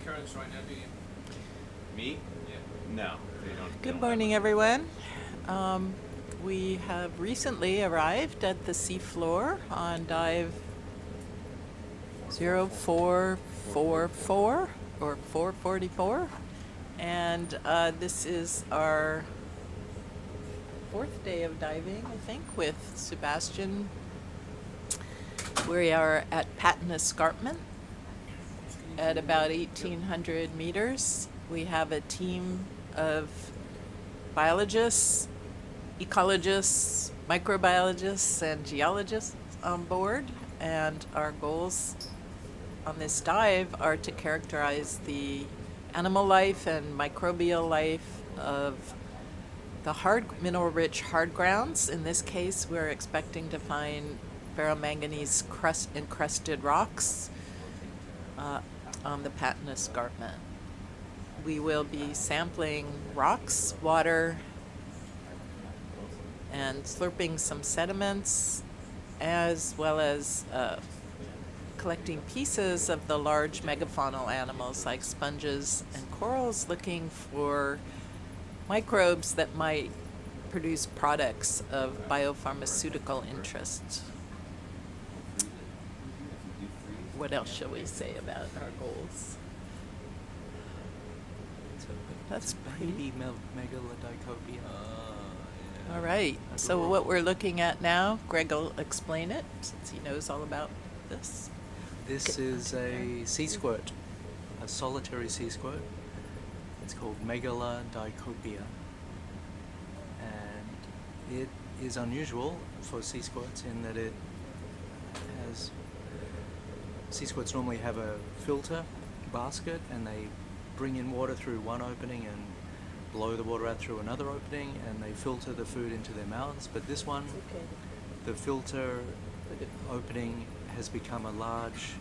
currents right now, do you? Me? Yeah. No. They don't. Good morning, everyone. We have recently arrived at the seafloor on dive 0444 or 444, and this is our fourth day of diving, I think, with Sebastian. We are at Patton Escarpment at about 1,800 meters. We have a team of biologists, ecologists, microbiologists, and geologists on board, and our goals on this dive are to characterize the animal life and microbial life of the mineral-rich hard grounds. In this case, we're expecting to find ferromanganese encrusted rocks on the Patton Escarpment. We will be sampling rocks, water, and slurping some sediments, as well as collecting pieces of the large megafaunal animals like sponges and corals, looking for microbes that might produce products of biopharmaceutical interest. What else shall we say about our goals? That's Baby megalodichopia. all right. So what we're looking at now, Greg will explain it since he knows all about this. This is a sea squirt, a solitary sea squirt. It's called megalodichopia, and it is unusual for sea squirts in that sea squirts normally have a filter basket, and they bring in water through one opening and blow the water out through another opening, and they filter the food into their mouths. But this one, the filter opening has become a large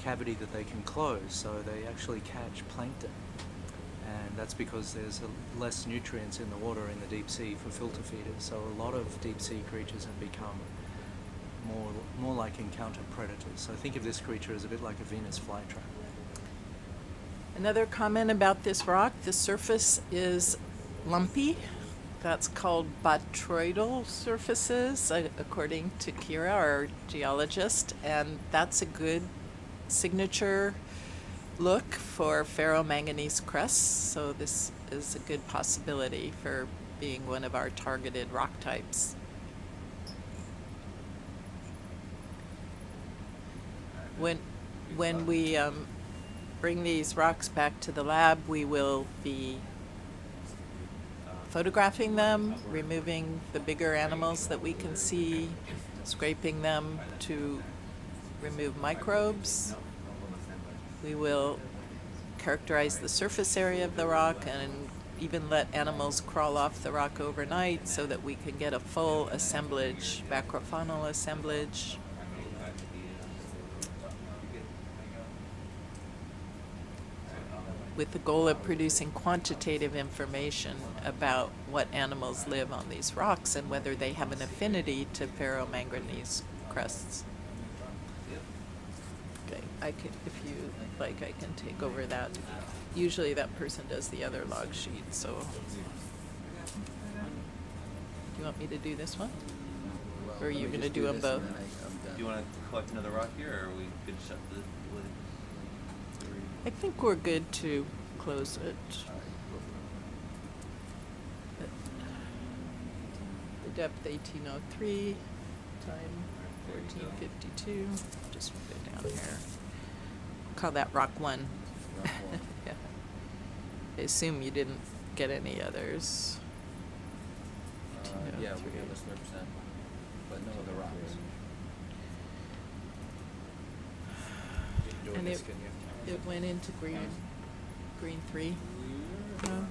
cavity that they can close, so they actually catch plankton. And that's because there's less nutrients in the water in the deep sea for filter feeders. So a lot of deep sea creatures have become more like encountered predators. So think of this creature as a bit like a Venus flytrap. Another comment about this rock, the surface is lumpy. That's called botryoidal surfaces, according to Kira, our geologist, and that's a good signature look for ferromanganese crusts, so this is a good possibility for being one of our targeted rock types. When we bring these rocks back to the lab, we will be photographing them, removing the bigger animals that we can see, scraping them to remove microbes. We will characterize the surface area of the rock and even let animals crawl off the rock overnight so that we can get a full assemblage, macrofaunal assemblage. With the goal of producing quantitative information about what animals live on these rocks and whether they have an affinity to ferromanganese crusts. Okay, if you like, I can take over that. Usually that person does the other log sheet, so. Do you want me to do this one? Or are you going to do them both? Do you want to collect another rock here, or are we good to shut the lid? I think we're good to close it. The depth 1803, time 1452. Just put it down here. Call that rock 1. Yeah. I assume you didn't get any others. Yeah, we have a slurp set, but no other rocks. And it went into green 3. No.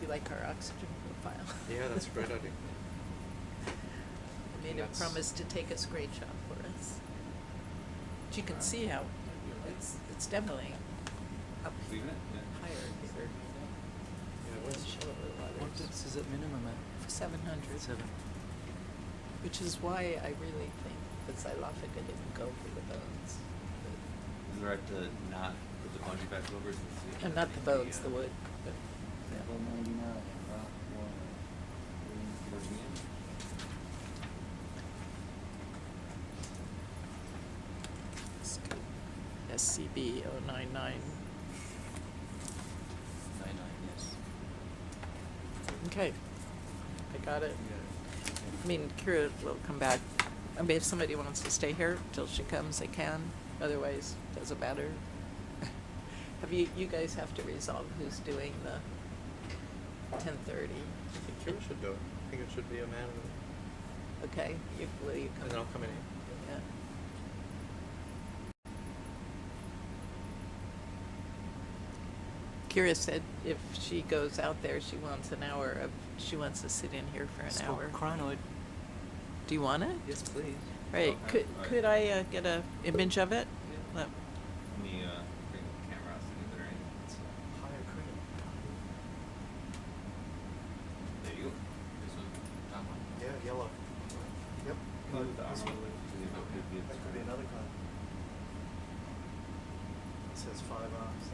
You like our oxygen profile? Yeah, that's a great idea. I made a promise to take a screenshot for us. But you can see how it's definitely up Leaving it? higher here. What depth is it minimum at? 700. 7. Which is why I really think the Xylophica didn't go for the bones. Is it right to not put the bungee back over? And not the bones, the wood. But, Sample 99, rock 1. SCB 099. 99, yes. Okay. I got it. Yeah. I mean, Kira will come back. I mean, if somebody wants to stay here till she comes, they can. Otherwise, doesn't matter. You guys have to resolve who's doing the 10:30. I think Kira should do it. I think it should be a man and Okay, will you come? and then I'll come in here. Yeah. Kira said if she goes out there, she wants an hour of. She wants to sit in here for an It's hour. called Crinoid. Do you want it? Yes, please. Right. Okay, Could I get a image of it? Yeah. Let- Let me bring the camera out so you can get it in. Higher crinoid. There you go. This one, top one. Yeah, yellow. Yep. Move the This arm one. over to the That could be another kind. It says 5 arms.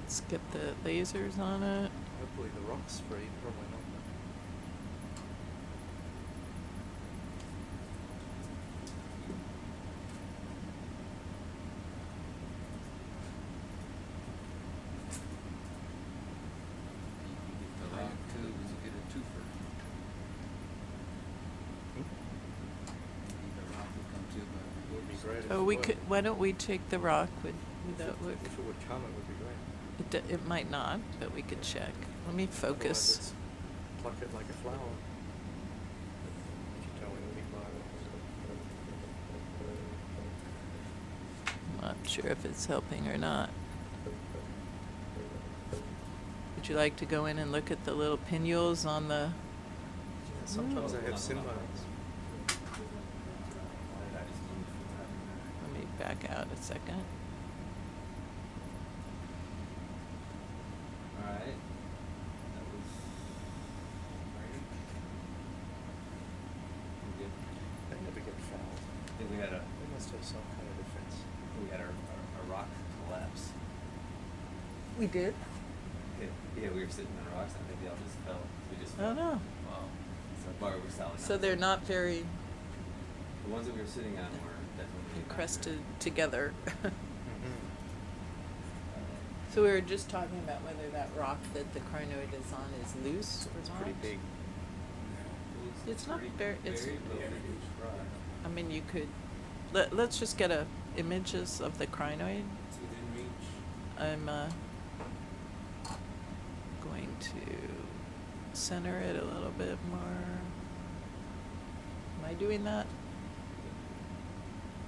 Let's get the lasers on it. Hopefully the rock's free. Probably not. The rock too, is you get a twofer. The rock would come too, but It would be great if Oh, it we would. could. Why don't we take the rock? Would that work? If it would come, it would be great. It might not, but we could check. Let me Otherwise, focus. it's pluck it like a flower. If you tell me it'll be quiet. I'm not sure if it's helping or not. Would you like to go in and look at the little pinnules on the? Sometimes I have Mm. synbones. Why did I just move from that? Let me back out a second. Alright. That was right. We good. They never get fouled. I think we had a They must have some kind of defense. rock collapse. We did. Yeah, we were sitting on rocks and I think they all just fell. We just Oh fell. no. Wow. So bar was solid. So they're not very The ones that we were sitting on were definitely not crested together. Mm-hmm. So we were just talking about whether that rock that the crinoid is on is loose or It's not. pretty big. It's not very. It's. very low reduced rock. I mean, you could. Let's just get images of the crinoid. It's within reach. I'm going to center it a little bit more. Am I doing that?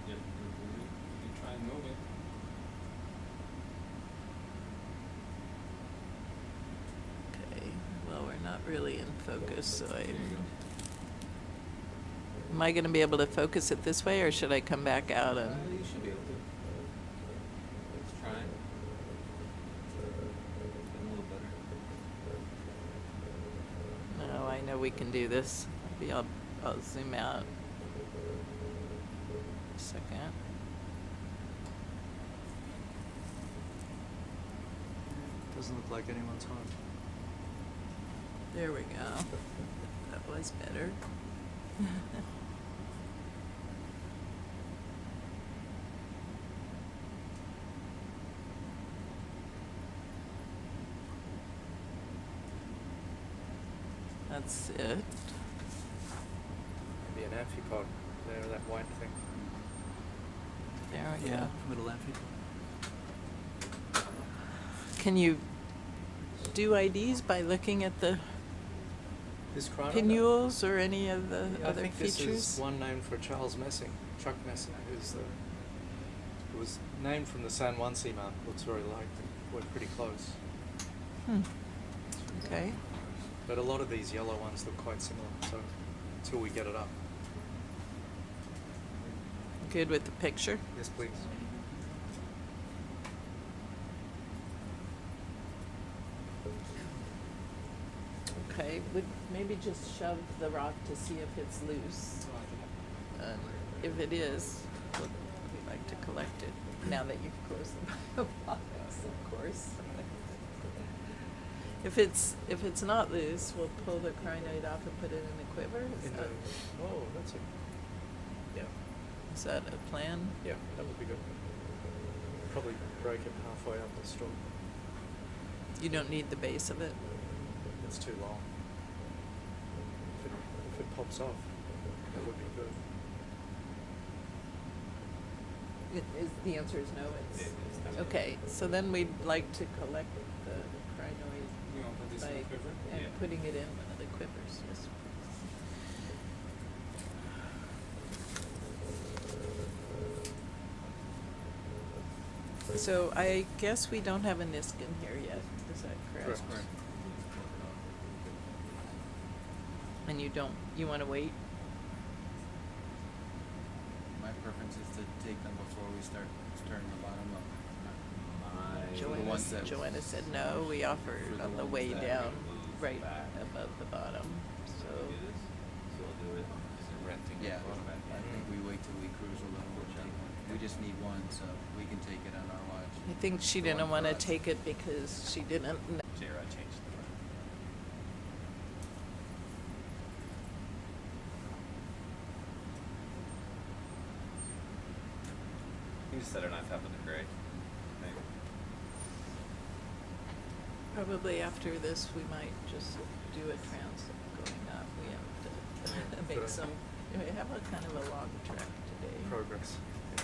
Yep. You try and move it. Okay. Well, we're not really in focus, so There you go. Am I going to be able to focus it this way, or should I come back out and? You should be able to. Let's try. Get a little better. No, I know we can do this. Maybe I'll zoom out. A second. Doesn't look like anyone's home. There we go. That was better. That's it. Maybe an amphipod. There, that white thing. There we Yeah, go. little amphipod. Can you do IDs by looking at the This crinoid. pinnules or any of the Yeah, other I think features? this is one named for Charles Messing, Chuck Messing, who's the. It was named from the San Juan Sea mark. Looks very like. We're pretty close. Hmm. Okay. But a lot of these yellow ones look quite similar. So until we get it up. Good with the picture? Yes, please. Okay, would maybe just shove the rock to see if it's loose. If it is, we'd like to collect it now that you've closed the box, of course. If it's not loose, we'll pull the crinoid off and put it in the quiver. Oh, that's a, yeah, Is that a plan? yeah, that would be good. Probably break it halfway up the stalk. You don't need the base of it. It's too long. If it pops off, that would be good. The answer is no. It's okay. So then we'd like to collect the crinoid You want to put this in by the quiver? and Yeah. putting it in one of the quivers. Yes. So I guess we don't have a Niskin here yet. Is that correct? Correct. And you want to wait? My preference is to take them before we start stirring the bottom up. Joanna said no. We offered For the on the ones way that down, move right back. above the bottom. So we'll do it. Yeah, I think we wait till we cruise a little. We just need one, so we can take it on our watch. I think she The one didn't for want to us. take it because she didn't. J-Rod changed the run. You just set her knife up with the gray. Maybe. Probably after this, we might just do a transit going up. We have to make Good. some. We have a kind of a long trek today. Progress. Yeah.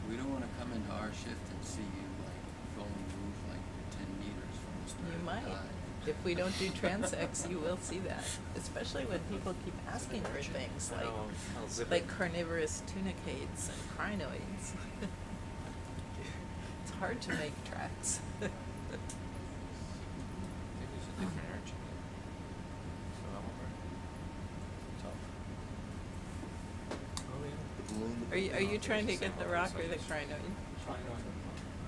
We don't want to come into our shift and see you like go and move like 10 meters from the start. You of the might. dive. If we don't do transects, you will see that. Especially when people keep asking for things like I'll zip like it. carnivorous tunicates and crinoids. It's hard to make tracks. Maybe it's a different arch. So that one right? So. Oh, yeah. Are you trying to get the rock or the crinoid?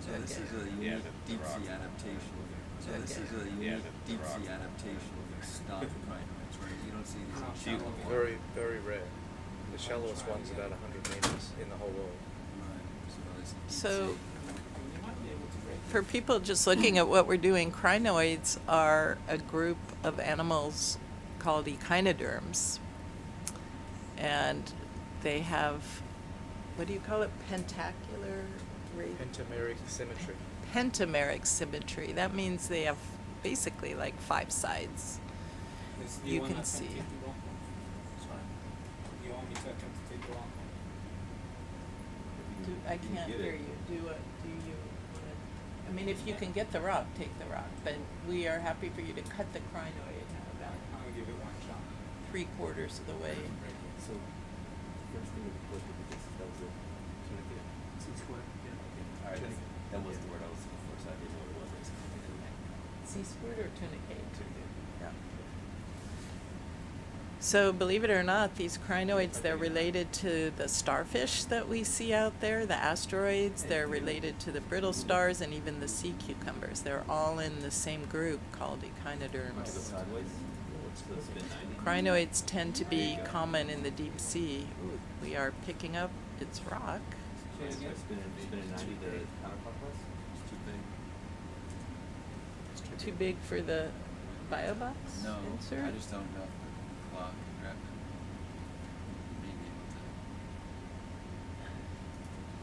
So this Okay. is a Yeah, unique the deep rock. sea adaptation. So this Okay. is a Yeah, unique the deep rock. sea adaptation of stock crinoids, where you don't see these in She- shallow water. Very, very rare. The shallowest one's about 100 meters in the whole world. Right. So this is deep So- sea. For people just looking at what we're doing, crinoids are a group of animals called echinoderms. And they have, what do you call it, pentacular Pentameric symmetry. pentameric symmetry. That means they have basically like 5 sides. You can see. You want me to attempt to take the long I can't hear you. Do you wanna, I mean, if you can get the rock, take the rock. But we are happy for you to cut the crinoid about I'm gonna give it one shot. 3/4 of the way. So, first thing with the clip is that was a tunicate. Alright, that was the word I was looking for, so I didn't know what it was. Sea squirt or tunicate? Tunicate. Yeah. So believe it or not, these crinoids, they're related to the starfish that we see out there, the asteroids. They're related to the brittle stars and even the sea cucumbers. They're all in the same group called Want to go echinoderms. sideways? Let's go spin 90. Crinoids tend to be common in the deep sea. Ooh, we are picking up its rock. Yeah, so spin 90 to counterclockwise. It's too big. Too big for the biobox No, insert? I just don't know if the clock can grab it. Being able to.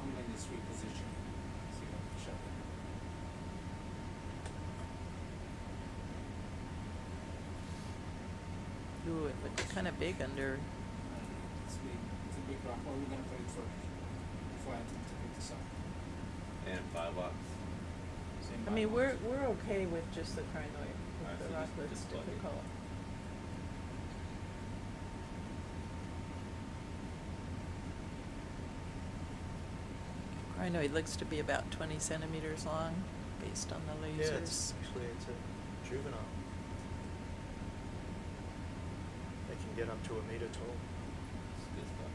I'm in this reposition. See if I can shut it. Ooh, it looks kind of big under. It's big. It's a big rock. Where are we gonna put it first? Before I attempt to pick this up. And 5 bucks. Same I mean, box. we're okay with just the crinoid. Alright, If the so rock just- looks just plug it. difficult. Crinoid looks to be about 20 centimeters long, based on the lasers. Yeah, it's a juvenile. They can get up to 1 meter tall. It's good stuff.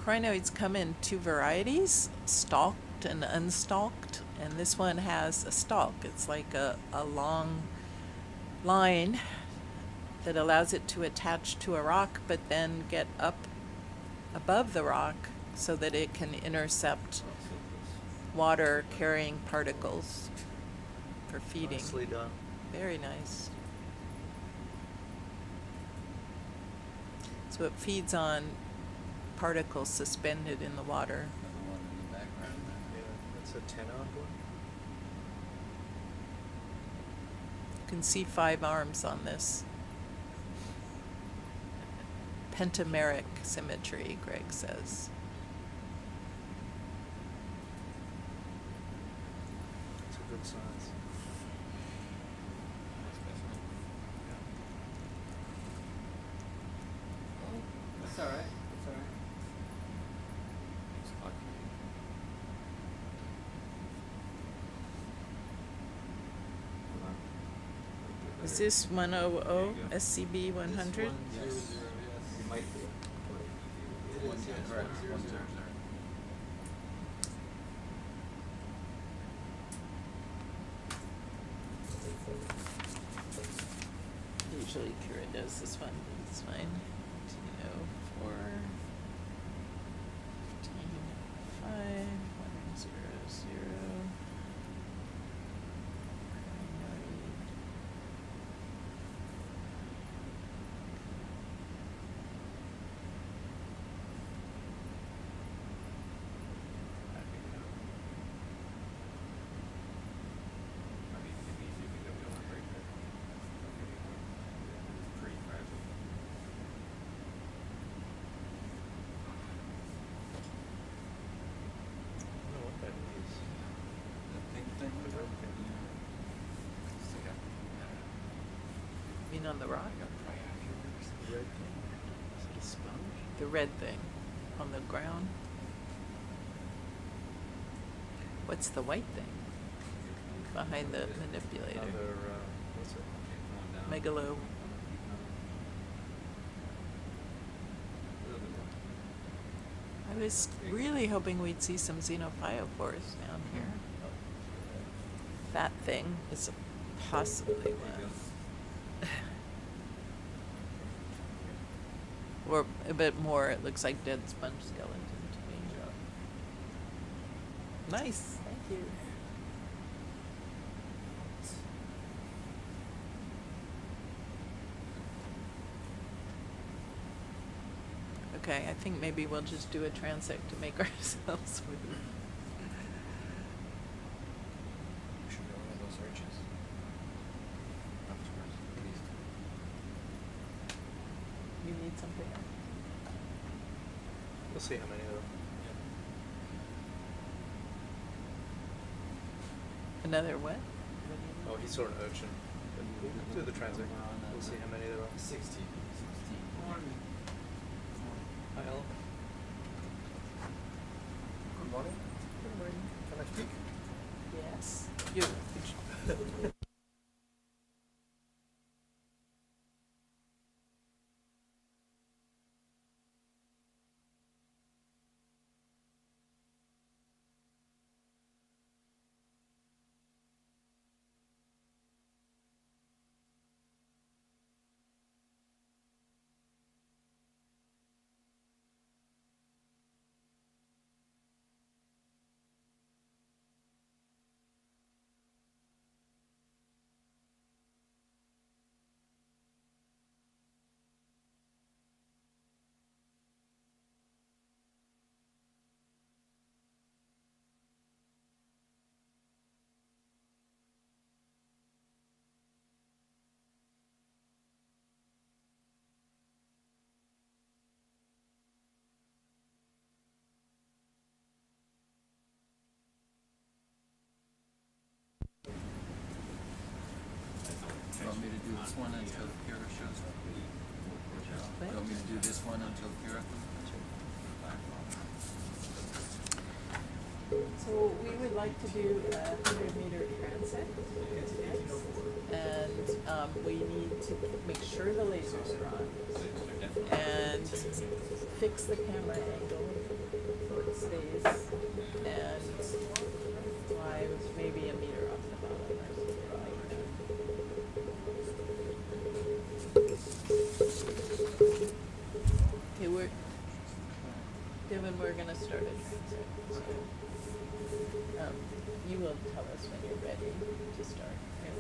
Crinoids come in 2 varieties, stalked and unstalked, and this one has a stalk. It's like a long line that allows it to attach to a rock, but then get up above the rock so that it can intercept water carrying particles for feeding. Nicely done. Very nice. So it feeds on particles suspended in the water. Another one in the background there. Yeah, that's a 10-armed one. You can see 5 arms on this. Pentameric symmetry, Greg says. It's a good size. That's all right. That's all right. Is this 100 SCB 100? Yes. It might be. It is, yes. Correct. 100. Usually Kira does this one, but it's fine. 204 15 5 100. I don't know what that is. The pink thing? The red thing. You mean on the rock? The red thing. Is it a sponge? The red thing on the ground. What's the white thing behind the manipulator? Another, what's it? Megalo. I was really hoping we'd see some xenophytophores down here. That thing is possibly one. Or a bit more, it looks like dead sponge skeleton to me. Nice, thank you. Okay, I think maybe we'll just do a transect to make ourselves move. We should go into those arches. You need something else? We'll see how many of them. Another what? Oh, he saw an urchin. But we'll do the transit. We'll see how many there are. 16. Hi, Alan. Good morning. Good morning. Can I speak? Yes. You. You want me to do this one until Kira shows up? You want me to do this one until Kira? So we would like to do a 100-meter transect next, and we need to make sure the lasers are on, and fix the camera angle so it stays, and fly maybe a meter off the bottom or something like that. gonna start a transect, so, you will tell us when you're ready to start, right?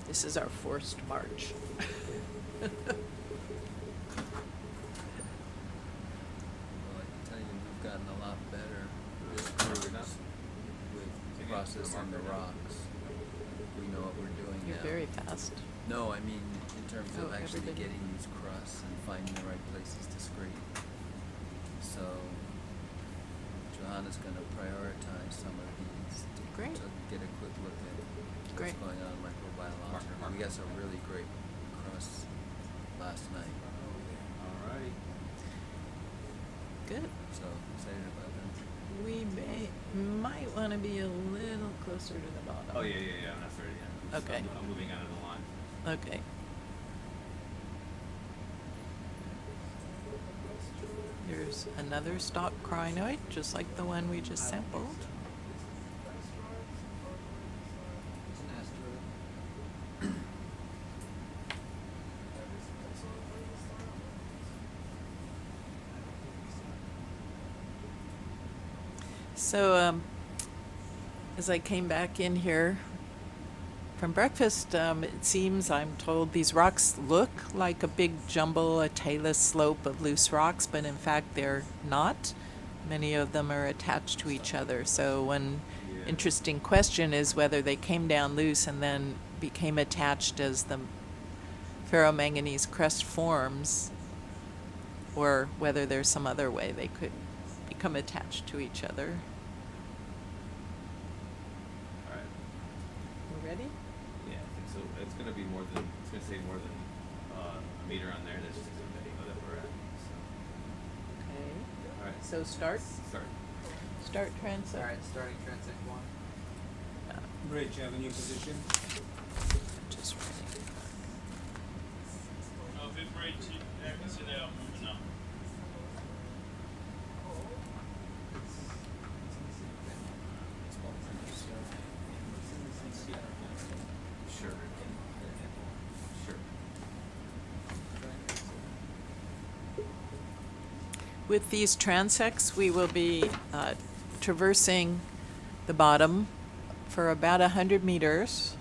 This is our forced march. Well, I can tell you, we've gotten a lot better this cruise with processing the rocks. We know what we're doing You're now. very fast. No, I mean in terms Oh, of actually everybody. getting these crusts and finding the right places to scrape. So Johanna's gonna prioritize some of these Great. to get a quick look at Great. what's going on microbiologically. We got some really great crusts last night. Alright. Good. So excited about that. We might want to be a little closer to the bottom. Oh, yeah, I'm not started yet. Okay. I'm moving out of the line. Okay. Here's another stock crinoid, just like the one we just sampled. So, as I came back in here from breakfast, it seems, I'm told, these rocks look like a big jumble, a talus slope of loose rocks, but in fact they're not. Many of them are attached to each other. So one interesting question is whether they came down loose and then became attached as the ferromanganese crust forms, or whether there's some other way they could become attached to each other. Alright. You ready? Yeah, I think so. It's gonna be more than, it's gonna say more than a meter on there. That's just the video that we're at. Okay. So, alright. So start. Start transect. Alright, starting transect 1. Bridge, you have a new position. Just ready. Sure. Sure. With these transects, we will be traversing the bottom for about 100 meters,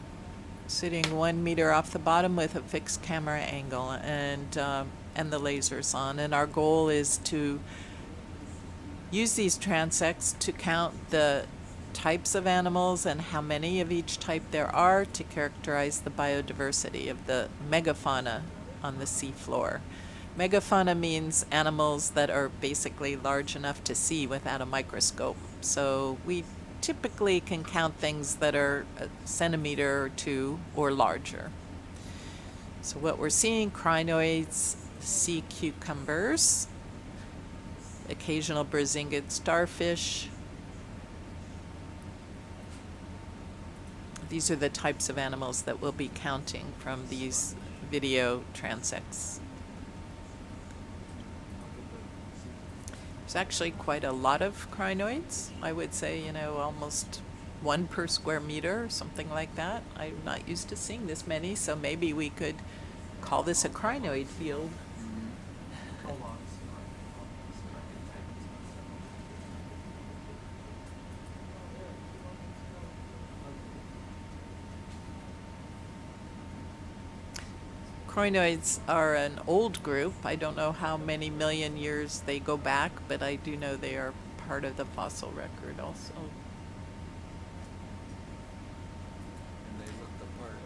sitting 1 meter off the bottom with a fixed camera angle and the lasers on. And our goal is to use these transects to count the types of animals and how many of each type there are to characterize the biodiversity of the megafauna on the seafloor. Megafauna means animals that are basically large enough to see without a microscope. So we typically can count things that are a centimeter or two or larger. So what we're seeing, crinoids, sea cucumbers, occasional brazingid starfish. These are the types of animals that we'll be counting from these video transects. There's actually quite a lot of crinoids. I would say, almost 1 per square meter or something like that. I'm not used to seeing this many, so maybe we could call this a crinoid field. Mm-hmm. 'Crinoids are an old group. I don't know how many million years they go back, but I do know they are part of the fossil record also. And they look the part.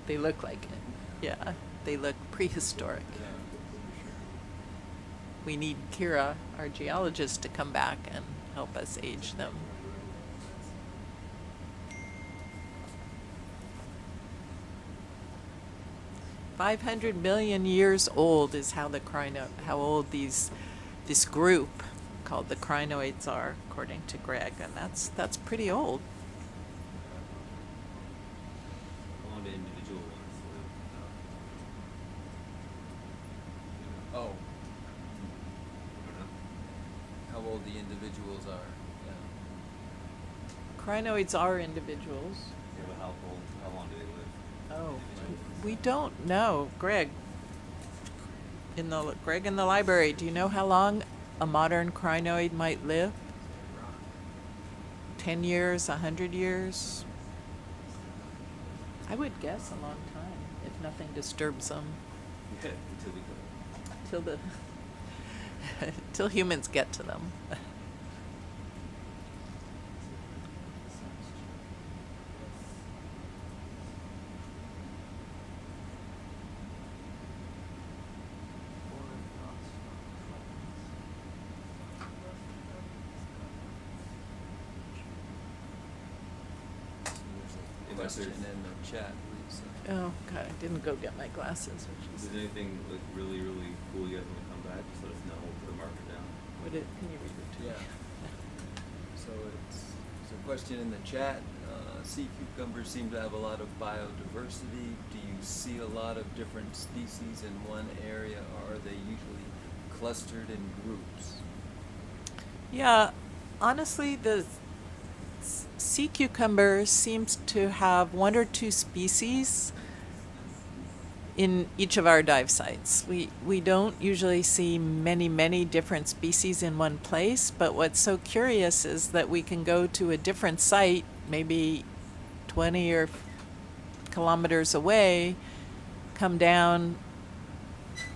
They look like it. Yeah, they look prehistoric. Yeah, for sure. We need Kira, our geologist, to come back and help us age them. $500 million years old is how how old this group called the crinoids are, according to Greg, and that's pretty old. How long the individual ones live? Oh, old the individuals are. Yeah. Crinoids are individuals. Yeah, but how long do they live? Oh, we don't know. Greg in the library, do you know how long a modern crinoid might live? 10 years, 100 years? I would guess a long time if nothing disturbs them Yeah, until we go. till the till humans get to them. There's a question in the chat, Lisa. Oh God, I didn't go get my glasses. If there's anything like really, really cool you guys want to come back, just let us know. We'll put a marker down. Can you read it to me? Yeah. So it's a question in the chat. Sea cucumbers seem to have a lot of biodiversity. Do you see a lot of different species in one area, or are they usually clustered in groups? Yeah, honestly, the sea cucumber seems to have one or two species in each of our dive sites. We don't usually see many different species in one place, but what's so curious is that we can go to a different site, maybe 20 or kilometers away, come down,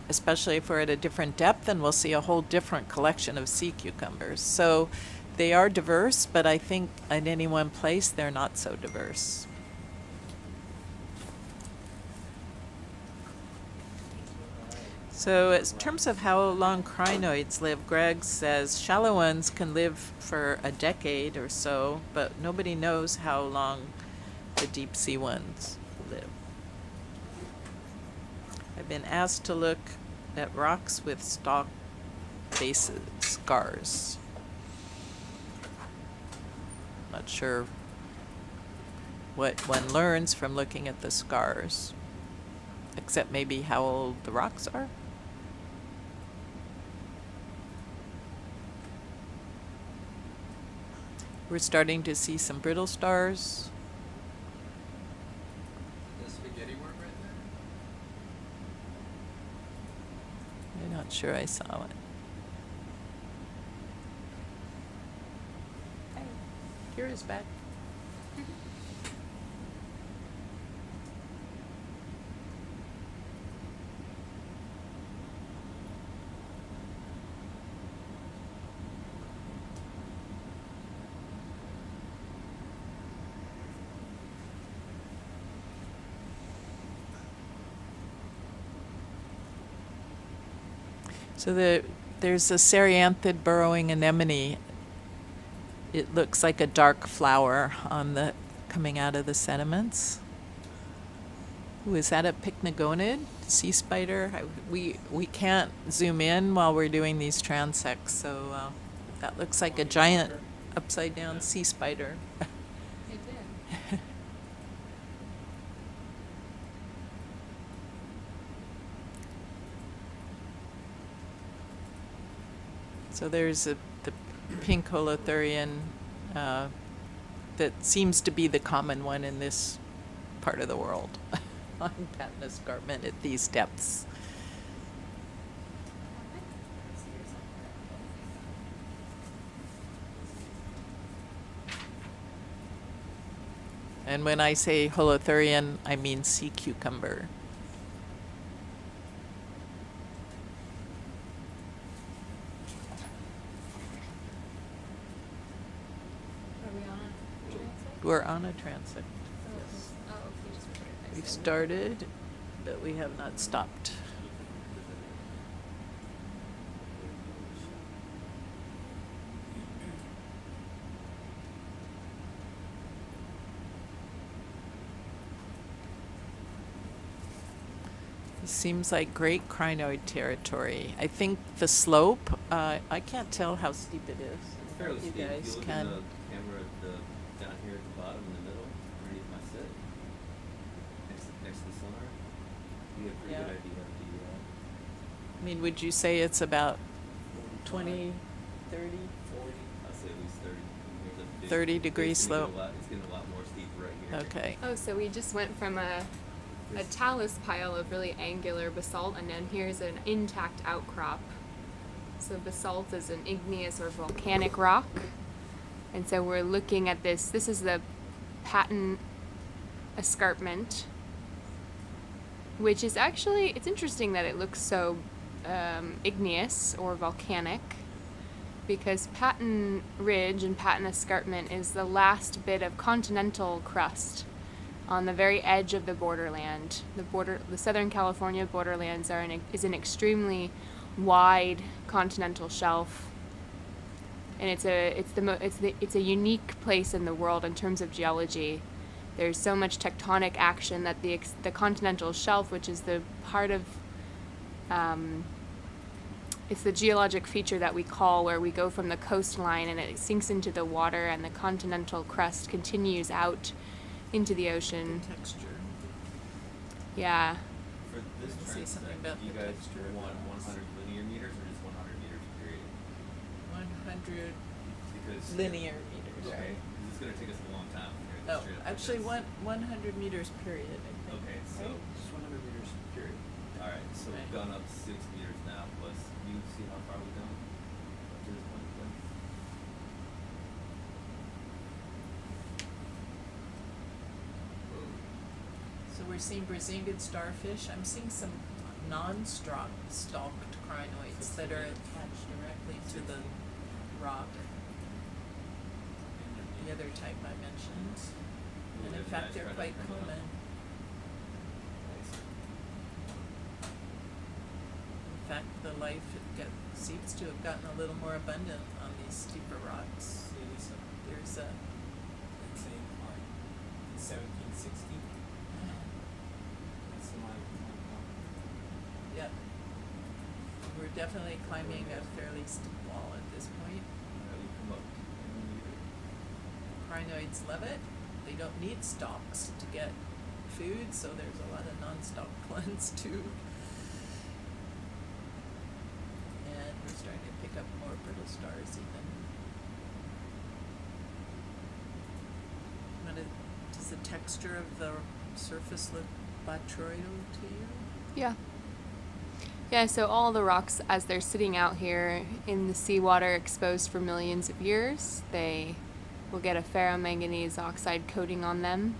especially if we're at a different depth, and we'll see a whole different collection of sea cucumbers. So they are diverse, but I think in any one place they're not so diverse. So in terms of how long crinoids live, Greg says shallow ones can live for a decade or so, but nobody knows how long the deep sea ones live. I've been asked to look at rocks with stalk bases, scars. Not sure what one learns from looking at the scars, except maybe how old the rocks are. We're starting to see some brittle stars. The spaghetti worm right there? I'm not sure I saw it. Hey, Kira's back. So there's a ceryanthid burrowing anemone. It looks like a dark flower on coming out of the sediments. Ooh, is that a pycnogonid sea spider? We can't zoom in while we're doing these transects, so that looks like a giant upside down sea spider. It did. So there's the pink holothurian that seems to be the common one in this part of the world on Patton Escarpment at these depths. And when I say holothurian, I mean sea cucumber. Are we on a transect? We're on a transect. Oh, Yes. oh, okay, just put it next We've to it. started, but we have not stopped. This seems like great crinoid territory. I think the slope, I can't tell how steep it is. It's fairly You steep. If guys you look can. in the camera down here at the bottom in the middle, underneath my sit, next to the sonar, you get a pretty Yeah. good idea of I mean, would you say it's about 20, 30, 40. I'll say at least 30. There's a big- 30-degree it's gonna get slope. It's getting a lot more steep right here. Okay. Oh, so we just went from a talus pile of really angular basalt, and then here's an intact outcrop. So basalt is an igneous or volcanic rock. And so we're looking at this. This is the Patton Escarpment, which is actually, it's interesting that it looks so igneous or volcanic, because Patton Ridge and Patton Escarpment is the last bit of continental crust on the very edge of the borderland. The Southern California Borderlands is an extremely wide continental shelf, and it's a unique place in the world in terms of geology. There's so much tectonic action that the continental shelf, which is the part of it's the geologic feature that we call where we go from the coastline and it sinks into the water, and the continental crust continues out into the ocean. The texture. Yeah. For this Say something transect, about do you the guys texture of want the rocks. 100 linear meters or just 100 meters period? 100 Because linear meters, Okay, right? 'cause it's gonna take us a long time. to figure this Oh, straight up actually, like 100 meters period, I think. Okay, so Right? Just 100 meters period. all right, so Right. we've gone up 6 meters now. Plus, you see how far we've gone up to this point. Glenn? So we're seeing Brazilian starfish. I'm seeing some non-stalked crinoids that are attached directly to the rock. The other type I mentioned. Ooh, And in there's a fact, nice they're credit quite coming up. common. Nice. In fact, the life seems to have gotten a little more abundant on these steeper rocks. There's a Let's say like 1760. That's my Yep. We're definitely climbing a fairly steep wall at this point. You come up 10 meters. Crinoids love it. They don't need stalks to get food, so there's a lot of non-stalked ones too. And we're starting to pick up more brittle stars even. Does the texture of the surface look botryoidal to you? Yeah. Yeah, so all the rocks, as they're sitting out here in the seawater exposed for millions of years, they will get a ferromanganese oxide coating on them.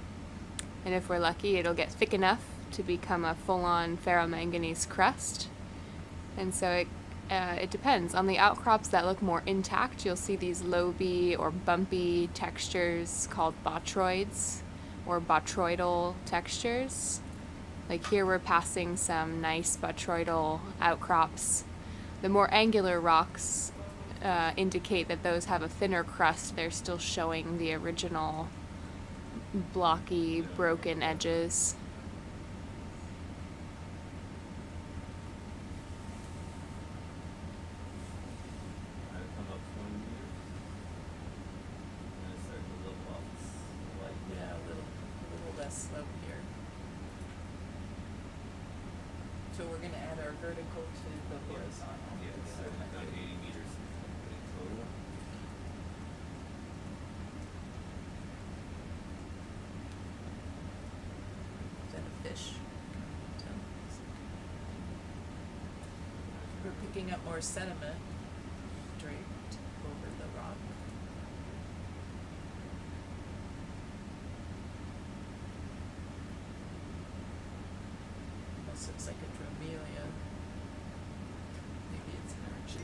And if we're lucky, it'll get thick enough to become a full-on ferromanganese crust. And so it depends. On the outcrops that look more intact, you'll see these loby or bumpy textures called botroids or botroidal textures. Like here we're passing some nice botroidal outcrops. The more angular rocks indicate that those have a thinner crust. They're still showing the original blocky, broken edges. Alright, come up 20 meters. And then start to level off slightly. Yeah, a little less slope here. So we're gonna add our vertical to the horizontal. Yeah, so we've done 80 meters in total. Is that a fish? We're picking up more sediment draped over the rock. Almost looks like a dromelia. Maybe it's an archie.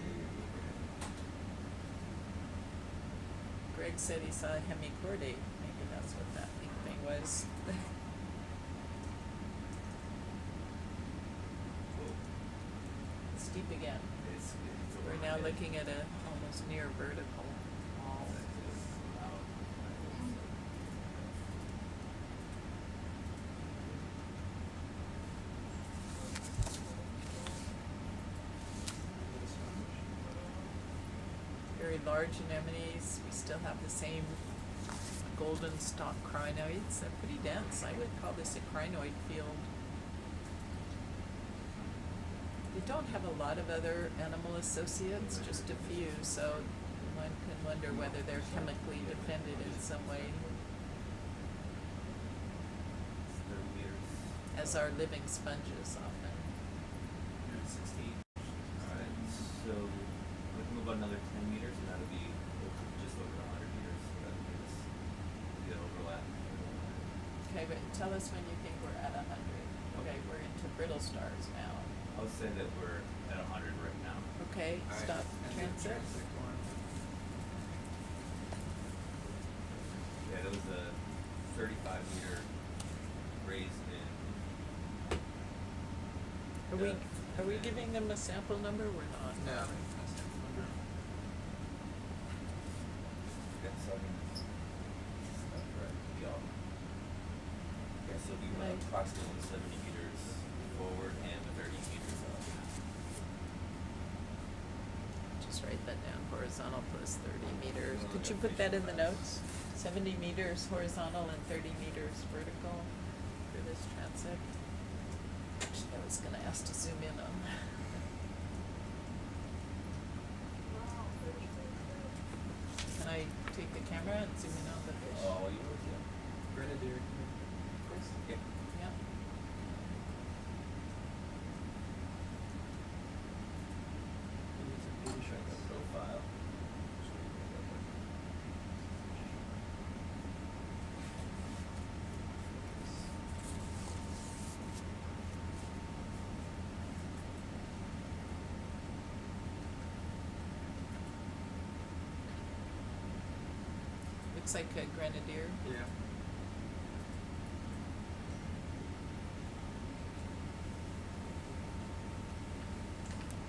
Greg said he saw a hemichordate. Maybe that's what that big thing was. Steep again. It's We're now looking at a almost near vertical wall. Very large anemones. We still have the same golden stalk crinoids. They're pretty dense. I would call this a crinoid field. We don't have a lot of other animal associates, just a few, so one can wonder whether they're chemically dependent in some way, 30 meters. as are living sponges often. 16. Alright, so we can move on another 10 meters, and that'll be just over 100 meters. So that'll give us the overlap. Okay, but tell us when you think we're at 100. Okay, we're into brittle stars now. I would say that we're at 100 right now. Okay, All right. stop And then transit. one. Yeah, that was a 35-meter raise in. Are we giving them a sample number? We're not. No. Okay, so I mean, that's right. Yeah. Okay, so we went Right. approximately 70 meters forward and 30 meters up. Just write that down, horizontal plus 30 meters. Well, Could you okay, put that in the facial notes? 70 meters horizontal and 30 meters vertical for this transit. Actually, I was gonna ask to zoom in on. Can I take the camera and zoom in on the fish? Oh, you were, yeah. Grenadier. First? Yeah. Yeah. Check the profile. Looks like a grenadier. Yeah.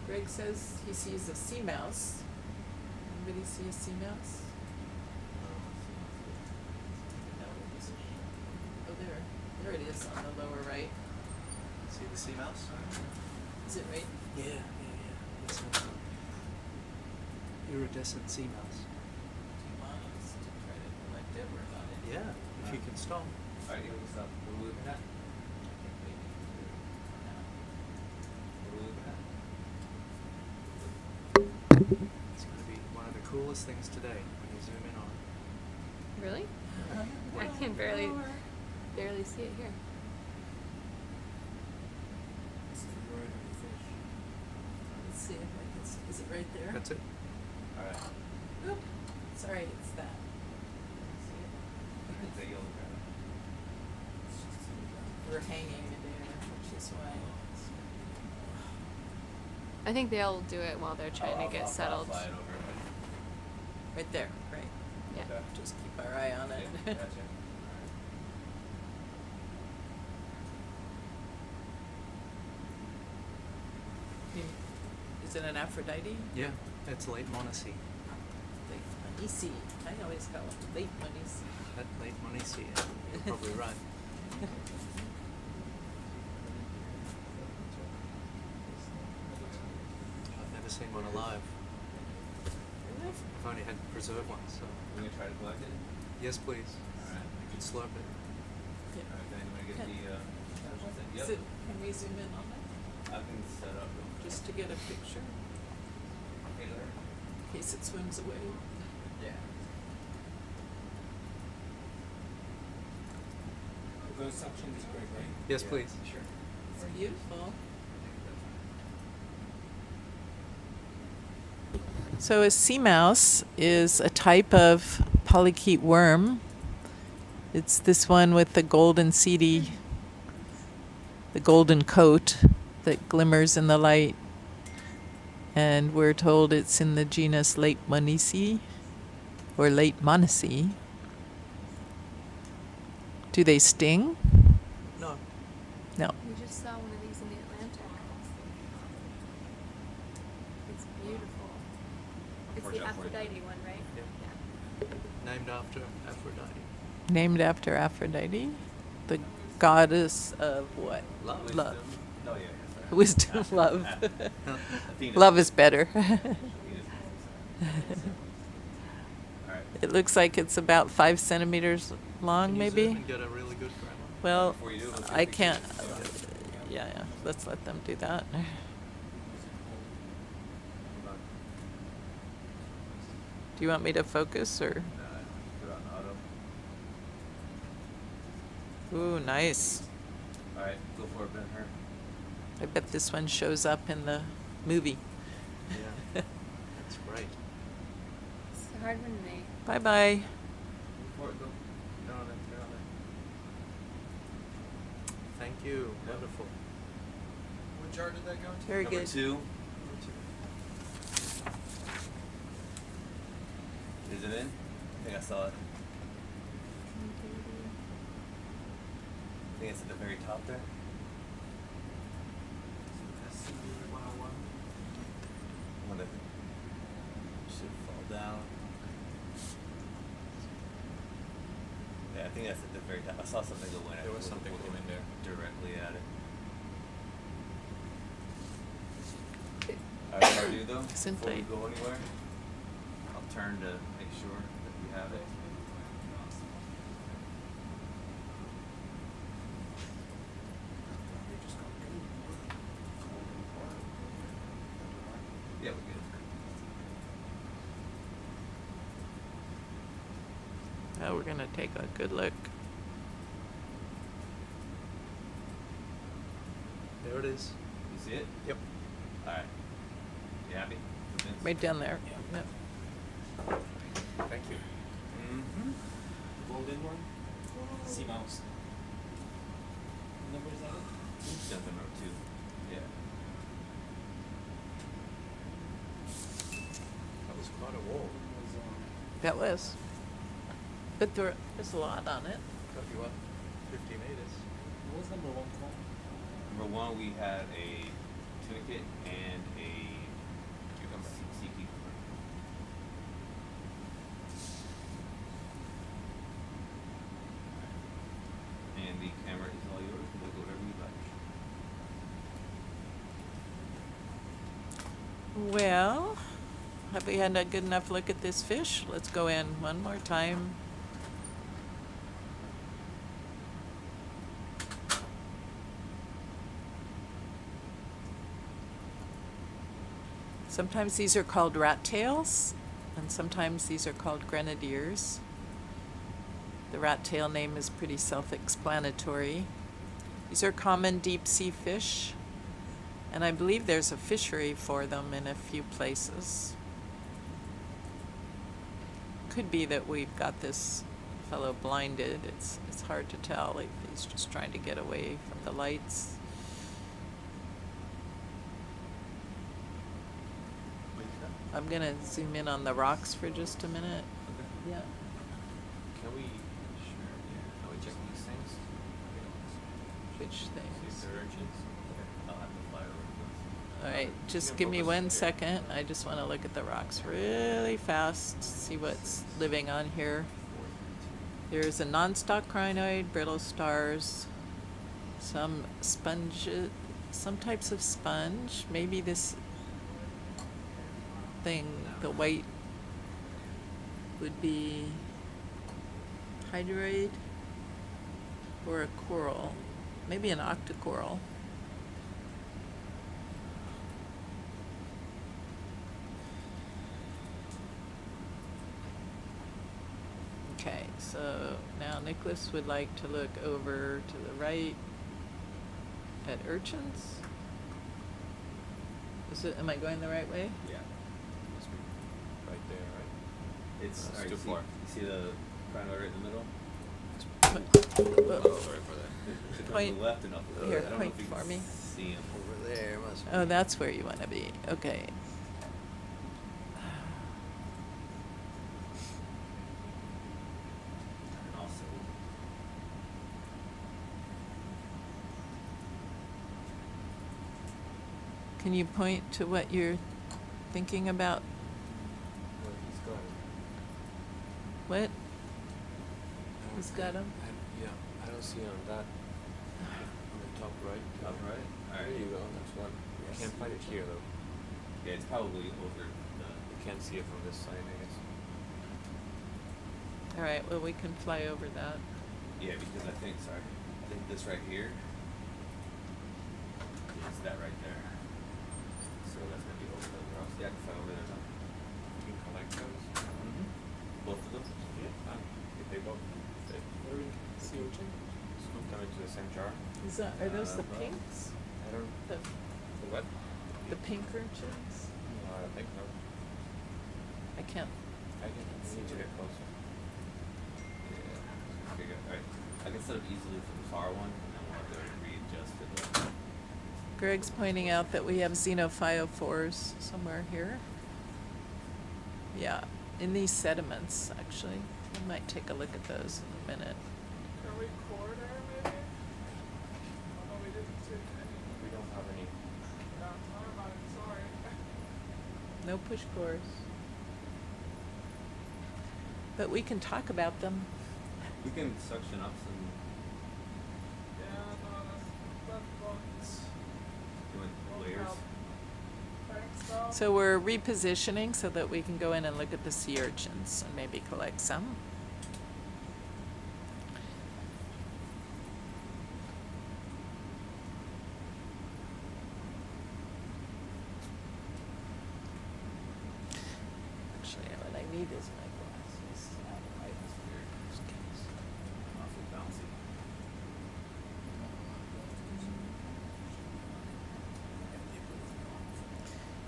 Greg says he sees a sea mouse. Anybody see a sea mouse? No, it isn't. Oh, there it is on the lower right. See the sea mouse? Is it right? Yeah. It's an iridescent sea mouse. Do you want us to try to collect it or not? Yeah, if you can stop. Alright, yeah, what's up? What are we looking at? What are we looking at? It's going to be one of the coolest things today when you zoom in on it. Really? I can barely see it here. This is the road of the fish. Let's see if I can see. Is it right there? That's it. Alright. Oop. Sorry, it's that. See it? It's a yellow crab. It's just a We're hanging midair, which is why. I think they'll do it while they're trying to get I'll settled. fly it over. Right there, right. Yeah. Okay. Just keep our eye on it. Yeah, gotcha. Alright. Is it an Aphrodite? Yeah, it's late Monacy. Late Monisi. I always call it late Monisi. That late Monacy, yeah, you're probably right. I've never seen one alive. Really? I've only had preserved ones, so. We're gonna try to collect it? Yes, please. Alright. You can slurp it. Yeah. Alright, then you wanna get the, Is it, can we zoom in on it? I can set up real quick. Just to get a picture, Hey, Larry. in case it swims away. Yeah. Those suction is great, right? Yes, Yeah, please. Sure. It's beautiful. So a sea mouse is a type of polychaete worm. It's this one with the golden seedy, the golden coat that glimmers in the light. And we're told it's in the genus Late Monisi or Late Monacy. Do they sting? No. No. We just saw one of these in the Atlantic. It's beautiful. It's the Unfortunate for you. Aphrodite one, right? Yeah. Yeah. Named after Aphrodite. Named after Aphrodite, the goddess of what? Love. Love. Oh, yeah, yeah, sorry. Wisdom, love. Venus. Love is better. Venus. Alright. It looks like it's about 5 centimeters long, Can you maybe. zoom and get a really good grab on? Well, Before you do, let's get I a picture. can't. Yeah, yeah. Let's let them do that. Do you want me to focus or? Nah, put it on auto. Ooh, nice. Alright, go for it, Ben-Hur. I bet this one shows up in the movie. Yeah, that's great. It's a hard one to make. Bye-bye. Go for it, go. Get on it, get on it. Thank you. Yeah. Wonderful. What jar did that go into? Very Number good. 2. Is it in? I think I saw it. I think it's at the very top there. SCP-101. One that should fall down. Yeah, I think that's at the very top. I saw something go in. There was something looking going there. directly at it. Alright, what I do though, Synth before we light. go anywhere, I'll turn to make sure that we have it. Yeah, we're good. Now we're gonna take a good look. There it is. You see it? Yep. Alright. You happy? Convinced? Right down there. Yeah. Yep. Thank you. Mm-hmm. Golden one? Sea mouse. What number is that? Something number 2. Yeah. That was quite a wall. That was. But there's a lot on it. Got you up 50 meters. What was number 1 called? Number 1, we had a tunicate and a cucumber. Sea cucumber. And the camera is all yours. We'll go whatever you like. Well, have we had a good enough look at this fish? Let's go in one more time. Sometimes these are called rat tails, and sometimes these are called grenadiers. The rat tail name is pretty self-explanatory. These are common deep sea fish, and I believe there's a fishery for them in a few places. Could be that we've got this fellow blinded. It's hard to tell if he's just trying to get away from the lights. I'm gonna zoom in on the rocks for just a minute. Okay. Yeah. Can we? Sure. Yeah. Can we check these things? Which See if things? they're urgent. Okay. I'll have to fly over those. All right, You just can give me focus one here. second. I just want to look at the rocks really fast, see what's living on here. There's a non-stock crinoid, brittle stars, some sponges, some types of sponge. Maybe this thing, the white, would be hydroid or a coral, maybe an octocoral. Okay, so now Nicholas would like to look over to the right at urchins. Am I going the right way? Yeah. Must be right there, right? It's That's alright, too you see, far. you see the crinoid right in the middle? Whoa. Sorry for that. Should come Point- to the left and up. here, I don't know point if you for can me. see him. Over there must be. Oh, that's where you want to be. Okay. And also, Can you point to what you're thinking about? Well, he's got it. What? I don't- Who's got him? Yeah, I don't see on that, on the top right. top right? There Alright. you go, that's one. You Yes. can't find it here though. Yeah, it's probably over the. You can't see it from this side, I guess. All right, well, we can fly over that. Yeah, because I think this right here is that right there. So that's gonna be over the rocks. Yeah, I can fly over there now. You can collect those. Mm-hmm. those are those the well, pinks? I don't. The The what? the pink urchins? No, I don't think so. I can't. I need to get closer. Yeah. Okay, good. Alright. I can set up easily for the far one, and then we'll have to readjust for the. Greg's pointing out that we have xenophyophores somewhere here. Yeah, in these sediments, actually. We might take a look at those in a minute. Can we corridor maybe? Although we didn't take any. We don't have any. Yeah, sorry about it, sorry. No push cores. But we can talk about them. We can suction up some. Yeah, no, that's Doing won't layers. help. Thanks, though. So we're repositioning so that we can go in and look at the sea urchins and maybe collect some. Actually, what I need is my glasses. That's weird. Awfully bouncy.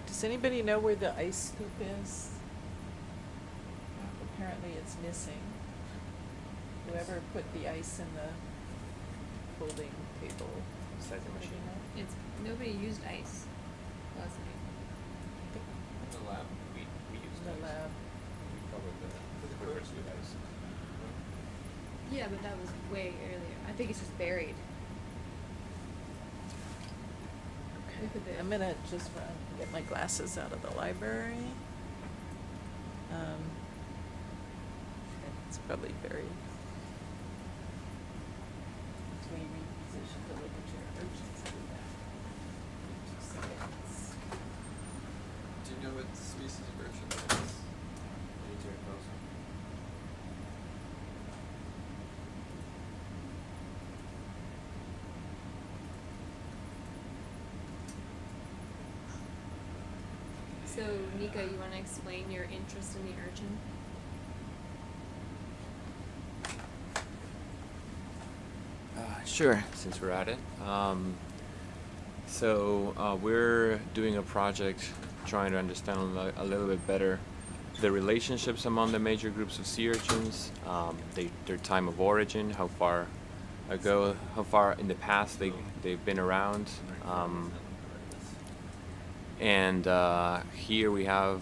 Does anybody know where the ice scoop is? Apparently it's missing. Whoever put the ice in the folding table. Besides the machine. It's nobody used ice last night. In the lab, we used The ice. lab. We covered the equipment with ice. Yeah, but that was way earlier. I think it's just buried. Look at the- I'm gonna just run, get my glasses out of the library. It's probably buried. So we reposition to look at your urchins. Do that. 2 seconds. Do you know what species of urchin that is? We need to get closer. So, Nika, you want to explain your interest in the urchin? Sure, since we're at it. We're doing a project trying to understand a little bit better the relationships among the major groups of sea urchins, their time of origin, how far in the past they've been around. And here we have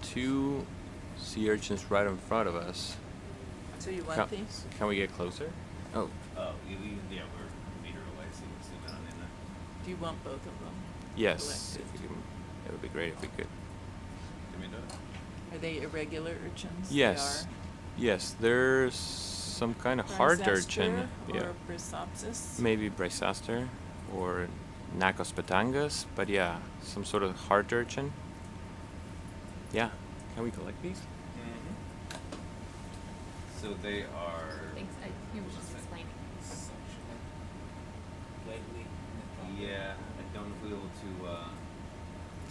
2 sea urchins right in front of us. So you want these? Can we get closer? Oh, Oh, yeah, we're a meter away, so we'll zoom in on in there. Do you want both of them? yes. collected? If we can, it would be great if we could. Can we do it? Are they irregular urchins? Yes. They Yes, there's some kind of are. hard urchin. Brysastra Yeah. Or Brysopsis? Maybe Brysaster or Nacospetangus, but yeah, some sort of hard urchin. Yeah. Can we collect these? So they are. Thanks. He was just explaining. Suction it lightly and then drop it. Yeah, I don't know if we'll be able to.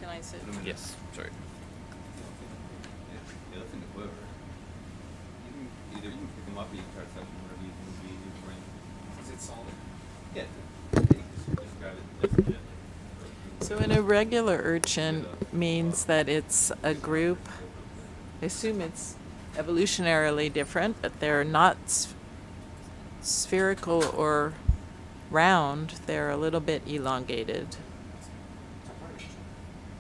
Can I sit? Put 'em in Yes. Sorry. Yeah, that's in the quiver. You can pick them up or you can try to suction whatever you think would be easier for you. Is it solid? Yeah, just grab it nice and gently. So an irregular urchin means that it's a group, I assume it's evolutionarily different, but they're not spherical or round, they're a little bit elongated.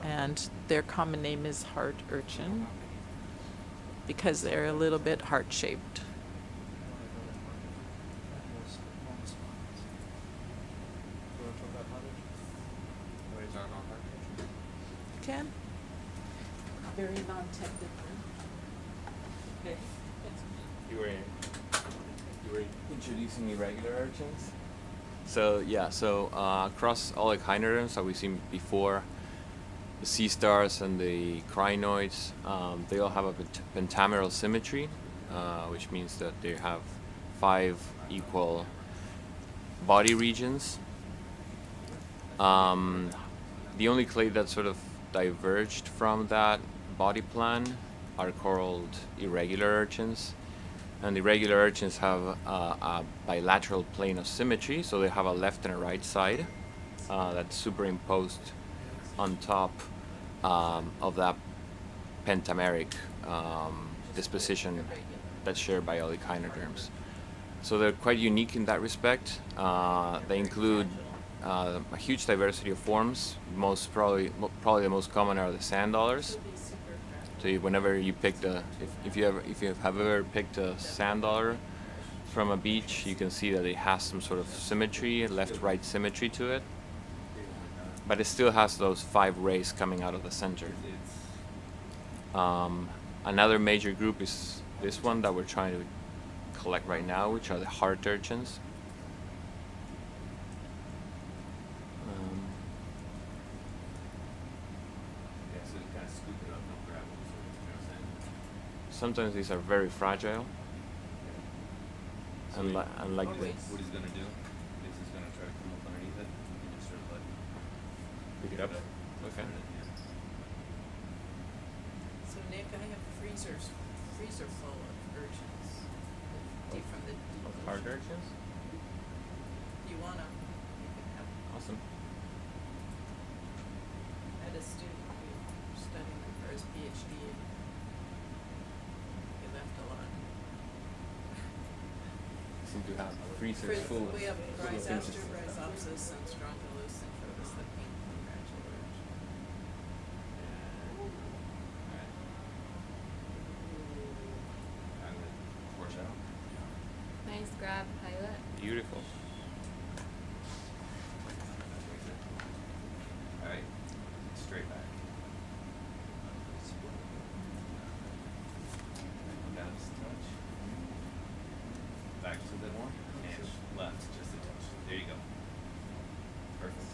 And their common name is heart urchin because they're a little bit heart-shaped. What are you talking about? Can? Very non-technical. Okay. You were introducing irregular urchins. So yeah, across all the echinoderms that we've seen before, the sea stars and the crinoids, they all have a pentameral symmetry, which means that they have 5 equal body regions. The only clade that sort of diverged from that body plan are called irregular urchins, And the regular urchins have a bilateral plane of symmetry, so they have a left and a right side that's superimposed on top of that pentameric disposition that's shared by all echinoderms. So they're quite unique in that respect. They include a huge diversity of forms. Probably the most common are the sand dollars. So whenever you pick if you have ever picked a sand dollar from a beach, you can see that it has some sort of symmetry, left-right symmetry to it, but it still has those 5 rays coming out of the center. Another major group is this one that we're trying to collect right now, which are the heart urchins. Sometimes these are very fragile. So Unlike what he's gonna do is he's gonna try to come up underneath it and just sort of like pick it up. Okay. So Nick, I have freezer full of urchins from the deep Heart ocean. urchins? If you wanna, you can have. Awesome. I had a student who was studying them for his PhD. And he left a lot. Seem to have freezers full of We have finches. Rhizopsis and Strongylosis centrovis, the pink fragile urchin. I'm gonna force out. Nice grab, pilot. Beautiful. All right, straight back. Come down just a touch. Back just a bit more, and left just a touch. There you go. Perfect.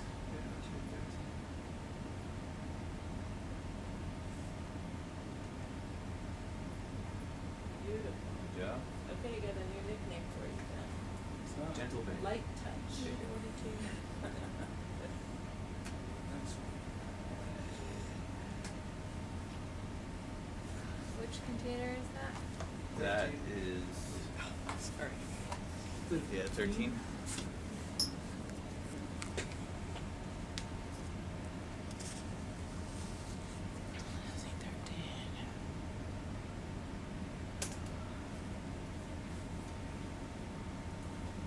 Beautiful. Good job. Okay, you got a new nickname for you then. Gentle bang. Light touch. Which container is that? That is, Sorry. yeah, 13.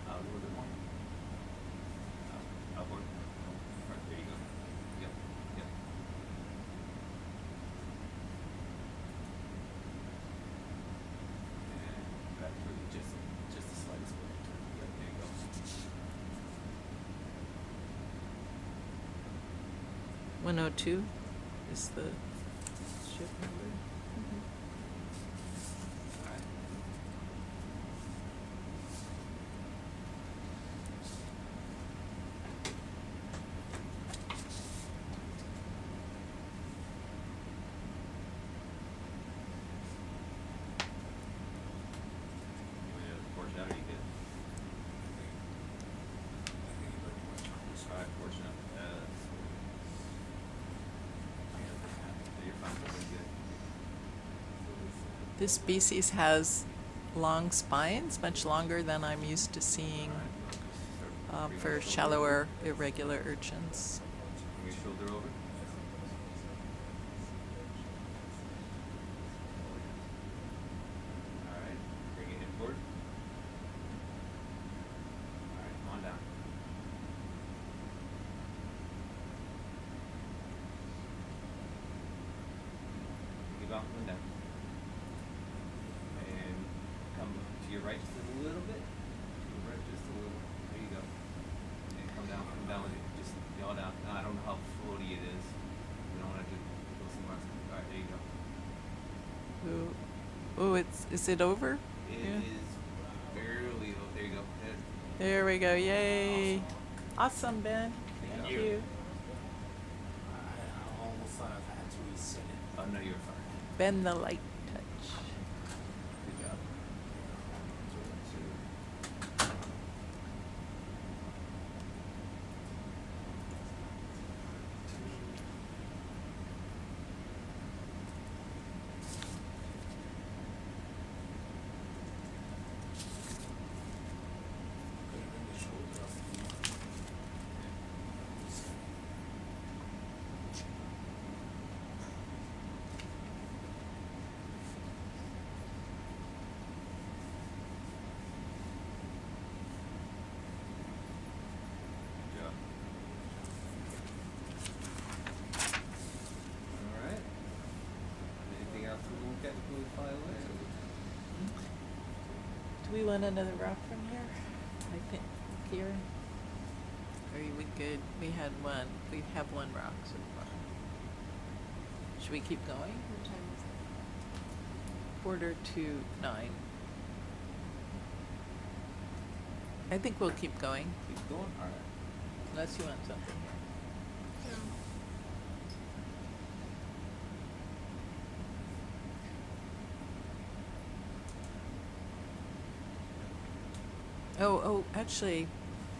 A little bit more. Upward. Right, there you go. Yep, yep. And back through just the slightest bit. Yep, there you go. 102 is the ship number. Alright. You want to portion out or you good? Alright, portion out. You're fine, really good. This species has long spines, much longer than I'm used to seeing for shallower, irregular urchins. Bring your shoulder over. Alright, bring it inward. Alright, come on down. Keep on coming down. And come to your right just a little bit. To your right just a little. There you go. And come down with it. Just yaw down. I don't know how floaty it is. You don't want to go somewhere else. Alright, there you go. Ooh, is it over? It Yeah. is barely. Oh, there you go. There we go. Yay! Awesome, Ben. Thank you. you. I almost thought I had to reset it. Oh no, you're fine. Ben the light touch. Good job. we want another rock from here? I think here. Or are we good? We had one. We have one rock so far. Should we keep going? What time is it? 8:45. I think we'll keep going, Keep going? Alright. unless you want something here. No. Oh, actually,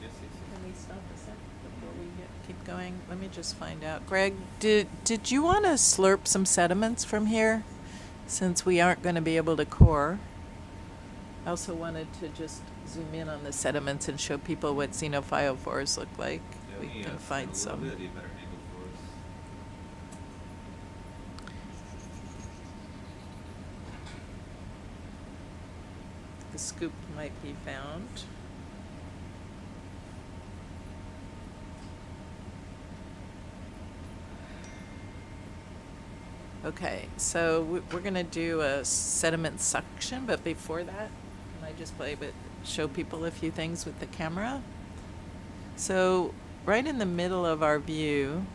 Yes, yes, yes. can we stop a sec before we keep going? Let me just find out. Greg, did you want to slurp some sediments from here, since we aren't going to be able to core? I also wanted to just zoom in on the sediments and show people what xenophyophores look like. Yeah, We can find a some. little bit better angle for us. The scoop might be found. Okay, so we're gonna do a sediment suction, but before that, can I just show people a few things with the camera? So right in the middle of our view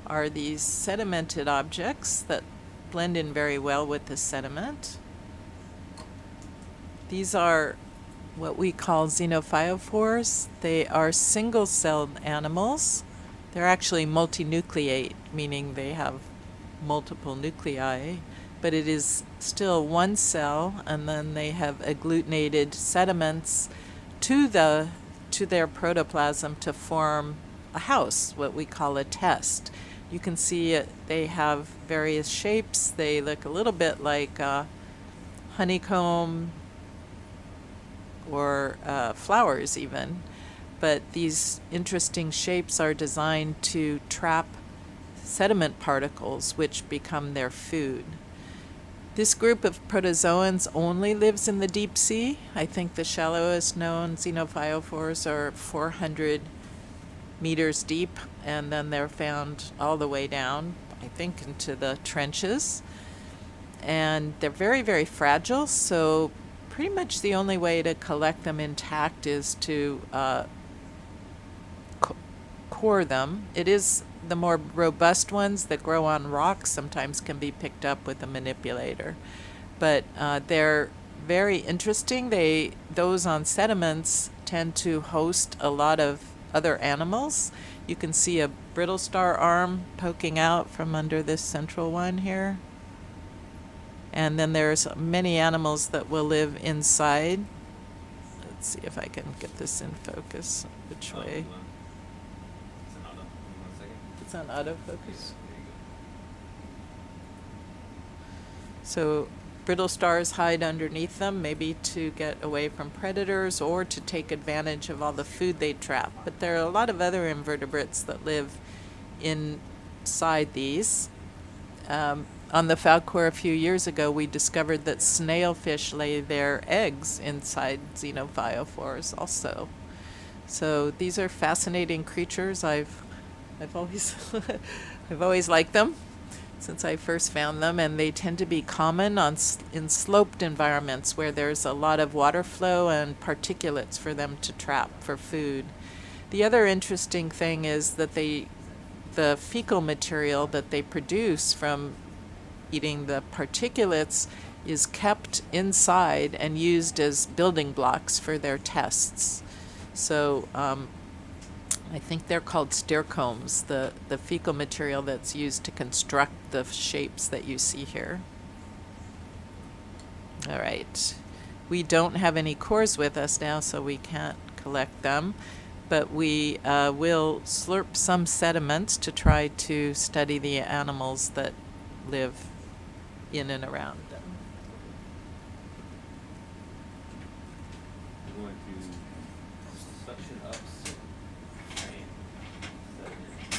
are these sedimented objects that blend in very well with the sediment. These are what we call xenophyophores. They are single-celled animals. They're actually multinucleate, meaning they have multiple nuclei, but it is still one cell, and then they have agglutinated sediments to their protoplasm to form a house, what we call a test. You can see they have various shapes. They look a little bit like honeycomb or flowers even, but these interesting shapes are designed to trap sediment particles which become their food. This group of protozoans only lives in the deep sea. I think the shallowest known xenophyophores are 400 meters deep, and then they're found all the way down, I think, into the trenches. And they're very, very fragile, so pretty much the only way to collect them intact is to core them. It is the more robust ones that grow on rocks sometimes can be picked up with a manipulator. But they're very interesting. Those on sediments tend to host a lot of other animals. You can see a brittle star arm poking out from under this central one here. And then there's many animals that will live inside. Let's see if I can get this in focus. Which way? It's an auto. 1 second. It's on Yeah, autofocus. there you go. So brittle stars hide underneath them, maybe to get away from predators or to take advantage of all the food they trap. But there are a lot of other invertebrates that live inside these. On the Falkor a few years ago, we discovered that snailfish lay their eggs inside xenophyophores also. So these are fascinating creatures. I've always I've always liked them since I first found them, and they tend to be common in sloped environments where there's a lot of water flow and particulates for them to trap for food. The other interesting thing is that the fecal material that they produce from eating the particulates is kept inside and used as building blocks for their tests. So I think they're called stercombs, the fecal material that's used to construct the shapes that you see here. All right. We don't have any cores with us now, so we can't collect them, but we will slurp some sediments to try to study the animals that live in and around them. We're going to suction up some rain, sediment,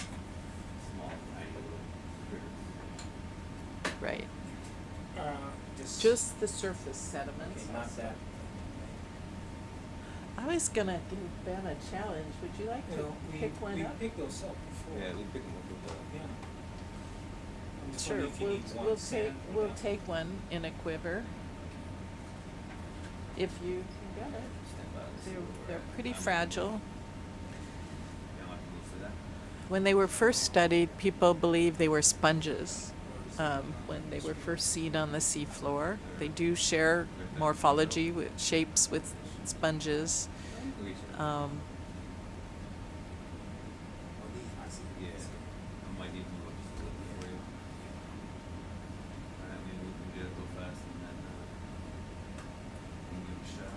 small, tiny little critters. Right. Just Just the surface sediments. okay, not that. I was gonna give Ben a challenge. Would you like You to know, pick one we up? picked those up before. Yeah, we pick them up with the. Yeah. I'm just Sure. wondering if you need one We'll sand or we'll not. take one in a quiver. if you can get it. Stand by the They're silhouette. pretty I'm- fragile. Yeah, I'll have to look for that. When they were first studied, people believed they were sponges. When they were first seen on the seafloor, they do share morphology with shapes with sponges. Um, Yeah, I might need to look for you. Alright, maybe we can do it real fast and then, we can give it a shot.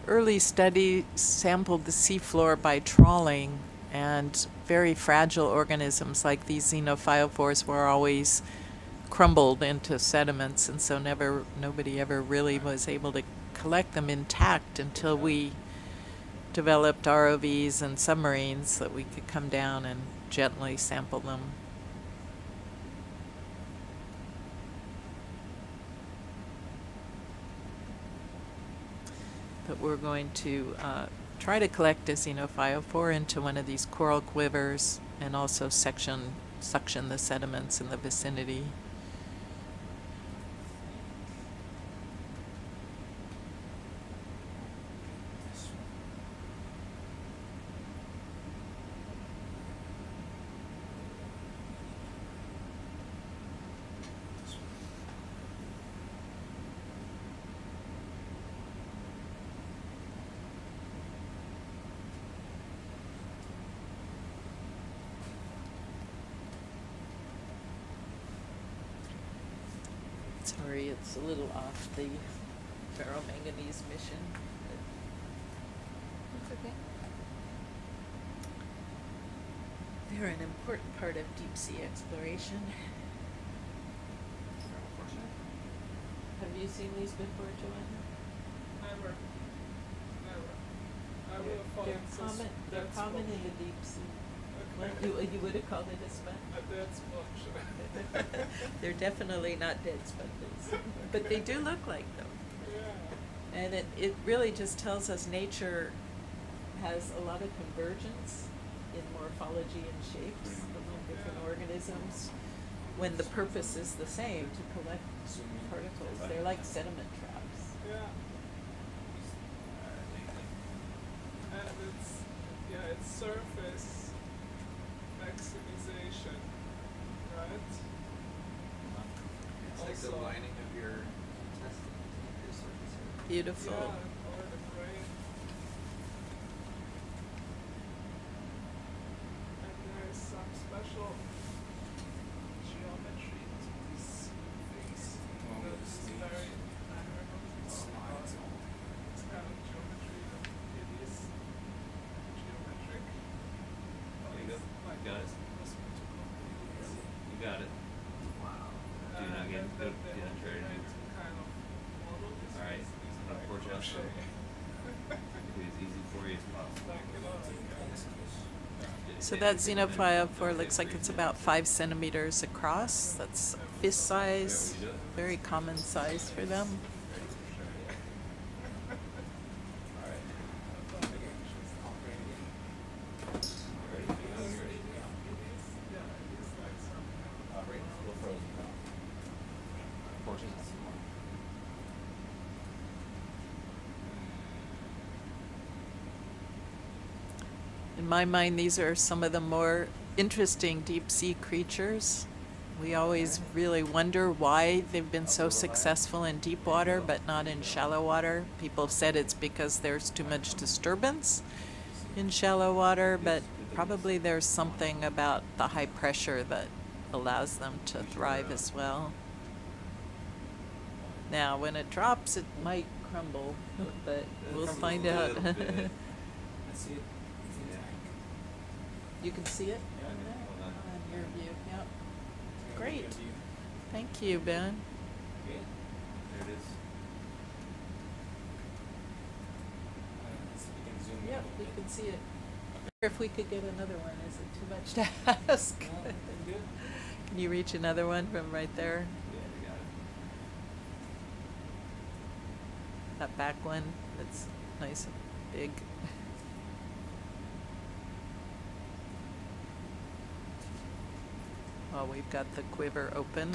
Early studies sampled the seafloor by trawling, and very fragile organisms like these xenophyophores were always crumbled into sediments, and so nobody ever really was able to collect them intact until we developed ROVs and submarines that we could come down and gently sample them. But we're going to try to collect a xenophyophore into one of these coral quivers and also suction the sediments in the vicinity. Sorry, it's a little off the ferromanganese mission. It's okay. They're an important part of deep sea exploration. Have you seen these before, Joanna? Never. I would have thought it's a They're dead common in sponge. the deep sea. Okay. What, you would have called it a sponge? A dead sponge. They're definitely not dead sponges, but they do look like them. Yeah. And it really just tells us nature has a lot of convergence in morphology and shapes among different organisms when the purpose is the same, to collect particles. They're like sediment traps. Yeah. And it's surface maximization, right? It's like the Also- lining of your intestines, your surface area. Beautiful. Yeah, or the brain. And there is some special geometry to these things. This is very, I don't know what it's called. It's kind of geometry that it is geometric. There you go. Like Got it. You got it. Wow. Do not get good. Yeah, try to do it. Kind of model this Alright, is I'm gonna like pour it out so crochet. make it as easy for you as possible. Like, you know, So that xenophyophore looks like it's about 5 centimeters across. That's fist size, very common size for them. In my mind, these are some of the more interesting deep sea creatures. We always really wonder why they've been so successful in deep water but not in shallow water. People have said it's because there's too much disturbance in shallow water, but probably there's something about the high pressure that allows them to thrive as well. Now, when it drops, it might crumble, but we'll find out. I see it. You can see it? Yeah, on there? hold on. On Your view, yep. Yeah, Great. good view. Thank you, Ben. Okay, there it is. So we can zoom in a Yep, little we bit. can see it. If we could get another one, is it too much to ask? No, that's good. Can you reach another one from right there? Yeah, we got it. That back one, that's nice and big. Well, we've got the quiver open.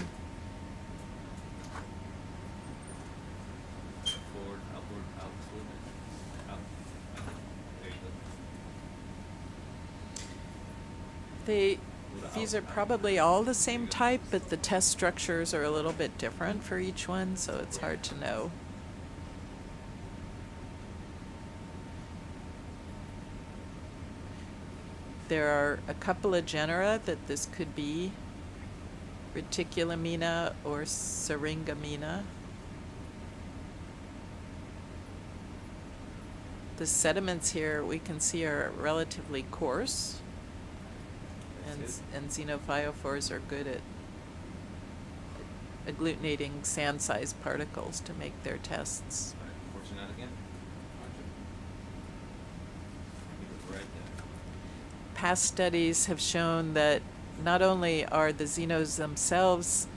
Forward, upward, out a little bit. Out. There you go. They, Little these out, are out. probably all the same type, but the test structures are a little bit different for each one, so it's hard to know. There are a couple of genera that this could be, Reticulamina or Syringamina. The sediments here we can see are relatively coarse, and, That's it. and xenophyophores are good at agglutinating sand-sized particles to make their tests. All right, fortune out again. Keep it right there. Past studies have shown that not only are the xenos themselves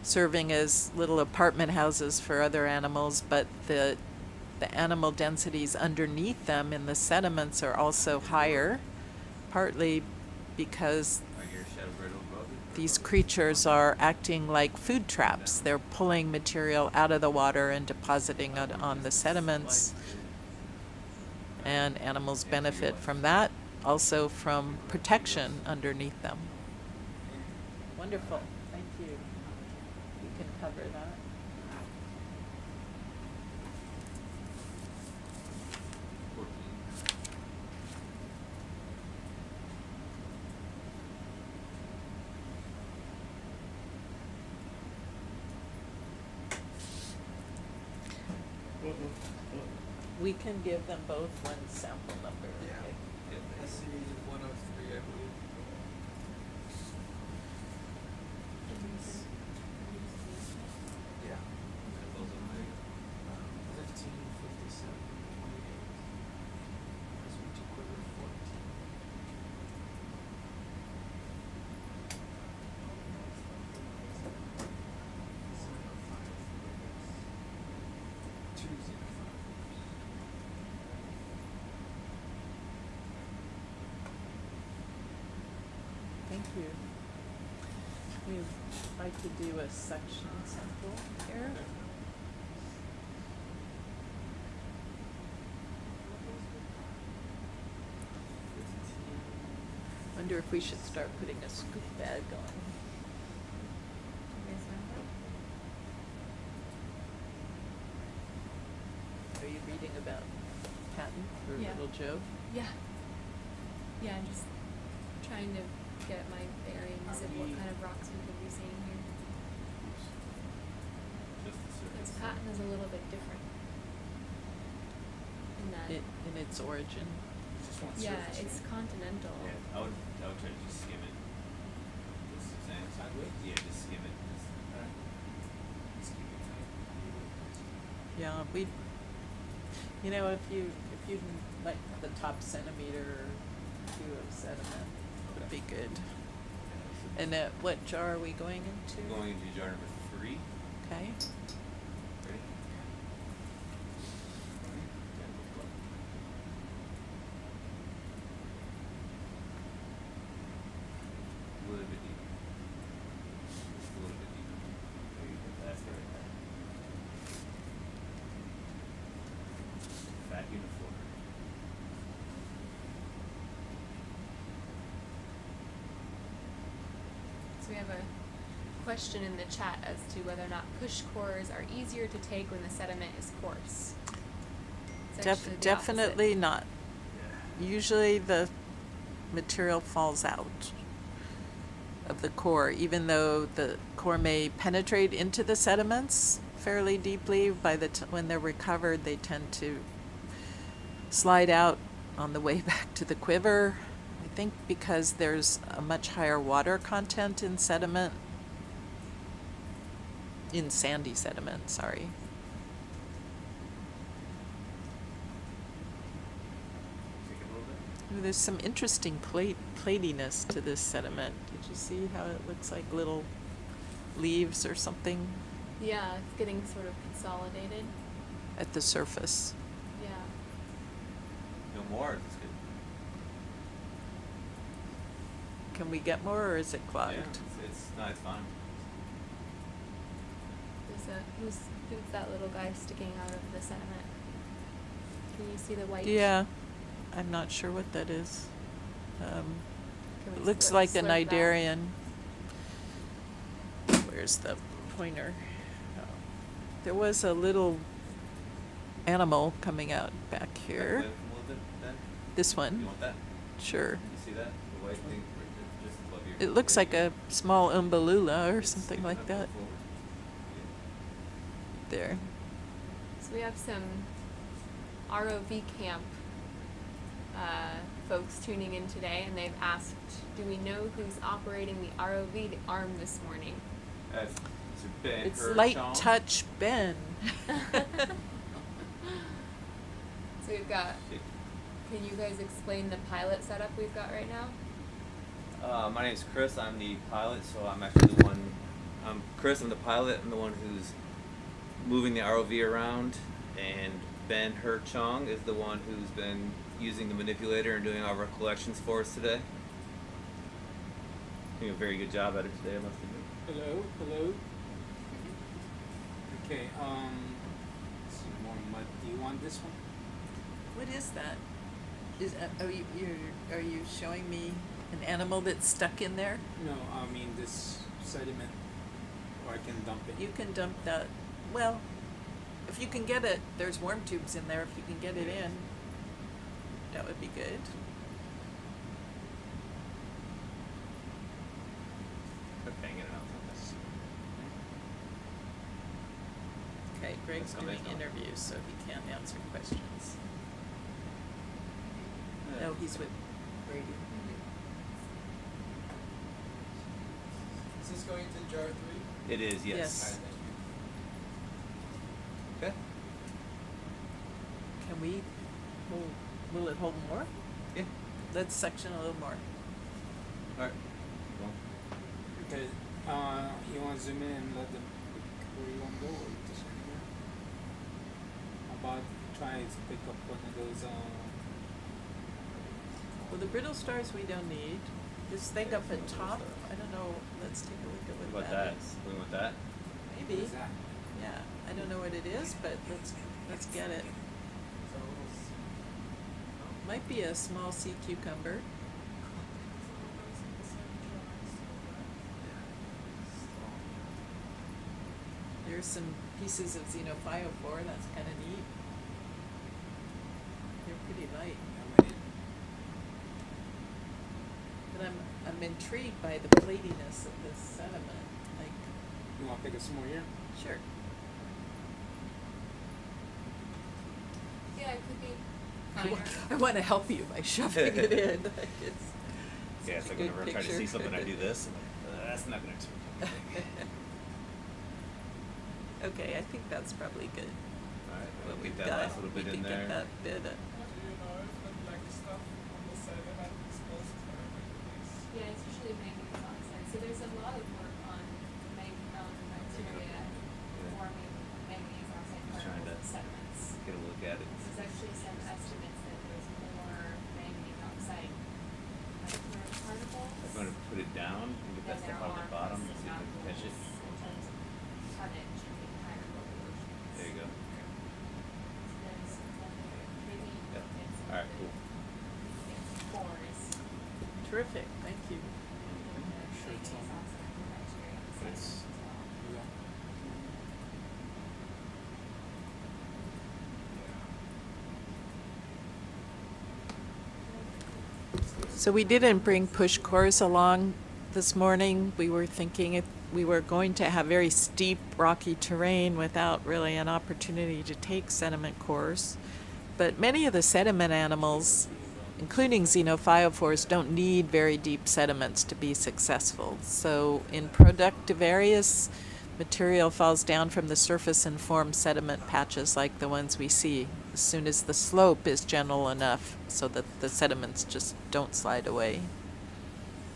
serving as little apartment houses for other animals, but the animal densities underneath them in the sediments are also higher, partly because Right here, shadow bird above it. these creatures are acting like food traps. They're pulling material out of the water and depositing it on the sediments, and animals benefit from that, also from protection underneath them. Wonderful, thank you. You can cover that. We can give them both one sample number. Yeah. Okay. Yeah, SC 103, I believe. Yeah. those are my 15, 57, 28. This one to quiver 14. Two xenophyophores. Thank you. We'd like to do a section sample here. Wonder if we should start putting a scoop bag on. Are you reading about Patton or Yeah. Little Joe? Yeah. Yeah, I'm just trying to get my bearings of what kind of rocks we could be seeing here. just the Because surface. Patton is a little bit different in that. In its origin. Just want Yeah, surface it's here. continental. Yeah, I would try to just skim it. Just saying. Sideways? Yeah, just skim it. Just, Alright. Just keep it tight. Yeah, if you like the top centimeter or two of sediment would be good. And what jar are we going into? Going into jar number 3. Okay. Ready? A little bit deeper. Just a little bit deeper. There you go. That's it right there. Vacuum the floor. So we have a question in the chat as to whether or not push cores are easier to take when the sediment is coarse. It's actually the Definitely opposite. not. Usually the material falls out of the core, even though the core may penetrate into the sediments fairly deeply. When they're recovered, they tend to slide out on the way back to the quiver. I think because there's a much higher water content in sediment, in sandy sediment, sorry. Take it a little bit. Ooh, there's some interesting platiness to this sediment. Did you see how it looks like little leaves or something Yeah, it's getting sort of consolidated. at the surface? Yeah. No more. It's good. Can we get more, or is it clogged? Yeah, it's fine. Who's that little guy sticking out of the sediment? Can you see the white? Yeah, I'm not sure what that is. Can we It looks slurp- like a slurp that? Nidarian. Where's the pointer? Oh. There was a little animal coming out back here. Back a little bit, Ben? This You one, want that? sure. You see that? The white thing just above your. It looks like a small umbellula or something like that. There. So we have some ROV camp folks tuning in today, and they've asked, do we know who's operating the ROV arm this morning? That's Ben It's Herchong. Light Touch Ben. So we've got, can you guys explain the pilot setup we've got right now? My name's Chris. I'm the pilot, so I'm actually the one. I'm Chris. I'm the pilot. I'm the one who's moving the ROV around, and Ben Herchong is the one who's been using the manipulator and doing all of our collections for us today. Doing a very good job at it today, I must admit. Hello, hello. Okay, some more mud. Do you want this one? What is that? Are you showing me an animal that's stuck in there? No, I mean this sediment, or I can dump it. You can dump that. Well, if you can get it, there's worm tubes in there. If you can get it in, that would be good. Quit banging it out like this. Okay, Greg's That's doing amazing. interviews, so he can't answer questions. Yeah. No, he's with Brady. Is this going to jar 3? It is, yes. Yes. Alright, thank you. Okay. Can we? Will it hold more? Yeah. Let's section a little more. All right. Well, Okay, you want to zoom in and let them pick where you want to go, or you just want to go? How about try to pick up one of those, Well, the brittle stars we don't need. This thing up at top, I don't know. Let's take a look at what what about that? is. We want that? Maybe. what is that? Yeah, I don't know what it is, but let's get it. Might be a small sea cucumber. There's some pieces of xenophyophore. That's kind of neat. They're pretty light. But I'm intrigued by the platiness of this sediment. Like, You want to pick up some more here? sure. Yeah, it could be I want to help you by shoving it in. Like it's Yeah, it's such like a good whenever I try to see picture. something, I do this, and that's not going to turn. Okay, I think that's probably good. All right, What we'll we've keep that got, last little we bit can in there. get that bit. Do you know if the black stuff on the sediment is close to the place? Yeah, it's usually manganese oxide. So there's a lot of work on bacteria forming manganese oxide Just trying particles in to sediments. Get a look at it. There's actually some estimates that there's more manganese oxide microparticles I'm going to put it down and get that than there stuff out of are the bottom and places see if I can catch it. in terms of tonnage in the entire global oceans. There you go. So there's maybe Yep. it's All right, cool. pores. Terrific, thank you. Sure, it's Manganese on. oxide and bacteria in the But it's- sediments as well. Yeah. So we didn't bring push cores along this morning. We were thinking if we were going to have very steep rocky terrain without really an opportunity to take sediment cores. But many of the sediment animals including xenophyophores, don't need very deep sediments to be successful. So in productive areas, material falls down from the surface and forms sediment patches like the ones we see as soon as the slope is gentle enough so that the sediments just don't slide away.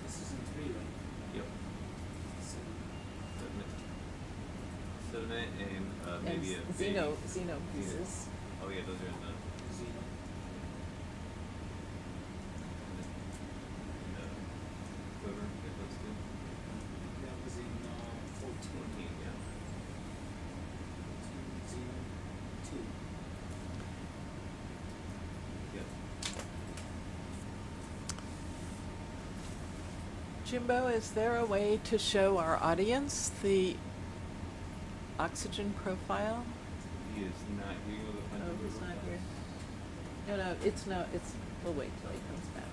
This is in three, right? Yep. So, Sediment and maybe a xeno pieces. Oh yeah, those are in the Xeno. quiver. Get those two. That was in 14. Yeah. Xeno 2. Yep. Jimbo, is there a way to show our audience the oxygen profile? He is not here. Go find Oh, the he's river. not here. No, we'll wait till he comes back.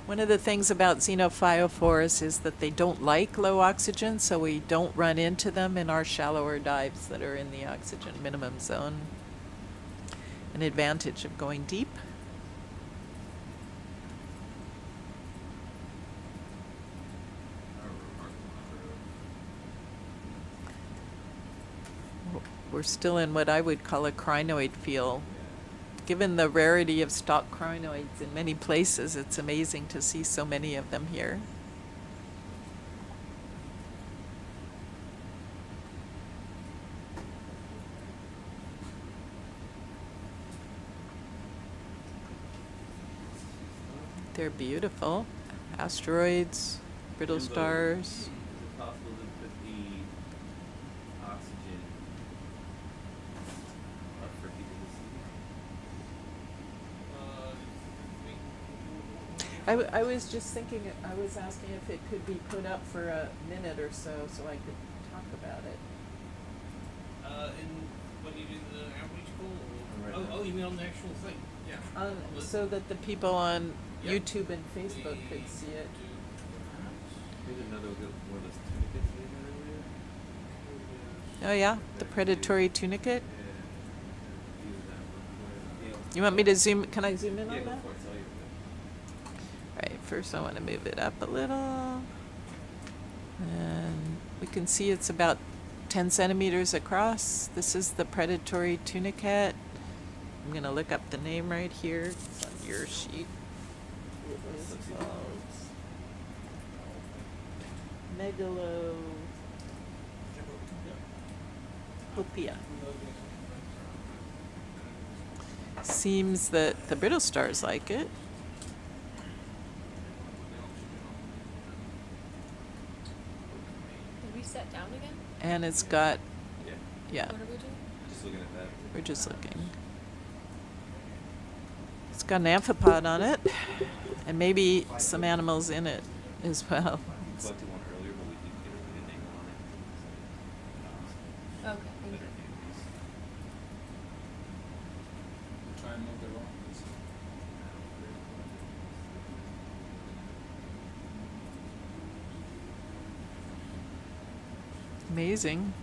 One of the things about xenophyophores is that they don't like low oxygen, so we don't run into them in our shallower dives that are in the oxygen minimum zone. An advantage of going deep. We're still in what I would call a crinoid field. Given the rarity of stock crinoids in many places, it's amazing to see so many of them here. They're beautiful. Asteroids, brittle Jimbo, stars. Is it possible to put the oxygen up for people to see? I was just thinking, I was asking if it could be put up for a minute or so I could talk about it. When you do the outreach call? Right Or, now. oh, you mean on the actual thing? Yeah. So that the people on Yep. YouTube and Facebook could see it. Here's another good one of those tunicates we had earlier. Oh yeah, the predatory tunicate. Yeah. Use that real quick. You want me to zoom? Can I zoom in Yeah, on go that? for it. It's all your good. Right, first I want to move it up a little. And we can see it's about 10 centimeters across. This is the predatory tunicate. I'm going to look up the name right here. It's on your sheet. It is called Megalopia. Seems that the brittle stars like it. Did we set down again? And it's got, Yeah. yeah, What are we doing? Just looking at that. we're just looking. It's got an amphipod on it, and maybe some animals in it as well. We collected one earlier, but we didn't get a good name on it. Okay, thank you. Better database. Try and move it along. Amazing.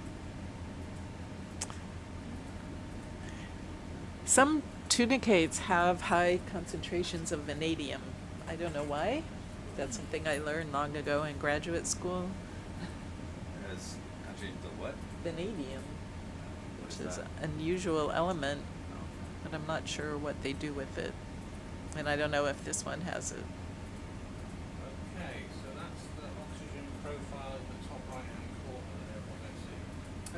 Some tunicates have high concentrations of vanadium. I don't know why. That's something I learned long ago in graduate school. As actually the what? Vanadium, What which is is that? an unusual element, Oh. but I'm not sure what they do with it. And I don't know if this one has it. Okay, so that's the oxygen profile at the top right hand corner there, what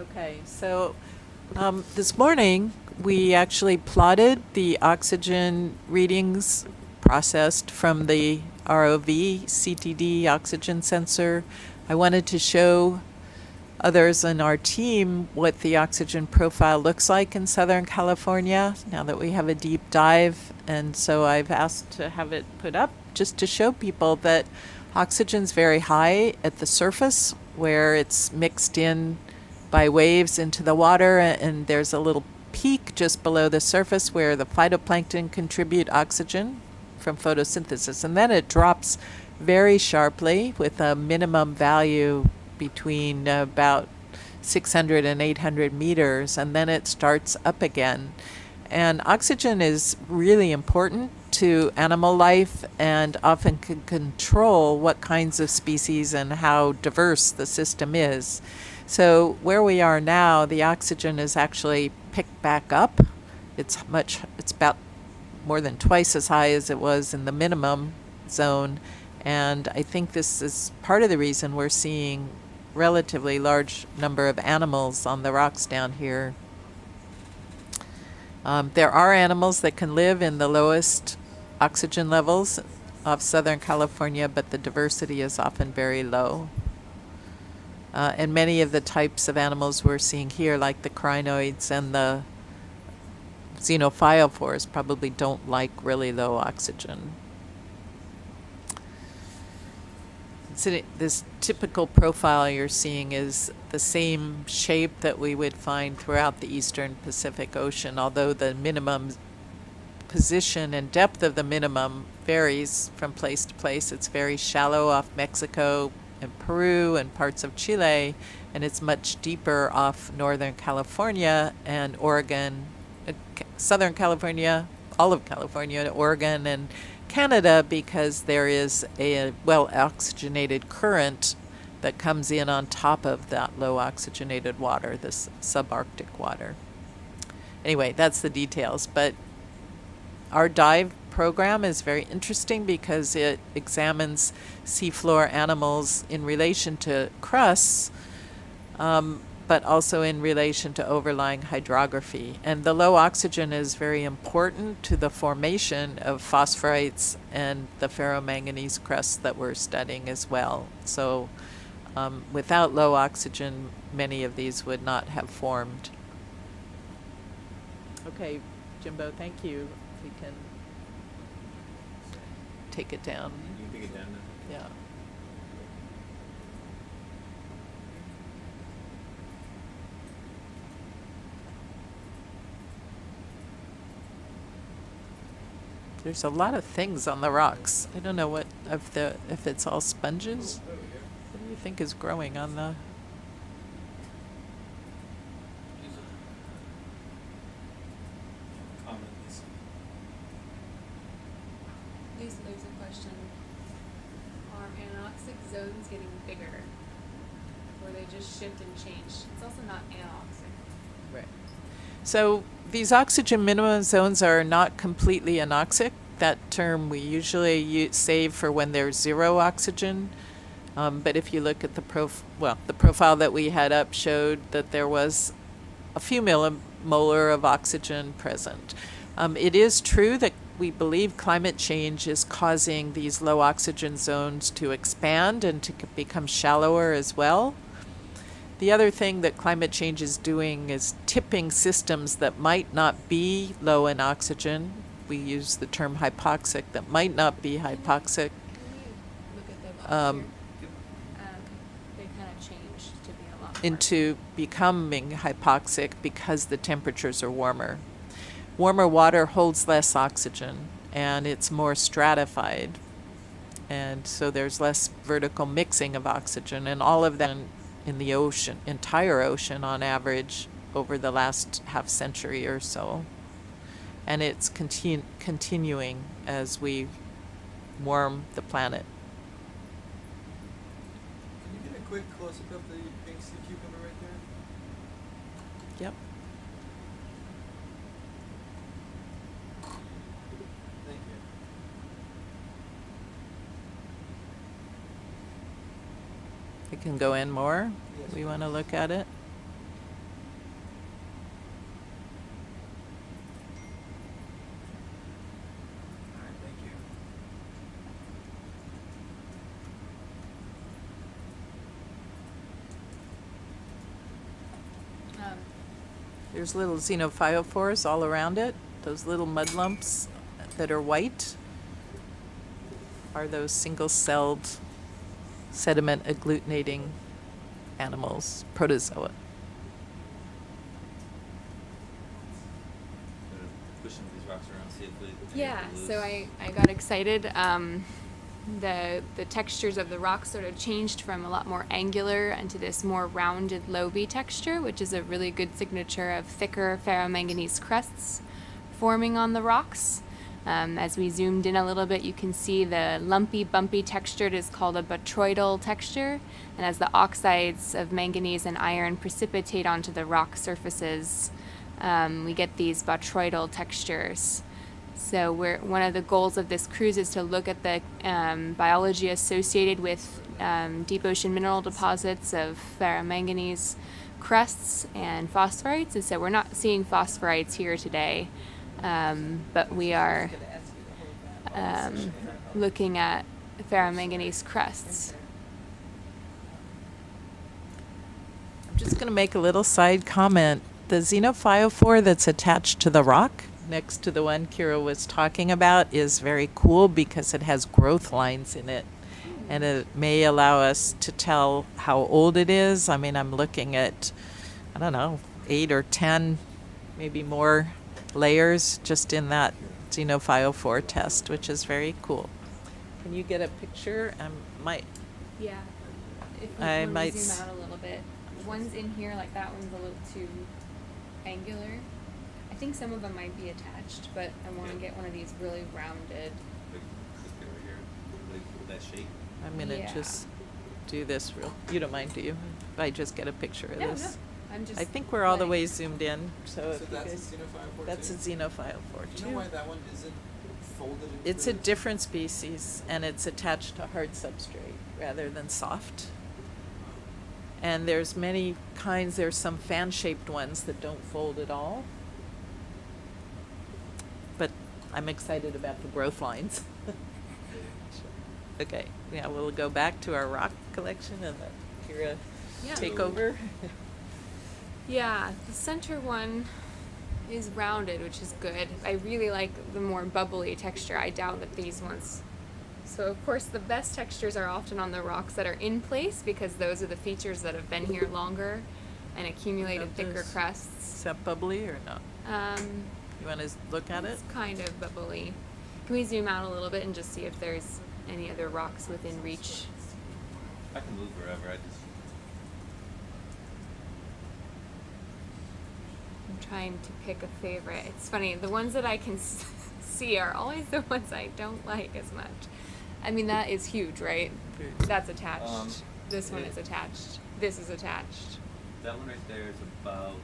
I see. Okay, so this morning we actually plotted the oxygen readings processed from the ROV CTD oxygen sensor. I wanted to show others in our team what the oxygen profile looks like in Southern California now that we have a deep dive. And so I've asked to have it put up just to show people that oxygen's very high at the surface where it's mixed in by waves into the water, and there's a little peak just below the surface where the phytoplankton contribute oxygen from photosynthesis, and then it drops very sharply with a minimum value between about 600 and 800 meters, and then it starts up again. And oxygen is really important to animal life and often can control what kinds of species and how diverse the system is. So where we are now, the oxygen is actually picked back up. It's about more than twice as high as it was in the minimum zone. And I think this is part of the reason we're seeing relatively large number of animals on the rocks down here. There are animals that can live in the lowest oxygen levels of Southern California, but the diversity is often very low. And many of the types of animals we're seeing here, like the crinoids and the xenophyophores, probably don't like really low oxygen. So this typical profile you're seeing is the same shape that we would find throughout the eastern Pacific Ocean, although the minimum position and depth of the minimum varies from place to place. It's very shallow off Mexico and Peru and parts of Chile, and it's much deeper off Northern California and Oregon, Southern California, all of California, Oregon, and Canada, because there is a well-oxygenated current that comes in on top of that low-oxygenated water, this subarctic water. Anyway, that's the details. But our dive program is very interesting because it examines seafloor animals in relation to crusts, but also in relation to overlying hydrography. And the low oxygen is very important to the formation of phosphorites and the ferromanganese crusts that we're studying as well. So without low oxygen, many of these would not have formed. Okay, Jimbo, thank you. We can take it down. You can take it down now. Yeah. There's a lot of things on the rocks. I don't know what if it's all sponges. What do you think is growing on the? Lisa, there's a question. Are anoxic zones getting bigger? Or they just shift and change? It's also not anoxic. Right. So these oxygen minimum zones are not completely anoxic. That term we usually save for when there's zero oxygen. But if you look at the profile that we had up showed that there was a few millimolar of oxygen present. It is true that we believe climate change is causing these low oxygen zones to expand and to become shallower as well. The other thing that climate change is doing is tipping systems that might not be low in oxygen. We use the term hypoxic, that might not be hypoxic. Can we look at the box here? They kind of changed to be a lot more. Into becoming hypoxic because the temperatures are warmer. Warmer water holds less oxygen and it's more stratified. And so there's less vertical mixing of oxygen, and all of that in the ocean, entire ocean on average over the last half century or so. And it's continuing as we warm the planet. Can you get a quick close-up of the pink sea cucumber right there? Yep. Thank you. We can go in more. Yes, We want to look at it. All right, thank you. There's little xenophyophores all around it. Those little mud lumps that are white are those single-celled sediment agglutinating animals, protozoa. Push some of these rocks around, see if they Yeah, lose. so I got excited. The textures of the rocks sort of changed from a lot more angular into this more rounded lobey texture, which is a really good signature of thicker ferromanganese crusts forming on the rocks. As we zoomed in a little bit, you can see the lumpy, bumpy texture is called a botryoidal texture. And as the oxides of manganese and iron precipitate onto the rock surfaces, we get these botryoidal textures. So one of the goals of this cruise is to look at the biology associated with deep ocean mineral deposits of ferromanganese crusts and phosphorites. And so we're not seeing phosphorites here today. But we are looking at ferromanganese crusts. I'm just going to make a little side comment. The xenophytophore that's attached to the rock next to the one Kira was talking about is very cool because it has growth lines in it. And it may allow us to tell how old it is. I mean, I'm looking at, I don't know, 8 or 10, maybe more layers just in that xenophytophore test, which is very cool. Can you get a picture? Yeah. If you I want might to zoom out a little bit. One's in here, like that one's a little too angular. I think some of them might be attached, but I want to get one of these really rounded. Like this guy right here, like that shape. I'm going to Yeah. just do this real. You don't mind, do you? If I just get a picture of No, this. no. I'm just. I think we're all the letting- way zoomed in. So So if you that's a guys, xenophytophore that's a too? xenophytophore Do you know too. why that one isn't folded into It's a the- different species, and it's attached to hard substrate rather than soft. And there's many kinds. There's some fan-shaped ones that don't fold at all. But I'm excited about the growth lines. Okay, yeah, we'll go back to our rock collection and let Kira Yeah. take over. Yeah, the center one is rounded, which is good. I really like the more bubbly texture. I doubt that these ones. So of course the best textures are often on the rocks that are in place because those are the features that have been here longer and accumulated About thicker this. crusts. Is that bubbly or not? You want to look at it? It's kind of bubbly. Can we zoom out a little bit and just see if there's any other rocks within reach? I can move wherever. I just I'm trying to pick a favorite. It's funny, the ones that I can see are always the ones I don't like as much. I mean, that is huge, right? That's attached. This one is attached. This is attached. that one right there is about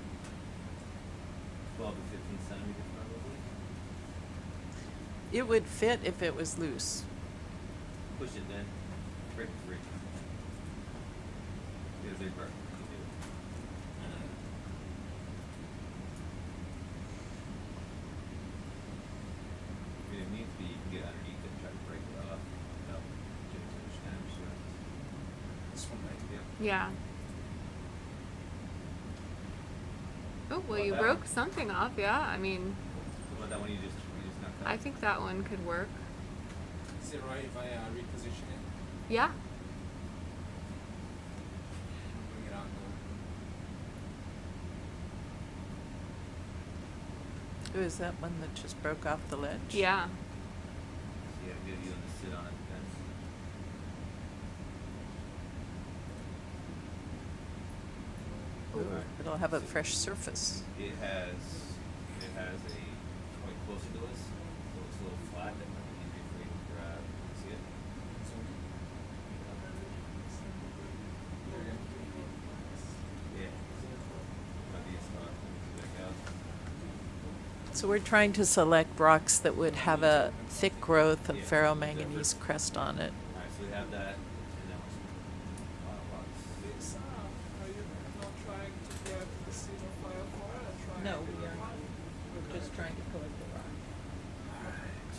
12 to 15 centimeters probably. It would fit if it was loose. Push it then. Break free. Because they burn. You do. I mean, it needs to be, you can get underneath it and try to break it off without getting too much damage to it. This one right here. Yeah. Yeah. Oh, well, Well, you that broke one- something off, yeah. I mean, What about that one you just knocked out? I think that one could work. Is it right if I reposition it? Yeah. Bring it out. Who is that one that just broke off the ledge? Yeah. So you gotta get you to sit on it then. Ooh, it'll have a fresh surface. It has a quite closer to us, so it's a little flat that might be easier for you to grab. See it? Yeah. Might be a spot. Back out. So we're trying to select rocks that would have a thick growth of Yeah. ferromanganese crest on it. Alright, so we have that, and then we'll rocks. Are you not trying to grab the xenophytophore or trying No, to we are not. We're just trying to collect the rock. Alright.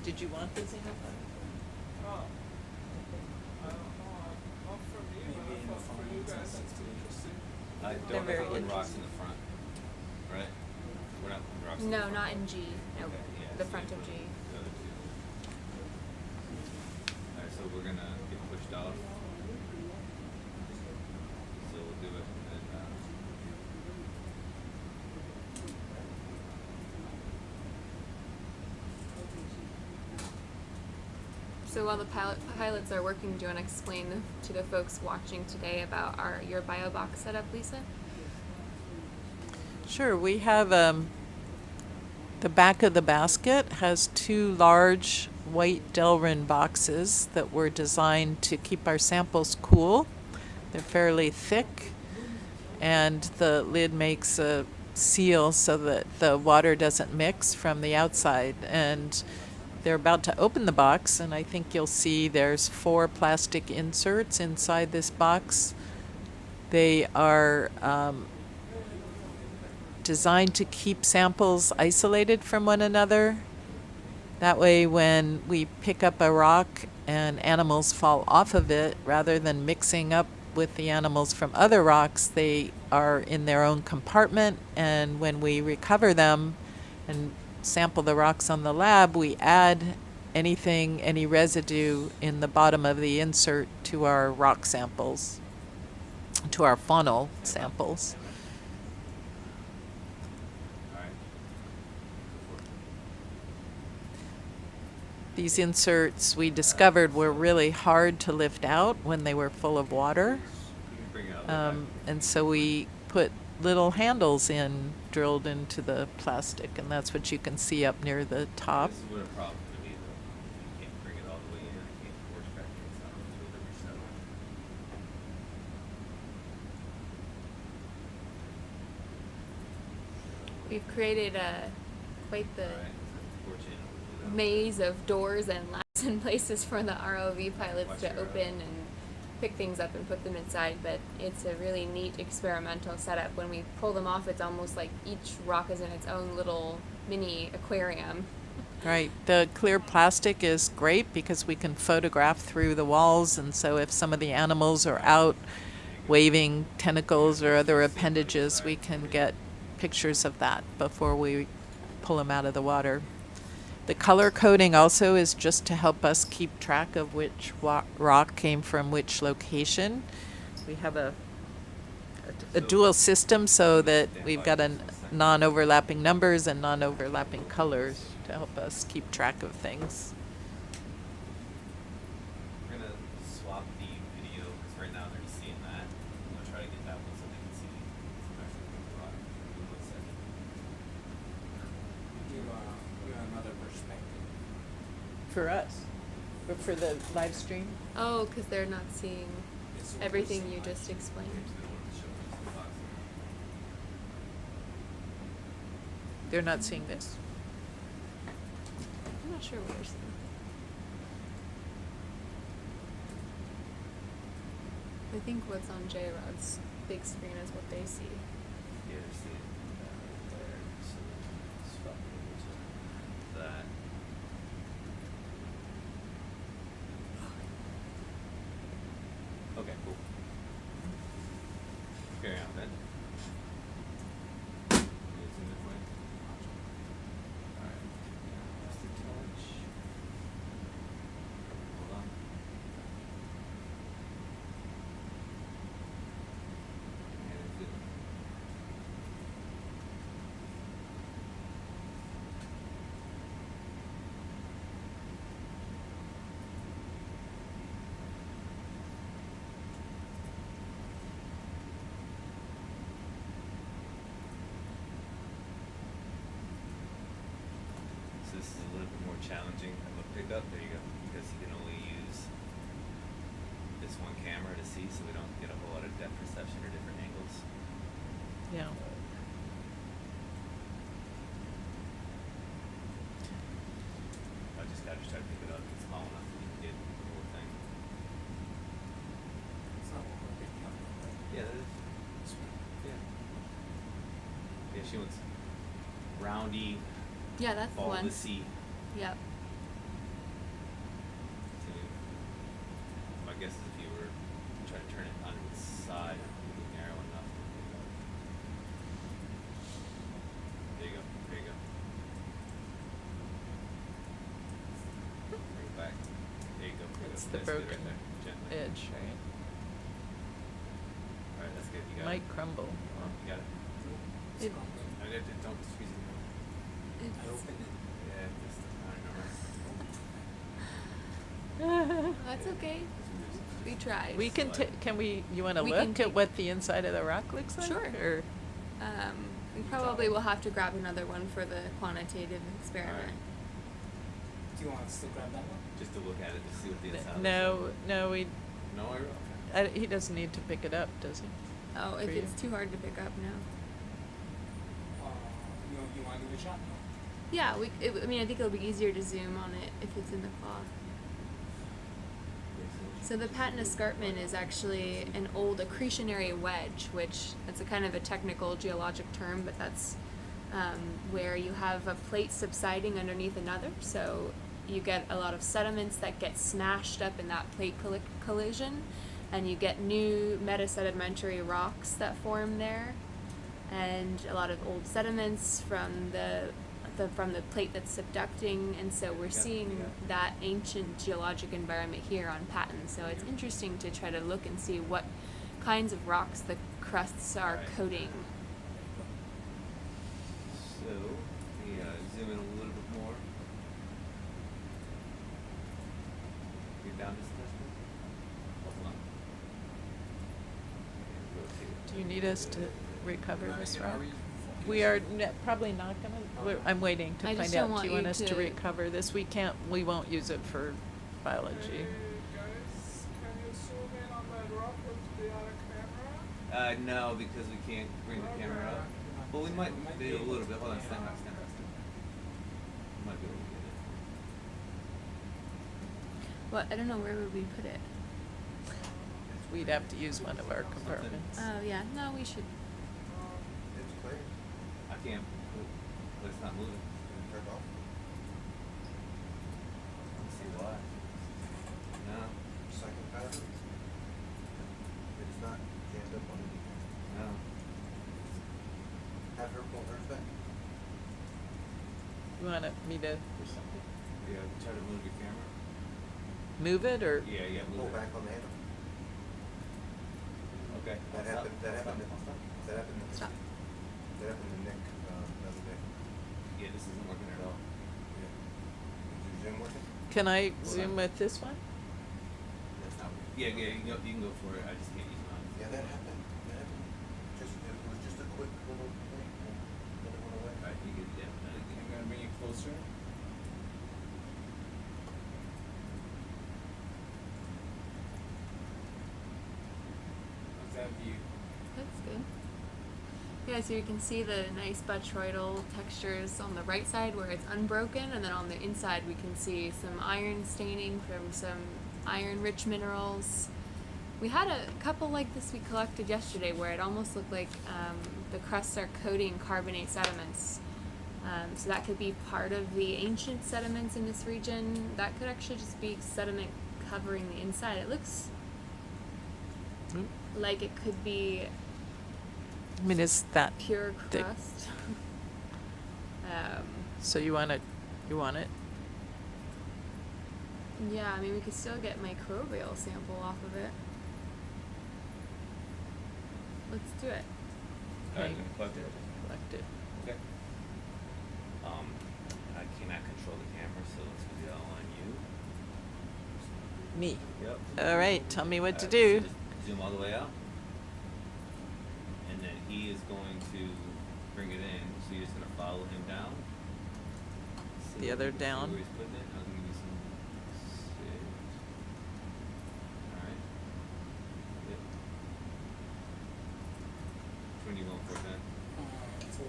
Did you want the xenophyte? Oh. I don't know. Not for me, but I thought for you guys it's too interesting. I They're don't know very if we're putting rocks in the front, right? We're not putting rocks in the No, front. not in G. No, Okay, yeah, the so front you of put G. the other two. Alright, so we're gonna get pushed off. So we'll do it and then, So while the pilots are working, do you want to explain to the folks watching today about your BioBox setup, Lisa? Sure, we have The back of the basket has two large white Delrin boxes that were designed to keep our samples cool. They're fairly thick, and the lid makes a seal so that the water doesn't mix from the outside. And they're about to open the box, and I think you'll see there's 4 plastic inserts inside this box. They are designed to keep samples isolated from one another. That way, when we pick up a rock and animals fall off of it, rather than mixing up with the animals from other rocks, they are in their own compartment, and when we recover them and sample the rocks on the lab, we add any residue in the bottom of the insert to our rock samples, to our faunal samples. All right. These inserts we discovered were really hard to lift out when they were full of water. You can bring it out. And so we put little handles drilled into the plastic, and that's what you can see up near the top. This is what a problem could be, though. You can't bring it all the way in. You can't force back inside until the resettle. We've created quite the All right. So unfortunately, maze of doors and labs and places for the ROV pilots Watch to your, open and pick things up and put them inside, but it's a really neat experimental setup. When we pull them off, it's almost like each rock is in its own little mini aquarium. Right. The clear plastic is great because we can photograph through the walls, and so if some of the animals are out waving tentacles or other appendages, we can get pictures of that before we pull them out of the water. The color coding also is just to help us keep track of which rock came from which location. We have a dual system so that we've got non-overlapping numbers and non-overlapping colors to help us keep track of things. we're gonna swap the video because right now they're just seeing that. I'm gonna try to get that one so they can see some actual rock. Give me 1 second. Give another perspective. For us, but for the live stream. Oh, because they're not seeing everything you just explained. They don't want to show us the box. They're not seeing this. I'm not sure what they're seeing. I think what's on J-Rod's big screen is what they see. Yeah, they're seeing that right there. So swap it over to that. Okay, cool. Carry on then. Zoom this way. Alright. Just a touch. Hold on. And zoom. So this is a little bit more challenging of a pickup. There you go. Because you can only use this one camera to see, so we don't get a whole lot of depth perception or different angles. Yeah. I just gotta try to pick it up. It's small enough that you can get the whole thing. It's not one big camera, right? Yeah, that is. This one. Yeah. Yeah, she wants roundy, Yeah, that's the all one. the sea. Yep. So my guess is if you were trying to turn it on its side, it would be narrow enough. There you go. There you go. Bring it back. There you go. There you That's go. the good broken right there. Gently. edge, right? All right, that's good. You got Might it. crumble. You got it. It- Don't squeeze it. It's- I opened it. Yeah, just I don't know. That's okay. We tried. We can you want to We can look take- at what the inside of the rock looks like? Sure. Or We probably will have to grab another one for the quantitative experiment. Do you want us to grab that one? Just to look at it, to see what the inside No, looks no, we, like. No, okay. he doesn't need to pick it up, does he? Oh, if For you? it's too hard to pick up, no. You want to give it a shot? Yeah, I mean, I think it'll be easier to zoom on it if it's in the claw. So the Patton Escarpment is actually an old accretionary wedge, which that's a kind of a technical geologic term, but that's where you have a plate subsiding underneath another. So you get a lot of sediments that get smashed up in that plate collision, and you get new metasedimentary rocks that form there, and a lot of old sediments from the plate that's subducting, and so we're seeing that ancient geologic environment here on Patton. So it's interesting to try to look and see what kinds of rocks the crusts are coating. So, zoom in a little bit more. Get down just a touch more. Hold on. Rotate. Do you need us to recover this rock? We are probably not gonna, I'm waiting to I just find don't out, want do you want you us to to- recover this? We won't use it for biology. Hey guys, can you zoom in on that rock with the other camera? No, because we can't bring the camera up. But we might be a little bit. Hold on, stand by. We might be able to get it. What? I don't know, where would we put it? We'd have to use one of our compartments. Oh yeah, no, we should. It's clear. I can't. But it's not moving. Turn it off. Let's see why. No. Second pattern. It's not jammed up on anything. No. Have her pull hers back. You want me to Or something. Yeah. Try to move your camera. move it, or? Yeah. Pull Move it. back on the handle. Okay. That I'll happened. stop. That I'll happened. stop. I'll stop. That happened. Stop. That happened to Nick the other day. Yeah, this isn't working at all. Yeah. Is your Zoom working? Can I Hold zoom on. with this one? That's not working. Yeah. You can go for it. I just can't use mine. Yeah, that happened. That happened. It was just a quick little thing. Then it went away. All right. You can. Yeah. I'm gonna bring it closer. How's that view? That's good. Yeah, so you can see the nice botryoidal textures on the right side where it's unbroken, and then on the inside we can see some iron staining from some iron-rich minerals. We had a couple like this we collected yesterday where it almost looked like the crusts are coating carbonate sediments. So that could be part of the ancient sediments in this region. That could actually just be sediment covering the inside. It looks like it could be I mean, is that pure thick? crust. So you want it? Yeah, I mean, we could still get microbial sample off of it. Let's do it. All right. Okay. Gonna collect it. Collect it. Okay. I cannot control the camera, so it's gonna be all on you. Me. Yep. All right. Tell me what to Alright, do. so just zoom all the way out. And then he is going to bring it in, so you're just gonna follow him down. The other See down. where he's putting it. I'll give you some shit. Alright. Yep. Which one are you going for then? 4.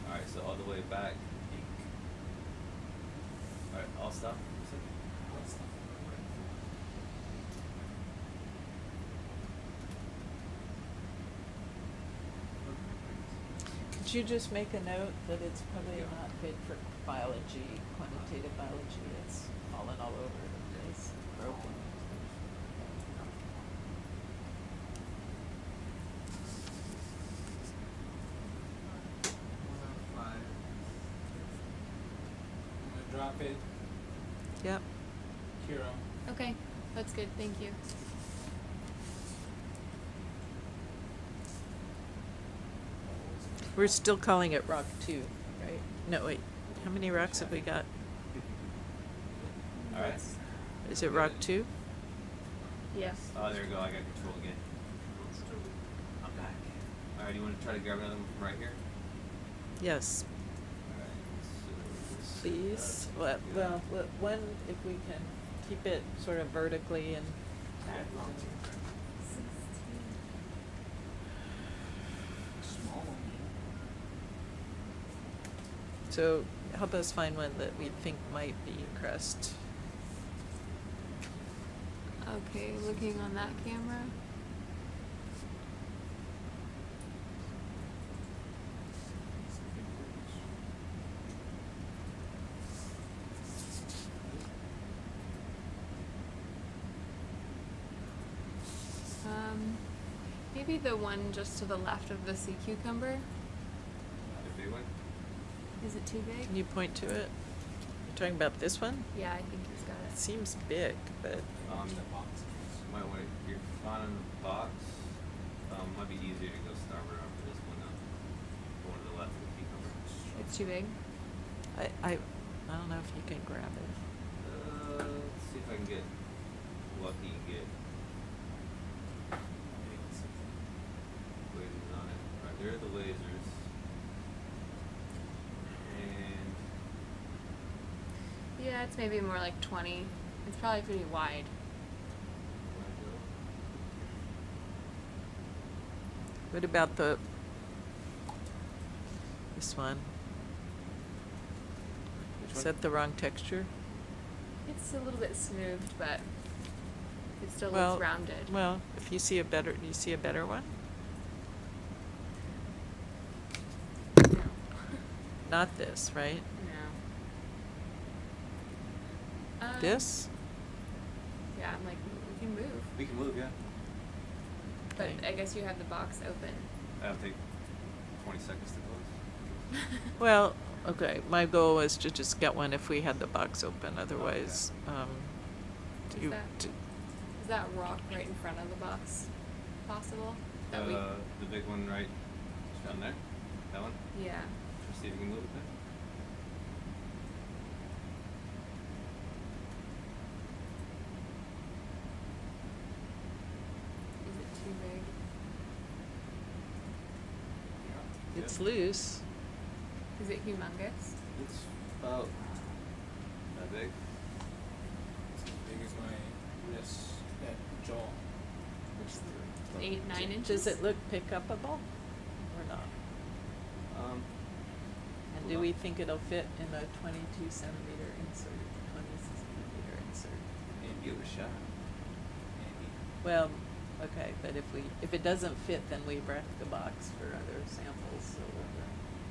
Alright, so all the way back. Alright, I'll stop for a second. Could you just make a note that it's probably not good for biology, quantitative biology? It's fallen all over the place, broken. I'm gonna drop it. Yep. Hero. Okay, that's good. Thank you. We're still calling it rock 2, right? No, wait. How many rocks have we got? Alright. Is it rock 2? Yes. Oh, there we go. I got control again. I'm back. Alright, you want to try to grab another one from right here? Yes, Alright, so please. Well, one, if we can keep it sort of vertically and back. Small one. So help us find one that we think might be crest. Okay, looking on that camera. Maybe the one just to the left of the sea cucumber. the big one? Is it too big? Can you point to it? You're talking about this one? Yeah, I think he's got It it. seems big, but Might want to, you're fine on the box. Might be easier to go starboard on for this one though. Going to the left of the cucumber. It's too big. I don't know if you can grab it. Let's see if I can get lucky and get lasers on it. Alright, there are the lasers. And Yeah, it's maybe more like 20. It's probably pretty wide. where I go? What about this one? Which Is one? that the wrong texture? It's a little bit smoothed, but it still Well, looks rounded. Well, if you see a better, do you see a better one? No. Not this, right? No. This? Yeah, I'm like, we can move. We can move, yeah. But Okay. I guess you have the box open. That'll take 20 seconds to close. Well, okay, my goal was to just get one if we had the box open, otherwise, do Is you, that- d- Is that rock right in front of the box possible? That we, The big one right down there? That one? yeah. Let's see if we can move it there. Is it too big? it's loose. Is it humongous? It's about that big. It's as big as my wrist, that jaw. What's the 8, 9 inches? Does it look pick-upable or not? And do we think it'll fit in a 22 centimeter insert, 20 centimeter insert? Maybe give it a shot. Maybe. Well, okay, but if it doesn't fit, then we wreck the box for other samples, so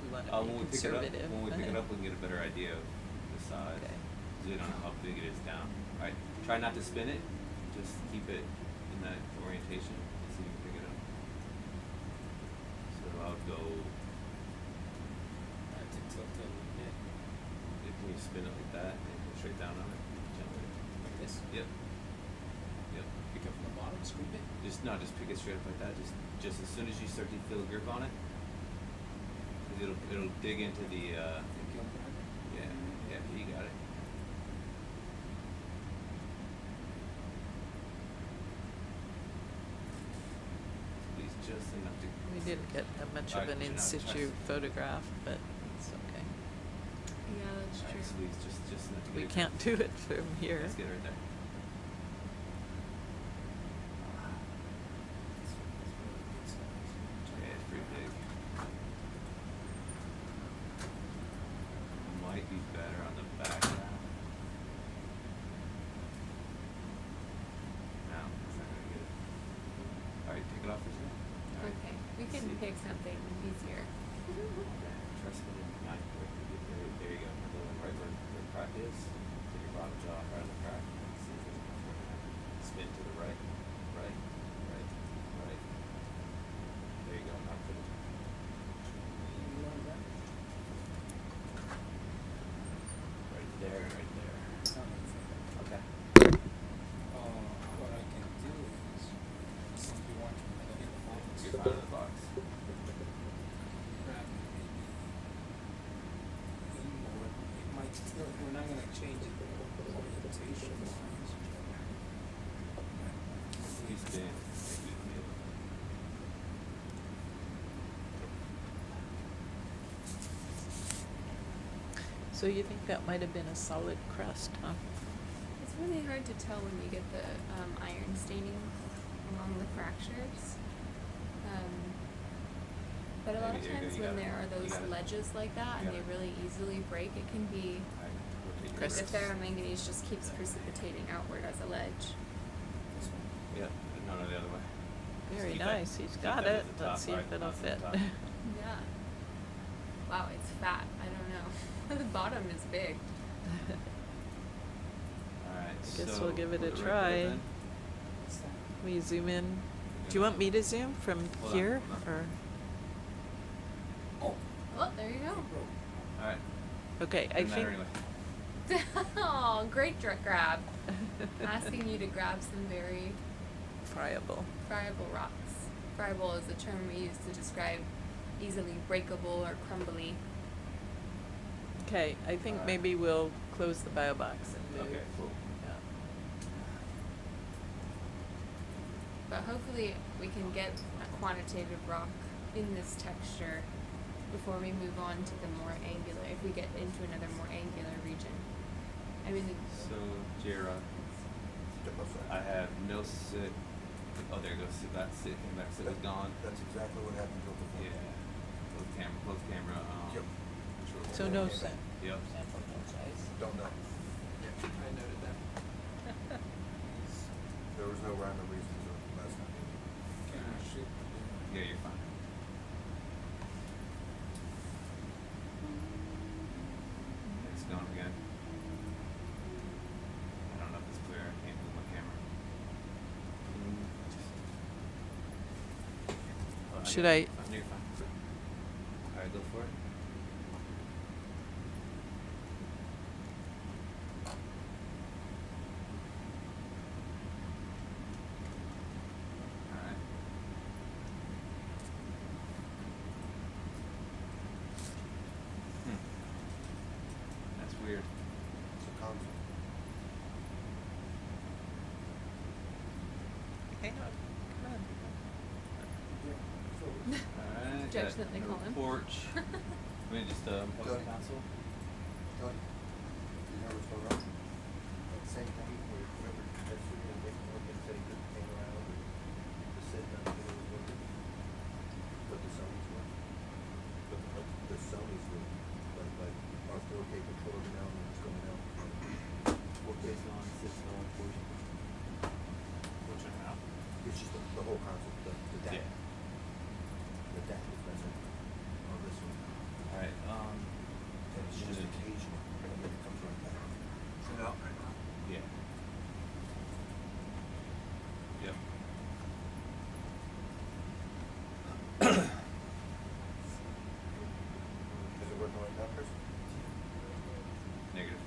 we want to When be we pick it up, conservative. when we pick it up, we can get a better idea of the size. Okay. 'Cause we don't know how big it is down. Right. Try not to spin it. Just keep it in that orientation and see if you can pick it up. So I would go. I have to tilt it a little bit. If you spin it like that and go straight down on it, gently. Like this. Yep. Yep. Pick up from the bottom, scoop it. Just pick it straight up like that. Just as soon as you start to feel a grip on it, 'cause it'll dig into the. Think you'll grab it? Yeah. You got it. Squeeze just enough to. We didn't get much of Alright, an so in now situ try- photograph, but it's okay. Yeah, that's Alright, true. squeeze just enough to get We it can't there. do it from here. Let's get it right there. Yeah, it's pretty big. Might be better on the back now. No, it's not gonna get it. Alright, take it off for a second. Alright. Okay, we can See. pick something easier. Okay, trust me, not quick. There you go. The one right where the crack is. Take your bottom jaw right on the crack. See if there's a before and after. Spin to the right. Right. Right. Right. There you go. Now put it. Right there. Right there. Okay. What I can do is, since we want to hit the box, You're out of the box. grab it maybe in more. It might still, we're not gonna change it orientation wise. Please spin. Make it feel. So you think that might have been a solid crust, huh? It's really hard to tell when you get the iron staining along the fractures. But a lot of Maybe you times when gotta- there are you those gotta- ledges like that and you they gotta- really easily break, it can be Alright, rotate your like the Crystals. ferromanganese just keeps precipitating outward as a ledge. Yeah, no, the other way. Very Keep that- nice. He's keep got that it. at the top, Let's see if right, it'll that's the fit. top. Yeah. Wow, it's fat. I don't know. The bottom is big. Alright, I guess so we'll give it a put right there try. then. We zoom in. Do you want me to zoom from Hold on, here hold or? Oh, there you go. Alright, Okay, I doesn't think. matter anyway. Oh, great grab. Asking you to grab some very Friable. friable rocks. Friable is a term we use to describe easily breakable or crumbly. Okay, I think Alright. maybe we'll close the bio box and move. Okay, cool. Yeah. But hopefully we can get a quantitative rock in this texture before we move on to the more angular, if we get into another more angular region. I mean, So, Jira, Step aside. I have no sit. Oh, there goes sit. That sit came back. Sit was gone. That's exactly what happened to the Yeah. Close camera. Yep. control. So no set. Yep. Don't know. I noted that. There was no rhyme or reason to it last time. Can I shoot? Yeah, you're fine. It's gone again. I don't know if it's clear. I can't move my camera. Oh, Should got I- it. No, you're fine. Alright, go for it. Alright. That's weird. It's a concept. Hang on. Come on. Alright. Judge got that they no call him. Porch. I mean, just post Good. council. Tony, you know what's going on? At the same time, whoever that's sitting in the market said he couldn't hang around to sit down and do his work. But the Sony's work. But the Sony's work. Like our 4K controller now and it's going out. What It's case on, sits on, portion. Which one now? It's just the whole concept, the DAC. Yeah. The DAC is messing on this one. Alright, And it's just occasional, and then it comes right back. So now, yeah. Yep. is it working right now, Chris? Negative.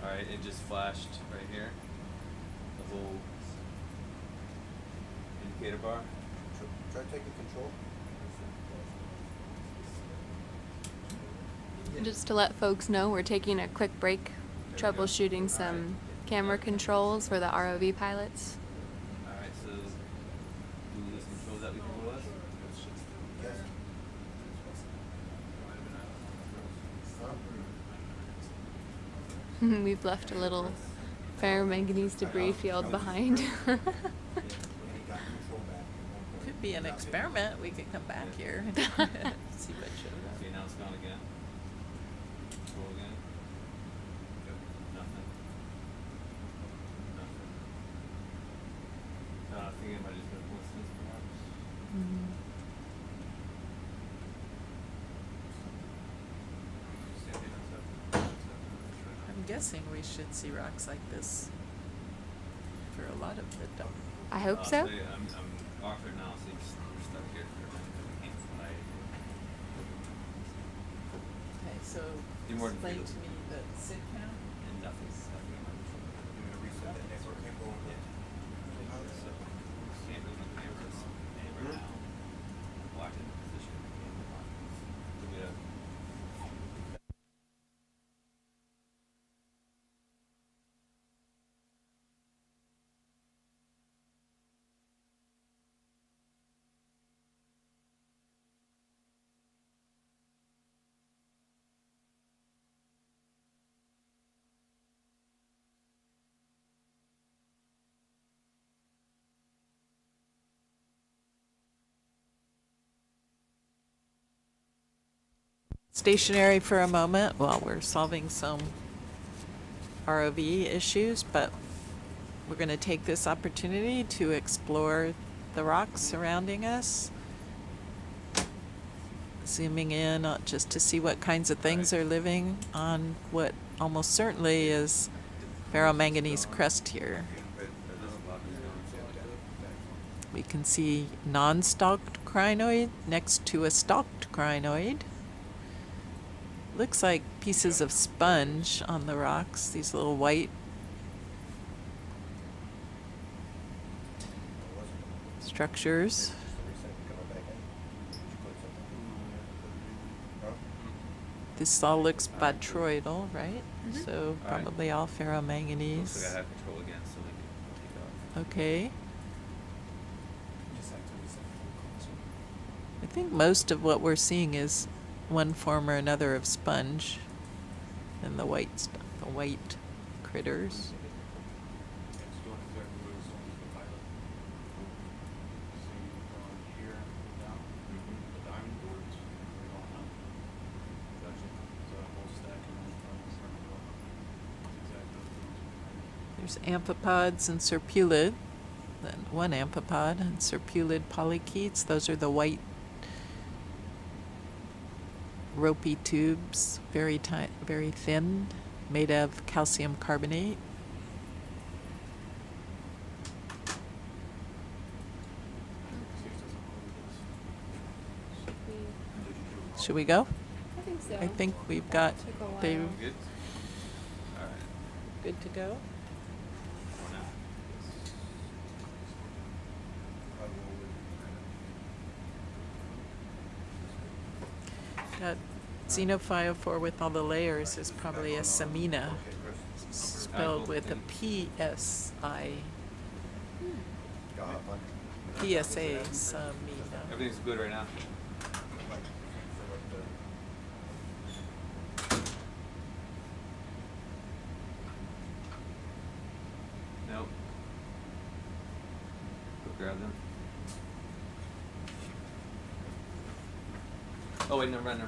Alright, it just flashed right here. The whole indicator bar. Try taking control. just to let folks know, we're taking a quick break, troubleshooting some camera controls for the ROV pilots. Alright, so do these controls that we can roll us? Yes. Huh? We've left a little ferromanganese debris field behind. And he got control back. Could be an experiment. We could come back here and see what shows up. See, now it's gone again. Roll again. Nothing. Nothing. I think it might just be a coincidence, perhaps. I'm guessing we should see rocks like this for a lot of the dump. I hope so. I'm Arthur now, so we're stuck here for a minute. We can't fly. Okay, so Do more than explain feel. to me the sit count. And nothing's happening. I'm gonna reset that network. Can't go on yet. So, can't move the cameras anywhere now. Locked in position. Do we have stationary for a moment while we're solving some ROV issues, but we're going to take this opportunity to explore the rocks surrounding us. Zooming in just to see what kinds of things are living on what almost certainly is ferromanganese crust here. We can see non-stalked crinoid next to a stalked crinoid. Looks like pieces of sponge on the rocks, these little white structures. This all looks botryoidal, right? Mhm. So All right. probably all ferromanganese. Looks like I have control again, so we can take off. Okay. Just have to reset the console. I think most of what we're seeing is one form or another of sponge and the white stuff, the white critters. It's doing exactly what it's doing with the pilot. See, going here and down, the diamond boards, they're going up. Gotcha. So that whole stack and then it's starting to go up. That's exactly what it's doing. There's amphipods and serpulid. Then one amphipod and serpulid polychaetes. Those are the white ropey tubes, very very thin, made of calcium carbonate. See if it doesn't hold this. Should we go? I think so. I think we've got Took a while. they Good? Alright. good to go. Now. That xenophyophore with all the layers is probably a Samina, spelled with a P-S-I, P-S-A, Samina. Everything's good right now. Nope. Go grab them. Oh wait, never mind.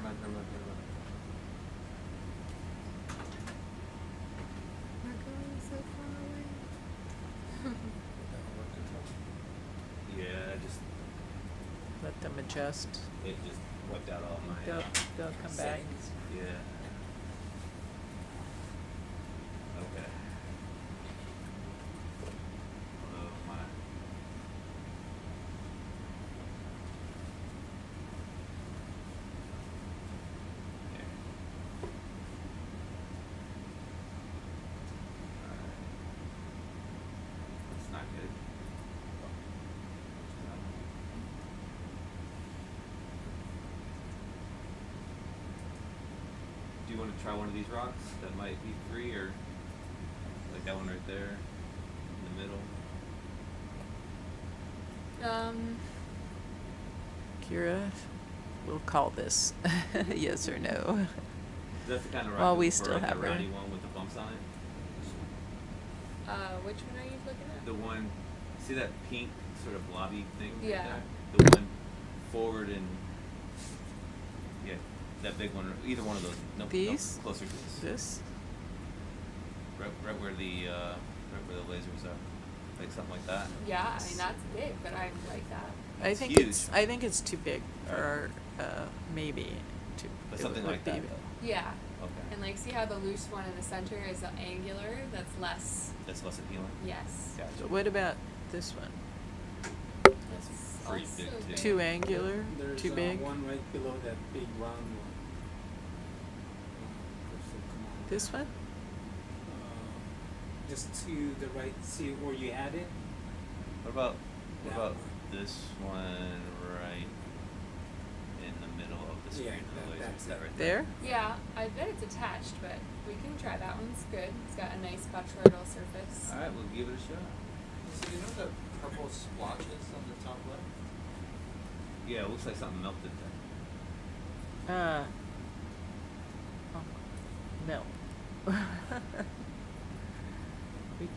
We're going so far away. Yeah, Let them adjust. it just wiped out all my They'll come back. settings. Yeah. Okay. Oh my. There. Alright. That's not good. Do you want to try one of these rocks that might be free, or like that one right there in the middle? Kira, we'll call this yes or no. That's the kind of rock Well, you're we looking for, still like have the her. roundy one with the bumps on it. Which one are you looking at? The one, see that pink sort of blobby thing right Yeah. there? The one forward and yeah, that big one. Either one of those. Nope, These? Nope, closer to this. This? Right where the lasers are, like something like that. Yeah, I mean that's big, but I like that. I It's think huge. I think it's too big for maybe too. But it something would like be- that though. Yeah. Okay. And like, see how the loose one in the center is angular? That's less. That's less appealing. Yes. Gotcha. But what about this one? That's It's pretty also big too. big. Too angular? There's Too big? one right below that big round one. Come on. This one? Just to the right, see where you had it? What about That about one. this one right in the middle of the Yeah, screen of the that- laser? that's Is that it. right There? Yeah, I bet it's attached, but we can try that one. It's good. It's got a nice botryoidal surface. All right, we'll give it a shot. So you know the purple splotches on the top left? Yeah, it looks like something melted there. Oh, no. We-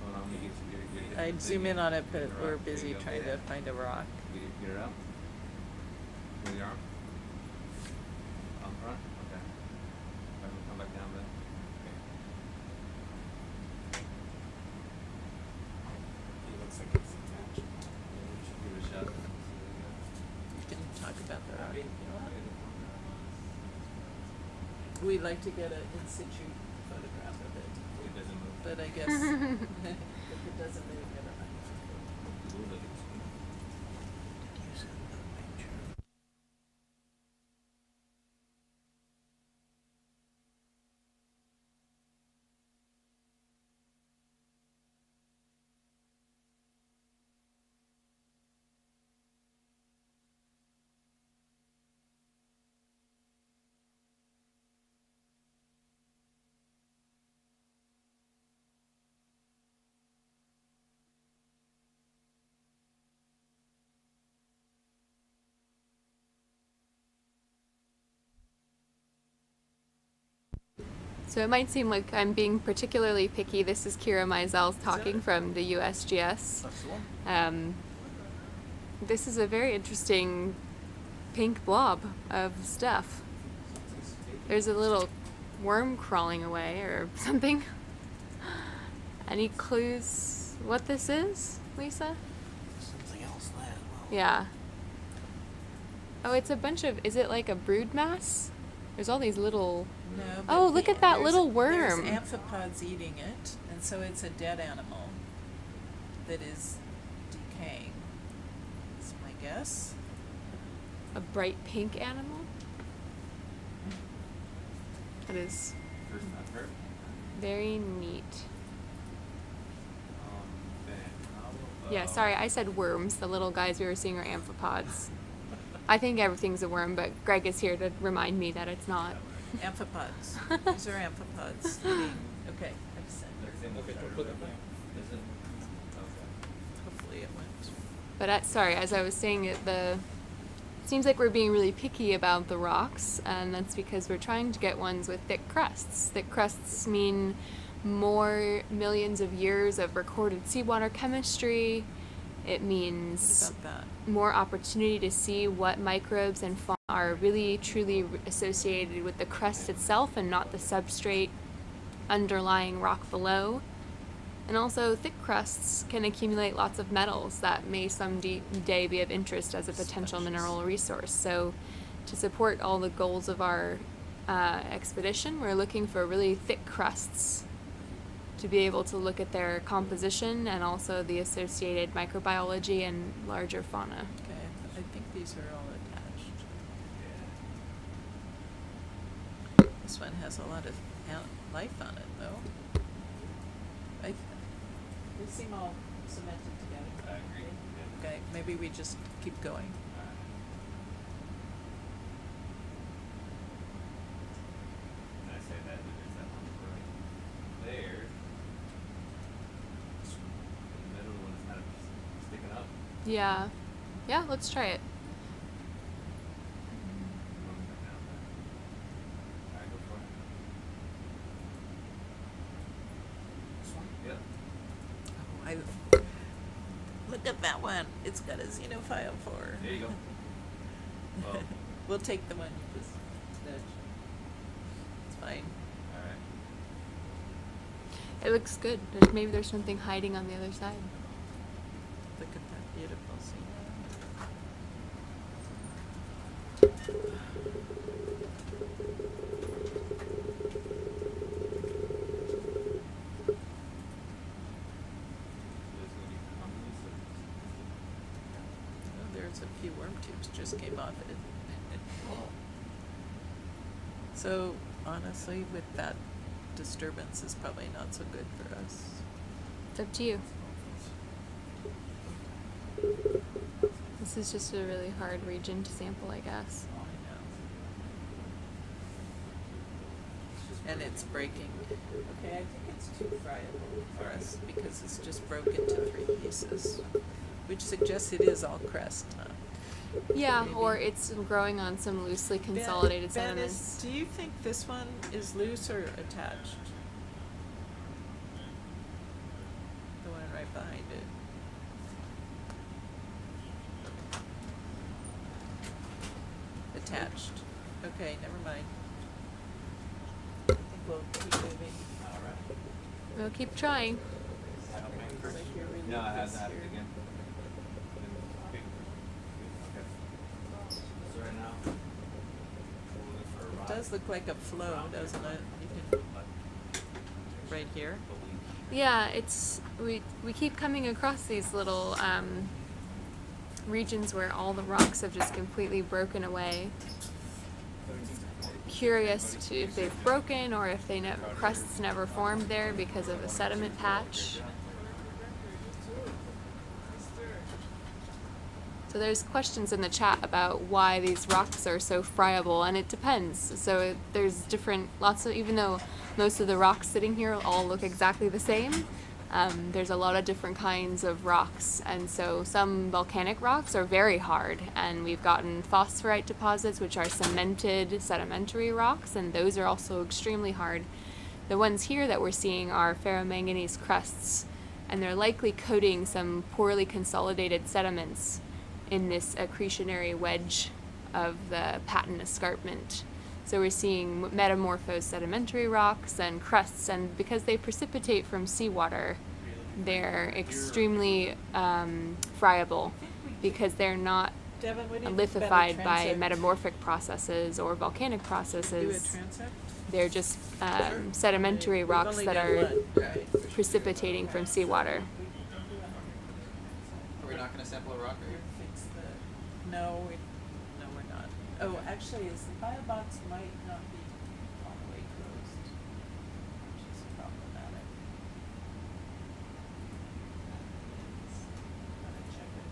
Hold on, let me get you. I'd zoom in on it, but we're busy There you go. trying to find a rock. Get it out. Move your arm. Front. about the rock if you want. We like to get an in situ photograph of it, It doesn't move. but I guess if it doesn't move, never mind. Move it. So it might seem like I'm being particularly picky. This is Kira Mizels talking from the USGS. That's the one. This is a very interesting pink blob of stuff. There's a little worm crawling away or something. Any clues what this is, Lisa? Something else there. Well, Yeah. Oh, it's a bunch of, is it like a brood mass? There's all these little, No. Oh, but look at that there's- little worm. There's amphipods eating it, and so it's a dead animal that is decaying. That's my guess. a bright pink animal. That is First I've heard. very neat. Then how about Yeah, sorry, I said worms. The little guys we were seeing are amphipods. I think everything's a worm, but Greg is here to remind me that it's not. Amphipods. These are amphipods eating. Okay, I've said it. Okay, put it back. Is it? Okay. Hopefully it went. But sorry, as I was saying, it seems like we're being really picky about the rocks, and that's because we're trying to get ones with thick crusts. Thick crusts mean more millions of years of recorded seawater chemistry. It means What about that? more opportunity to see what microbes and fauna are really truly associated with the crust itself and not the substrate underlying rock below. And also, thick crusts can accumulate lots of metals that may someday be of interest as a potential mineral resource. So, to support all the goals of our expedition, we're looking for really thick crusts to be able to look at their composition and also the associated microbiology and larger fauna. Okay, I think these are all attached. This one has a lot of life on it, though. They seem all cemented together. I agree. Yeah. Okay, maybe we just keep going. And I say that there's that one right there. The middle one is kind of sticking up. Yeah. Yeah, let's try it. Alright, go for it. This one? Yep. Oh, look at that one. It's got a xenophile for. There you go. Oh. We'll take the one you just nudged. It's fine. Alright. It looks good. Maybe there's something hiding on the other side. Look at that beautiful scene. Oh, there's a few worm tubes just came off it. So honestly, with that disturbance is probably not so good for us. It's up to you. This is just a really hard region to sample, I guess. I know. And it's breaking. Okay, I think it's too friable for us because it's just broke into 3 pieces, which suggests it is all crust, huh? Yeah, Maybe. or it's growing on some loosely consolidated Ben, sediments. do you think this one is loose or attached? The one right behind it. Attached. Okay, never mind. I think we'll keep moving. Alright. We'll keep trying. Looks like you're really No, I had this that here. again. Okay. Sorry. does look like a flow, doesn't it? You can, right here. Yeah, it's we keep coming across these little regions where all the rocks have just completely broken away. Curious to if they've broken or if they crusts never formed there because of a sediment patch. So there's questions in the chat about why these rocks are so friable, and it depends. So there's lots of, even though most of the rocks sitting here all look exactly the same, there's a lot of different kinds of rocks. And so some volcanic rocks are very hard, and we've gotten phosphorite deposits, which are cemented sedimentary rocks, and those are also extremely hard. The ones here that we're seeing are ferromanganese crusts, and they're likely coating some poorly consolidated sediments in this accretionary wedge of the Patton Escarpment. So we're seeing metamorphosed sedimentary rocks and crusts, and because they precipitate from seawater, they're extremely friable because they're not Devin, what do you think about a lithified by transect? metamorphic processes or volcanic Do a processes. transect? They're just sedimentary We've rocks only that got are one, right? precipitating from seawater. Are we not going to sample a rock right here? Fix the, no, we're not. Oh, actually, is the bio box might not be all the way closed, which is problematic. Gotta check it.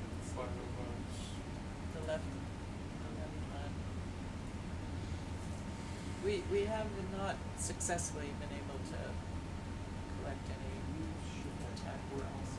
The left one. We have not successfully been able to collect any attack wells.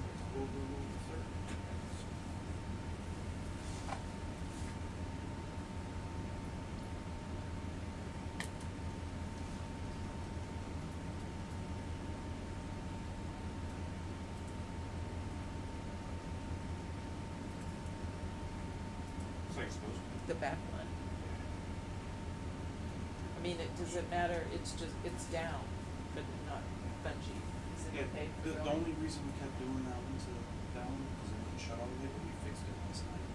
The back one. I mean, does it matter? It's down, but not bungee. Is it okay? The only reason we kept doing that one to that one because it wouldn't shut all the way, but we fixed it last night.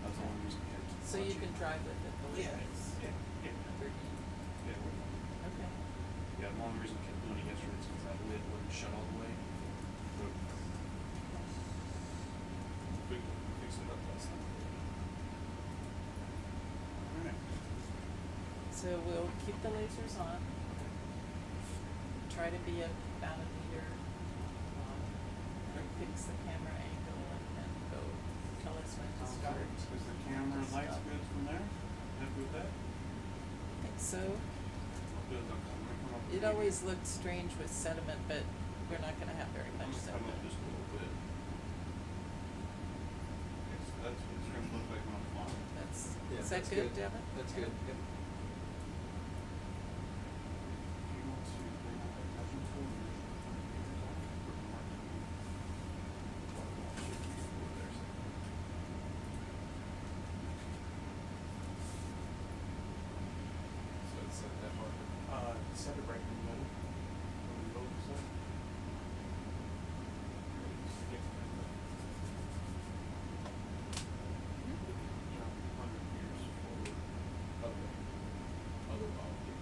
That's the only reason we kept. So you can drive with it the way Yeah. it is. Yeah. Underneath. Yeah. Okay. Yeah. The only reason we kept doing it yesterday is because that lid wouldn't shut all the way. But we fixed it up last night. Alright. So we'll keep the lasers on. Try to be about a meter long. Fix the camera angle and go tell us when to start. Is the camera lights good from there? Happy with that? I think so. Good. I'm gonna come up. It always looks strange with sediment, but we're not gonna have very I'm much gonna come up sediment. just a little bit. Yes, that's what it's gonna look like when I'm flying. Is that good, Devin? That's good. Yep. Do you want to bring out that touching tool or So it's that marker. set it right in the middle. Where we both set. Jump 100 meters forward. Okay. Other molecule.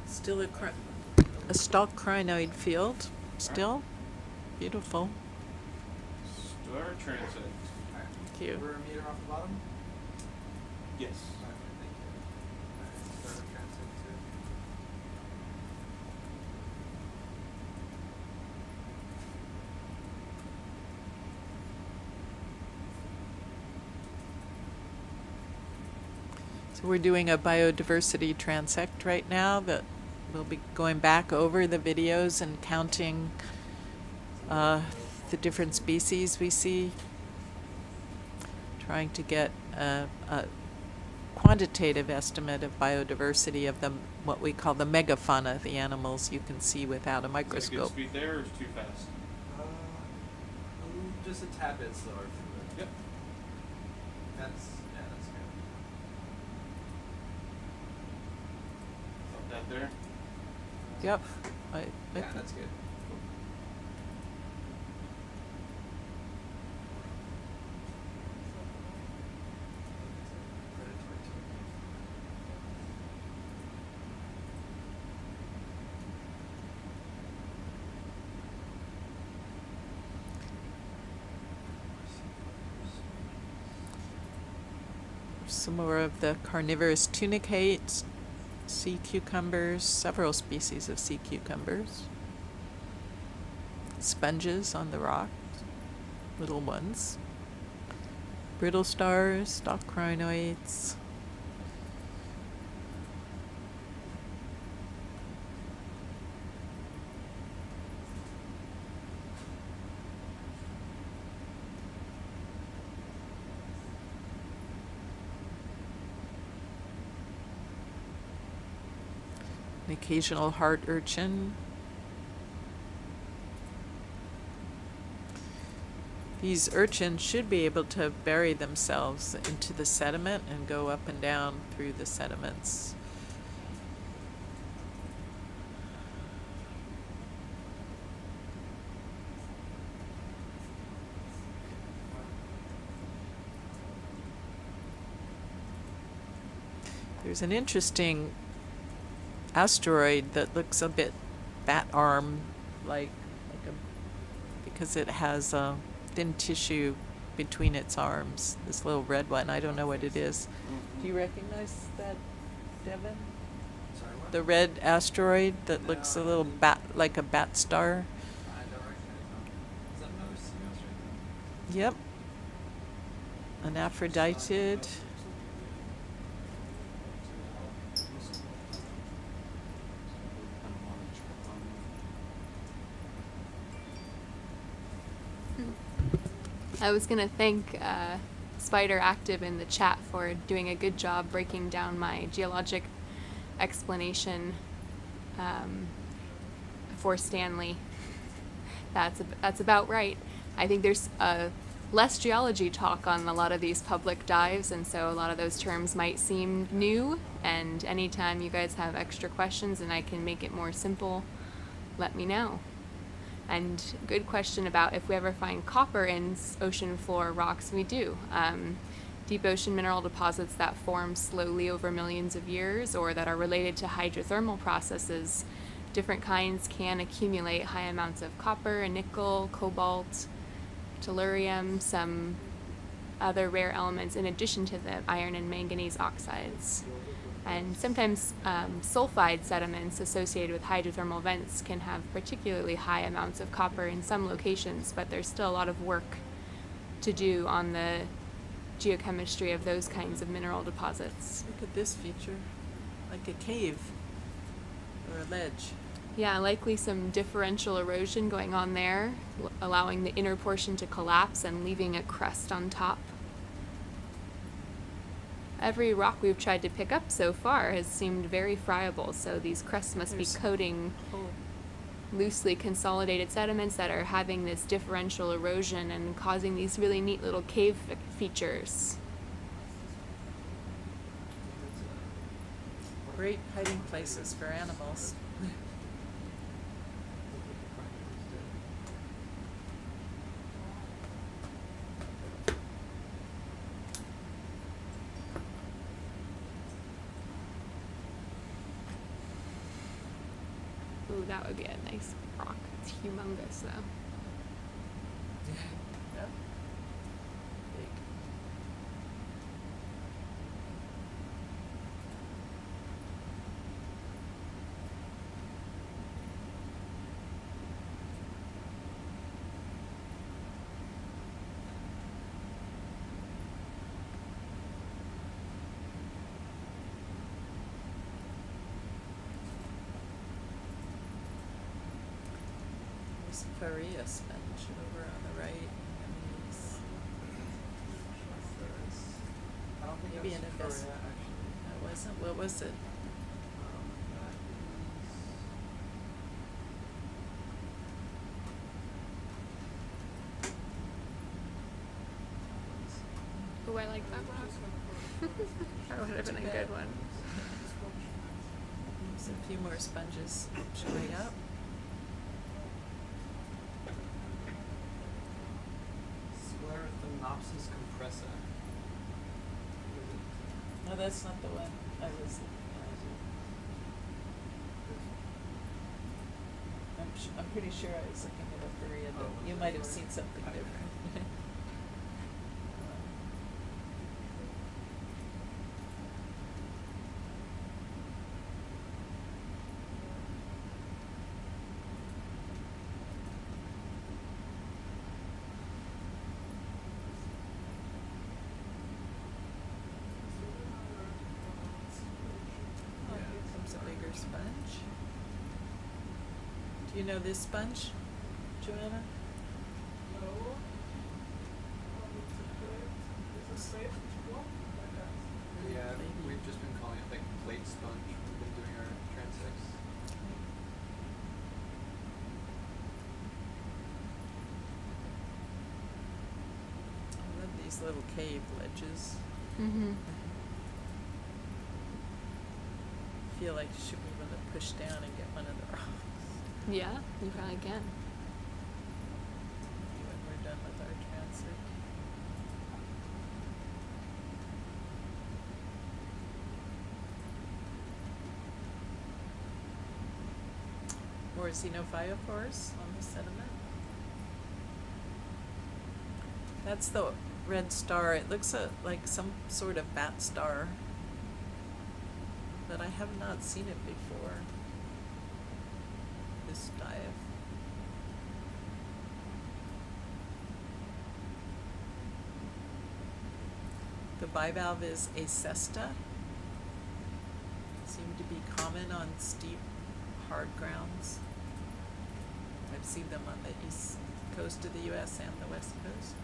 Still a stalk crinoid field. Still beautiful. Star Transit. Thank you. We're a meter off the bottom? Yes. Okay, thank you. Alright, start transit too. So we're doing a biodiversity transect right now that we'll be going back over the videos and counting the different species we see, trying to get a quantitative estimate of biodiversity of the what we call the megafauna, the animals you can see without a Is that a good microscope. speed there or is it too fast? Just a tad bit slower. Yep. That's good. Stop that there. Yep. I Yeah, that's good. Cool. Predatory too. some more of the carnivorous tunicates, sea cucumbers, several species of sea cucumbers. Sponges on the rocks, little ones. Brittle stars, stalk crinoids. An occasional heart urchin. These urchins should be able to bury themselves into the sediment and go up and down through the sediments. There's an interesting asteroid that looks a bit bat arm like because it has thin tissue between its arms. This little red one, I don't know what it is. Do you recognize that, Devin? Sorry, what? The red asteroid that looks a little bat like a bat star. I don't recognize them. Is that most? Yep. An aphroditid. I was going to thank Spider Active in the chat for doing a good job breaking down my geologic explanation for Stanley. That's about right. I think there's less geology talk on a lot of these public dives, and so a lot of those terms might seem new, and anytime you guys have extra questions and I can make it more simple, let me know. And good question about if we ever find copper in ocean floor rocks. We do. Deep ocean mineral deposits that form slowly over millions of years or that are related to hydrothermal processes, different kinds can accumulate high amounts of copper, nickel, cobalt, tellurium, some other rare elements in addition to the iron and manganese oxides. And sometimes sulfide sediments associated with hydrothermal vents can have particularly high amounts of copper in some locations, but there's still a lot of work to do on the geochemistry of those kinds of mineral deposits. Look at this feature, like a cave or a ledge. Yeah, likely some differential erosion going on there, allowing the inner portion to collapse and leaving a crust on top. Every rock we've tried to pick up so far has seemed very friable, so these crusts must be coating loosely consolidated sediments that are having this differential erosion and causing these really neat little cave features. Great hiding places for animals. Ooh, that would be a nice rock. It's humongous, though. Yep. Big. There's Faria sponge over on the right. And these- I don't think Maybe that's an for invest- that, actually. That wasn't, what was it? That Ooh, I like that rock. That would have been a good one. Let me There's a few more sponges showing up. Sclerothamnopsis compressa. No, that's not the one I was. I'm pretty sure I was looking at a Korea, but you might have seen something different. Oh, here comes a bigger sponge. Do you know this sponge, Joanna? Yeah, we've just been calling it like plate sponge. We've been doing our transects. I love these little cave ledges. Mm-hmm. Feel like you should be able to push down and get one of the rocks. Yeah, you probably can. When we're done with our transit. Orsinophophores on the sediment. That's the red star. It looks like some sort of bat star, but I have not seen it before. This dive. The bivalve is a cesta. Seem to be common on steep, hard grounds. I've seen them on the east coast of the U.S. and the west coast.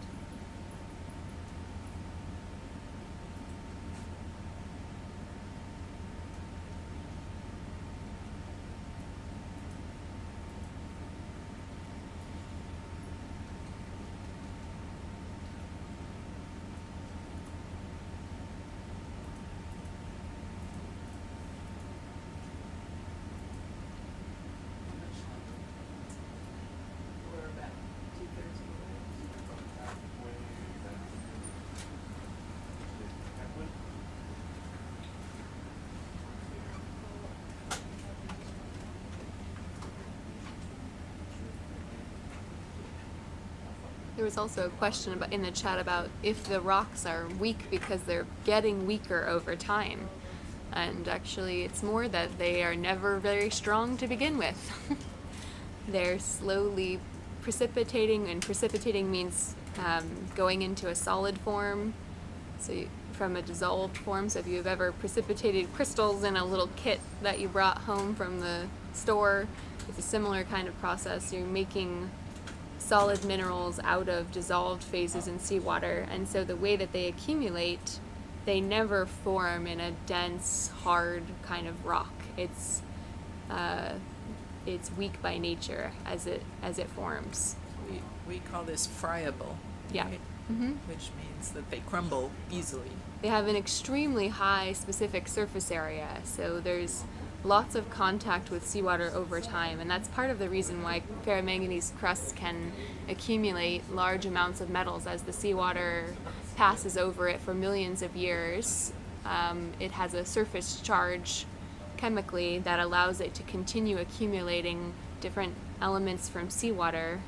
We're about 2/3 of the way. There was also a question about in the chat about if the rocks are weak because they're getting weaker over time. And actually, it's more that they are never very strong to begin with. They're slowly precipitating, and precipitating means going into a solid form. So from a dissolved form. So if you've ever precipitated crystals in a little kit that you brought home from the store, it's a similar kind of process. You're making solid minerals out of dissolved phases in seawater, and so the way that they accumulate, they never form in a dense, hard kind of rock. It's weak by nature as it forms. We call this friable. Yeah. Right? Mm-hmm. Which means that they crumble easily. They have an extremely high specific surface area, so there's lots of contact with seawater over time, and that's part of the reason why paramanganese crusts can accumulate large amounts of metals as the seawater passes over it for millions of years. It has a surface charge chemically that allows it to continue accumulating different elements from seawater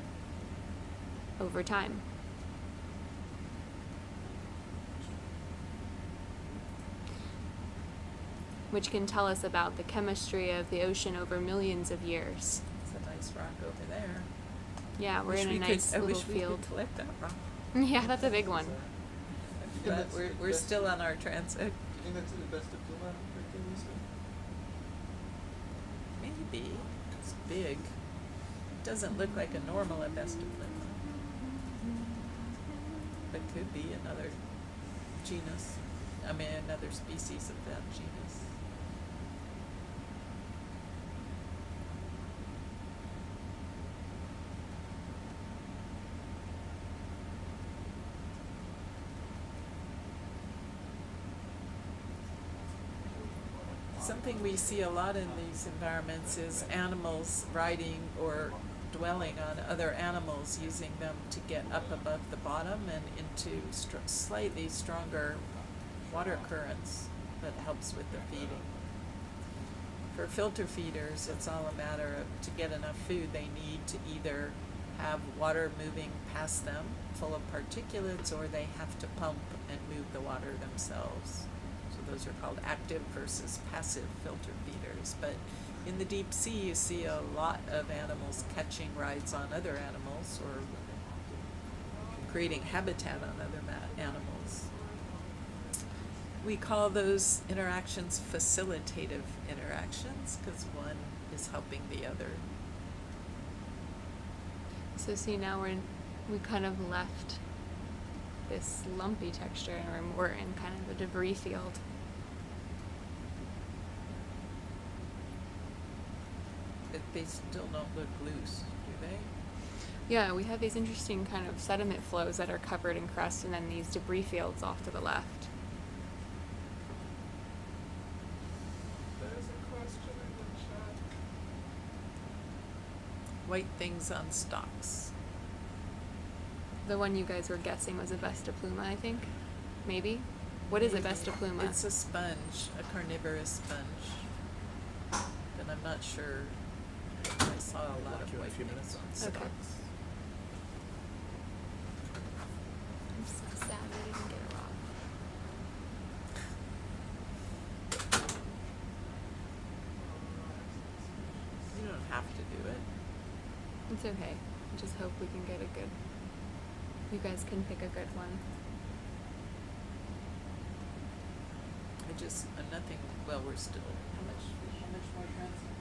over time. Which can tell us about the chemistry of the ocean over millions of years. It's a nice rock over there. Yeah, we're in a nice I little wish we field. could collect that rock. Yeah, that's a big one. But we're still on our transit. Do you think that's the best of Pluma? Maybe. It's big. It doesn't look like a normal Abestoplemma. But could be another genus. I mean, another species of that genus. something we see a lot in these environments is animals riding or dwelling on other animals, using them to get up above the bottom and into slightly stronger water currents that helps with the feeding. For filter feeders, it's all a matter of, to get enough food, they need to either have water moving past them full of particulates, or they have to pump and move the water themselves. So those are called active versus passive filter feeders. But in the deep sea, you see a lot of animals catching rides on other animals or creating habitat on other animals. We call those interactions facilitative interactions because one is helping the other. So see, now we kind of left this lumpy texture and we're in kind of a debris field. But they still don't look loose, do they? Yeah, we have these interesting kind of sediment flows that are covered in crust and then these debris fields off to the left. There's a question in the chat. White things on stalks. The one you guys were guessing was a Vestapluma, I think. Maybe? What is a Vestapluma? It's a sponge, a carnivorous sponge. But I'm not sure. I saw a lot of white things on stalks. Okay. I'm so sad I didn't get a rock. You don't have to do it. It's okay. I just hope we can get a good... You guys can pick a good one. I'm nothing, well, we're still, how much more transit?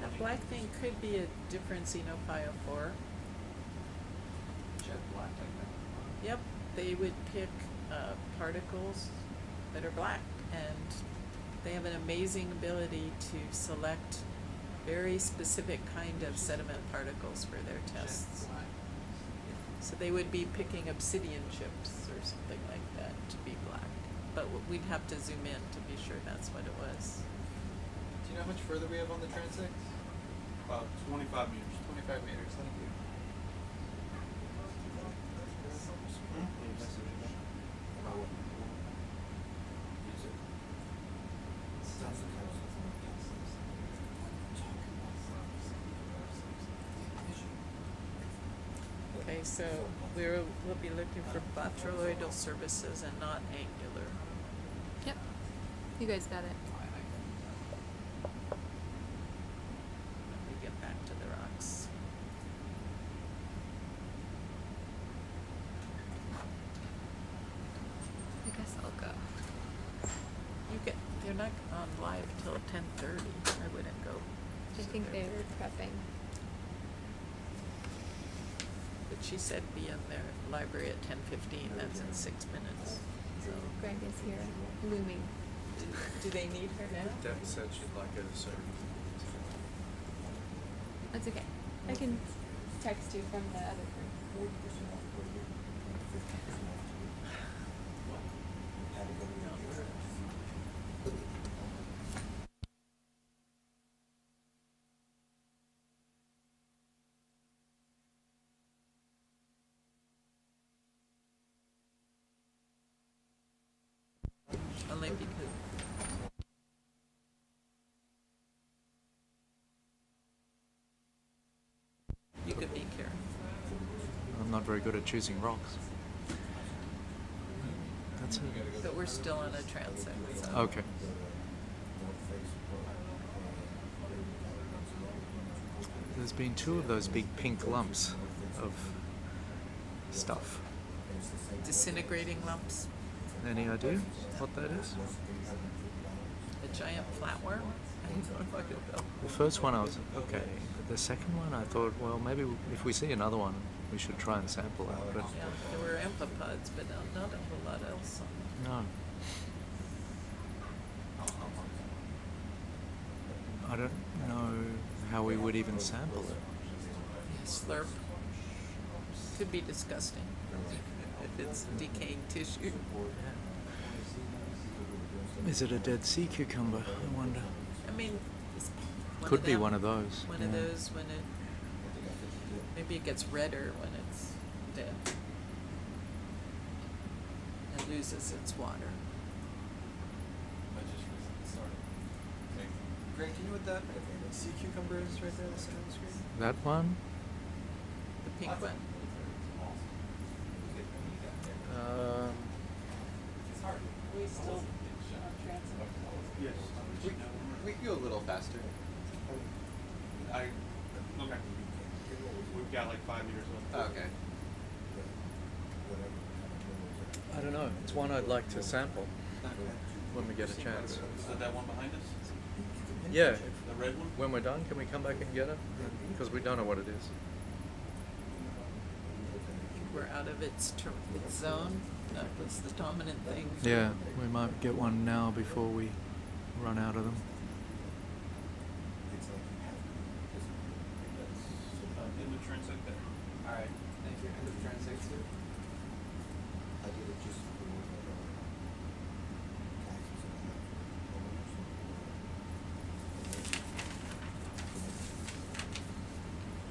That black thing could be a different xenophile. Jet black like that. Yep, they would pick particles that are black, and they have an amazing ability to select very specific kind of sediment particles for their tests. So they would be picking obsidian chips or something like that to be black, but we'd have to zoom in to be sure that's what it was. Do you know how much further we have on the transect? About 25 meters. 25 meters, thank you. Okay, so we'll be looking for botryoidal surfaces and not angular. Yep. You guys got it. Let me get back to the rocks. I guess I'll go. They're not on live till 10:30. I wouldn't go. I think they were prepping. But she said be in their library at 10:15. That's in 6 minutes. So Greg is here, looming. Do they need her now? Deb said she'd like her to serve. That's okay. I can text you from the other group. Only because you could be Karen. I'm not very good at choosing rocks. That's it. But we're still on a transect. So. Okay. There's been 2 of those big pink lumps of stuff. Disintegrating lumps. Any idea what that is? A giant flatworm. I don't know. The first one I was okay. The second one I thought, well, maybe if we see another one, we should try and sample it. But Yeah, there were amphipods, but not a whole lot else. no. don't know how we would even sample it. Slurp. Could be disgusting if it's decaying tissue. Is it a dead sea cucumber? I wonder. I mean, it's Could be one of those. One of those when it maybe it gets redder when it's dead. It loses its water. I just recently started making. Greg, do you know what that sea cucumber is right there on the center of the screen? That one? The pink one. We still Yes. we can go a little faster. Okay. We've got like 5 meters left. Okay. I don't know. It's one I'd like to sample when we get a chance. Is that one behind us? Yeah. The red one? When we're done, can we come back and get it? Because we don't know what it is. I think we're out of its zone. That was the dominant thing. Yeah, we might get one now before we run out of them. In the transect there. Alright. Thank you. End of transect too. I did it just for taxes and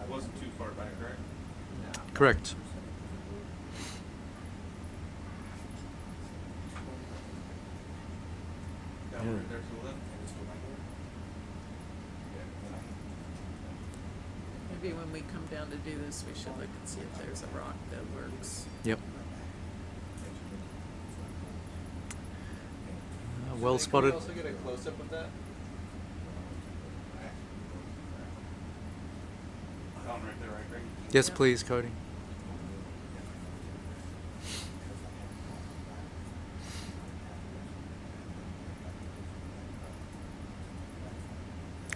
I wasn't too far back, right? Correct. Down Yeah. right there to the left. Maybe when we come down to do this, we should look and see if there's a rock that works. Yep. Well spotted. Can we also get a close up of that? Down right there, right, Greg? Yes, please, Cody.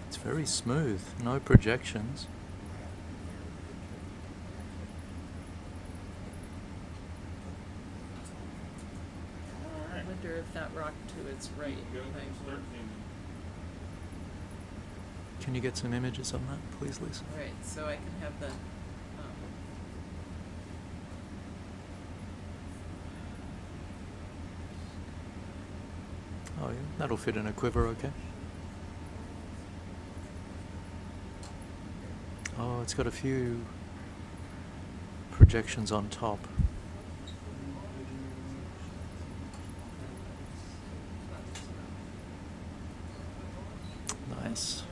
It's very smooth, no projections. I wonder if that rock to its right Go. might Start work. zooming. Can you get some images on that, please, Lisa? Right, so I can have the. Oh yeah, that'll fit in a quiver, okay. Oh, it's got a few projections on top. Nice.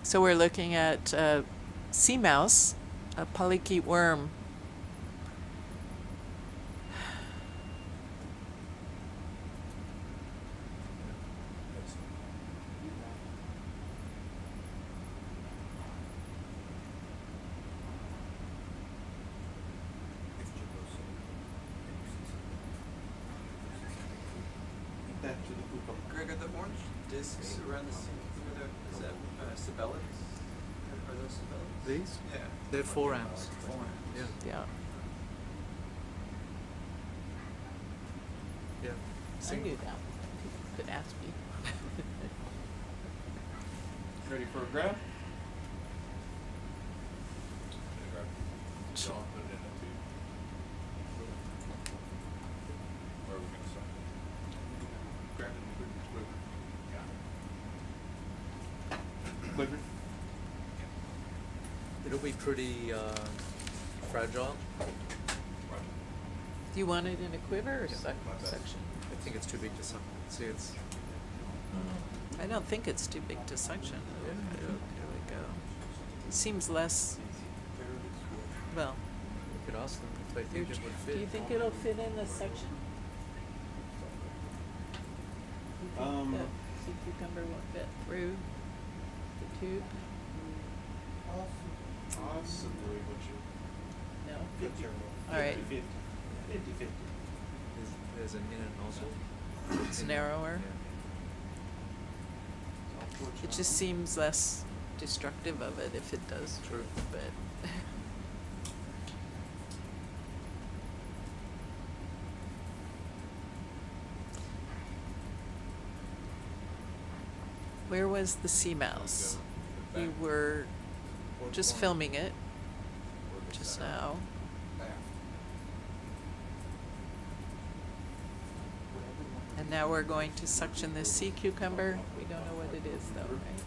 So we're looking at sea mouse, a polychaete worm. the orange discs around the sea, is that Sibelics? Are those Sibelics? These? Yeah. They're 4 amps. 4 amps. Yeah. Yeah. Yeah. I knew that. People could ask me. Ready for a grab? So I'll put it in a tube. Where are we gonna start? Grab it and put it in the quiver. Got it. Quiver? It'll be pretty fragile. Roger. Do you want it in a quiver or Yeah. suction? I think it's too big to suck. See, it's I don't think it's too big to suction. Yeah. There we go. It seems less, well, you could ask them if they think it would fit. do you think it'll fit in the suction? You think Um, the sea cucumber won't fit through the tube? Possibly, but you. No? 50. All right. 50. 50. There's an in and nozzle. It's narrower. Yeah. It just seems less destructive of it if it does. True. But where was the sea mouse? We were just filming it just now. And now we're going to suction this sea cucumber. We don't know what it is though, right?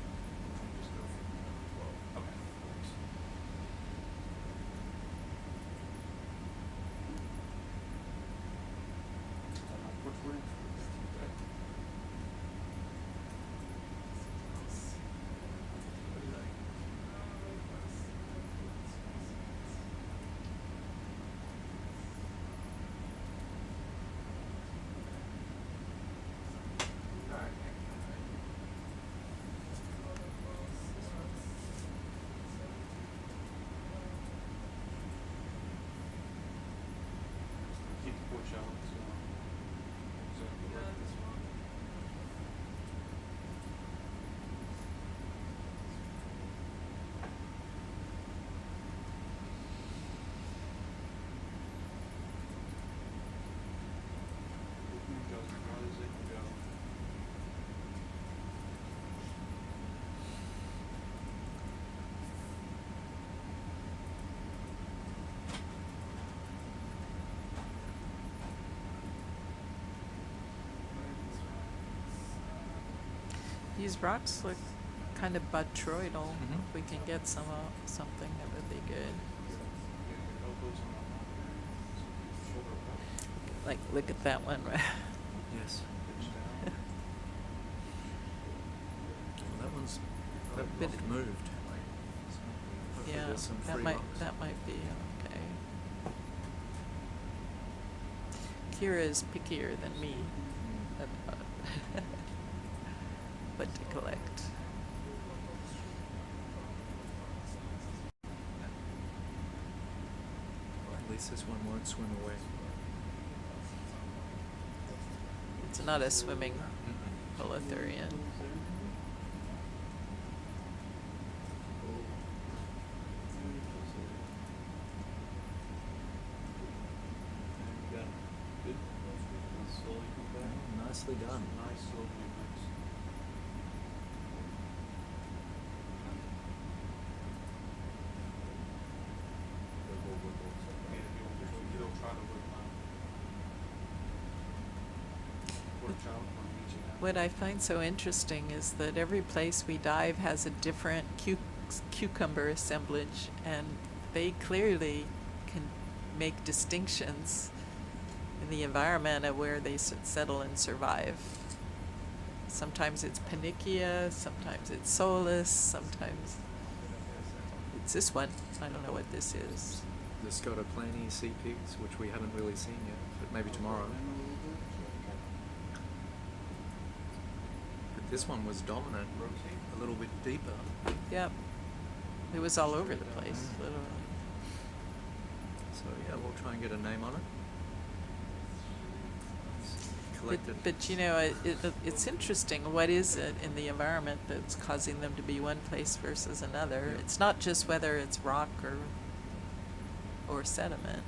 Keep the porch out. So it can go as far as it can go. These rocks look kind of botryoidal. Mhm. If we can get something that would be good. Get your elbows on the shoulder up. Like, look at that one, right? Yes. Pitch down. Well, that one's Bit- moved. Hopefully Yeah, there's some free rocks. that might be okay. Kira is pickier than me about what to collect. At least this one won't swim away. It's not a swimming holothurian. Got it. Good. Slowly come back. Nicely done. Nice slow movements. You don't try to work on. Work out on each and every. What I find so interesting is that every place we dive has a different cucumber assemblage, and they clearly can make distinctions in the environment of where they settle and survive. Sometimes it's Panicia, sometimes it's Solus, sometimes it's this one. I don't know what this is. The Scotoplani sea pigs, which we haven't really seen yet, but maybe tomorrow. But this one was dominant, a little bit deeper. Yep. It was all over the place, literally. So yeah, we'll try and get a name on it. collected. But you know, it's interesting. What is it in the environment that's causing them to be one place versus another? Yeah. It's not just whether it's rock or sediment.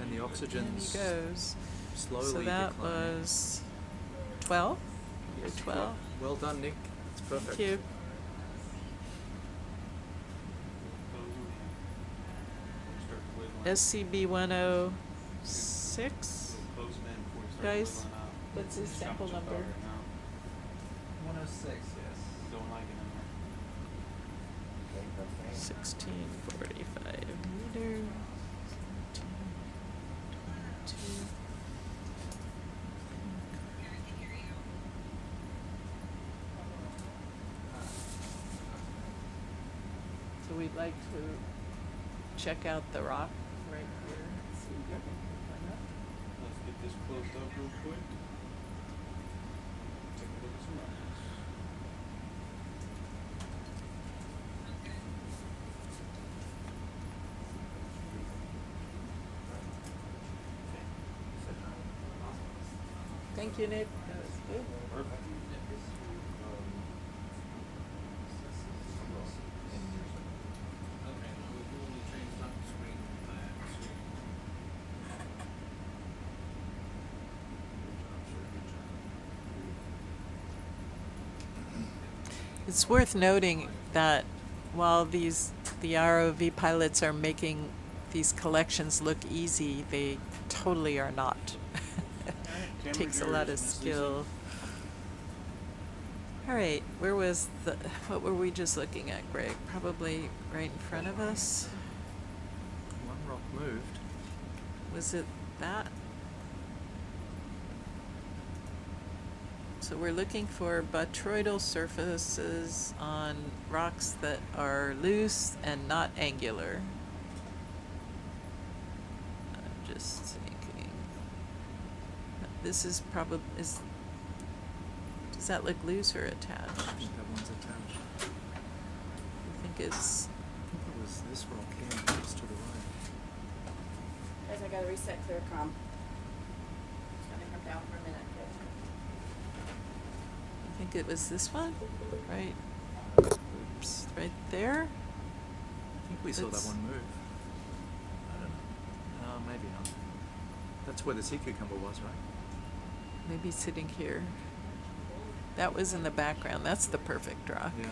And the And oxygen's he goes. slowly So that declining. was 12. Yes. 12. Well done, Nick. It's perfect. Thank you. SCB 106. Guys, what's his sample number? 106, yes. Don't like it in there. 1645 meters. 1622. So we'd like to check out the rock right here. See if we can find that. Let's get this closed up real quick. Take a look at some rocks. Thank you, Nick. That was good. Perfect. Okay, now we've only changed that screen there to. It's worth noting that while the ROV pilots are making these collections look easy, they totally are not. It takes a lot of skill. All right, what were we just looking at, Greg? Probably right in front of us? One rock moved. Was it that? So we're looking for botryoidal surfaces on rocks that are loose and not angular. I'm just thinking. This is probably, does that look loose or attached? I think that one's attached. I think it's, I think it was this rock here, just to the right. Guys, I gotta reset ClearCom. It's gonna come down for a minute. I think it was this one, right? Oops, right there. I think we saw that It's- one move. I don't know. No, maybe not. That's where the sea cucumber was, right? Maybe sitting here. That was in the background. That's the perfect rock. Yeah.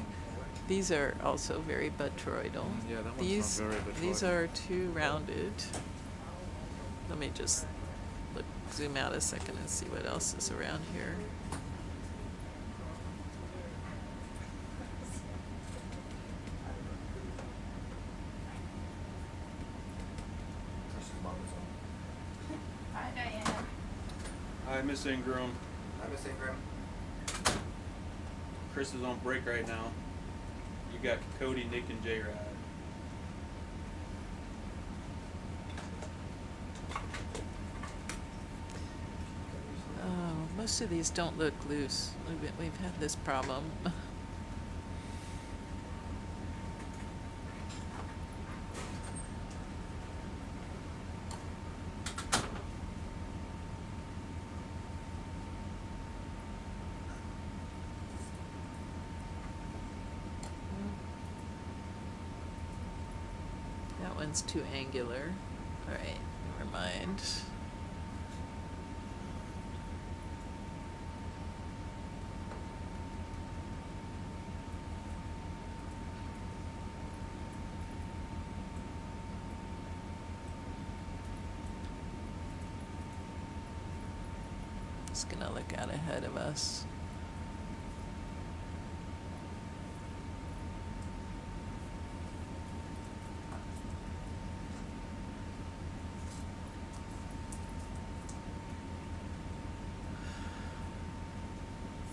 These are also very botryoidal. Yeah, that one's These, not very These botryoidal. are too rounded. Let me just zoom out a second and see what else is around here. Hi, Diane. Hi, Miss Ingram. Hi, Miss Ingram. Chris is on break right now. You got Cody, Nick, and J-Rod. Oh, most of these don't look loose. We've had this problem. That one's too angular. All right, never mind. Just gonna look out ahead of us.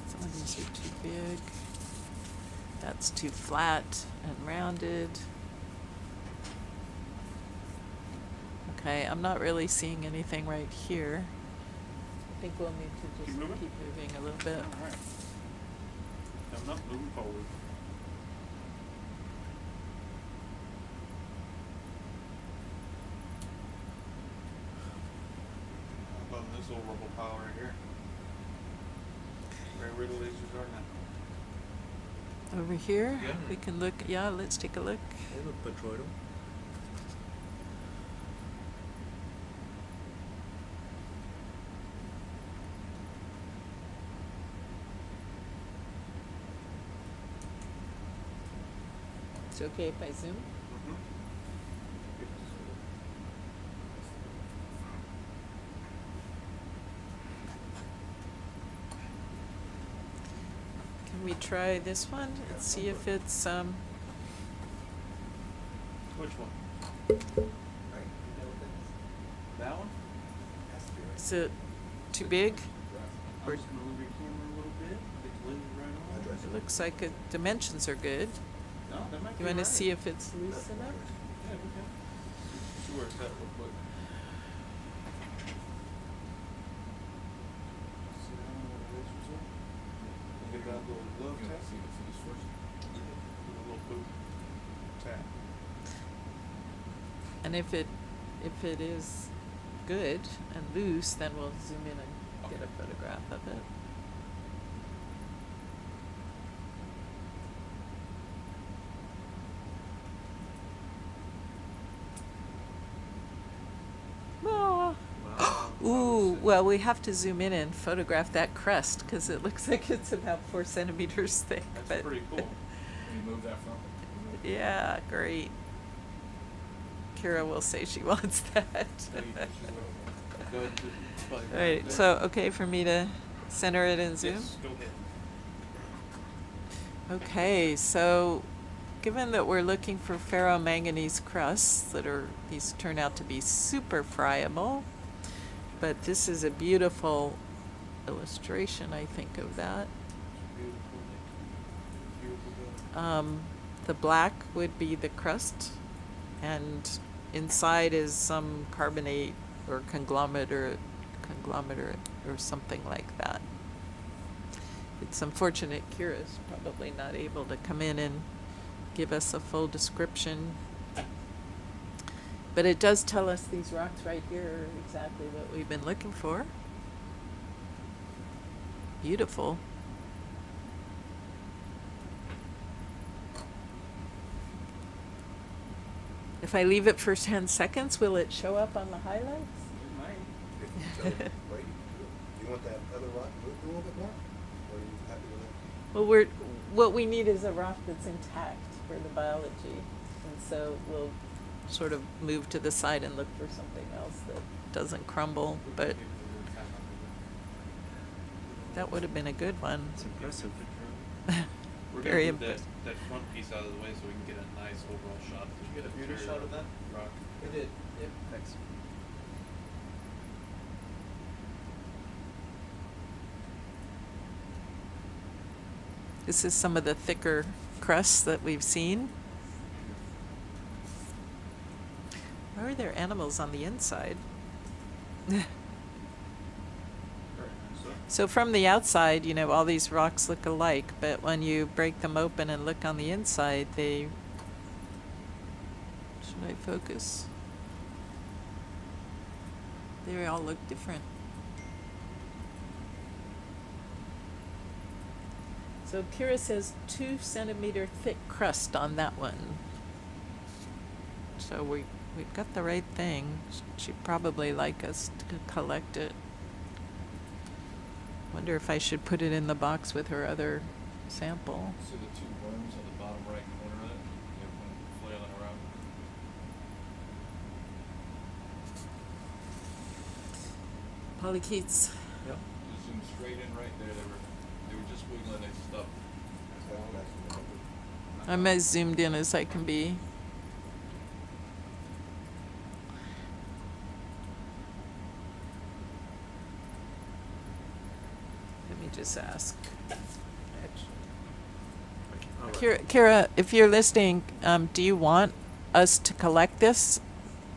Some of these are too big. That's too flat and rounded. Okay, I'm not really seeing anything right here. I think we'll need to just Keep moving? keep moving a little bit. All right. Coming up, moving forward. How about this little rubble pile right here? Right where the lasers are now. Over here, Yeah. we can look. Yeah, let's take a look. They look botryoidal. It's okay if I zoom? Can we try this one? Let's see if it's Which one? Right? That one? Has to be right. is it too big? I'm just gonna move your camera a little bit. Get the lens right on. Address It looks like it, dimensions are good. No, that might be You want to right. see if it's loose enough? Yeah, we can. See where it's at real quick. See down where the lasers are? Give that little glove tap. See this first? Yeah. Give it a little boot. Tap. And if it is good and loose, then we'll zoom in and get a photograph of it. Ah. Ooh, well, we have to zoom in and photograph that crust because it looks like it's about 4 centimeters thick. That's but pretty cool. Can you move that from? Yeah, great. Kira will say she wants that. Go ahead. All right, so okay for me to center it and zoom? Yes, go ahead. Okay, so given that we're looking for ferromanganese crusts these turn out to be super friable, but this is a beautiful illustration, I think, of that. The black would be the crust, and inside is some carbonate or conglomerate or something like that. It's unfortunate Kira's probably not able to come in and give us a full description. But it does tell us these rocks right here are exactly what we've been looking for. Beautiful. If I leave it for 10 seconds, will it show up on the highlights? It might. If you tell them, right, do you want that other rock moved a little bit more? Or are you happy with it? Well, what we need is a rock that's intact for the biology. And so we'll sort of move to the side and look for something else that doesn't crumble. But that would have been a good one. It's impressive. We're Very gonna move impressive. that front piece out of the way so we can get a nice overall shot. Did you get a beauty shot of that rock? I did, yep. Thanks. This is some of the thicker crusts that we've seen. Why are there animals on the inside? So from the outside, you know, all these rocks look alike, but when you break them open and look on the inside, they... Should I focus? They all look different. So Kira says 2 centimeter thick crust on that one. So we've got the right thing. She'd probably like us to collect it. Wonder if I should put it in the box with her other sample. See the two worms on the bottom right corner of it? You have one flailing around. Polychaetes. Yep. Just zoom straight in right there. They were just wiggling their stuff. So that's what I'm as zoomed in as I can be. Let me just ask. Kira, if you're listening, do you want us to collect this?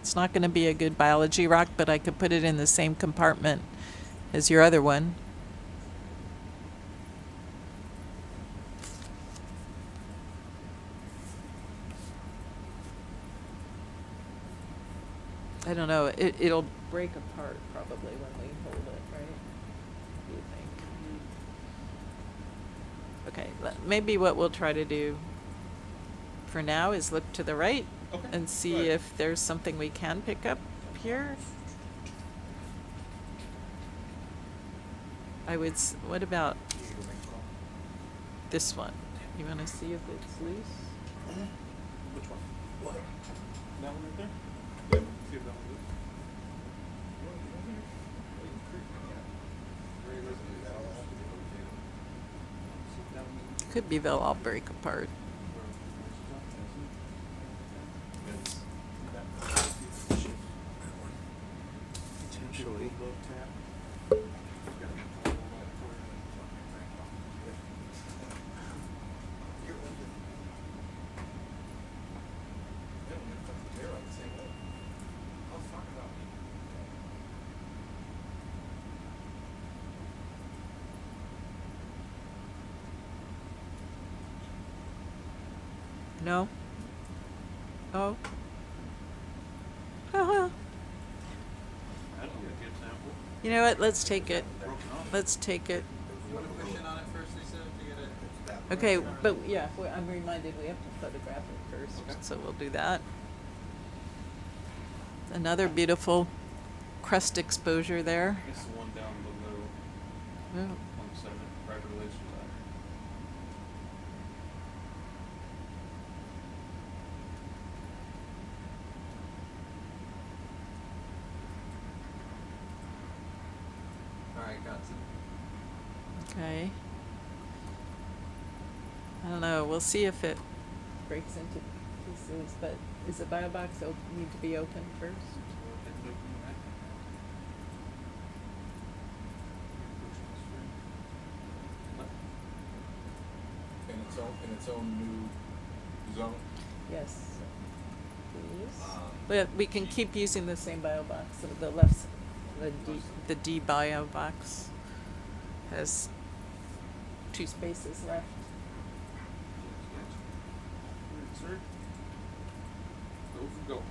It's not going to be a good biology rock, but I could put it in the same compartment as your other one. I don't know. It'll break apart probably when we hold it, right? What do you think? Okay, maybe what we'll try to do for now is look to the right Okay, and see go ahead. if there's something we can pick up here. What about this one? You want to see if it's loose? Which one? What? That one right there? Yeah, see if that one is. Could be they'll all break apart. Potentially. No? Oh. You know what? Let's take it. Let's take it. You want to push in on it first, Lisa, to get it? Okay, but yeah, I'm reminded we have to photograph it first, so we'll do that. Another beautiful crust exposure there. This is the one down below Yeah. on the sediment, private relations side. All right, got it. Okay. I don't know. We'll see if it breaks into pieces, but is the bio box need to be opened first? In its own new zone. Yes. Please. But we can keep using the same bio box. So the left, the D bio box has 2 spaces left. Sir. Go.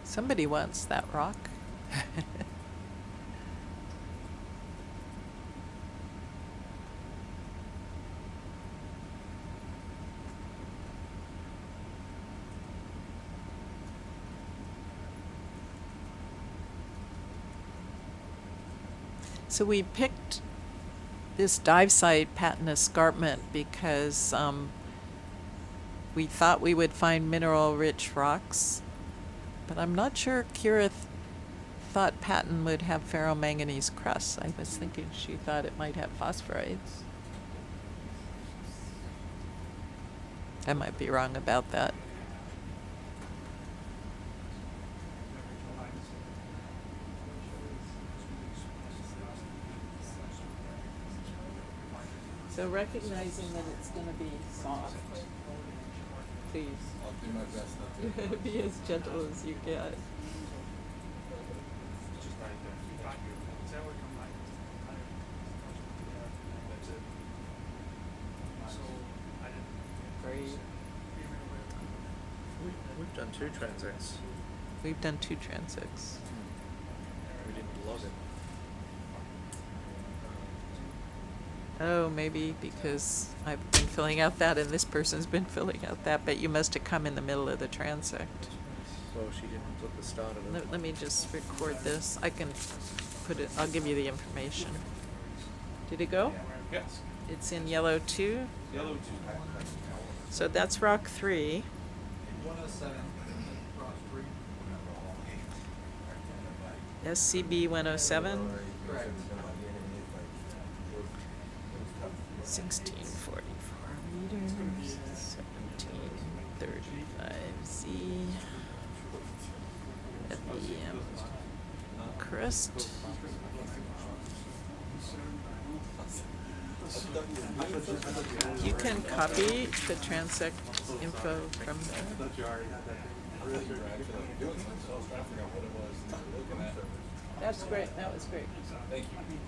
Somebody wants that rock. So we picked this dive site, Patton Escarpment, because we thought we would find mineral-rich rocks, but I'm not sure Kira thought Patton would have ferromanganese crusts. I was thinking she thought it might have phosphorites. I might be wrong about that. So recognizing that it's going to be soft, please I'll do my best not to. be as gentle as you get. Great. We've done 2 transects. We've done 2 transects. We didn't log it. Oh, maybe because I've been filling out that and this person's been filling out that, but you must have come in the middle of the transect. So she didn't put the start of it. Let me just record this. I can put it, I'll give you the information. Did it go? Yes. It's in yellow 2. Yellow 2. So that's rock 3. 107, cross 3. SCB 107. Correct. 1644 meters. 1735 Z. FEM crust. You can copy the transect info from there. That's great. That was great. Thank you.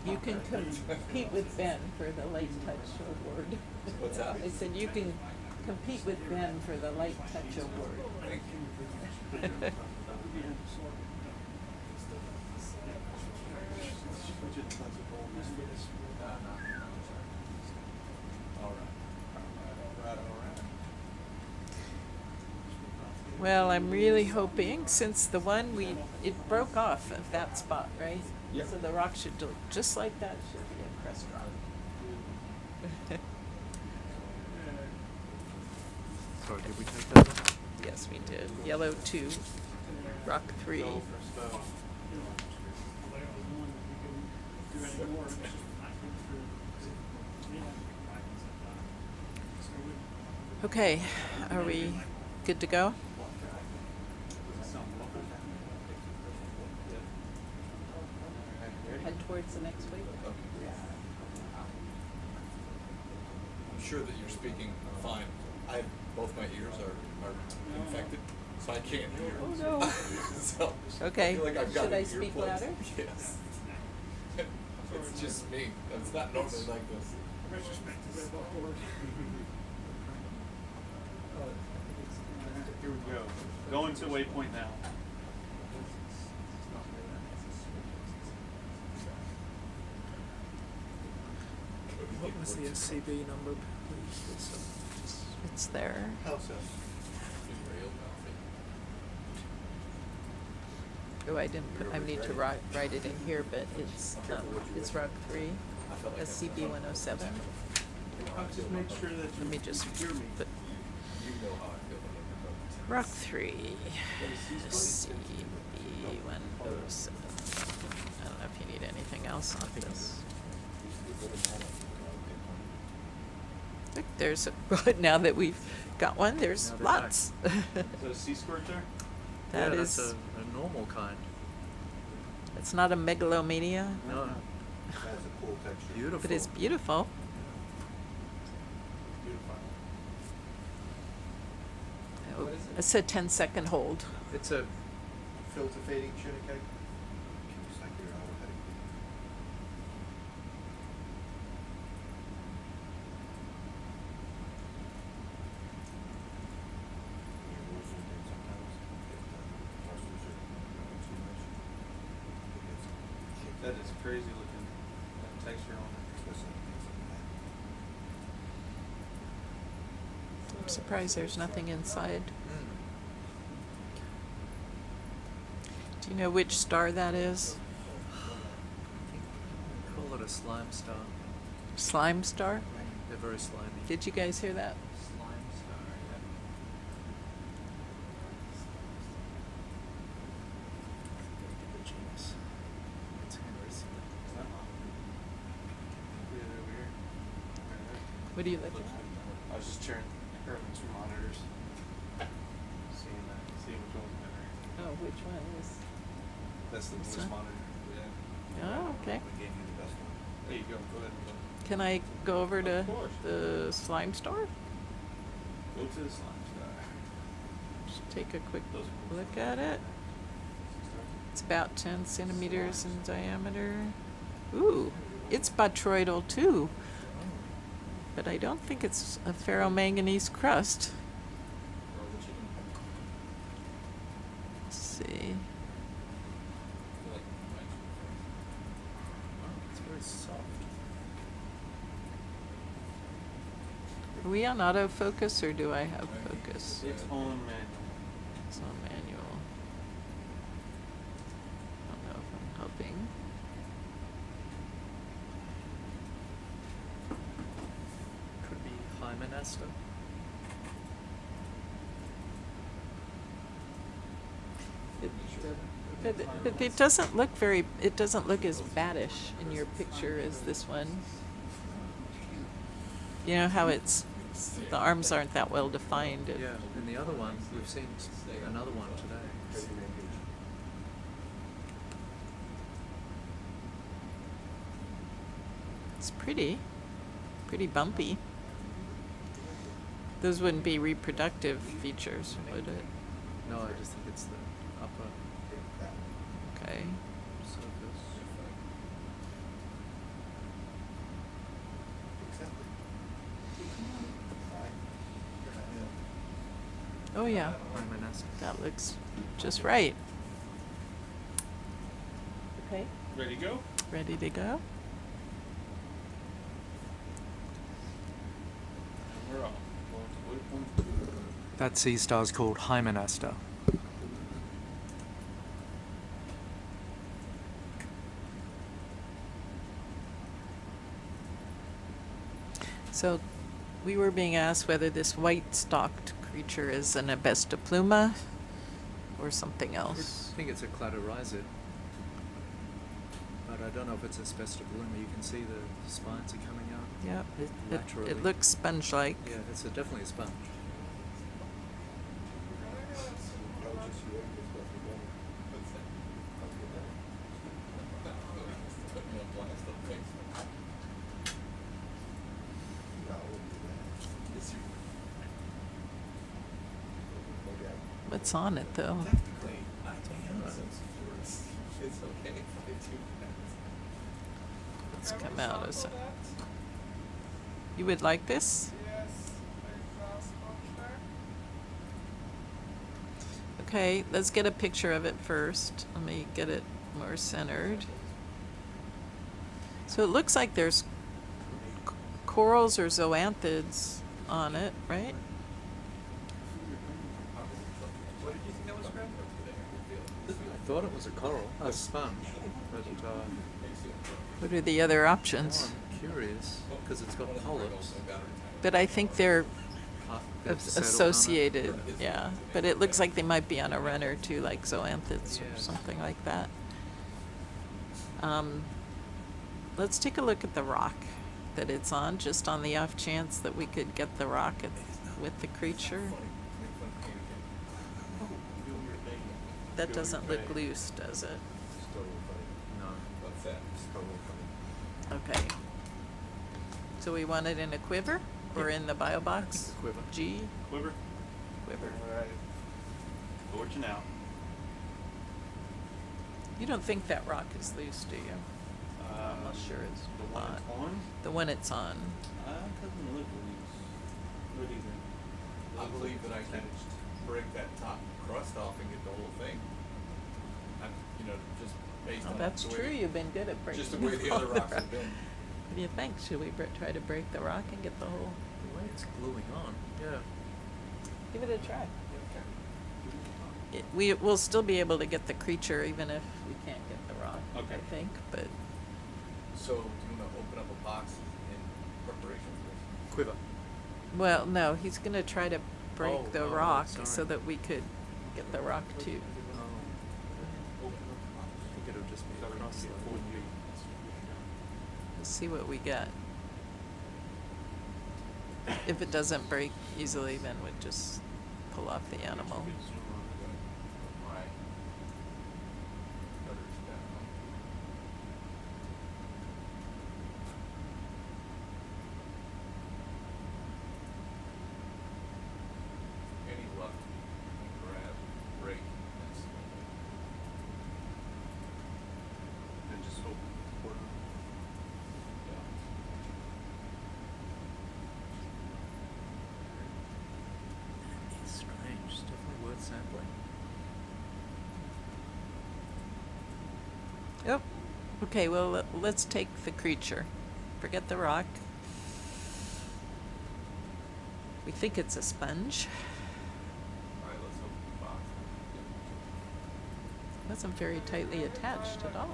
You can compete with Ben for the light touch award. What's that? I said you can compete with Ben for the light touch award. Thank you. All right. Well, I'm really hoping, since the one it broke off of that spot, right? Yeah. So the rock should look just like that, should be a crest rock. Sorry, did we take that one? Yes, we did. Yellow 2, rock 3. Okay, are we good to go? Head towards the next week? I'm sure that you're speaking fine. Both my ears are infected, so I can't hear. Oh, no. So Okay. I feel like I've got Should I an speak earplug. louder? Yes. It's just me. It's not normally like this. Here we go. Going to waypoint now. What was the SCB number, please? It's there. How's that? Oh, I didn't put, I need to write it in here, but it's rock 3, SCB 107. I'll just make sure that you Let me just hear me. put rock 3, SCB 107. I don't know if you need anything else on this. Look, there's now that we've got one, there's Now they're lots. Is that a sea squirt there? That yeah, is, that's a normal kind. it's not a megalomania, No, That's a cool texture. beautiful. but it's beautiful. Oh, it's a 10-second hold. It's a Filter fading sugar cake. It's like your old headache. You're losing things sometimes if the parcels are growing too much. That is crazy looking texture on it. Especially things like that. I'm surprised there's nothing inside. Do you know which star that is? call it a slime star. Slime star? They're very slimy. Did you guys hear that? Slime star, yeah. The genus. It's Henry's. What are you looking at? I was just comparing two monitors. Seeing which one's better. Oh, which one is? That's the This newest one? monitor. Yeah. Oh, okay. We gave you the best one. There you go. Go ahead and look. Can I go over to Of course. the slime star? Go to the slime star. Just take a quick Those are cool. look at it. It's about 10 centimeters in diameter. Ooh, it's botryoidal too. But I don't think it's a ferromanganese crust. Let's see. It's very soft. Are we on autofocus or do I have focus? It's on manual. It's on manual. I don't know if I'm helping. Could be Hymenester. But it doesn't look very, it doesn't look as baddish in your picture as this one. You know how it's, the arms aren't that well defined. Yeah, and the other one, we've seen another one today. It's pretty bumpy. Those wouldn't be reproductive features, would it? No, I just think it's the upper Okay. surface. Oh yeah, Hymenasta. that looks just right. Okay, Ready to go? ready to go? And we're off. Going to waypoint 2. That sea star is called Hymenasta. So, we were being asked whether this white-stalked creature is an Abestipluma or something I else. think it's a Cladorhizid. But I don't know if it's a Spestibluma. You can see the spines are coming out. Yep, Laterally. it looks sponge-like. Yeah, it's definitely a sponge. What's on it though? Technically, I am it's okay if I do that. Let's come out as a. You would like this? Okay, let's get a picture of it first. Let me get it more centered. So it looks like there's corals or zoanthids on it, right? What did you think that was, Greg? I thought it was a coral, a sponge. But What are the other options? I'm curious because it's got polyps. But I think they're They've settled on it. associated, yeah. But it looks like they might be on a runner too, like zoanthids or Yes. something like that. Let's take a look at the rock that it's on, just on the off chance that we could get the rock with the creature. That doesn't look loose, does it? It's totally funny. No. What's that? It's totally funny. Okay. So we want it in a quiver or in the bio box? Quiver. G? Quiver. Quiver. Alright. Torching out. You don't think that rock is loose, do you? I'm not sure it's The one not. it's on? The one it's on. Doesn't look loose. What do you think? I believe that I can break that top crust off and get the whole thing. Just based Oh, on that's the way true. You've been good at breaking. just the way the other all rocks rock. have been. What do you think? Should we try to break the rock and get the whole? The way it's gluing on. Yeah. Give it a try. We'll still be able to get the creature even if we can't get the rock. Okay. I think, but So, do you want to open up a box in preparation for this? Quiver. well, no. He's gonna try to break Oh, the oh, rock sorry. so that we could get the rock too. Oh. I think it'll just be across the Let's see what we get. If it doesn't break easily, then we'd just pull off the animal. Right. Shutters down. Any luck, you can grab, break, and swing. And just open the portal. Yeah. It's strange. It's definitely worth sampling. Yep. Okay, well, let's take the creature. Forget the rock. We think it's a sponge. Alright, let's open the box. Wasn't very tightly attached at all.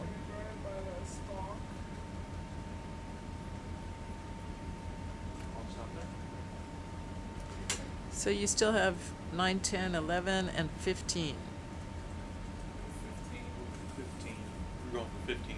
I'll stop there. So you still have 9, 10, 11, and 15. 15. We're going for 15.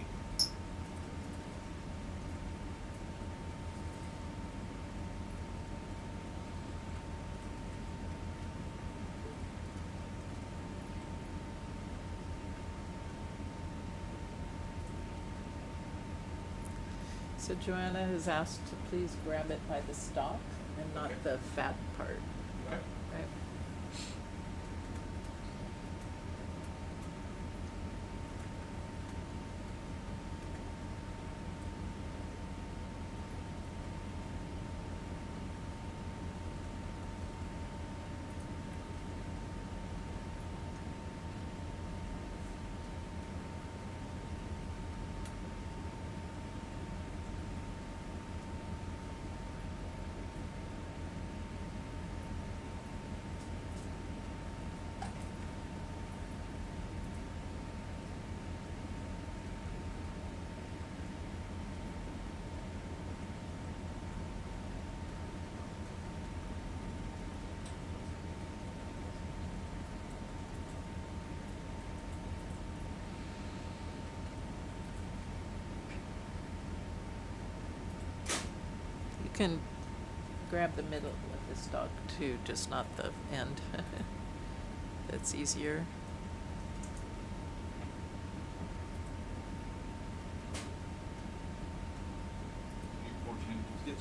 So Joanna has asked to please grab it by the stalk and not Okay. the fat part. Okay. Right? can grab the middle of this dog too, just not the end. That's easier. Yes.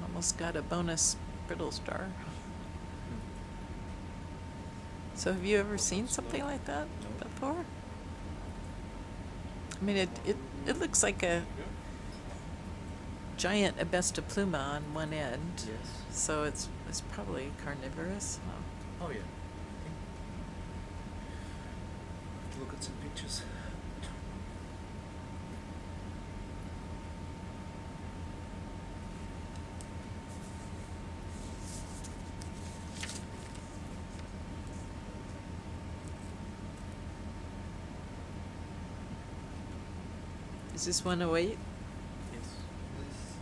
Almost got a bonus brittle star. So have you ever seen something like that before? I mean, it looks like a giant Abesta pluma on one end. Yes. So it's probably carnivorous. Oh yeah. Look at some pictures. Is this 108? Yes. This is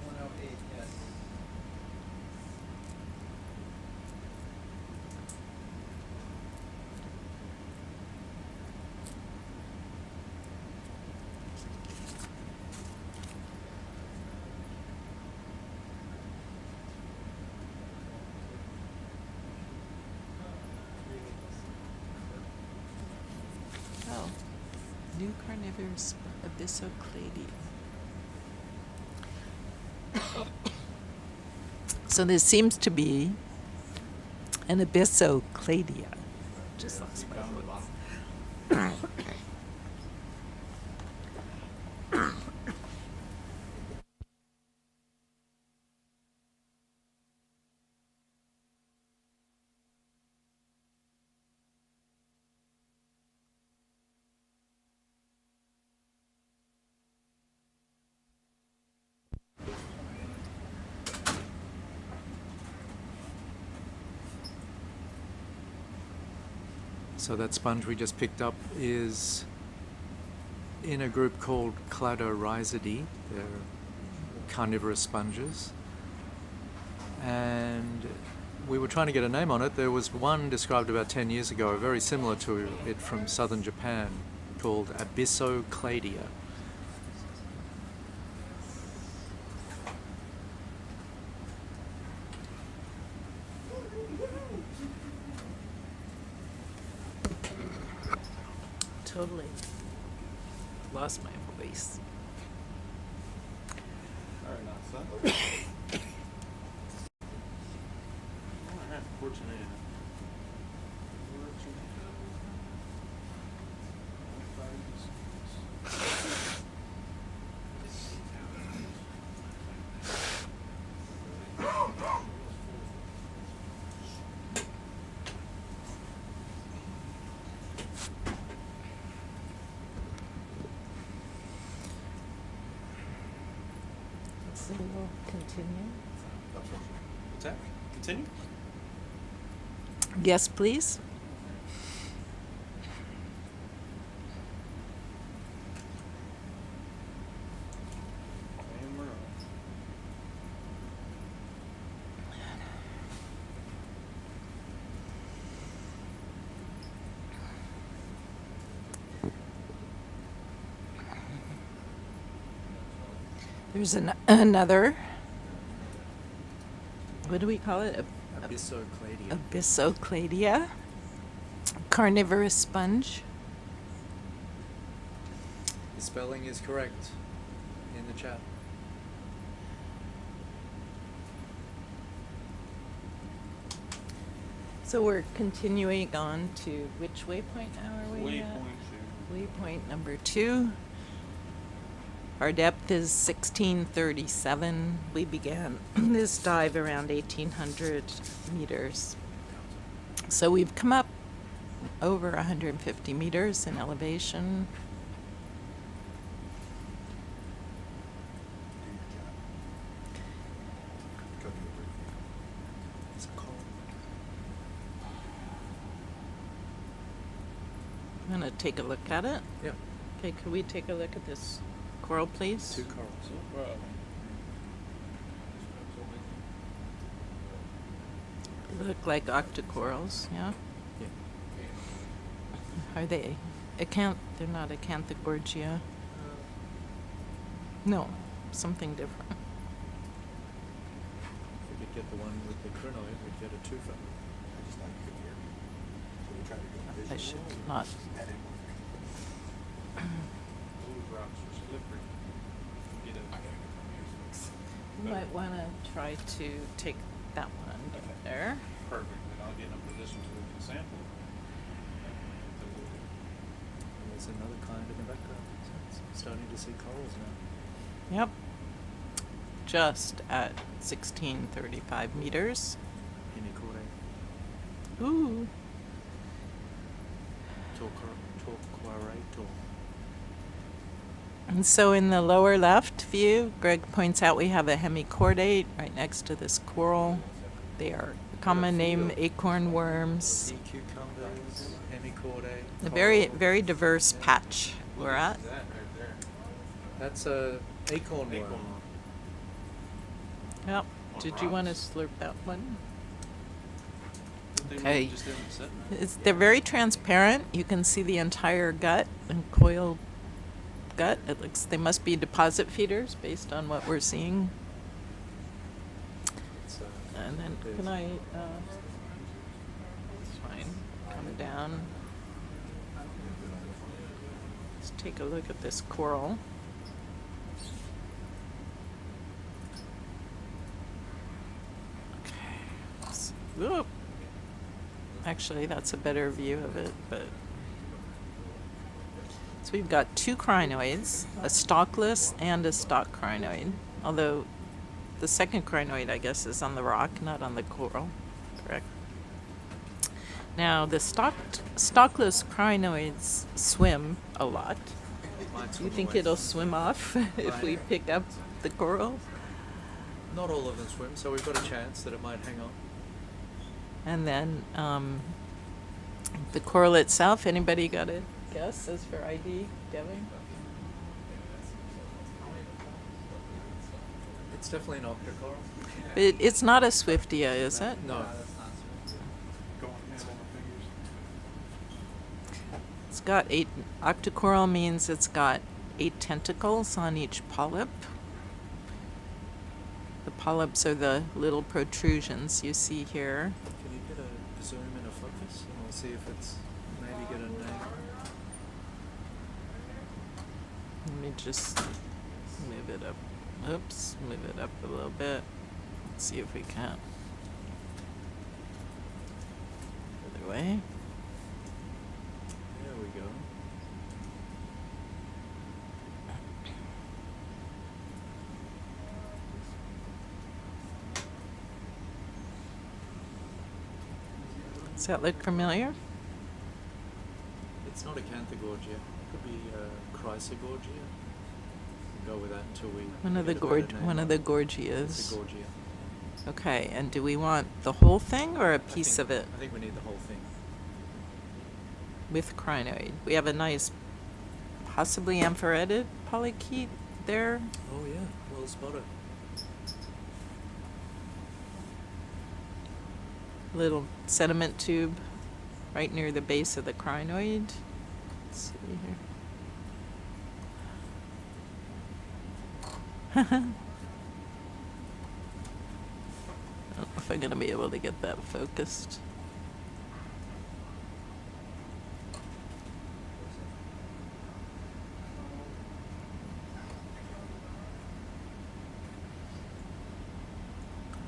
108, yes. Oh, new carnivorous abyssocladia. So this seems to be an abyssocladia. Just lost my voice. So that sponge we just picked up is in a group called Cladorhizidae. They're carnivorous sponges. And we were trying to get a name on it. There was one described about 10 years ago, very similar to it from southern Japan, called Abyssocladia. Totally lost my voice. Very nice, huh? Alright, fortunate. So we'll continue. What's that? Continue? Yes, please. And we're on. There's another. What do we call it? Abyssocladia. Abyssocladia. Carnivorous sponge. The spelling is correct in the chat. So we're continuing on to which waypoint now are we at? Waypoint 2. Waypoint number 2. Our depth is 1637. We began this dive around 1800 meters. So we've come up over 150 meters in elevation. Want to take a look at it? Yep. Okay, could we take a look at this coral, please? 2 corals. Where are they? They look like octocorals, yeah? Yeah. Are they they're not acanthogorgia. No, something different. If we could get the one with the crinoid, we'd get a twofer. I just like it here. So we try to go I visual. should not. That didn't work. Those rocks are slippery. Get it. You might want to try to take that one down there. Perfect, then I'll get in a position so we can sample. And there's another kind in the background. So it's starting to see corals now. Yep. Just at 1635 meters. Hemichordae. Ooh. Torquarator. And so in the lower left view, Greg points out we have a hemichordate right next to this coral. They are common name acorn worms. Sea cucumbers, hemichordae. A very, very diverse patch we're at. That right there. That's a acorn worm. Acorn. Yep. On Did you want to rocks. slurp that one? They Okay. just didn't sit there. They're very transparent. You can see the entire gut and coil gut. It looks they must be deposit feeders based on what we're seeing. It's, And then can I? It's fine. Come down. Let's take a look at this coral. Okay. Whoop. Actually, that's a better view of it, but. So we've got 2 crinoids, a stalkless and a stalk crinoid. Although the second crinoid, I guess, is on the rock, not on the coral. Correct. Now, the stalkless crinoids swim a lot. Do you think it'll swim off if we pick up the coral? not all of them swim, so we've got a chance that it might hang on. And then the coral itself, anybody got a guess as for ID, Devin? It's definitely an octocoral. It's not a Swiftia, is it? No. Going hand on the fingers. It's got 8. Octocoral means it's got 8 tentacles on each polyp. The polyps are the little protrusions you see here. Can you get a zoom in a focus, and we'll see if it's maybe get a name. Let me just move it up. Oops, move it up a little bit. Let's see if we can. Other way. There we go. Does that look familiar? It's not acanthogorgia. It could be chrysogorgia. We'll go with that until we One of the get a better name one of on the it. gorgias. It's a gorgia. Okay, and do we want the whole thing or a piece of it I think we need the whole thing. with crinoid? We have a nice, possibly amphoretid polychaete there. Oh yeah, well spotted. Little sediment tube right near the base of the crinoid. Let's see here. I don't know if I'm gonna be able to get that focused.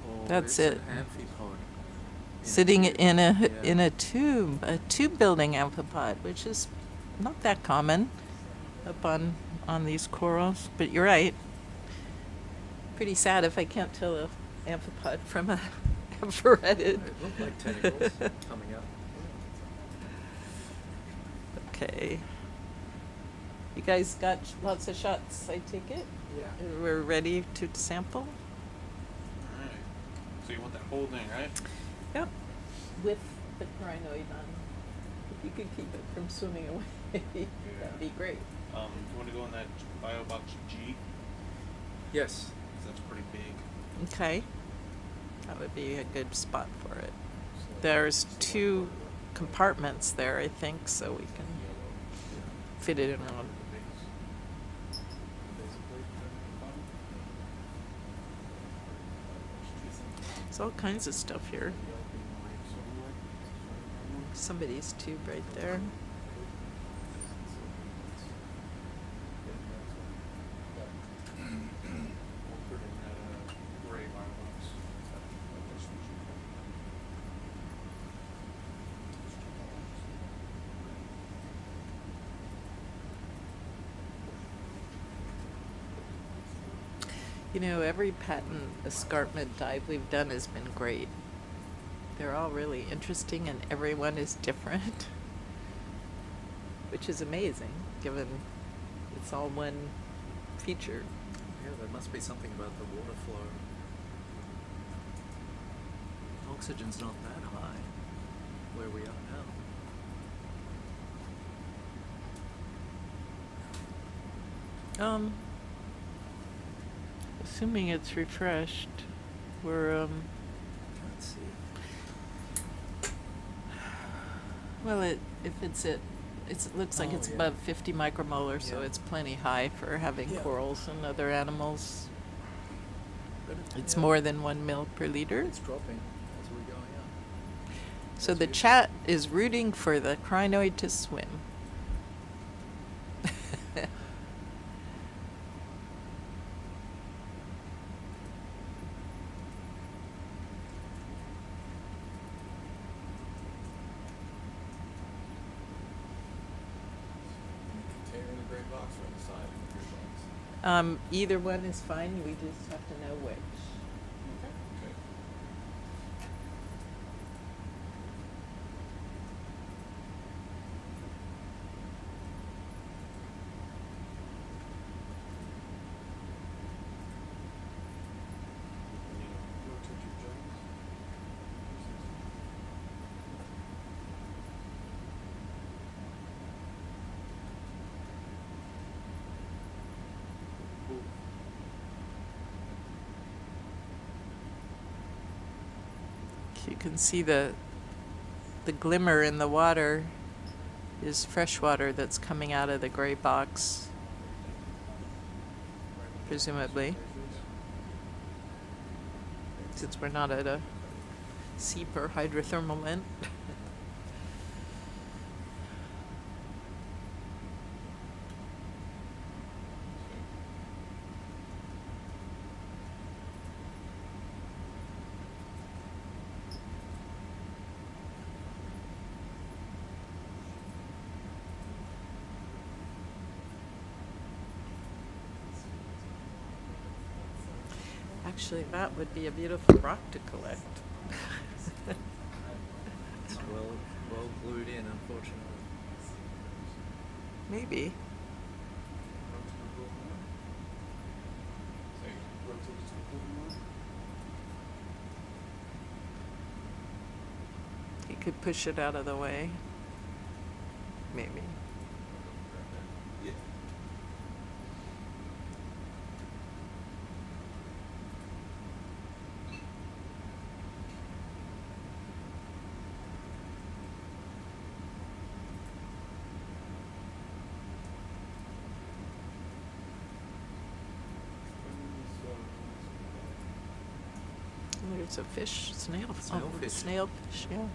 Oh, That's it's it. An amphipod. Sitting in Yeah. a tube building amphipod, which is not that common up on these corals. But you're right. Pretty sad if I can't tell a amphipod from a amphoretid. It looked like tentacles coming up. Okay. You guys got lots of shots, I take it? Yeah. We're ready to sample? Alright. So you want that whole thing, right? Yep. With the crinoid on. If you could keep it from swimming away, that'd be great. Do you want to go in that bio box G? Yes. 'Cause that's pretty big. Okay. That would be a good spot for it. There's 2 compartments there, I think, so we can fit it in one. There's all kinds of stuff here. Somebody's tube right there. We'll put in that gray bio box. You know, every Patton Escarpment dive we've done has been great. They're all really interesting and everyone is different, which is amazing given it's all one feature. Yeah, there must be something about the water flow. Oxygen's not that high where we are now. Assuming it's refreshed, we're Let's see. well, if it's it looks like Oh, it's yeah. above 50 micromolar, so Yeah. it's plenty high for having Yeah. corals and other animals. But It's yeah, more than 1 mil per liter. It's dropping as we're going up. So That's the good. chat is rooting for the crinoid to swim. Container in the gray box or on the side of the gray box? Either one is fine. We just have to know which. Okay. Rotate your joints. You can see the glimmer in the water is fresh water that's coming out of the gray box, presumably, since we're not at a seep or hydrothermal vent. Actually, that would be a beautiful rock to collect. It's well glued in, unfortunately. Maybe. Rotate just a little more. You could push it out of the way. Maybe. Yeah. There's a fish, snailfish, Snailfish. snailfish, yeah.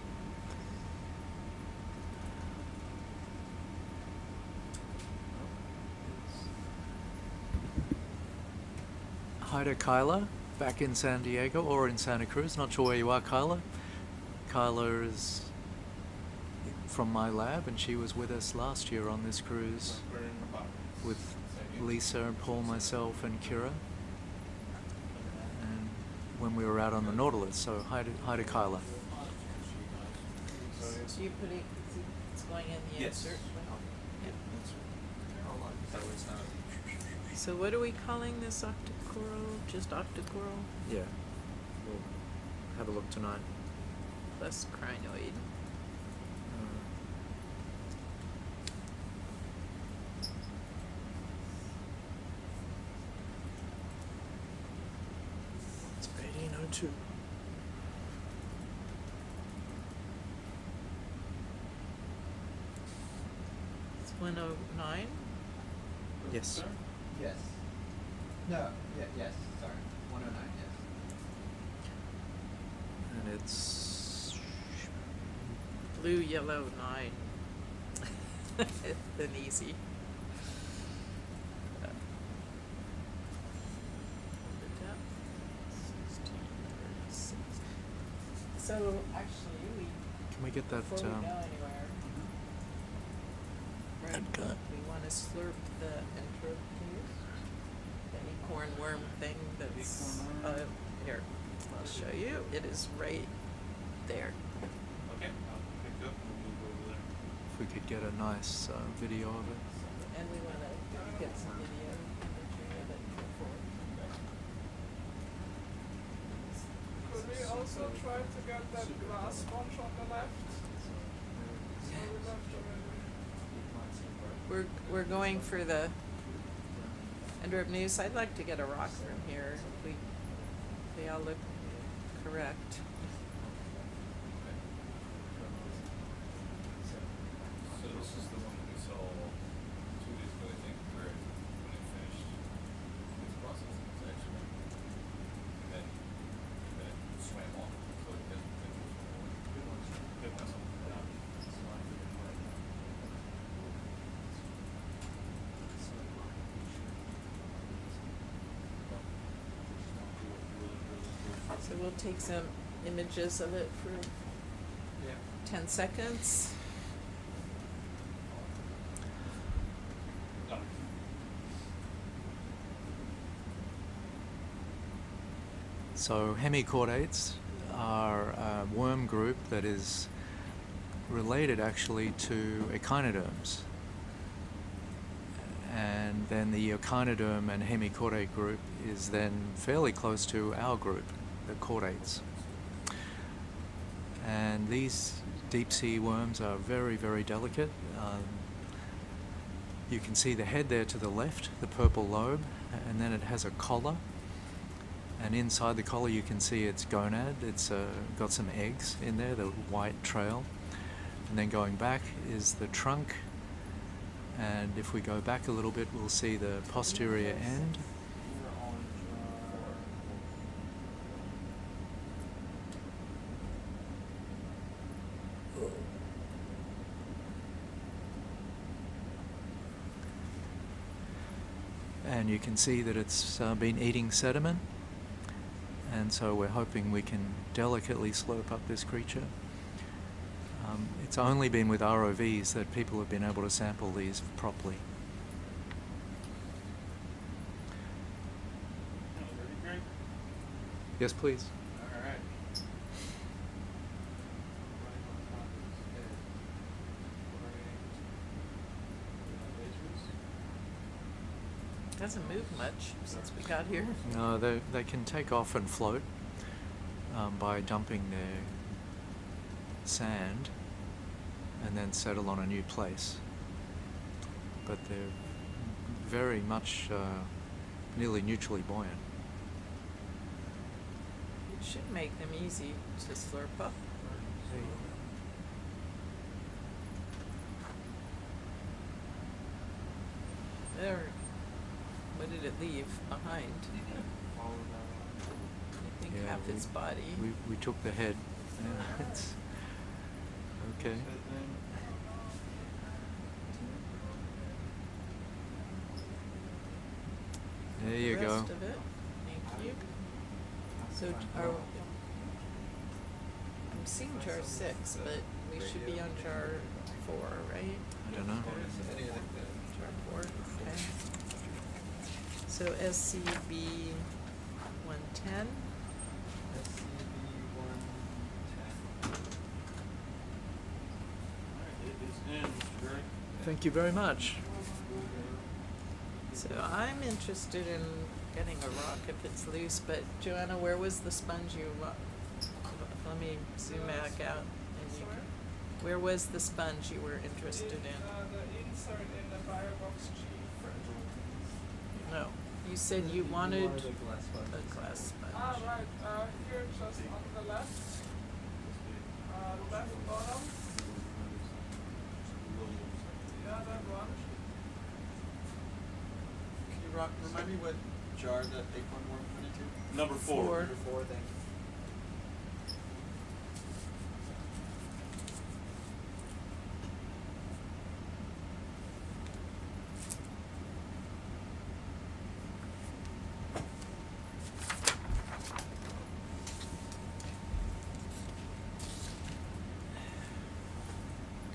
Hi to Kyla, back in San Diego or in Santa Cruz. Not sure where you are, Kyla. Kyla is from my lab, and she was with us last year on this cruise Put it in the box. with Lisa and Paul, myself, and Kira. And when we were out on the Nautilus, so hi to Kyla. So you're putting, it's going in the Yes. insert? Yep. So it's not. So what are we calling this octocoral? Just octocoral Yeah, we'll have a look tonight. plus crinoid. 102. It's 109. Yes. Yes. No. Yeah. Yes. Sorry. 109. Yes. And it's Blue, yellow, 9. Then easy. So actually, can we get that? before we go anywhere, right, that guy. we want to slurp the entropes, the acorn worm thing that's here. I'll show you. It is right there. Okay, I'll pick up and we'll move over there. If we could get a nice video of it. And we want to get some video imagery of it before. Could we also try to get that glass sponge on the left? So we left already. We're going for the Endrop News. I'd like to get a rock from here. If they all look correct. So this is the one that we saw 2 days ago, I think, where when it finished its processing section, and then it swam off, so it doesn't think it was going to work. Good one. So we'll take some images of it for 10 seconds. So hemichordates are a worm group that is related actually to echinoderms. And then the echinoderm and hemichordate group is then fairly close to our group, the chordates. And these deep sea worms are very, very delicate. You can see the head there to the left, the purple lobe, and then it has a collar. And inside the collar you can see its gonad. It's got some eggs in there, the white trail. And then going back is the trunk. And if we go back a little bit, we'll see the posterior end. And you can see that it's been eating sediment. And so we're hoping we can delicately slurp up this creature. It's only been with ROVs that people have been able to sample these properly. Yes, please. All right. Doesn't move much since we got here. No, they can take off and float by dumping their sand and then settle on a new place. But they're very much nearly neutrally buoyant. It should make them easy to slurp up. There. What did it leave behind? I think half its body. We took the head. Yeah, it's okay. There you The go. rest of it. Thank you. So I'm seeing jar 6, but we should be on jar 4, right? I don't know. Jar 4. Okay. So SCB 110. Thank you very much. So I'm interested in getting a rock if it's loose, but Joanna, where was the sponge you let me zoom back out. And you, where was the sponge you were interested in? The insert in the Biodiverse G. No, You said you wanted the glass sponge. a glass sponge. Right, here just on the left bottom. Yeah, that one. Can you remind me what jar that acorn worm went into? Number 4. Four. Number 4, thank you.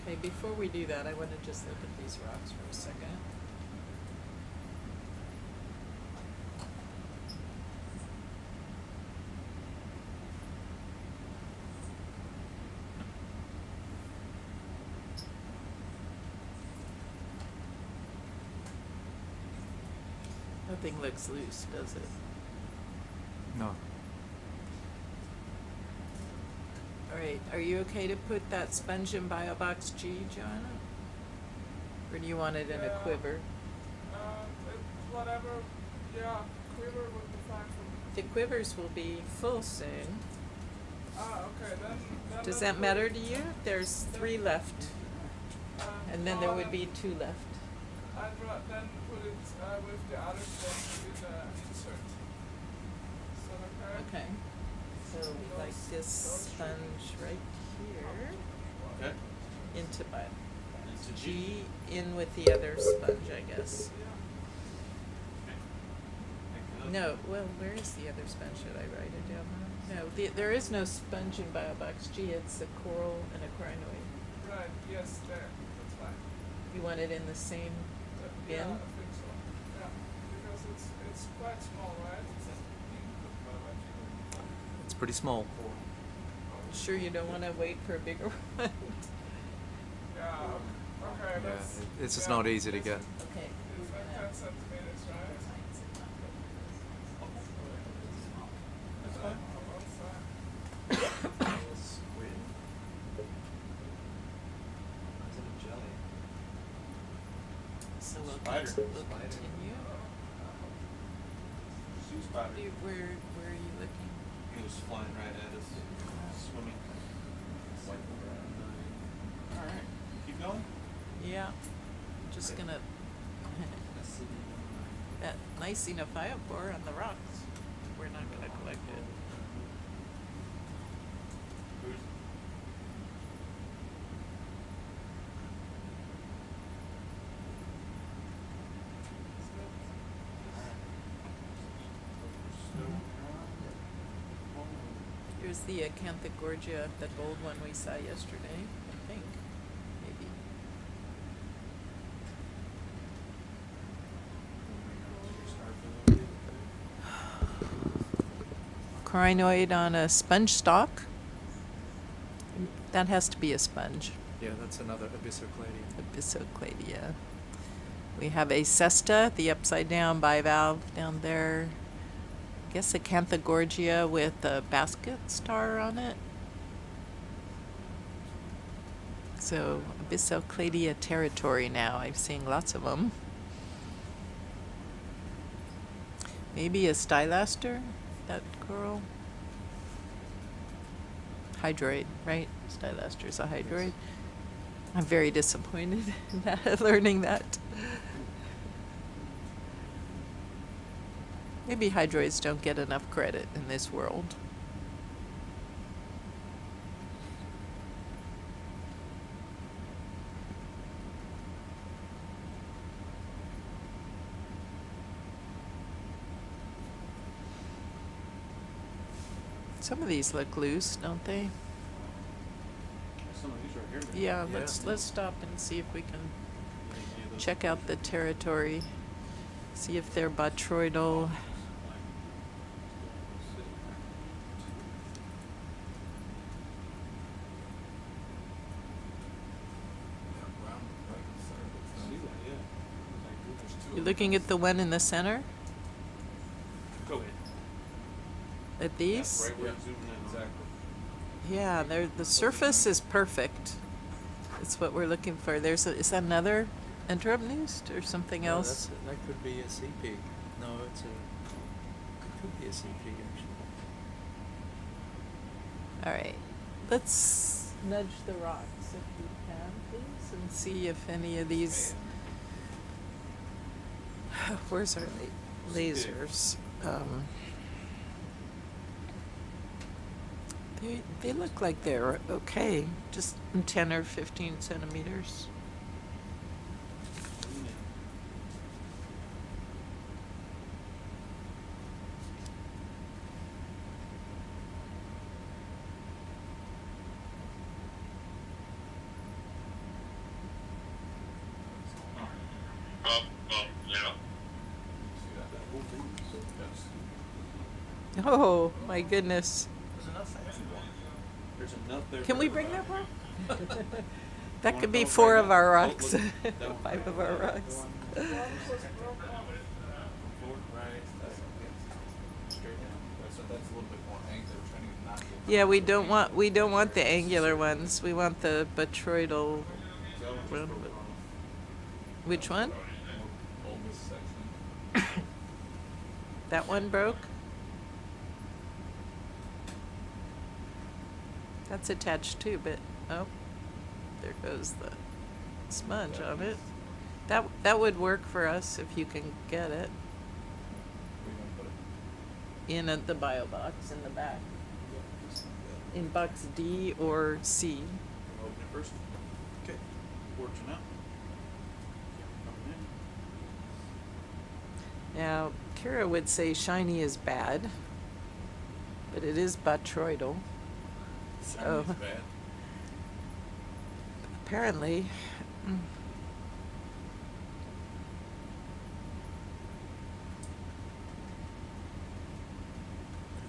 Okay, before we do that, I want to just look at these rocks for a second. Nothing looks loose, does it? No. All right, are you okay to put that sponge in BioBox G, Joanna? Or do you want it in a Yeah. quiver? Whatever, yeah, quiver would be fine for me. The quivers will be full soon. Okay, then Does let's that put matter it- to you? There's 3 left, and then there would be 2 left. I'd then put it with the other sponge in the insert. Is that okay? Okay. So like this sponge right here Okay. into Into G in with the other sponge, I guess. No, well, where is the other sponge? Should I write it down now? No, there is no sponge in BioBox G. It's a coral and a crinoid. Right, yes, there, that's fine. You want it in the same bin? Yeah, I think so. Yeah, because it's quite small, right? It's pretty small. Sure you don't want to wait for a bigger one? Yeah, okay, Yeah, that's. it's just yeah, not easy to get. Okay. It's like 10 centimeters, right? That's fine. Squid. Is it a jelly? So we'll Spider. continue. Sea spider. Where are you looking? He was flying right at us, swimming. All right, keep going. Yeah, I'm just gonna, that Nicenophyophore on the rocks, we're not gonna collect it. Who's Here's the Acanthogorgia, that old one we saw yesterday, I think, maybe. Crinoid on a sponge stalk. That has to be a sponge. Yeah, that's another abyssocladia. Abyssocladia. We have a cesta, the upside down bivalve down there. I guess Acanthogorgia with a basket star on it. So Abyssocladia territory now. I'm seeing lots of them. Maybe a stylaster, that coral. Hydroid, right? Stylaster's a hydroid. I'm very disappointed in that, learning that. Maybe hydroids don't get enough credit in this world. Some of these look loose, don't they? some of these right here? maybe? Yeah, Yeah. let's stop and see if we can check out the territory. See if they're botroidal. You're looking at the one in the center? Go ahead. At these? Right where you're zooming in. Exactly. Yeah, the surface is perfect. It's what we're looking for. Is that another Enterobnoost or something else? That could be a sea pig. No, it's a. It could be a CP actually. All right. Let's nudge the rocks if you can, please, and see if any of these. Where's our lasers? They look like they're okay, just 10 or 15 centimeters. Oh my goodness. There's enough for everyone. There's enough there. Can for we bring everybody. that one? That Wanna could be go 4 right of now? our Oh, rocks. look, that one. 5 of our rocks. Forward, right, that's straight down. So that's a little bit more angular, trying to not get. Yeah, we don't want the angular ones. We want the botryoidal. So that one just Round- broke off. Which one? Bulbous section. That one broke? That's attached too, but oh, there goes the smudge on it. That would work for us if you can get it Where you gonna put it? in the bio box in the back, in box D or C. You wanna open it first? Okay. Fortune out. Coming in. Now, Kara would say shiny is bad, but it is botryoidal. So Shiny is bad. apparently,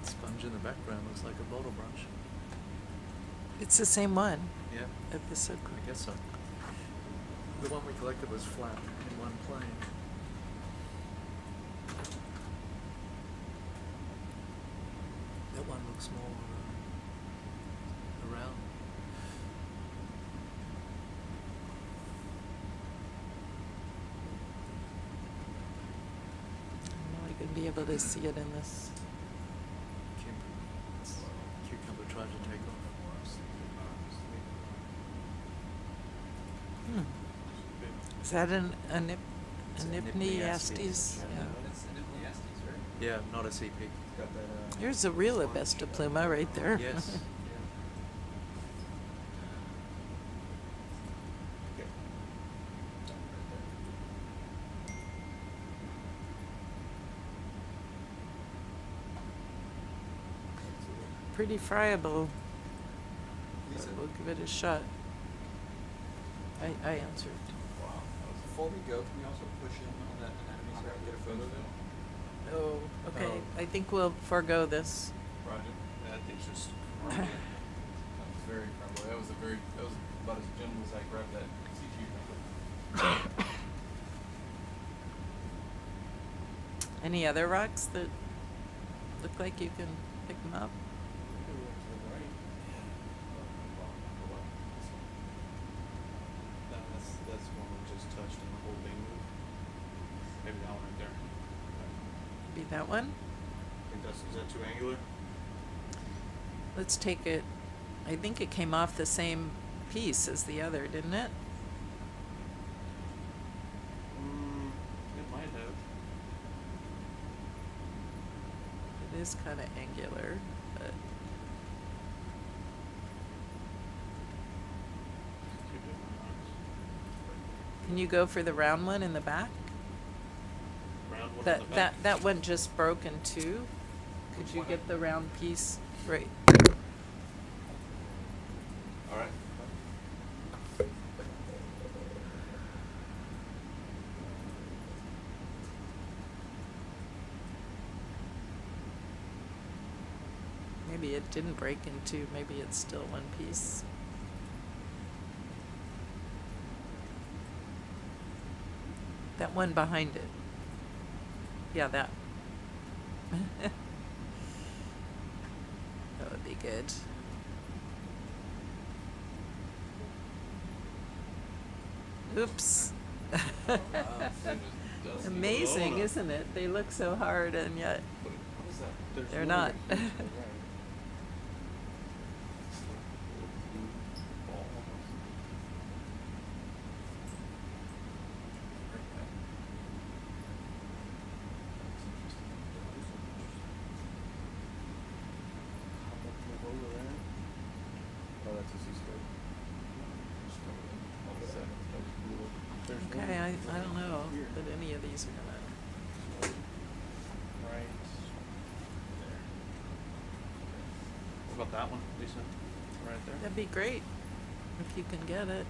That sponge in the background looks like a bottle brush. it's the same one Yeah, at the circle. I guess so. The one we collected was flat in one plane. That one looks more around. I'm not going to be able to see it in this. Cucumber tried to take off. Is that an It's an Anipniastes? Anipniastes. Yeah. That's an Ecclesiastes, right? Yeah, not a CP. Got that, There's a real Abestipluma right there. Yes. Okay. Pretty friable. Lisa, We'll give it a shot. I answered. before we go, can we also push in on that anatomy so I can get a photo of it? Oh, okay. Oh. I think we'll forego this. Roger. That thing's just crumbly. That was very crumbly. That was about as gentle as I grabbed that CT. Any other rocks that look like you can pick them up? No, that's one we just touched and the whole thing moved. Maybe that one right there. Be that one? Is that too angular? Let's take it. I think it came off the same piece as the other, didn't it? It might have. It is kind of angular, but Two different rocks. can you go for the round one in the back? Round one on the back. That one just broke in two. Could you get the round piece right? All right. Maybe it didn't break in two. Maybe it's still one piece. That one behind it. Yeah, that. That would be good. Oops. Wow. So just dusty. Amazing, isn't it? They look so hard and yet What is that? There's they're no not. reflection, right. It's like a little blue ball almost. Hop up move over there. Oh, that's a sea star. Just over there. All the seven. That was blue. There's Okay, I don't know here. that any of these are gonna. Right there. What about that one, Lisa? Right there? That'd be great if you can get it.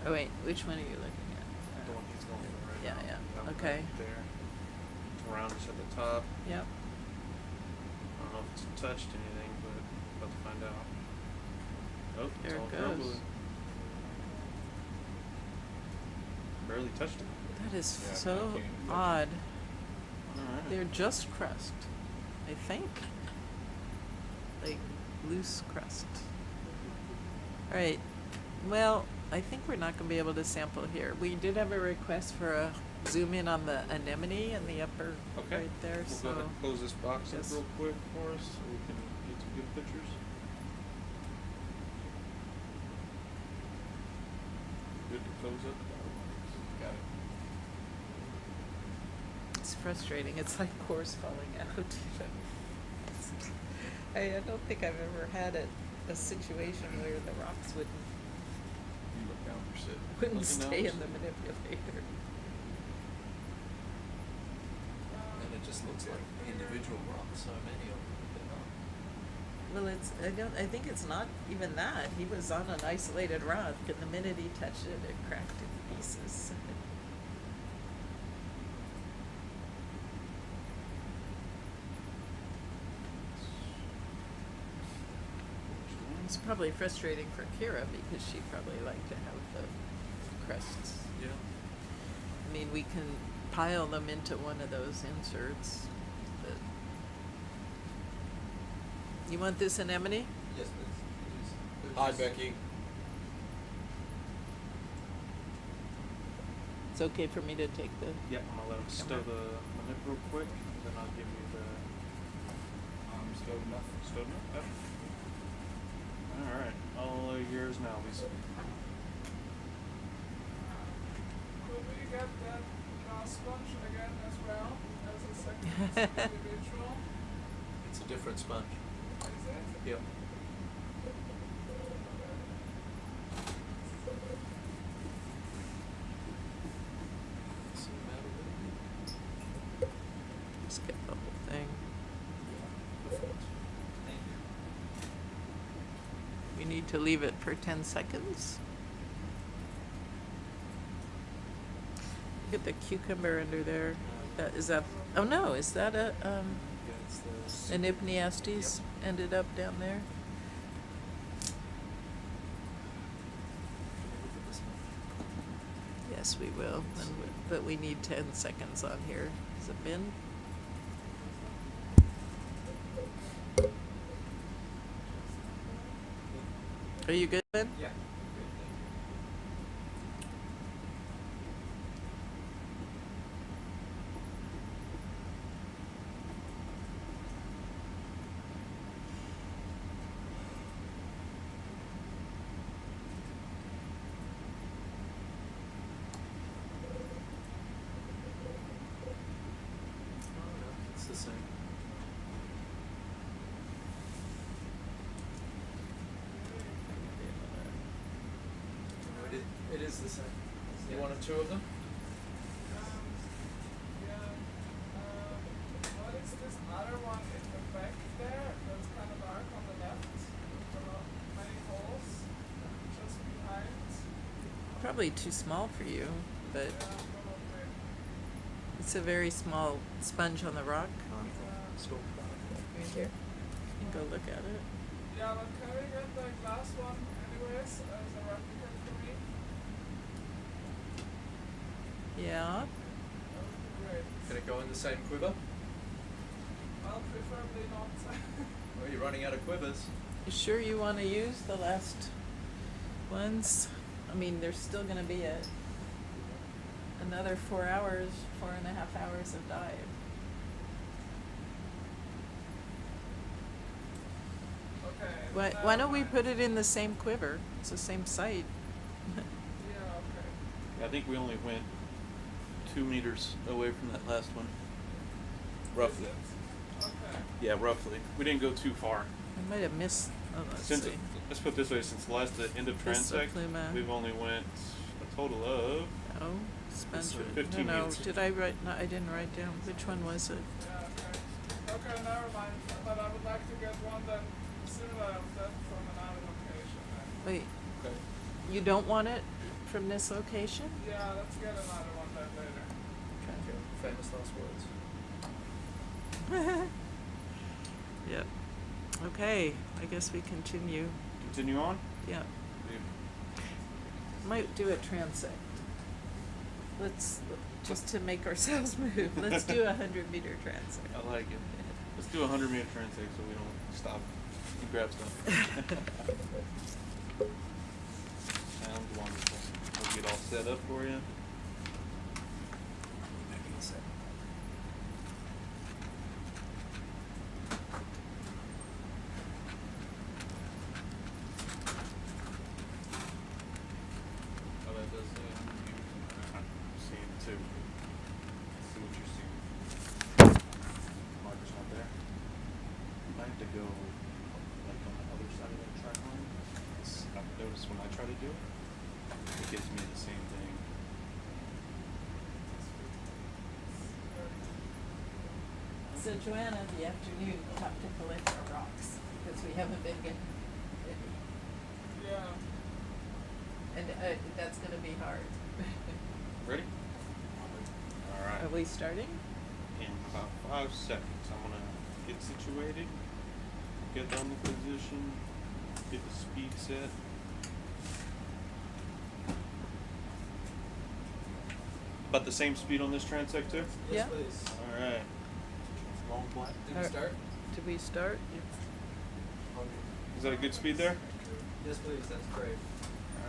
Oh wait, which one are you looking at? The one he's going for right Yeah, now. yeah. That one Okay. right there. Around us at the top. Yep. I don't know if it's touched anything, but about to find out. Oh, There it's all it goes. crumbling. Barely touched it. That is Yeah, I so can't even touch it. odd. Alright. They're just crust, I think. Like loose crust. Alright, well, I think we're not gonna be able to sample here. We did have a request for a zoom in on the anemone in the upper Okay. right there, We'll so. go ahead and close this box up Yes. real quick for us so we can get some good pictures. Good to close up. Got it. It's frustrating. It's like cores falling out. I don't think I've ever had a situation where the rocks You look down for sit. wouldn't Looking stay down. in the manipulator. And it just looks like individual rocks, so many of them, but they're not. Well, I think it's not even that. He was on an isolated rock, and the minute he touched it, it cracked into pieces. It's probably frustrating for Kira because she'd probably like to have the crusts. Yeah. I mean, we can pile them into one of those inserts, but. You want this anemone? Yes, please. Hi, Becky. It's okay for me to take the. Yeah, I'm gonna let him stow the manip real quick, and then I'll give you the Stove enough. stove nut. Yep. Alright, all yours now, Lisa. Could we get that glass sponge again as well as a second individual? It's a different sponge. Is it? Yep. Just get the whole thing. We need to leave it for 10 seconds. Look at the cucumber under there. Is that? Oh no! Is that a Yeah, it's the an Hypniastes ended up down there? Look at this one. Yes, we will. But we need 10 seconds on here. Has it been? Are you good, Ben? Yeah. It's the same. No, it is the same. You wanted two of them? What is this other one in the back there? That's kind of dark on the left. There are many holes just behind. Probably too small for you, but Yeah, probably. it's a very small sponge on the rock. Store. Right here. You can go look at it. Yeah, but can we get the glass one anyways as a replica for me? Yeah. That would be great. Can it go in the same quiver? Well, preferably not. Well, you're running out of quivers. You sure you want to use the last ones? I mean, there's still gonna be another 4 hours, 4.5 hours of dive. Okay. Why don't we put it in the same quiver? It's the same site. Yeah, okay. I think we only went 2 meters away from that last one. Roughly. Okay. Yeah, roughly. We didn't go too far. I might have missed, oh, let's Since see. let's put it this way, since the last end of transect, Pluma. we've only went a total of Oh, Spencer, 15 no, minutes. did I write, no, I didn't write down, which one was it? Yeah, okay. Okay, never mind. But I would like to get one that similar of that from another location. Wait, okay. you don't want it from this location? Yeah, let's get another one then later. Okay, famous last words. Yep. Okay, I guess we continue. Continue on. Yeah. Might do a transect. Let's, just to make ourselves move, let's do a 100-meter transect. I like it. Let's do a 100-meter transect so we don't stop and grab stuff. Sounds wonderful. We'll get all set up for you. Oh, that does say 100 meters. I'm seeing two. Let's see what you're seeing. Marker's not there. I have to go like on the other side of that track line. I've noticed when I try to do it, it gives me the same thing. So Joanna, the afternoon, we'll have to collect our rocks, because we haven't been getting any. Yeah. And that's gonna be hard. Ready? All right. Are we starting? In about 5 seconds, I'm gonna get situated, get down the position, get the speed set. About the same speed on this transect too? Yeah. Please. All right. Long black. Did we start? Did we start? Is that a good speed there? Yes, please. That's great.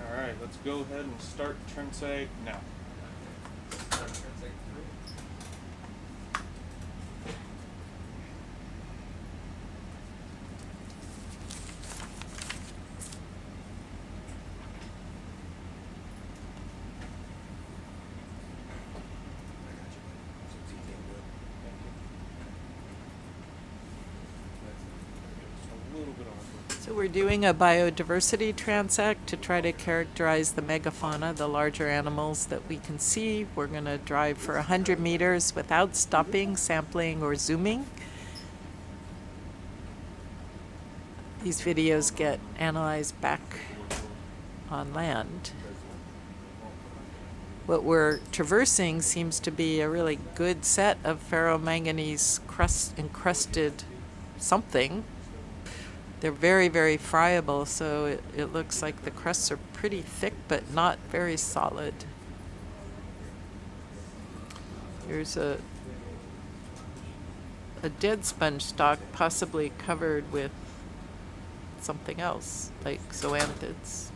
All right, let's go ahead and start transect now. Start transect 3. A little bit on. So we're doing a biodiversity transect to try to characterize the megafauna, the larger animals that we can see. We're going to drive for 100 meters without stopping, sampling, or zooming. These videos get analyzed back on land. What we're traversing seems to be a really good set of ferromanganese encrusted something. They're very, very friable, so it looks like the crusts are pretty thick but not very solid. Here's a dead sponge stalk, possibly covered with something else, like zoanthids.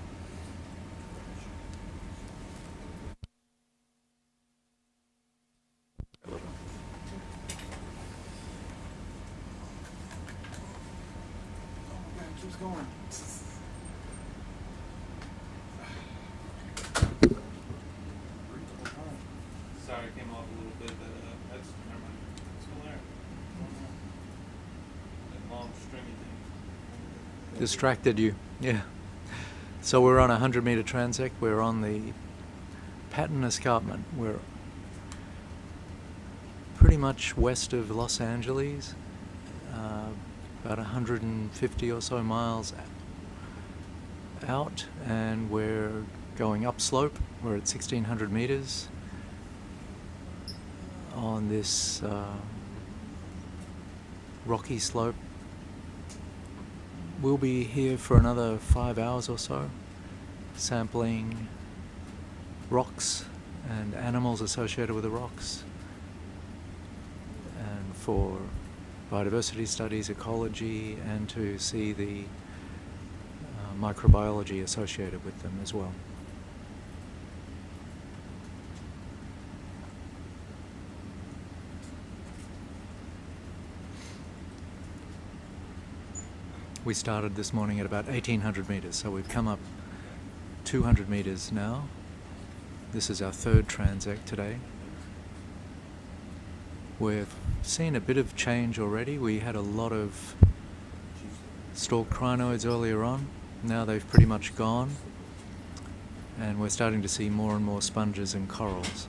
Keeps going. Sorry, it came off a little bit, but that's never mind. It's still there. That long stringy thing. Distracted you. Yeah. So we're on a 100-meter transect. We're on the Patton Escarpment. We're pretty much west of Los Angeles, about 150 or so miles out, and we're going upslope. We're at 1,600 meters on this rocky slope. We'll be here for another 5 hours or so, sampling rocks and animals associated with the rocks, and for biodiversity studies, ecology, and to see the microbiology associated with them as well. We started this morning at about 1,800 meters, so we've come up 200 meters now. This is our third transect today. We've seen a bit of change already. We had a lot of stalked crinoids earlier on. Now they've pretty much gone. And we're starting to see more and more sponges and corals.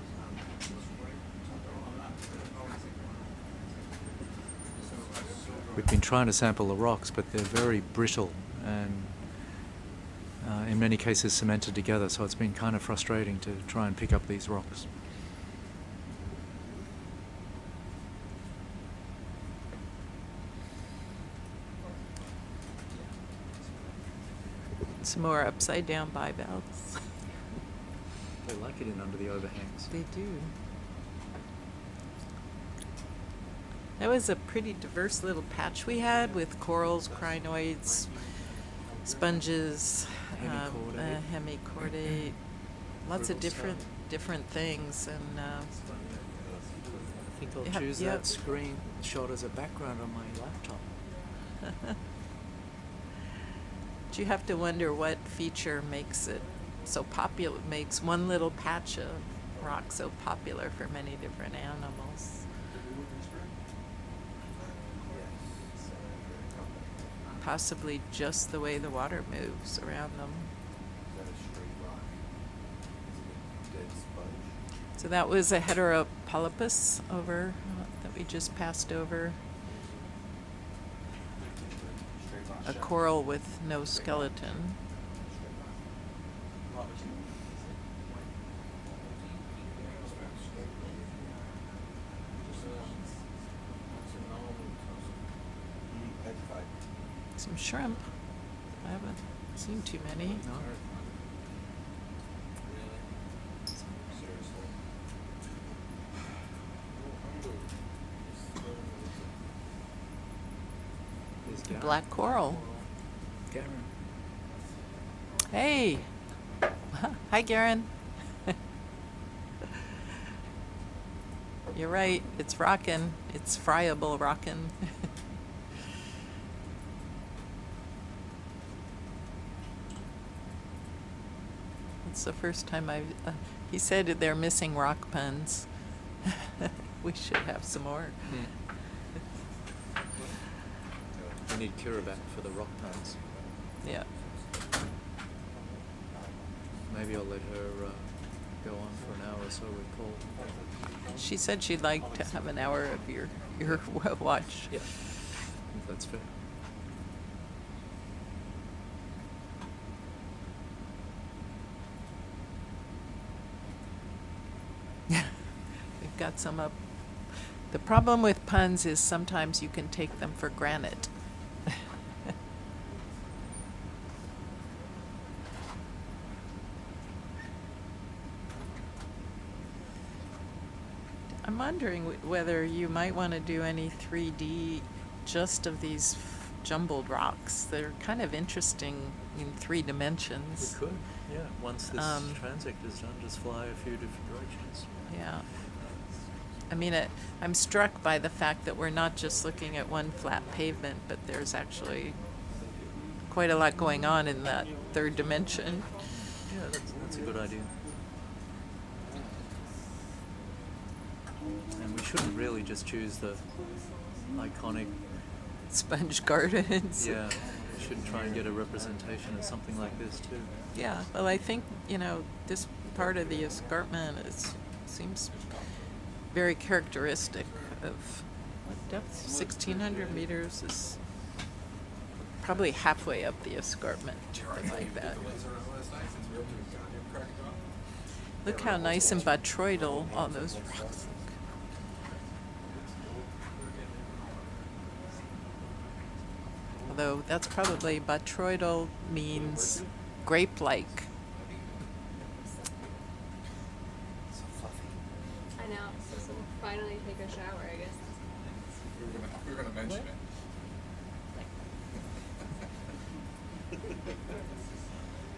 We've been trying to sample the rocks, but they're very brittle and in many cases cemented together, so it's been kind of frustrating to try and pick up these rocks. Some more upside down bivalves. They like it in under the overhangs. They do. That was a pretty diverse little patch we had with corals, crinoids, sponges, hemichordate, lots of different things, and I think I'll choose that screenshot as a background on my laptop. Do you have to wonder what feature makes it so popular, makes one little patch of rock so popular for many different animals? Possibly just the way the water moves around them. So that was a heteropolypus over that we just passed over. A coral with no skeleton. Some shrimp. I haven't seen too many. No. Black coral. Garen. Hey. Hi, Garen. You're right. It's rockin'. It's friable rockin'. It's the first time he said they're missing rock puns. We should have some more. We need Kira back for the rock puns. Yeah. Maybe I'll let her go on for an hour or so with Paul. She said she'd like to have an hour of your watch. Yeah, if that's fair. We've got some up. The problem with puns is sometimes you can take them for granted. I'm wondering whether you might want to do any 3D just of these jumbled rocks. They're kind of interesting in 3 dimensions. We could, yeah. Once this transect is done, just fly a few different directions. Yeah. I mean, I'm struck by the fact that we're not just looking at one flat pavement, but there's actually quite a lot going on in that 3rd dimension. Yeah, that's a good idea. And we shouldn't really just choose the iconic Sponge gardens. Yeah, we should try and get a representation of something like this too. Yeah, well, I think, this part of the escarpment seems very characteristic of what depth? 1,600 meters is probably halfway up the escarpment, something like that. Look how nice and botryoidal all those rocks look. Although that's probably botryoidal means grape-like. I know. So we'll finally take a shower, I guess. We were gonna mention it.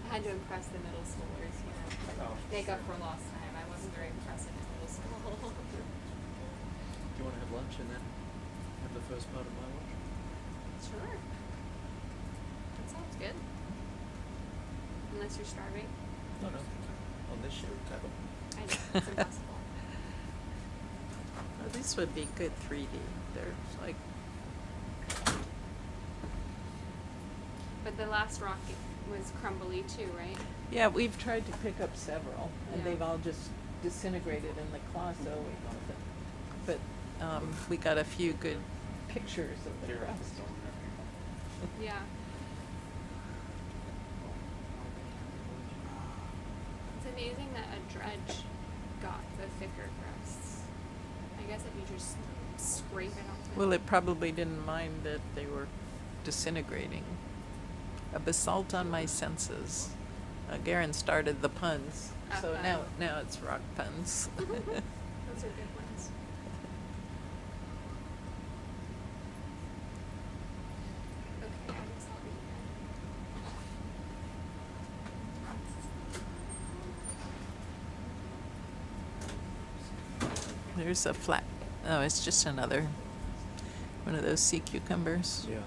I had to impress the middle schoolers, make up for lost time. I wasn't very impressive in middle school. Do you want to have lunch and then have the first part of my watch? Sure. That sounds good. Unless you're starving. No, no. On this show, table. I know, it's impossible. Oh, these would be good 3D. They're like, But the last rock was crumbly too, right? yeah, we've tried to pick up several, and Yeah. they've all just disintegrated in the claw, so but we got a few good pictures of the Here, crust. it's over there. Yeah. It's amazing that a dredge got the thicker crusts. I guess if you just scrape it off. Well, it probably didn't mind that they were disintegrating. A basalt on my senses. Garen started the puns, so Uh-oh. now it's rock puns. Those are good ones. Okay, I guess I'll read There's a flat. Oh, it's just another one of those sea cucumbers. Yeah.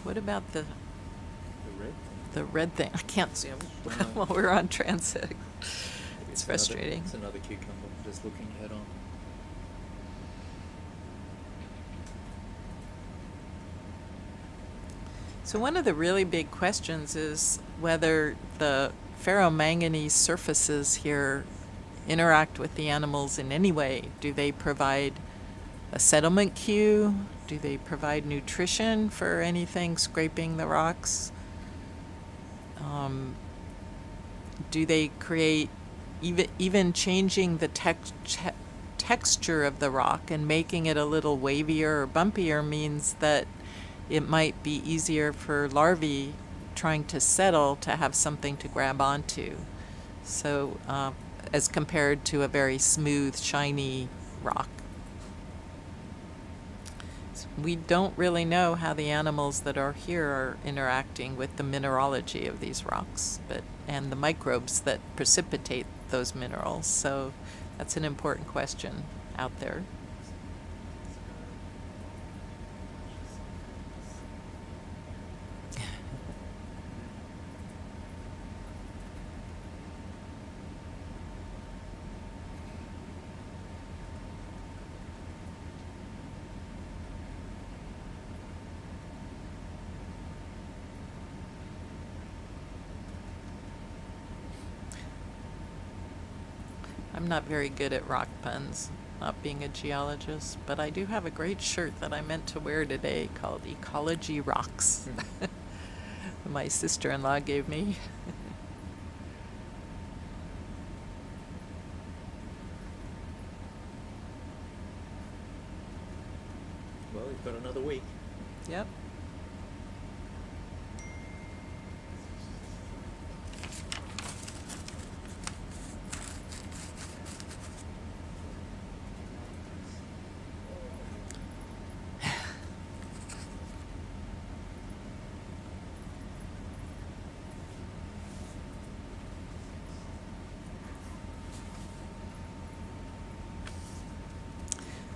What about The red. the red thing? I can't see them No. while we're on transit. Maybe It's another- frustrating. It's another cucumber, just looking head on. So one of the really big questions is whether the ferromanganese surfaces here interact with the animals in any way. Do they provide a settlement cue? Do they provide nutrition for anything scraping the rocks? Do they create even changing the texture of the rock and making it a little wavier or bumpier means that it might be easier for larvae trying to settle to have something to grab onto. So, as compared to a very smooth, shiny rock. We don't really know how the animals that are here are interacting with the mineralogy of these rocks, and the microbes that precipitate those minerals. So that's an important question out there. I'm not very good at rock puns, not being a geologist, but I do have a great shirt that I meant to wear today called Ecology Rocks. My sister-in-law gave me. Well, we've got another week. Yep.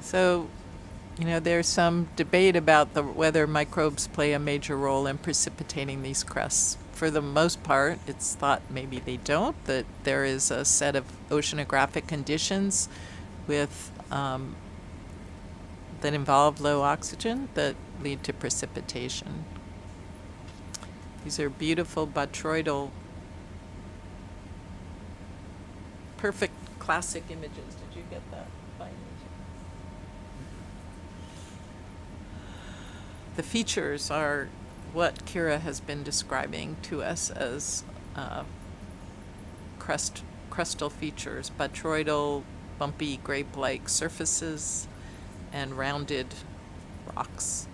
So, there's some debate about whether microbes play a major role in precipitating these crusts. For the most part, it's thought maybe they don't, that there is a set of oceanographic conditions with that involve low oxygen that lead to precipitation. These are beautiful botryoidal, perfect classic images. Did you get that by any chance? The features are what Kira has been describing to us as crustal features, botryoidal, bumpy grape-like surfaces, and rounded rocks.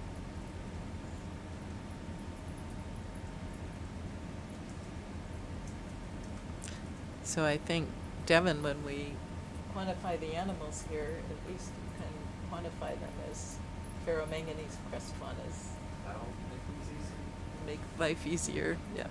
So I think, Devin, when we quantify the animals here, at least you can quantify them as ferromanganese crust faunas. That'll make things easy. Make life easier, yeah.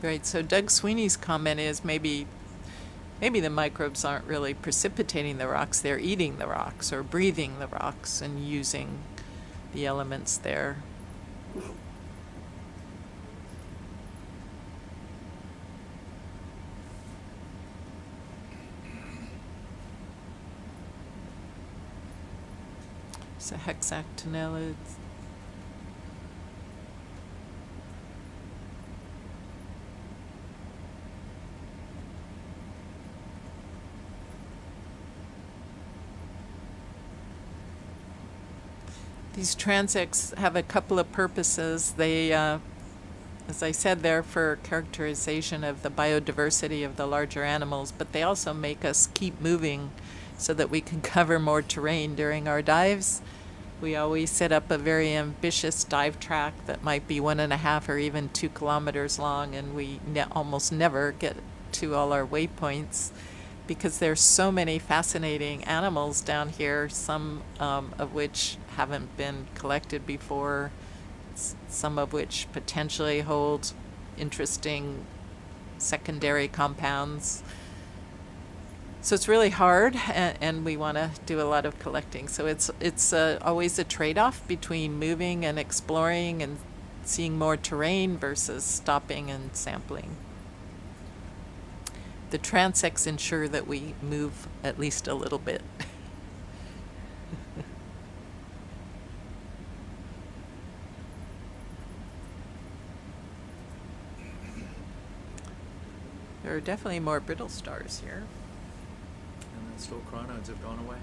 Right, so Doug Sweeney's comment is maybe the microbes aren't really precipitating the rocks, they're eating the rocks or breathing the rocks and using the elements there. So hexactinellids. These transects have a couple of purposes. They, as I said, they're for characterization of the biodiversity of the larger animals, but they also make us keep moving so that we can cover more terrain during our dives. We always set up a very ambitious dive track that might be 1.5 or even 2 kilometers long, and we almost never get to all our waypoints because there's so many fascinating animals down here, some of which haven't been collected before, some of which potentially hold interesting secondary compounds. So it's really hard, and we want to do a lot of collecting. So it's always a trade-off between moving and exploring and seeing more terrain versus stopping and sampling. The transects ensure that we move at least a little bit. There are definitely more brittle stars here. And the stalk crinoids have gone away.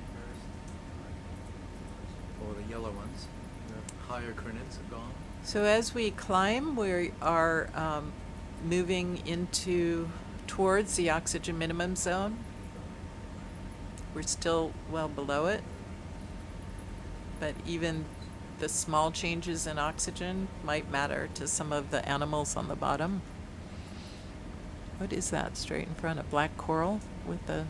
Or the yellow ones. The higher crinids have gone. So as we climb, we are moving towards the oxygen minimum zone. We're still well below it, but even the small changes in oxygen might matter to some of the animals on the bottom. What is that straight in front? A black coral with a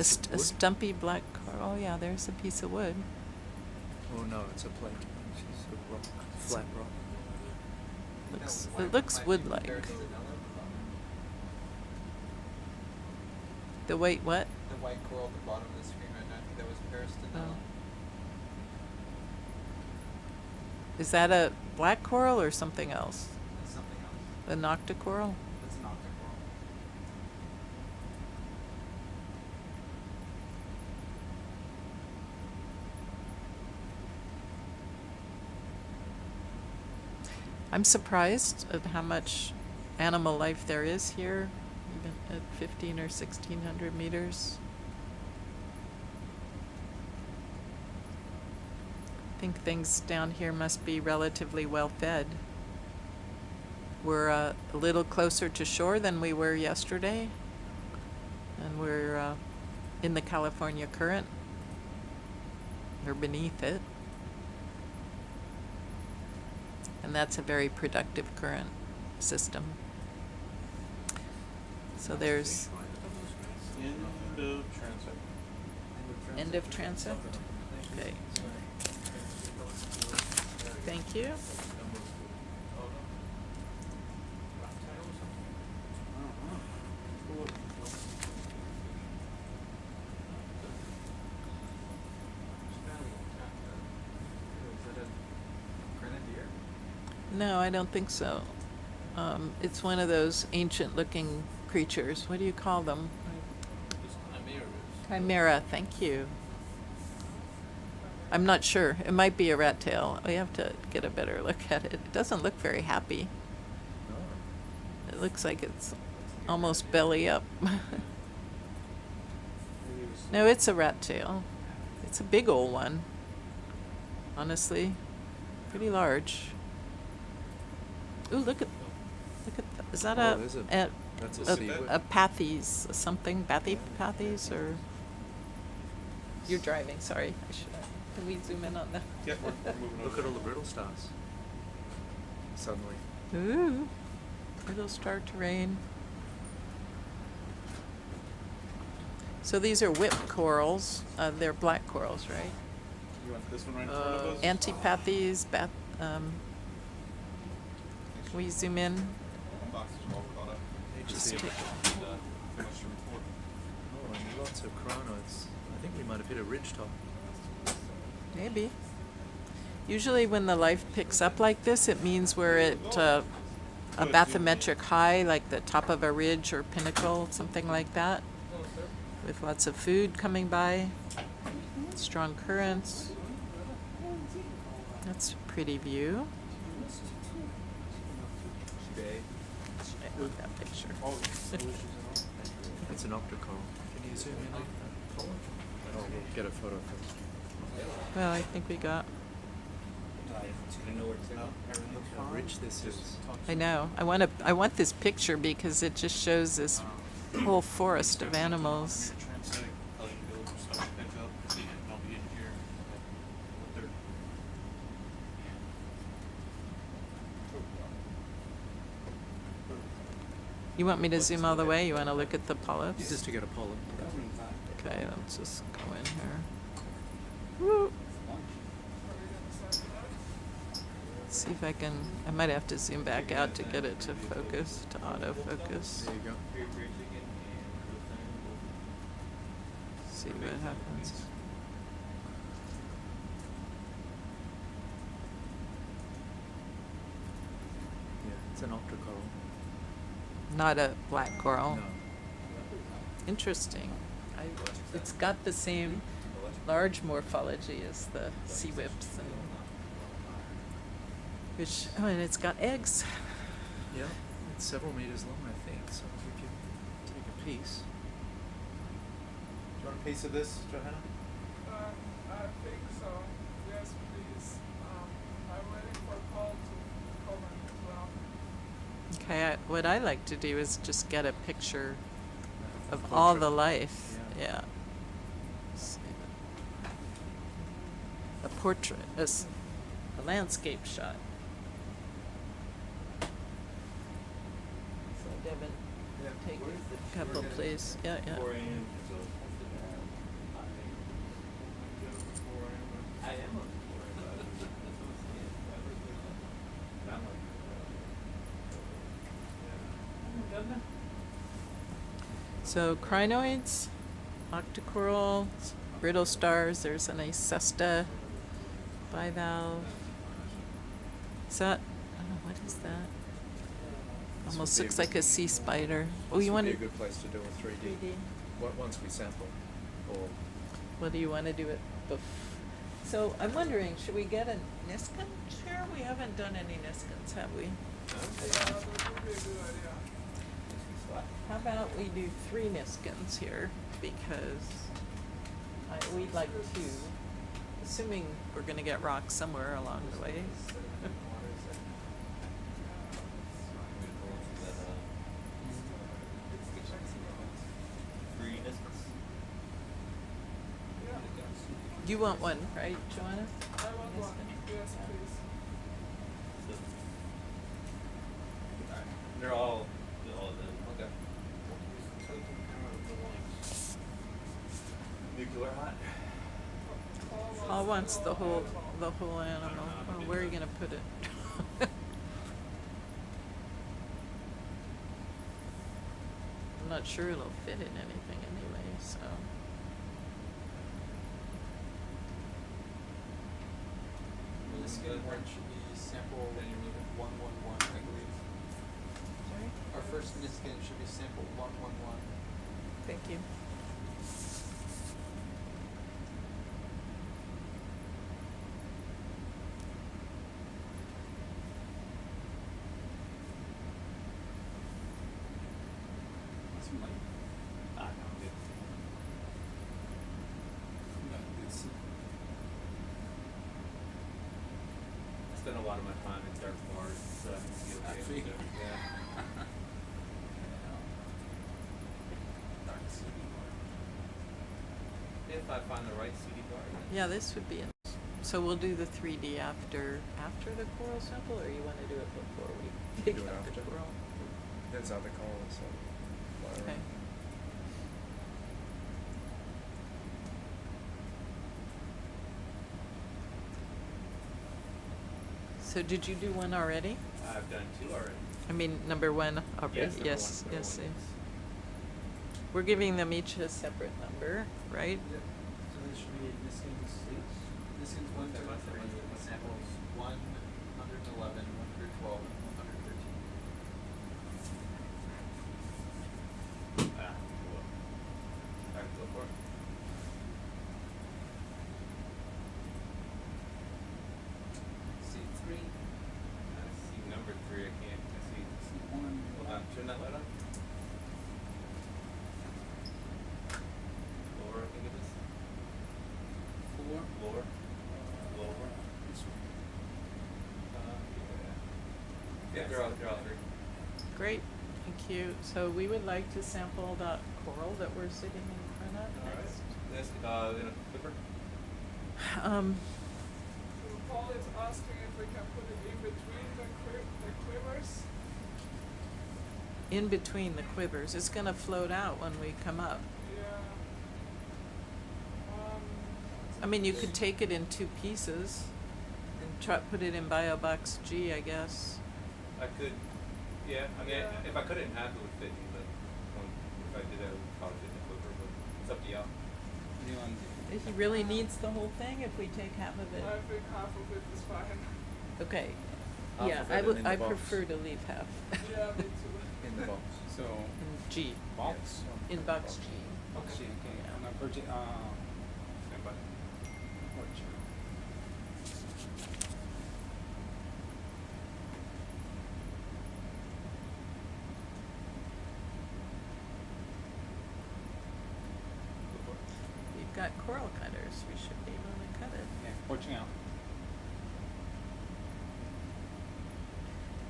stumpy black coral. Oh yeah, there's a piece of wood. Oh no, it's a plate. It's a rock, flat rock. It looks wood-like. The white what? The white coral at the bottom of the screen right now, I think that was Paris. Is that a black coral or something else? That's something else. A nocticoral? That's an octocoral. I'm surprised at how much animal life there is here, even at 15 or 1600 meters. I think things down here must be relatively well fed. We're a little closer to shore than we were yesterday, and we're in the California current, or beneath it. And that's a very productive current system. So there's End of transit. end of transit. Okay. Thank you. No, I don't think so. It's one of those ancient-looking creatures. What do you call them? Chimera, thank you. I'm not sure. It might be a rat tail. We have to get a better look at it. It doesn't look very happy. It looks like it's almost belly up. No, it's a rat tail. It's a big old one. Honestly, pretty large. Ooh, look at is that that's a seaweed. a pathes, something, pathes, or you're driving, sorry. Can we zoom in on that? Yeah, we're moving Look over at all the there. brittle stars. Suddenly. Ooh, little star terrain. So these are whip corals. They're black corals, right? You want this one right in front of us? Antipathes, We zoom in. Boxes are all caught up. Just see take it. it. Too much to report. Oh, and lots of crinoids. I think we might have hit a ridge top. Maybe. Usually when the life picks up like this, it means we're at a bathymetric high, like the top of a ridge or pinnacle, something like that, with lots of food coming by, strong currents. That's a pretty view. I love that picture. That's an octocoral. Can you zoom in on that? Oh, we'll get a photo first. Well, I think we got. Look how rich this is. I know. I want this picture because it just shows this whole forest of animals. Translate, tell you to build some stuff to pick up, and I'll be in here. What they're You want me to zoom all the way? You want to look at the polyps? Just to get a polyp. Okay, let's just go in here. Woo. See if I can. I might have to zoom back out to get it to focus, to autofocus. There you go. See what happens. Yeah, it's an octocoral. Not a black coral. No. Interesting. It's got the same large morphology as the sea whips, and it's got eggs. Yeah, it's several meters long, I think. So if you take a piece. Do you want a piece of this, Johanna? I think so. Yes, please. I'm waiting for a call to comment as well. Okay, what I like to do is just get a picture of all the life. Yeah. A portrait, a landscape shot. So Devin, take a couple, please. Yeah, yeah. 4 a.m. I am on 4 a.m. So crinoids, octocorals, brittle stars. There's an acesta bivalve. Is that? Oh, what is that? Almost looks like a sea spider. Oh, you want to to? be a good place to do a 3D. 3D. Once we sample, or What do you want to do it So I'm wondering, should we get a Niskin chair? We haven't done any Niskins, have we? Yeah, that would be a good idea. How about we do 3 Niskins here, because we'd like 2, assuming we're going to get rocks somewhere along the way. You want one, right, Joanna? I want one. Yes, please. They're all of them. Okay. Nuclear hot? Paul wants the whole animal. Oh, where are you going to put it? I'm not sure it'll fit in anything anyway, so. The skin one should be sample 111, I believe. Sorry? Our first Niskin should be sample 111. Thank you. I spend a lot of my time in dark bars, so I can see what they have to do. Yeah. If I find the right CD bar. Yeah, this would be it. So we'll do the 3D after the coral sample, or you want to do it before we take Do it out the after. coral? there's other corals. So Okay. So did you do one already? I've done 2 already. I mean, number 1 already. Yes, number Yes, one, number yes. one, yes. yes. We're giving them each a separate number, right? Yep. So there should be Niskins 1, 2, 3 samples 1, 111, 112, and 113. Cool. Alright, go for it. C3, I see number 3, I can't, I see, C1. hold on, turn that light on. Lower, I think it is. 4. Lower. Lower. This one. Yeah, they're all 3. Great, thank you. So we would like to sample the coral that we're sitting in front of Alright. next. This, in a clipper? So Paul is asking if we can put it in between the quivers. In between the quivers. It's gonna float out when we come up. Yeah. I mean, you could take it in 2 pieces and put it in BioBox G, I guess. I could, yeah, I mean, Yeah. if I cut it in half, it would fit in the, if I did that, it would probably fit in the clipper, but it's up to y'all. You want He really needs the whole thing if we take half of it. I think half of it is fine. Okay. Half Yeah, of it I and would. in the I box. prefer to leave half. Yeah, me too. In the box. So, In G. box? In box G. Box G, okay. Yeah. I'm gonna purchase, stand by. Purchase. We've got coral cutters. We should be able to cut it. Yeah, watching out.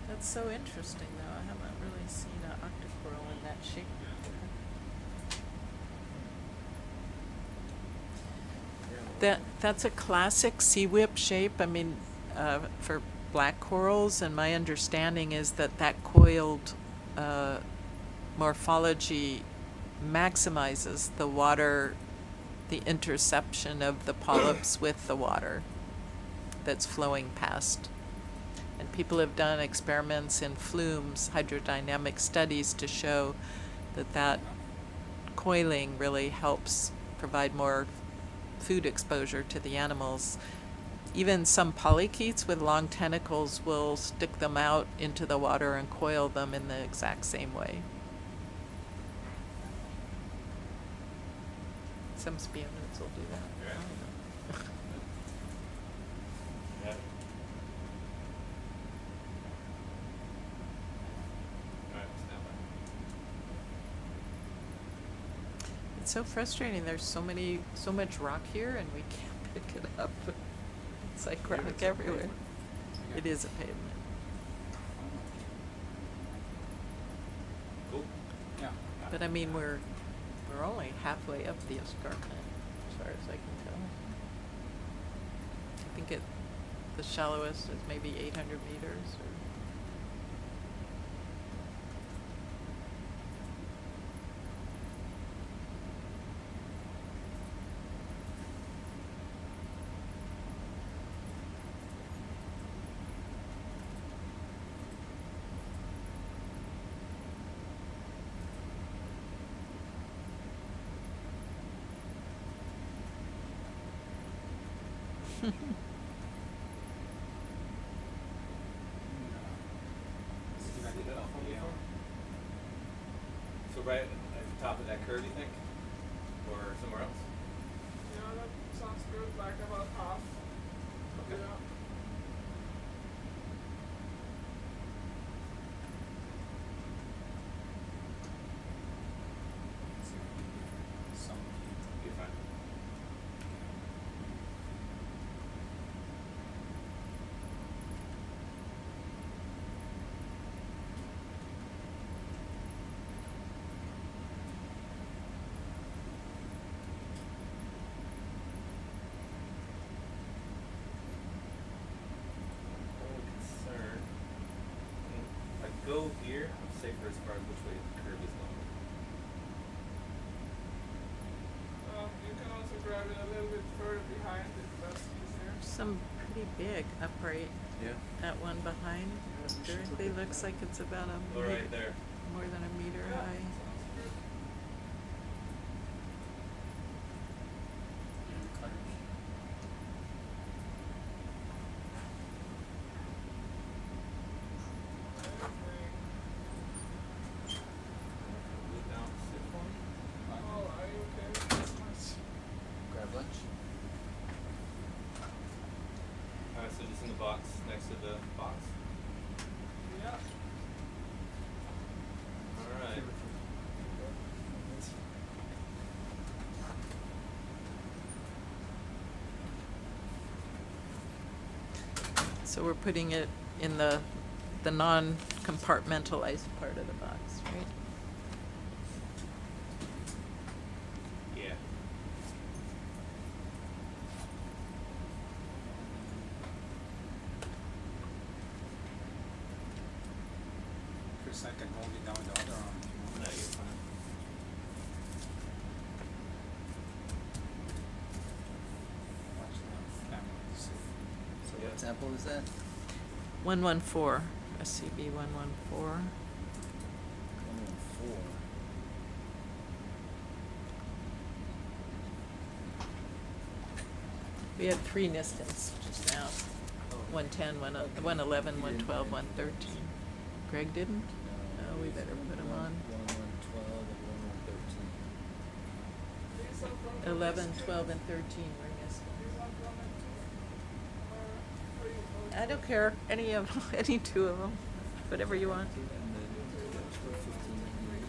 That's so interesting, though. I haven't really seen an octocoral in that shape before. That's a classic sea whip shape. I mean, for black corals, and my understanding is that that coiled morphology maximizes the water, the interception of the polyps with the water that's flowing past. And people have done experiments in flumes, hydrodynamic studies, to show that that coiling really helps provide more food exposure to the animals. Even some polychaetes with long tentacles will stick them out into the water and coil them in the exact same way. Some spionids will do that. Yeah. I don't know. Yeah. Alright, stand by. It's so frustrating. There's so much rock here, and we can't pick it up. It's like rock everywhere. It is a pavement. Cool. Yeah. But I mean, we're only halfway up the escarpment, as far as I can tell. I think the shallowest is maybe 800 meters. Or So right at the top of that curve, you think? Or somewhere else? Yeah, that sounds good, like about half. Okay. Yeah. Some You're fine. Only concern, if I go here, I'm safer as far as which way the curve is going. You can also grab it a little bit further behind if that's easier. some pretty pretty big upright. Yeah. That one behind directly looks like it's about a Oh, meter, right there. more than a meter high. Grab lunch. Alright, so just in the box next to the box. Yeah. Alright. So we're putting it in the non-compartmentalized part of the box, right? Yeah. Chris, I can hold it down with the other arm if you want. No, you're fine. Watch the camera to see. So what sample is that? 114, SCB 114. 114. We had 3 Nistons just now. 110, 111, 112, 113. Greg didn't? Oh, we better put him on. 1112 and 1113. These are from 11, 12, and 13 were Nistons. You want 1 and 2? Or 3 or I don't care, any of them, any 2 of them, whatever you want. And then that's for 1598.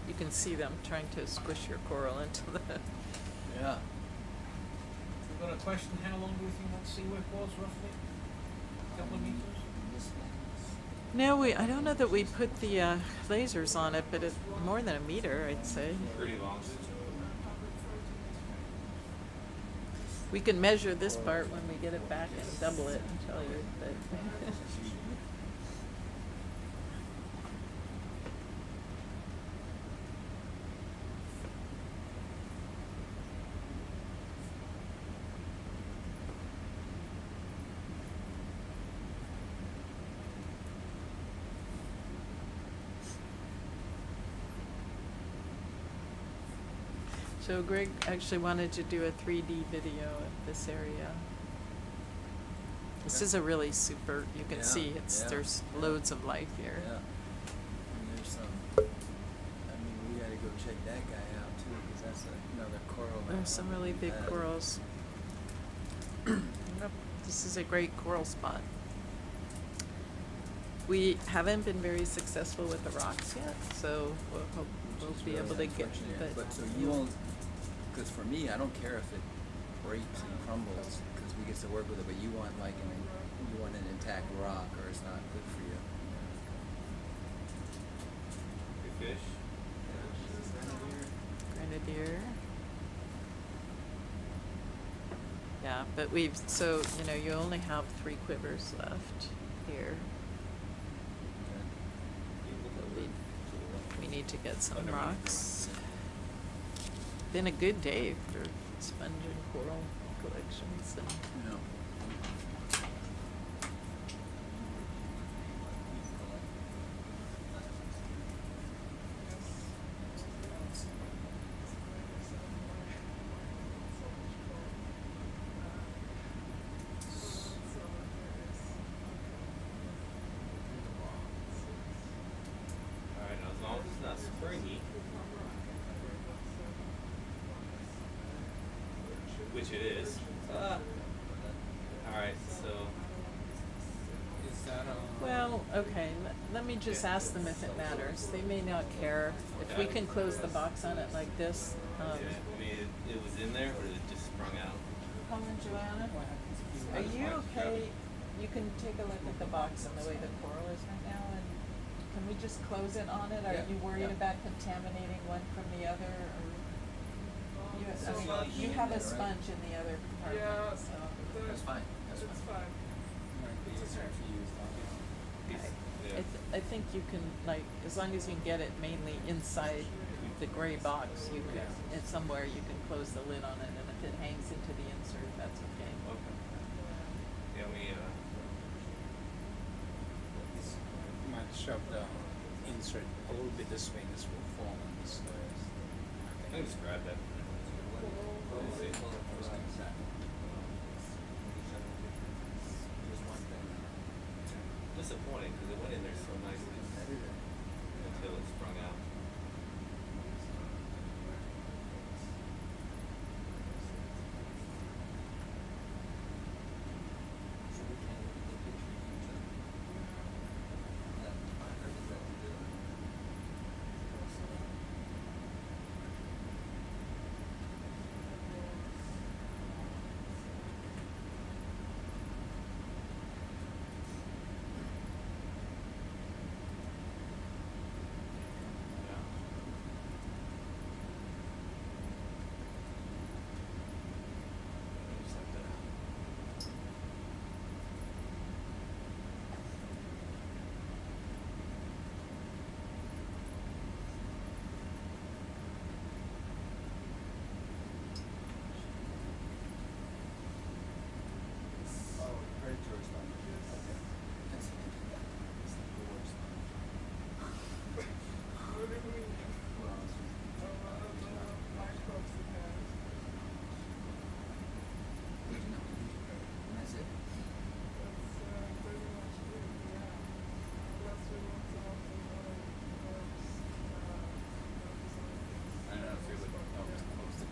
You can see them trying to squish your coral into the. Yeah. We've got a question, how long do we think that sea whip was roughly? Couple of meters? This one's No, I don't know that we put the lasers on it, but it's more than a meter, I'd say. Pretty long. We can measure this part when we get it back and double it and tell you, but. So Greg actually wanted to do a 3D video of this area. This is a really super, you can Yeah, see yeah, there's yeah. loads of life here. Yeah. And there's some. I mean, we gotta go check that guy out too, because that's another coral. There's some really big Yeah. corals. Yep, this is a great coral spot. We haven't been very successful with the rocks yet, so we'll hope we'll Which is be really able to get. unfortunate. But so you won't, because for me, I don't care if it breaks and crumbles, because we get to work with it. But you want like you want an intact rock, or it's not good for you. Good fish. Grenadier. Yeah, but we've, so, you know, you only have 3 quivers left here. Okay. We need to get some rocks. Been a good day for sponge and coral collections and. No. Alright, now as long as it's not springy, which it is. Alright, so Is that Well, okay, let me just ask them if it matters. They may not care. If we can close the box on it like this. yeah, I mean it was in there, but it just sprung out. Colin, Joanna, are you okay? You can take a look at the box and the way the coral is right now, and can we just close it on it? Are Yeah, you worried yeah. about contaminating one from the other, or? You, I So mean, much. you have a Right. sponge in the other compartment, Yeah, so. That's fine. That's it's fine. fine. might be easier if you use that? Okay. Yeah. I think you can, like, as long as you can get it mainly inside the gray box, you can, somewhere you can close the lid on it, and if it hangs into the insert, that's okay. Okay. Yeah, You might shove the insert a little bit this way, this will fall on this. I can just grab that. Let's see. Disappointing because it went in there so nicely until it sprung out. Just like that. Oh, very tourist one. Okay. That's the worst. What do you mean? Well, it's Microbes it has. and that's it. That's pretty much it, yeah. Unless we want to have some other herbs, I don't know if you're looking up close to.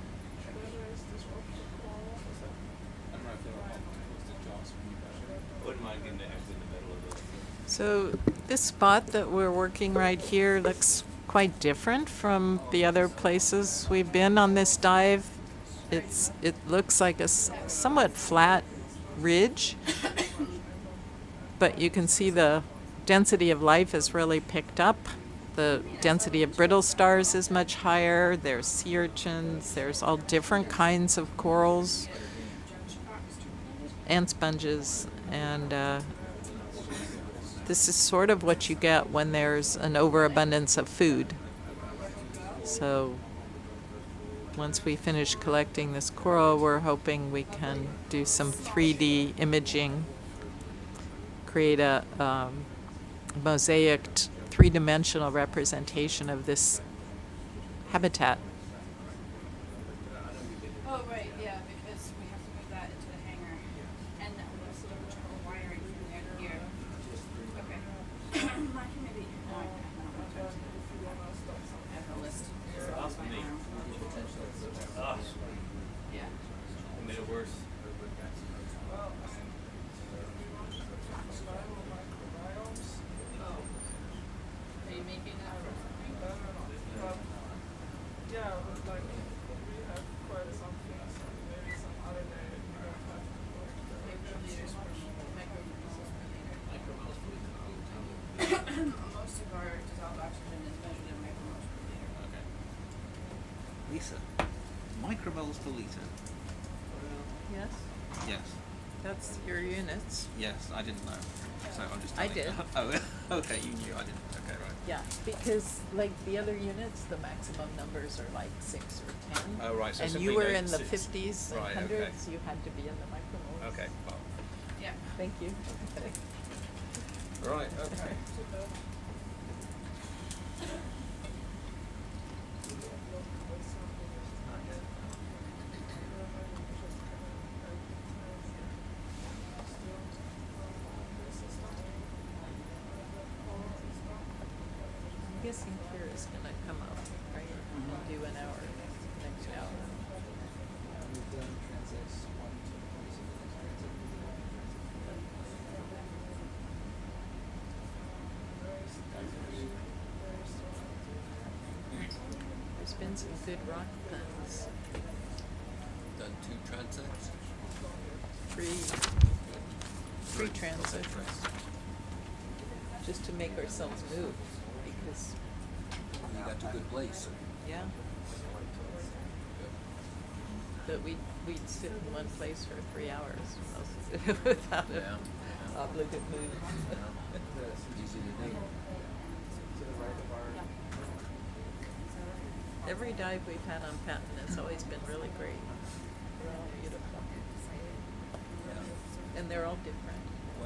There is this option called. I don't know if you're up close to Joss when you got it. Wouldn't mind getting the exit in the middle of this. So this spot that we're working right here looks quite different from the other places we've been on this dive. It looks like a somewhat flat ridge, but you can see the density of life has really picked up. The density of brittle stars is much higher. There's sea urchins. There's all different kinds of corals and sponges, and this is sort of what you get when there's an overabundance of food. So once we finish collecting this coral, we're hoping we can do some 3D imaging, create a mosaicked three-dimensional representation of this habitat. Oh, right, yeah, because we have to move that into the hangar, and that was sort of wiring from there to here. Okay. I can maybe, no, I don't want to. I have a list. So I'll find my arm. Yeah. It made it worse. Are you making that for something? Yeah, but like we have quite some things, and maybe some other day we don't have to work. Microliters per micromoles per liter. Most of our dissolved oxygen is measured in micromoles per liter. Okay. Lisa, micromoles per liter. Yes, Yes. that's your units. Yes, I didn't know. So I'm just I telling you. did. Oh, okay, you knew, I didn't. Okay, right. Yeah, because like the other units, the maximum numbers are like 6 or 10. Oh, right, so and simply you were no- in the six. 50s and Right, hundreds. okay. You had to be in the micromoles. Okay, well. Yeah. Thank you. Okay. Right, okay. I'm guessing Kira's gonna come up, right, and do an hour next hour. We've done transits 1, 2, There's been some good rock puns. Done 2 transects? Free transit, just to make ourselves move, because, You got to a good place. yeah. But we'd sit in one place for 3 hours most of it without Yeah. a obligate move. Easy to do. To the right of our. Every dive we've had on Patton has always been really great. They're all beautiful. Yeah. And they're all different.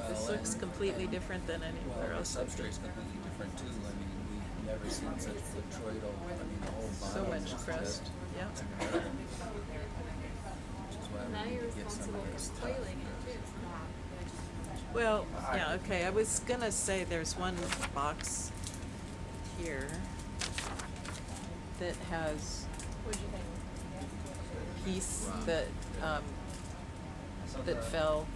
This Well, looks and- completely and- different than anywhere Well, else. the I've been. substrate's completely different too. I mean, we've never seen such botryoidal, I mean, the whole body. So is much just crust, yeah. It's incredible. Which is why Now we you're need to get some responsible of this for stuff. coiling it too. Well, yeah, okay, I was gonna say there's one box here that has What'd you think? piece Wow. that fell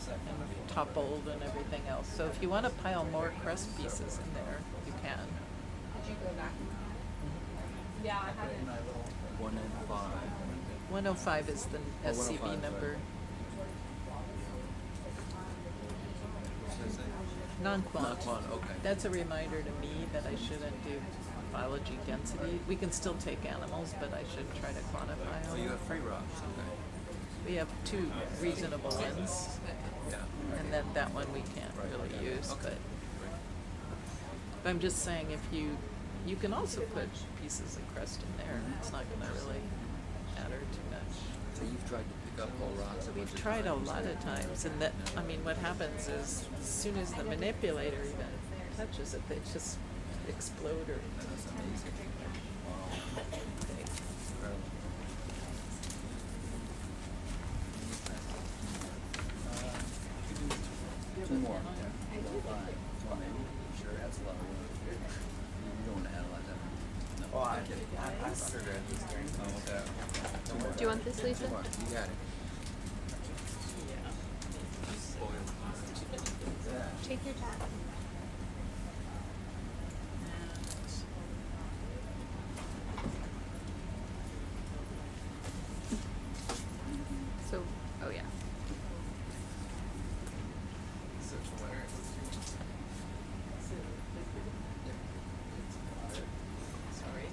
and toppled and everything else. So if you wanna pile more crust pieces in there, you can. Did you go back and look at it? Yeah, I haven't. 105. 105 is the Oh, SCV 105, number. right. Says that? Non-quant. Non-quant, okay. That's a reminder to me that I shouldn't do biology density. We can still take animals, but I should try to quantify Oh, them. you have free rocks, okay. We have two reasonable ones, Yeah. and then that one we can't Right, really okay. use, Okay. but I'm just saying if you can also put pieces of crust in there. It's not gonna really matter too much. So you've tried to pick up whole rocks a bunch We've of tried a times. lot of times, and that, I mean, what happens is, as soon as the manipulator even touches it, they just explode or That's amazing. they Incredible. Two more. Well, maybe. Sure, that's a lot of work. You don't want to add a lot of that. No, I'm kidding. I'm undergrad this thing. Oh, okay. Two more. Do you want this, Lisa? Two more. You got it. Take your time. So, oh yeah. So from where? Sorry.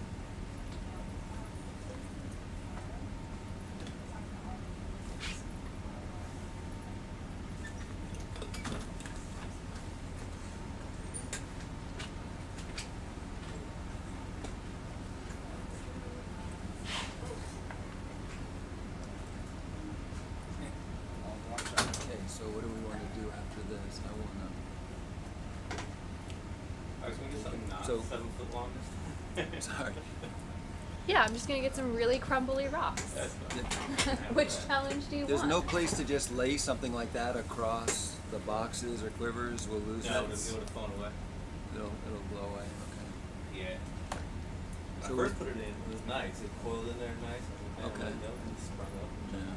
Okay, so what do we want to do after this? I want I was gonna get something not So- 7 foot long. to. Sorry. Yeah, I'm just gonna get some really crumbly rocks. That's fine. Which challenge do you There's want? no place to just lay something like that across the boxes or quivers. We'll lose No, it. it would have flown away. It'll blow away. Okay. Yeah. When So I first put it in, it was nice. It coiled in there nice. And Okay. let it go and it sprung up. Yeah.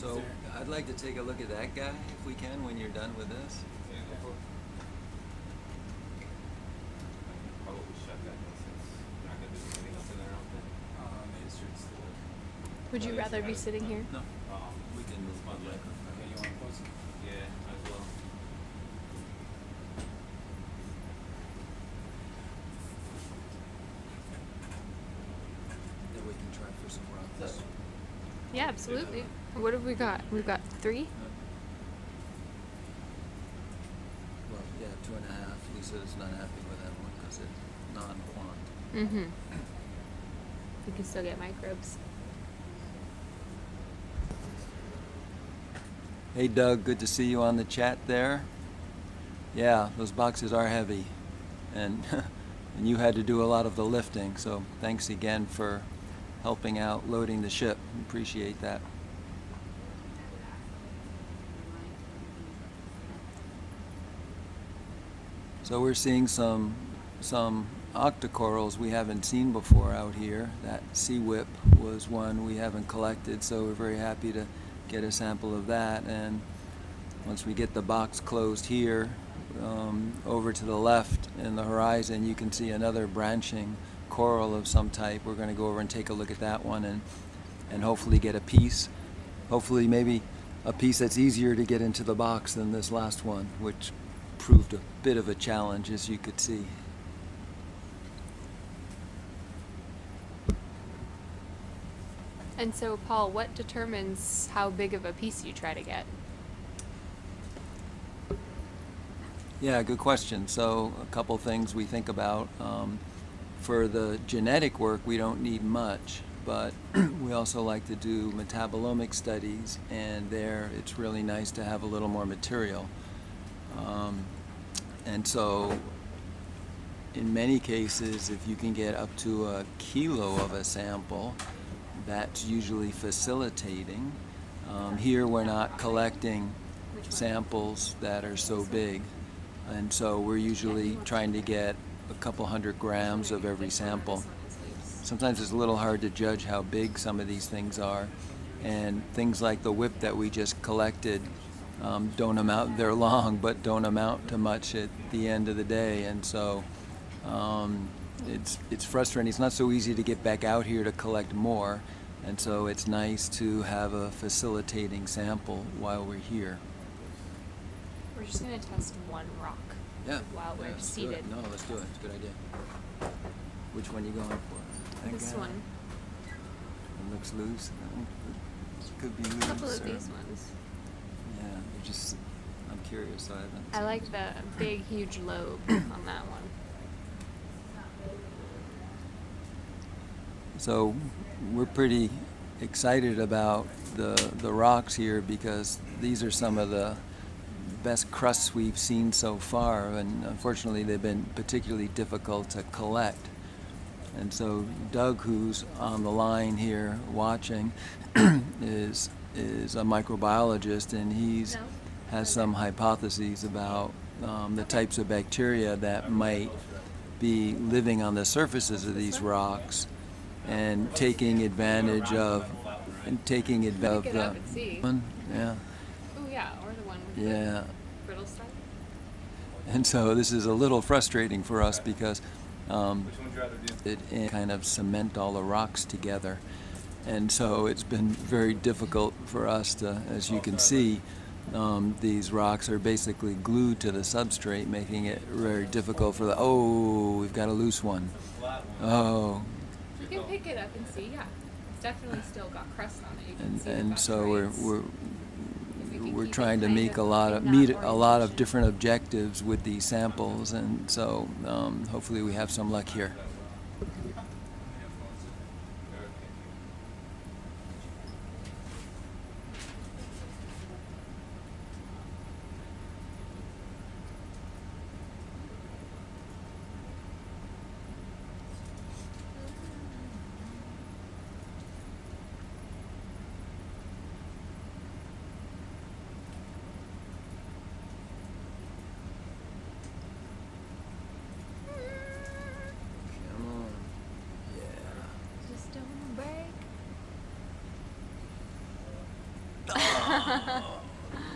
So I'd like to take a look at that guy if we can when you're done with this. Yeah, go for it. Probably shut that one since we're not gonna do anything else in there, I don't think. Main Street's still. Would you Oh, rather be yeah. sitting here? No, Oh, we can move fun, on. yeah. Okay, you want to close it? Yeah, might as well. Then we can try for some rocks. Yeah, absolutely. What have we got? We've got 3? Well, yeah, 2.5. Lisa's not happy with that one because it's non-quant. Mm-hmm. You can still get microbes. Hey Doug, good to see you on the chat there. Yeah, those boxes are heavy, and and you had to do a lot of the lifting. So thanks again for helping out loading the ship. Appreciate that. So we're seeing some octocorals we haven't seen before out here. That sea whip was one we haven't collected, so we're very happy to get a sample of that. And once we get the box closed here, over to the left in the horizon, you can see another branching coral of some type. We're going to go over and take a look at that one and hopefully get a piece. Hopefully maybe a piece that's easier to get into the box than this last one, which proved a bit of a challenge, as you could see. And so, Paul, what determines how big of a piece you try to get? Yeah, good question. So a couple things we think about. For the genetic work, we don't need much, but we also like to do metabolomic studies, and there it's really nice to have a little more material. And so in many cases, if you can get up to a kilo of a sample, that's usually facilitating. Here we're not collecting samples that are so big, and so we're usually trying to get a couple 100 grams of every sample. Sometimes it's a little hard to judge how big some of these things are, and things like the whip that we just collected don't amount, they're long, but don't amount to much at the end of the day, and so it's frustrating. It's not so easy to get back out here to collect more, and so it's nice to have a facilitating sample while we're here. We're just going to test one rock while we're let's do seated. it. No, let's do it. It's a good idea. Which one are you going for? That This guy? one. It looks loose. Could be loose. A couple of or- these ones. Yeah, they're just. I'm curious. So I haven't. I like the big, huge lobe on that one. So we're pretty excited about the rocks here because these are some of the best crusts we've seen so far, and unfortunately they've been particularly difficult to collect. And so Doug, who's on the line here watching, is a microbiologist, and he's has some hypotheses about the types of bacteria that might be living on the surfaces of these rocks and taking advantage of Pick it up and see. one. Yeah. Oh yeah, or the one with Yeah. the brittle stuff. And so this is a little frustrating for us because Which one would you rather do? it kind of cement all the rocks together. And so it's been very difficult for us to, as you can see, these rocks are basically glued to the substrate, making it very difficult for we've got a loose one. Oh. You can pick it up and see, yeah. It's definitely still got crust on it. You can see the And so bacteria. we're trying to make meet a lot of different objectives with these samples, and so hopefully we have some luck here. Come on. Yeah. Just don't break.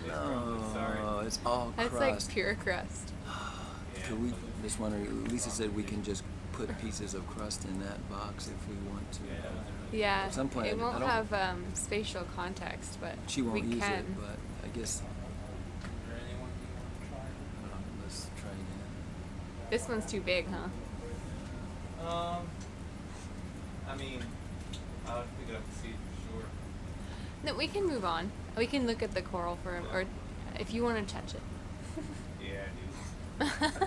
No, it's all crust. That's like pure crust. Could we just wonder? Lisa said we can just put pieces of crust in that box if we want to. Yeah, At some point, it I won't don't- have spatial context, but She won't we use can. it, but I guess. Is there anyone you want to try? Let's try again. This one's too big, huh? I mean, I'll have to pick it up and see for sure. No, we can move on. We can look at the coral for, or if you want to touch it. Yeah, I do.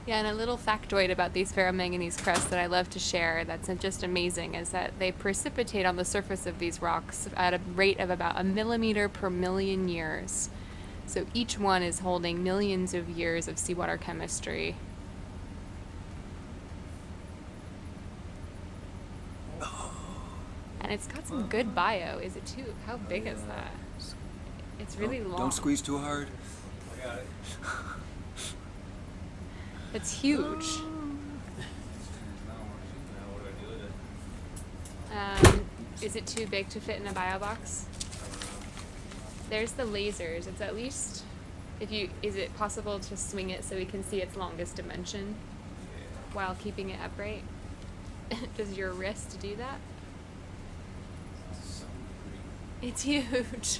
Yeah, and a little factoid about these ferromanganese crusts that I love to share that's just amazing is that they precipitate on the surface of these rocks at a rate of about 1 millimeter per million years. So each one is holding millions of years of seawater chemistry. And it's got some good bio, is it too? How big is that? It's really long. Don't squeeze too hard. I got it. It's huge. Now what do I do with it? Is it too big to fit in a bio box? There's the lasers. It's at least, is it possible to swing it so we can see its longest dimension while keeping it upright? Does your wrist do that? It's huge.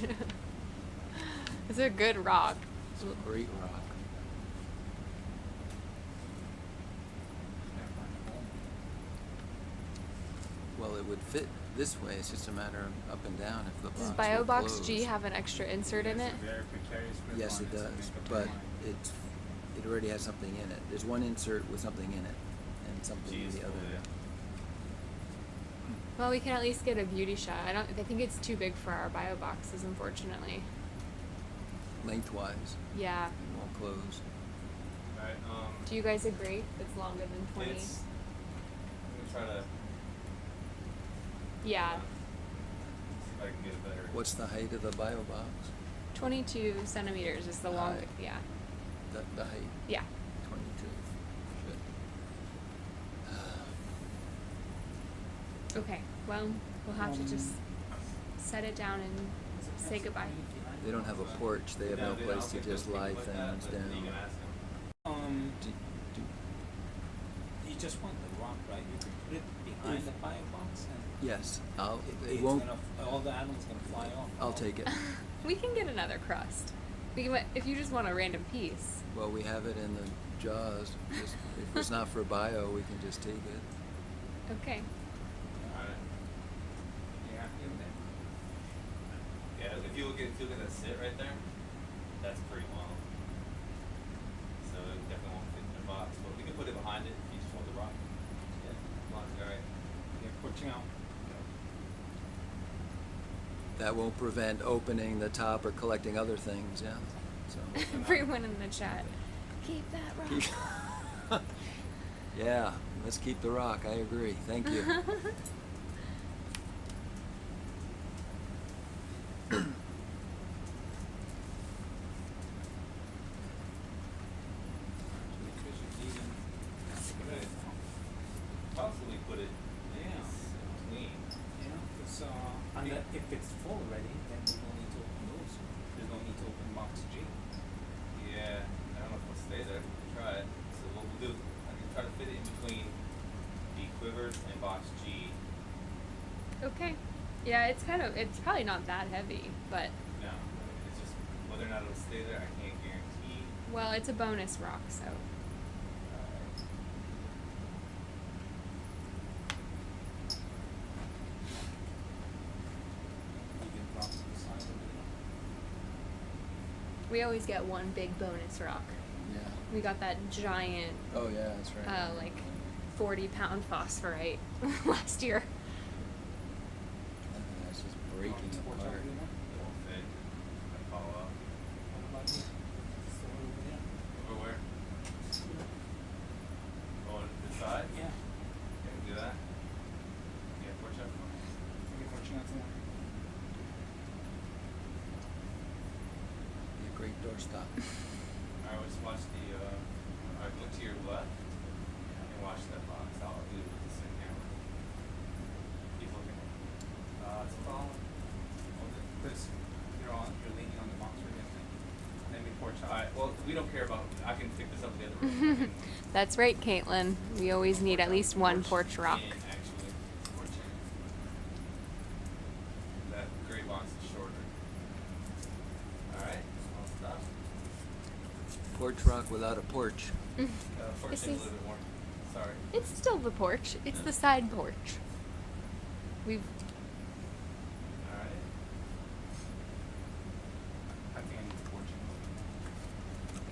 It's a good rock. It's a great rock. Well, it would fit this way. It's just a matter of up and down if the Does box will BioBox close. G have an extra insert in it? It's a very precarious grip Yes, on it so does, make up but your mind. it already has something in it. There's one insert with something in it, and something in the other. Well, we can at least get a beauty shot. I think it's too big for our bio boxes, unfortunately. Lengthwise, Yeah. it won't close. Alright, Do you guys agree? It's longer than 20. it's, I'm gonna try to Yeah. see if I can get a better. What's the height of the bio box? 22 centimeters is the longest. Yeah. The height, Yeah. 22. Good. Okay. Well, we'll have to just set it down and say goodbye. They don't have a porch. They have no place to just lie things down. Do, you just want the rock, right? You can put it behind the firebox and Yes, it it's won't. gonna, all the animals gonna fly off. I'll take it. We can get another crust. If you just want a random piece. Well, we have it in the jaws. Just, if it's not for bio, we can just take it. Okay. Alright. Yeah, if you look at that sit right there, that's pretty long. So it definitely won't fit in the box. But we can put it behind it if you just want the rock. Yeah, as long as it's alright. You're pushing out. That won't prevent opening the top or collecting other things. Yeah. So. Everyone in the chat. Keep that rock. Yeah, let's keep the rock. I agree. Thank you. Because you even Possibly put it Yeah. clean. you know, it's and that if it's full already, then we don't need to open those. There's no need to open box G. Yeah, I don't know if it'll stay there. We can try it. So what we'll do, I can try to fit it in between the quivers and box G. Okay. Yeah, it's probably not that heavy, but No, it's just whether or not it'll stay there, I can't guarantee. well, it's a bonus rock, so. You can drop to the side of it. We always get one big bonus rock. Yeah. We got that giant, Oh yeah, that's right. like 40-pound phosphorite last year. That's just breaking Torch apart. out, you know? It won't fit. I follow up. What about here? Still over there? Over where? Oh, on this side? Yeah. Can we do that? Yeah, porch up. You're pushing out more. Be a great doorstop. Alright, let's watch the, alright, look to your left and watch that box. I'll do it with the same camera. Keep looking. It's following. Because you're leaning on the box right there. And then we porch out. Alright, well, we don't care about, I can pick this up the other room. That's right, Caitlin. We always need at least one porch rock. In, actually. Porch in. That gray box is shorter. Alright, I'll stop. Porch rock without a porch. Porch This in a is- little bit more. Sorry. It's still the porch. It's the side porch. We've Alright. I think I need the porch in a little bit more.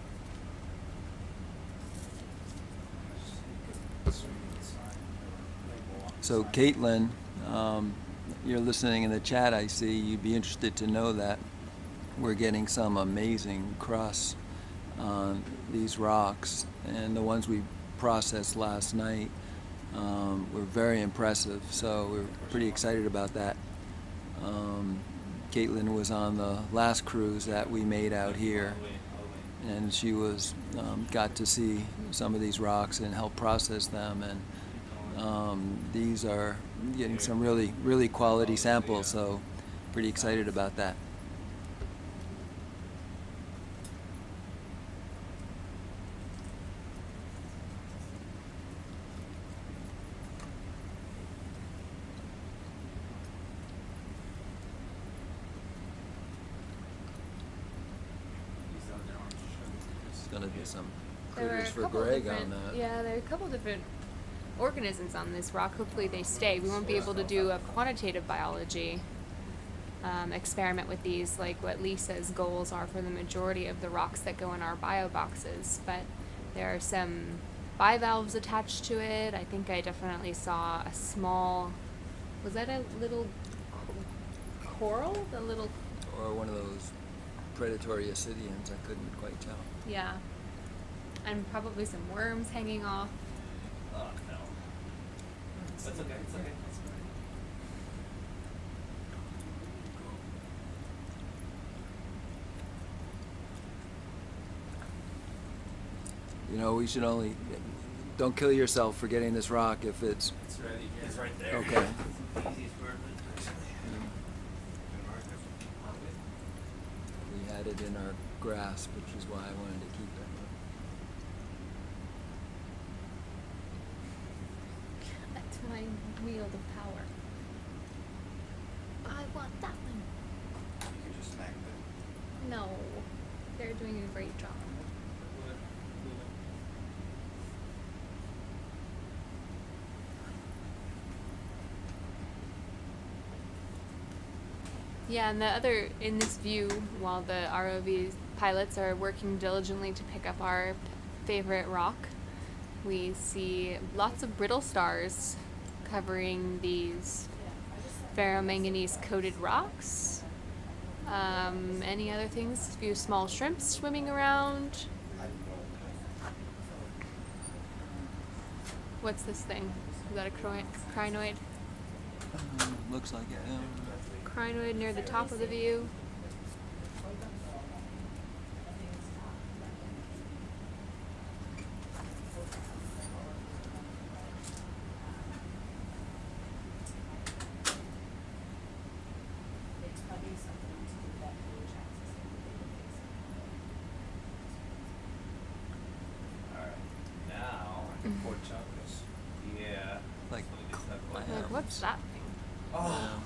Just swing to the side. Like walk So side. Caitlin, you're listening in the chat. I see. You'd be interested to know that we're getting some amazing crusts on these rocks, and the ones we processed last night were very impressive. So we're pretty excited about that. Caitlin was on the last cruise that we made out here, and she was got to see some of these rocks and help process them, and these are getting some really quality samples. So pretty excited about that. It's gonna be some there were critters a for couple Greg different, on that. Yeah, there are a couple different organisms on this rock. Hopefully they stay. We won't be able to do a quantitative biology experiment with these, like what Lisa's goals are for the majority of the rocks that go in our bio boxes, but there are some bivalves attached to it. I think I definitely saw a small, was that a little coral? The little, Or one of those predatory ascidians, I couldn't quite tell. yeah. And probably some worms hanging off. Oh no. That's okay. It's okay. It's fine. You know, we should only, don't kill yourself for getting this rock if it's, It's ready. It's right there. okay. It's the easiest word, actually. We had it in our grasp, which is why I wanted to keep it. That's my wheel of power. I want that one. You could just smack them. No, they're doing a great job. Yeah, and the other, in this view, while the ROV pilots are working diligently to pick up our favorite rock, we see lots of brittle stars covering these ferromanganese coated rocks. Any other things? A few small shrimps swimming around. What's this thing? Is that a crinoid? Looks like it, yeah. Crinoid near the top of the view. Alright. Now, pork chocolates. Yeah. Like Like, what's that thing? Oh.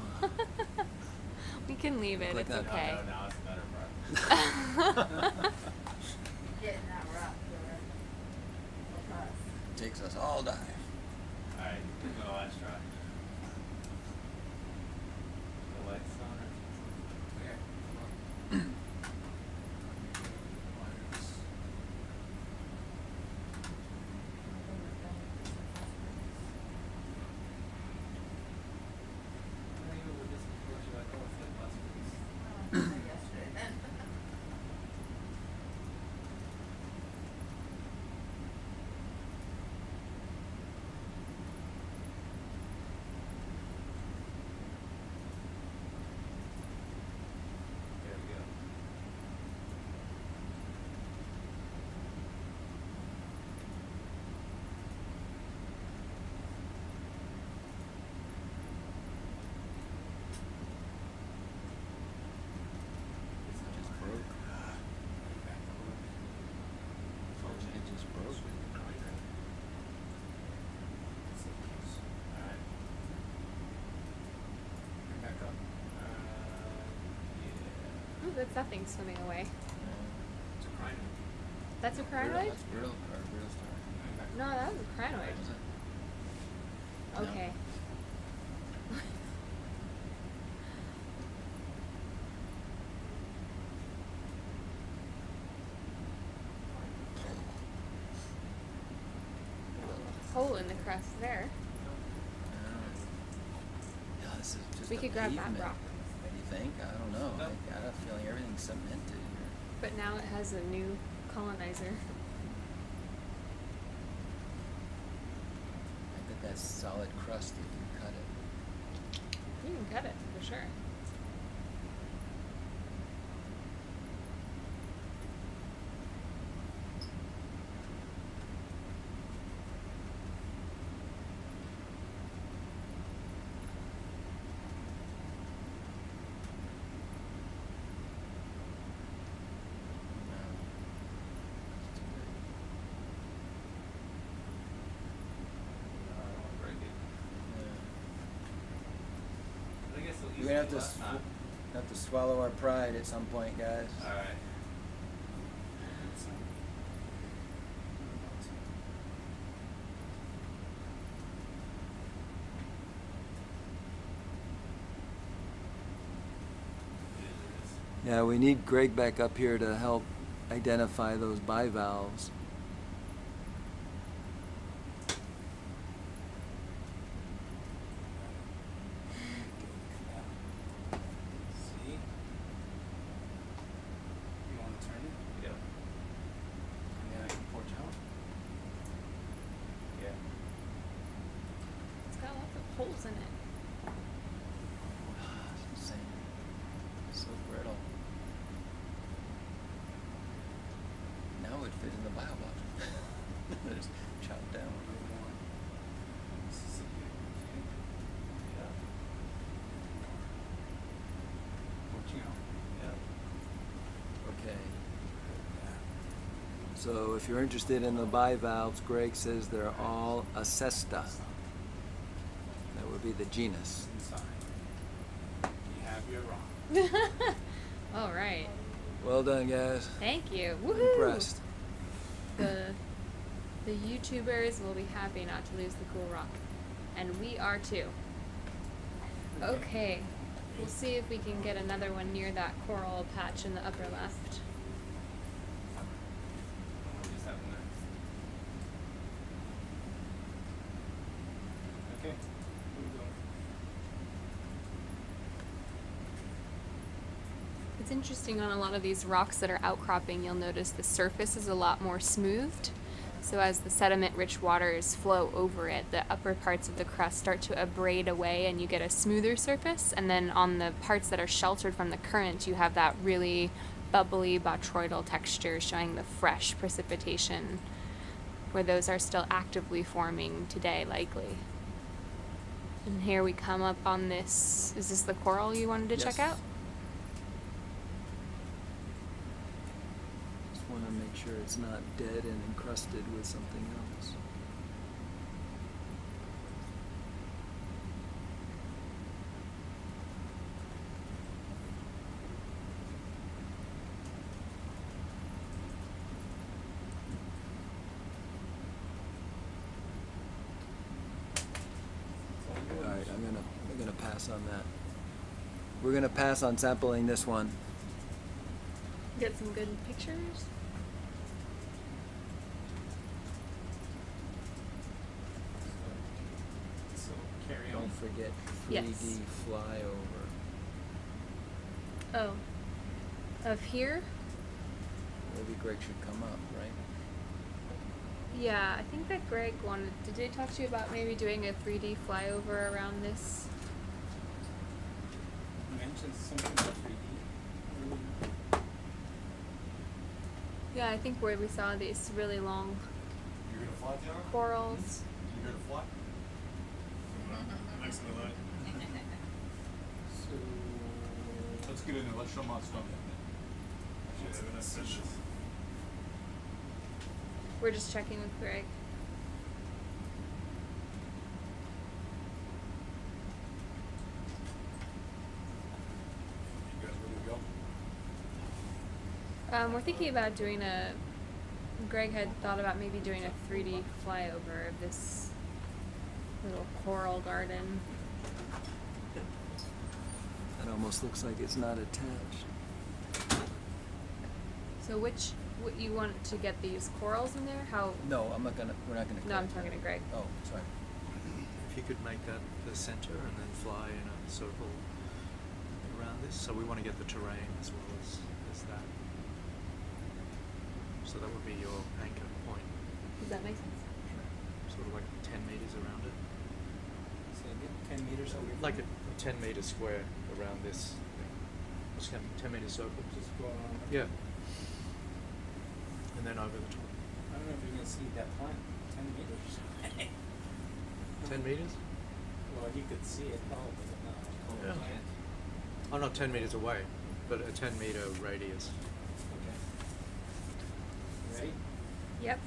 We can leave it, Look it's like that. okay. No, now it's better part. Getting that rock, Takes us all day. Alright, go last try. The lights on or? Okay, come on. There we go. Just broke. It just broke. Alright. Come back up. Yeah. Ooh, that's that thing swimming away. It's a crinoid. That's a crinoid? That's brittle star. No, that was a crinoid. Is it? No. Okay. Hole in the crust there. Yeah, this is just We a could grab that pavement. rock. You think? I don't know. I got a feeling everything's cemented here. But now it has a new colonizer. I think that's solid crust if you cut it. You can cut it, for sure. We're gonna have to swallow our pride at some point, guys. Alright. Yeah, we need Greg back up here to help identify those bivalves. See? You want to turn it? Yeah. And then I can porch out? Yeah. It's got lots of holes in it. Same. So brittle. Now it would fit in the bivalve. Just chop down. Mississippi, see? Yeah. Porching out. Yeah. Okay. So if you're interested in the bivalves, Greg says they're all Acesta. That would be the genus. Inside. You have your rock. All right. Well done, guys. Thank you. I'm Woohoo! impressed. The YouTubers will be happy not to lose the cool rock. And we are too. Okay. We'll see if we can get another one near that coral patch in the upper left. We just having that. Okay. Here we go. It's interesting on a lot of these rocks that are outcropping, you'll notice the surface is a lot more smoothed. So as the sediment-rich waters flow over it, the upper parts of the crust start to abrade away and you get a smoother surface. And then on the parts that are sheltered from the current, you have that really bubbly botryoidal texture showing the fresh precipitation, where those are still actively forming today, likely. And here we come up on this. Is this the coral you wanted to check Yes. out? Just want to make sure it's not dead and encrusted with something else. All right, I'm gonna pass on that. We're gonna pass on sampling this one. Get some good pictures. So carry on. Don't forget 3D Yes. flyover. Oh. Of here? Maybe Greg should come up, right? Yeah, I think that Greg wanted. Did they talk to you about maybe doing a 3D flyover around this? You mentioned something about 3D. Yeah, I think where we saw these really long You're gonna fly, John? corals. You here to fly? Next to the line. So Let's get in there, let's show them how it's done. Should have an assistant. We're just checking with Greg. You guys ready to go? We're thinking about doing a. Greg had thought about maybe doing a 3D flyover of this little coral garden. That almost looks like it's not attached. So which you want to get these corals in there? How? No, we're not gonna. No, I'm talking to Greg. Oh, sorry. If you could make that the center and then fly in a circle around this. So we want to get the terrain as well as that. So that would be your anchor point. Does that make sense? Sort of like 10 meters around it. so get 10 meters away from Like it. a 10 meter square around this thing. Just kind of 10 meter circle. Just go around. Yeah. And then over the top. I don't know if you can see that plant. 10 meters. 10 meters? Well, you could see it probably, but not. Yeah. Oh, not 10 meters away, but a 10 meter radius. Okay. Ready? Yep.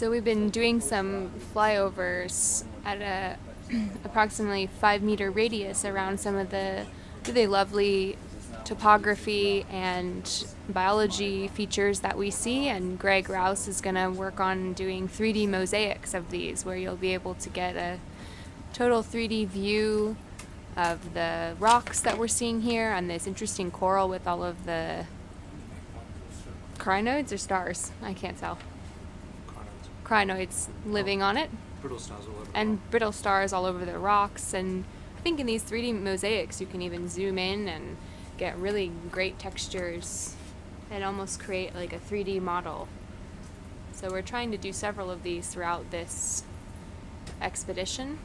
So we've been doing some flyovers at a approximately 5-meter radius around some of the really lovely topography and biology features that we see, and Greg Rouse is going to work on doing 3D mosaics of these, where you'll be able to get a total 3D view of the rocks that we're seeing here and this interesting coral with all of the crinoids or stars, I can't tell. Crinoids living on it. Brittle stars all over. And brittle stars all over the rocks. And I think in these 3D mosaics you can even zoom in and get really great textures and almost create like a 3D model. So we're trying to do several of these throughout this expedition.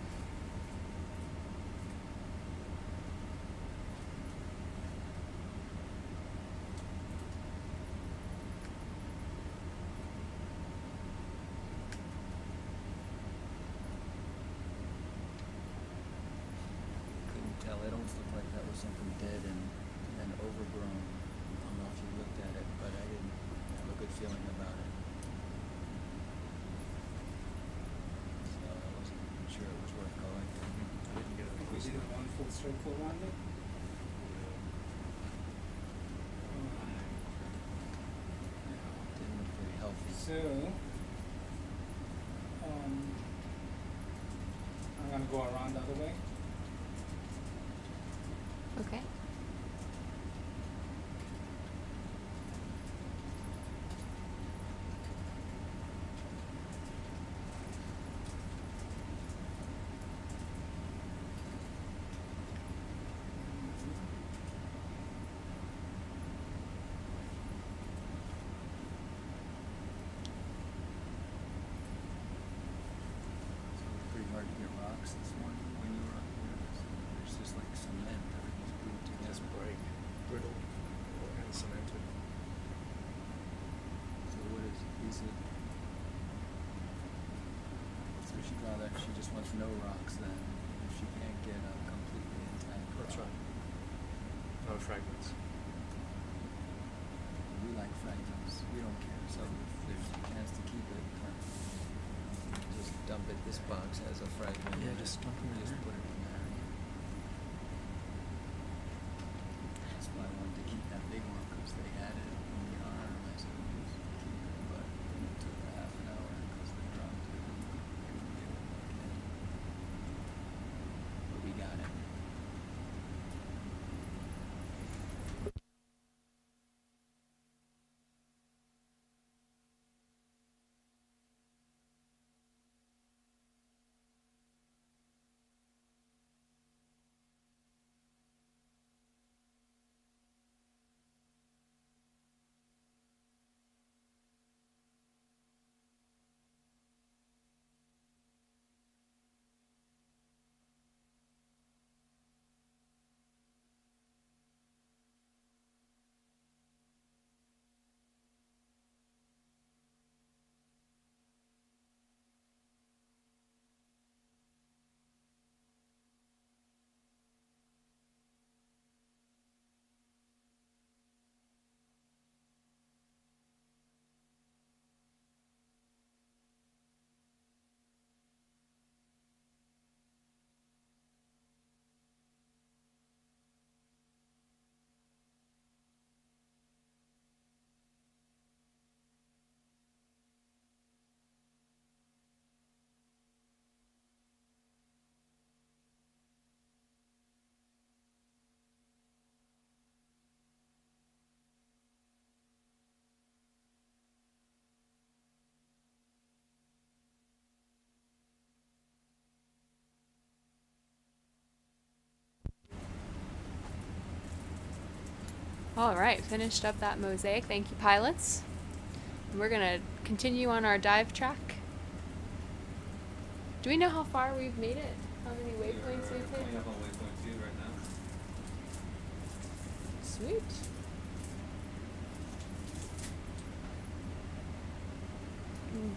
Couldn't tell. It almost looked like that was something dead and overgrown. I don't know if you looked at it, but I didn't have a good feeling about it. So I wasn't sure it was worth collecting. I didn't get it. We did a one full circle around it. Didn't look very healthy. So, I'm gonna go around the other way. Okay. So it was pretty hard to get rocks this morning when you were up here. There's just like cement, everything's glued together. Just break, brittle, and cemented. So what is it? So she just wants no rocks then, if she can't get a completely intact That's rock. right. No fragments. We like fragments, we don't care, so if there's a chance to keep it, just dump it. This box has a fragment. Yeah, in it. just dump it in Just there. put it in there. That's why I wanted to keep that big one, because they had it on the arm. I said, "Let's keep it," but it took a half an hour because they dropped it. Couldn't get it back in. But we got it. All right, finished up that mosaic. Thank you, pilots. We're gonna continue on our dive track. Do we know how far we've made it? How many waypoints we've hit? Coming up on waypoint 2 right now. Sweet.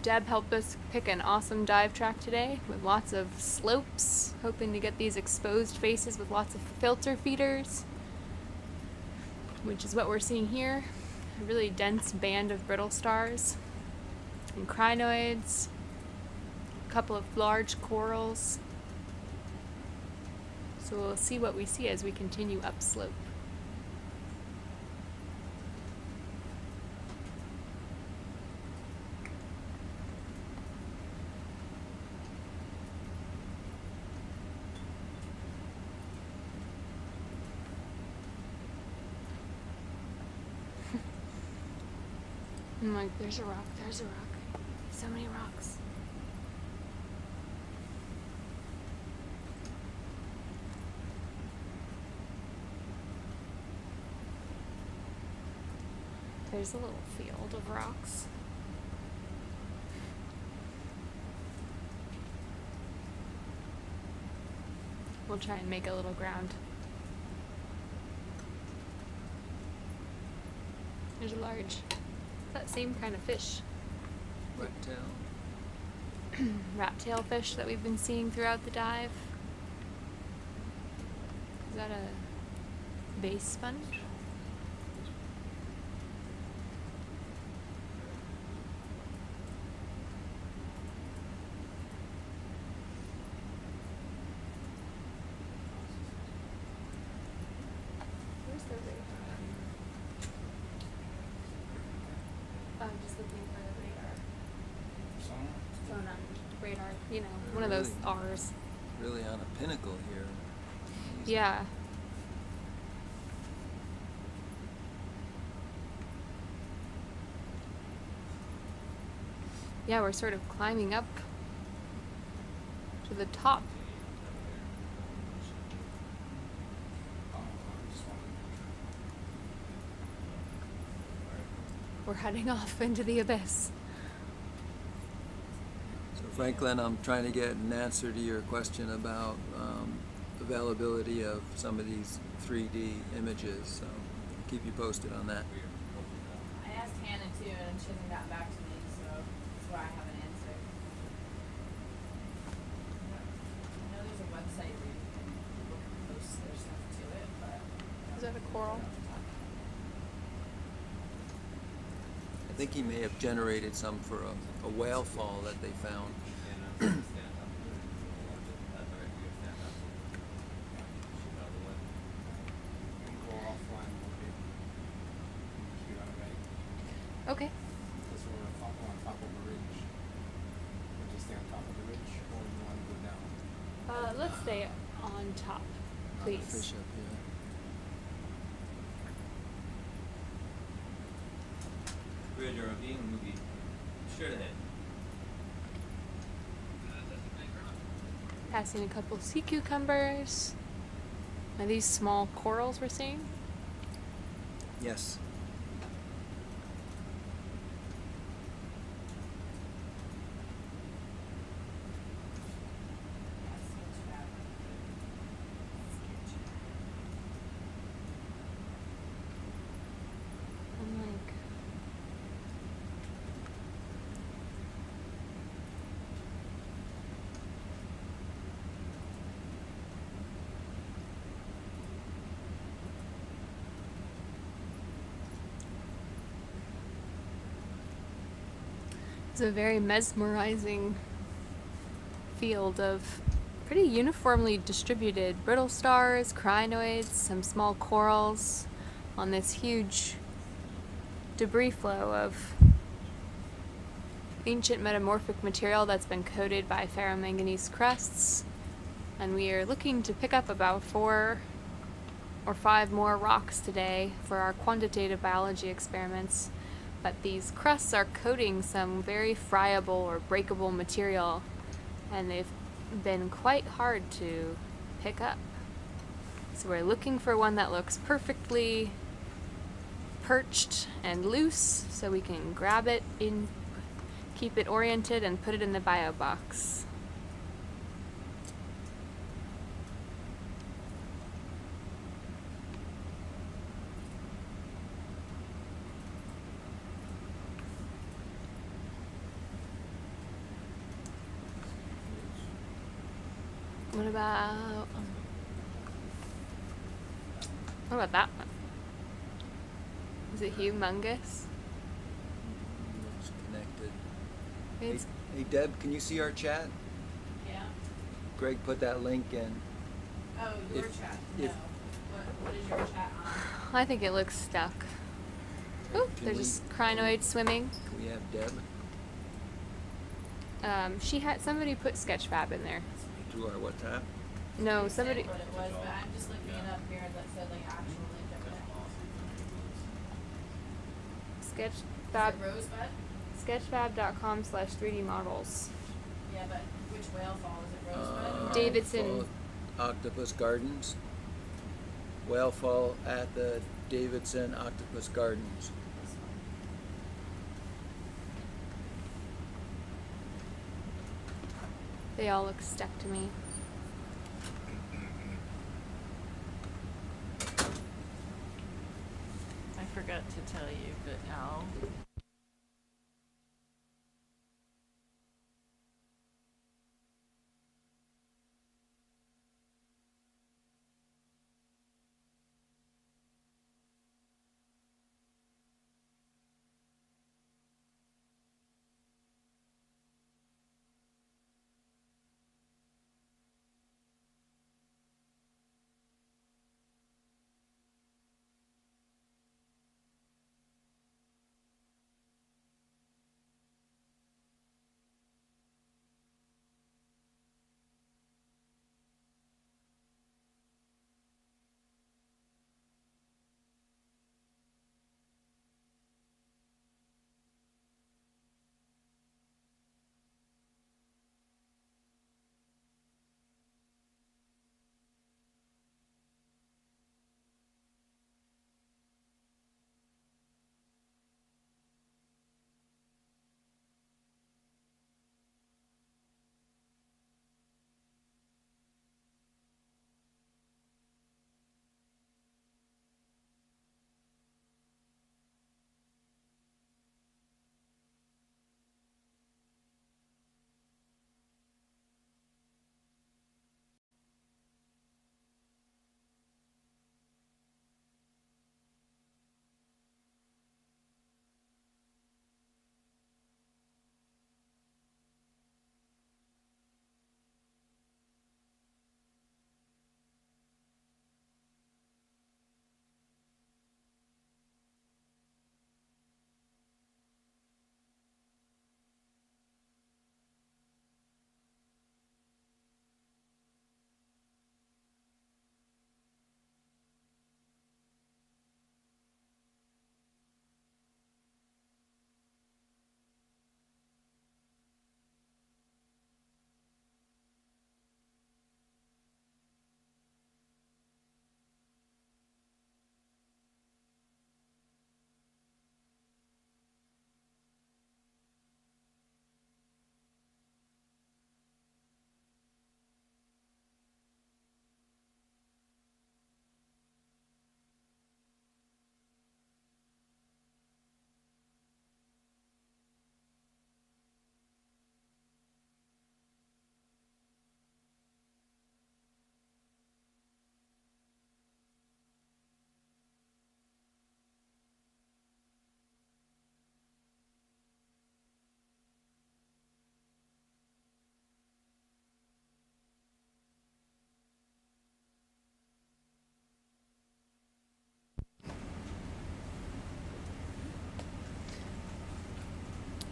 Deb helped us pick an awesome dive track today with lots of slopes, hoping to get these exposed faces with lots of filter feeders, which is what we're seeing here. A really dense band of brittle stars. and crinoids, a couple of large corals. So we'll see what we see as we continue upslope. I'm like, there's a rock, there's a rock. So many rocks. There's a little field of rocks. We'll try and make a little ground. There's a large, that same kind of fish. Rat tail. Rat tail fish that we've been seeing throughout the dive. Is that a base sponge? Where's the radar? I'm just looking for the radar. Sonar. Radar, you know, one of those R's. Really on a pinnacle here. Yeah. Yeah, we're sort of climbing up to the top. We're heading off into the abyss. So Franklin, I'm trying to get an answer to your question about availability of some of these 3D images, so keep you posted on that. I asked Hannah too, and she hasn't gotten back to me, so that's why I haven't answered. I know there's a website where you can post their stuff to it, but Is that a coral? I think he may have generated some for a whale fall that they found. Okay. Because we're on top of a ridge. We'll just stay on top of the ridge, or we want to go down. Let's stay on top, please. Fish up here. Bridge ROV and movie straight ahead. Passing a couple sea cucumbers. Are these small corals we're seeing? Yes. I'm like, it's a very mesmerizing field of pretty uniformly distributed brittle stars, crinoids, some small corals on this huge debris flow of ancient metamorphic material that's been coated by ferromanganese crusts. And we are looking to pick up about 4 or 5 more rocks today for our quantitative biology experiments. But these crusts are coating some very friable or breakable material, and they've been quite hard to pick up. So we're looking for one that looks perfectly perched and loose, so we can grab it in, keep it oriented, and put it in the bio box. What about that one? Is it humongous? Looks connected. Hey, It's hey Deb, can you see our chat? Yeah. Greg put that link in. Oh, your If- chat. if- No. What is your chat on? I think it looks stuck. Ooh, Can there's we- just crinoids swimming. Can we have Deb She had somebody put Sketchfab in there. through our WhatsApp? No, You said somebody. what it was, but I'm just looking it up here that said like actual link of it. Is Sketchfab. it Rosebud? Sketchfab.com/3D models. Yeah, but which whale fall is it? Rosebud? or- Davidson. Octopus Gardens. Whale Fall at the Davidson Octopus Gardens. They all look stuck to me. I forgot to tell you, but Al.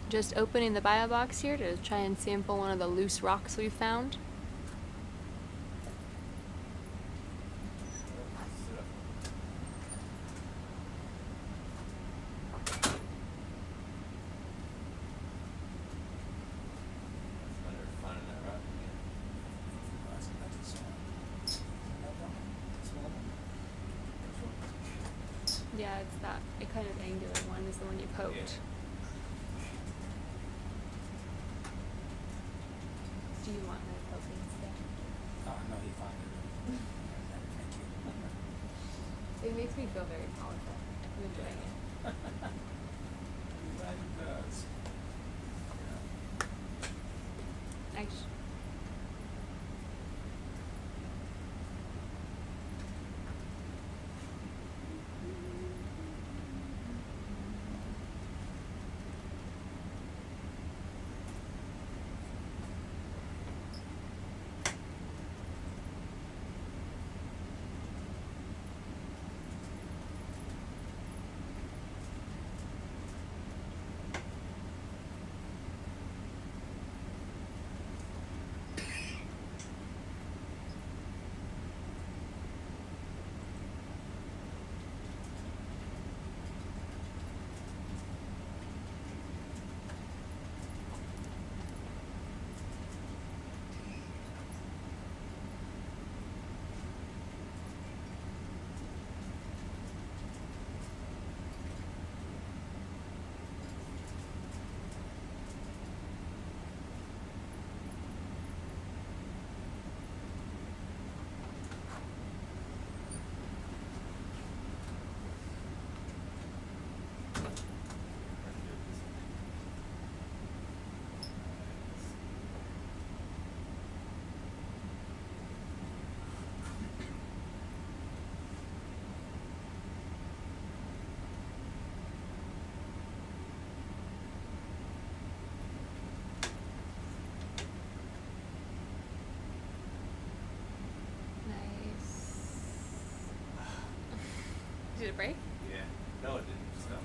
Just opening the bio box here to try and sample one of the loose rocks we found. Yeah, it's that kind of angular one is the one you poked. Yeah. Do you want me to poke it instead? Oh, no, he found it. Thank you. It makes me feel very powerful. I'm enjoying it. I'm glad it does. Actually, Did it break? Yeah. No, it didn't. Just stop.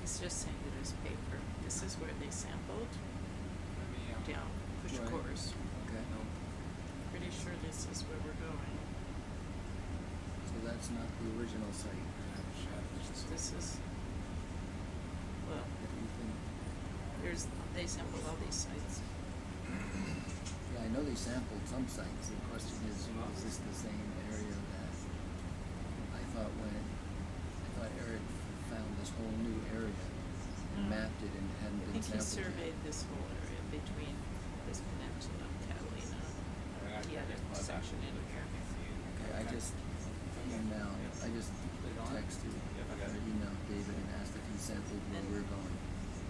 He's just saying that his paper. This is where they sampled down push Right. cores. Okay. Pretty sure this is where we're going. So that's not the original site. This is, well, If you think, they sampled all these sites. yeah, I know they sampled some sites. The question is this the same area that I thought Eric found this whole new area and mapped it and hadn't I been think he sampled yet. surveyed this whole area between this peninsula and Catalina. He had a section in here. Okay, I just texted or emailed David and asked if he sampled where And we're going.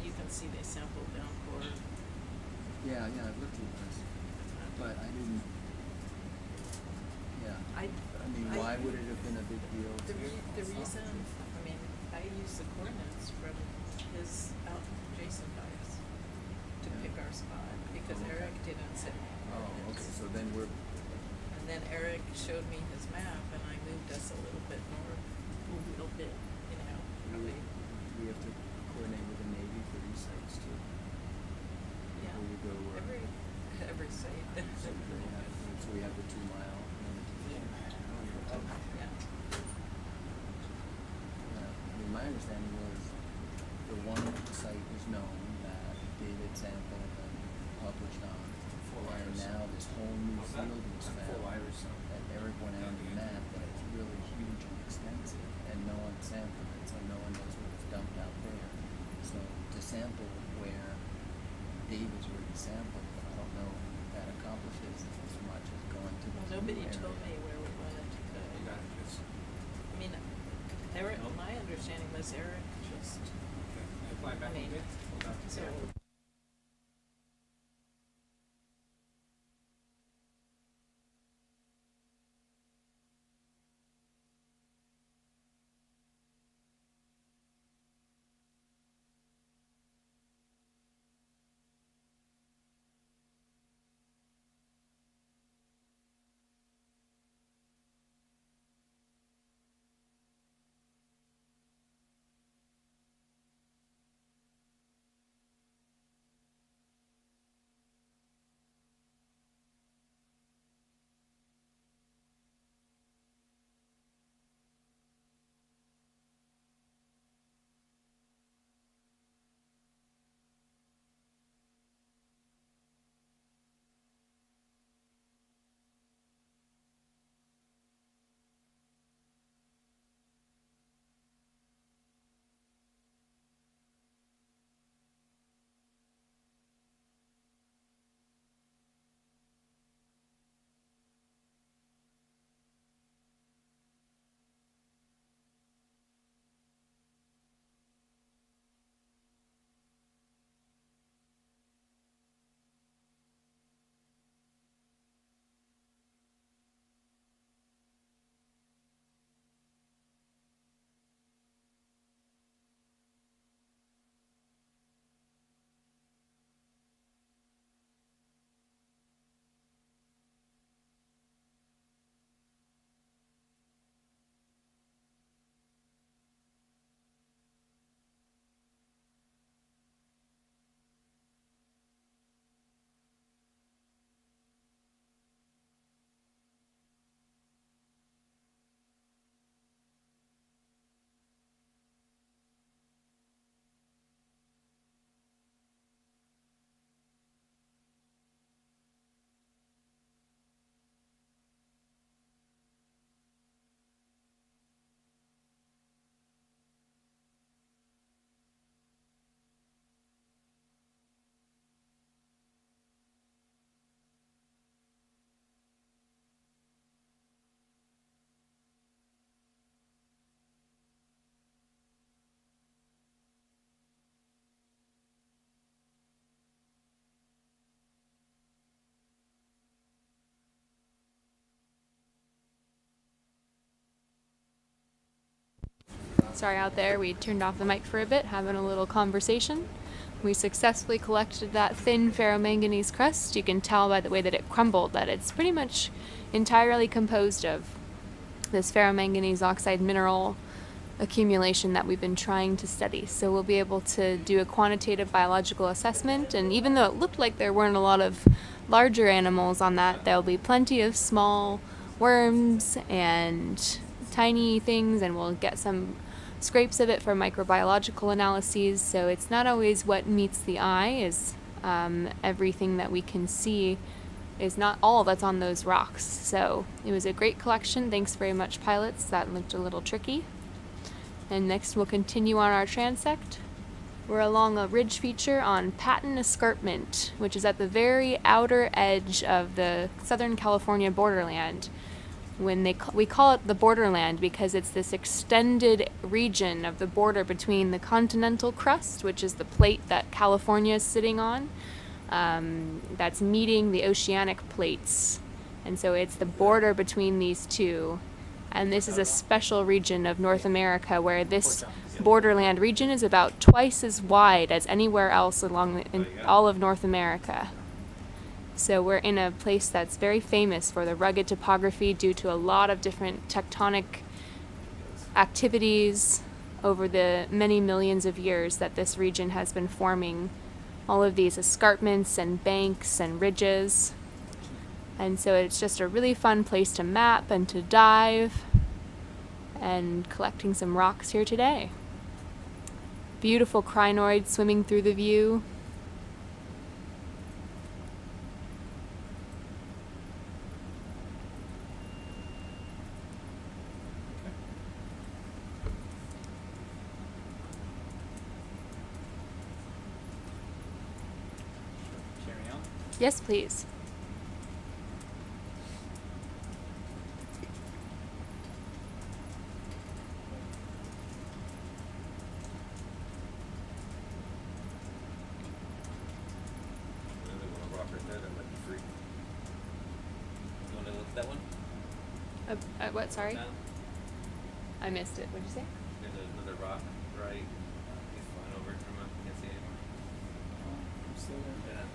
You can see they sampled down core. Yeah, I've looked at this, but I didn't. Yeah. I mean, why would it have been a big deal? The reason, I mean, I use the coordinates from his Jason guys to pick our spot because Oh, okay. Eric didn't send me Oh, coordinates. okay. So then we're. And then Eric showed me his map and I moved us a little bit north, a little bit, you know, probably. We have to coordinate with the Navy for these sites too. Yeah. Before we go where. Every site. So we have the 2 mile limit. Yeah. Yeah. I mean, my understanding was the one site was known that David sampled and published on. And now this whole new field was found that Eric went out and mapped that it's really huge and extensive and no one sampled it, so no one knows what was dumped out there. So to sample where David's already sampled, I don't know if that accomplishes as much as going to the Well, new nobody area. told me where we wanted to go. I mean, Eric, my understanding was Eric just, I mean, so Sorry out there, we turned off the mic for a bit, having a little conversation. We successfully collected that thin ferromanganese crust. You can tell by the way that it crumbled that it's pretty much entirely composed of this ferromanganese oxide mineral accumulation that we've been trying to study. So we'll be able to do a quantitative biological assessment, and even though it looked like there weren't a lot of larger animals on that, there'll be plenty of small worms and tiny things, and we'll get some scrapes of it for microbiological analyses. So it's not always what meets the eye, is everything that we can see is not all that's on those rocks. So it was a great collection. Thanks very much, pilots. That looked a little tricky. And next we'll continue on our transect. We're along a ridge feature on Patton Escarpment, which is at the very outer edge of the Southern California Borderland. We call it the Borderland because it's this extended region of the border between the continental crust, which is the plate that California is sitting on, that's meeting the oceanic plates. And so it's the border between these two. And this is a special region of North America where this borderland region is about twice as wide as anywhere else in all of North America. So we're in a place that's very famous for the rugged topography due to a lot of different tectonic activities over the many millions of years that this region has been forming all of these escarpments and banks and ridges. And so it's just a really fun place to map and to dive, and collecting some rocks here today. Beautiful crinoids swimming through the view. Carry on. Yes, please. That one? What, sorry? Down. I missed it. What'd you say? There's another rock right. He's flying over it from can't see it anymore. I'm still there. Yeah.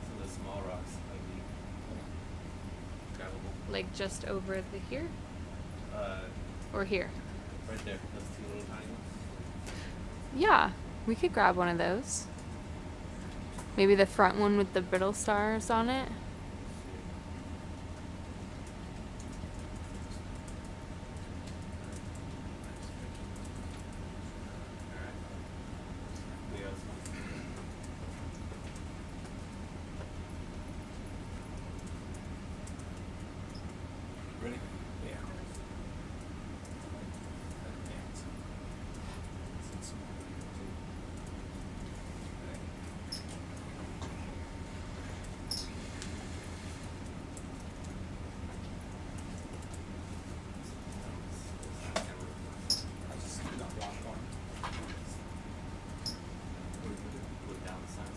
Some of the small rocks might be grabbable. Like just over here? Or here? Right there. Those two little tiny ones. Yeah, we could grab one of those. Maybe the front one with the brittle stars on it. Ready? Yeah. Put down the signs.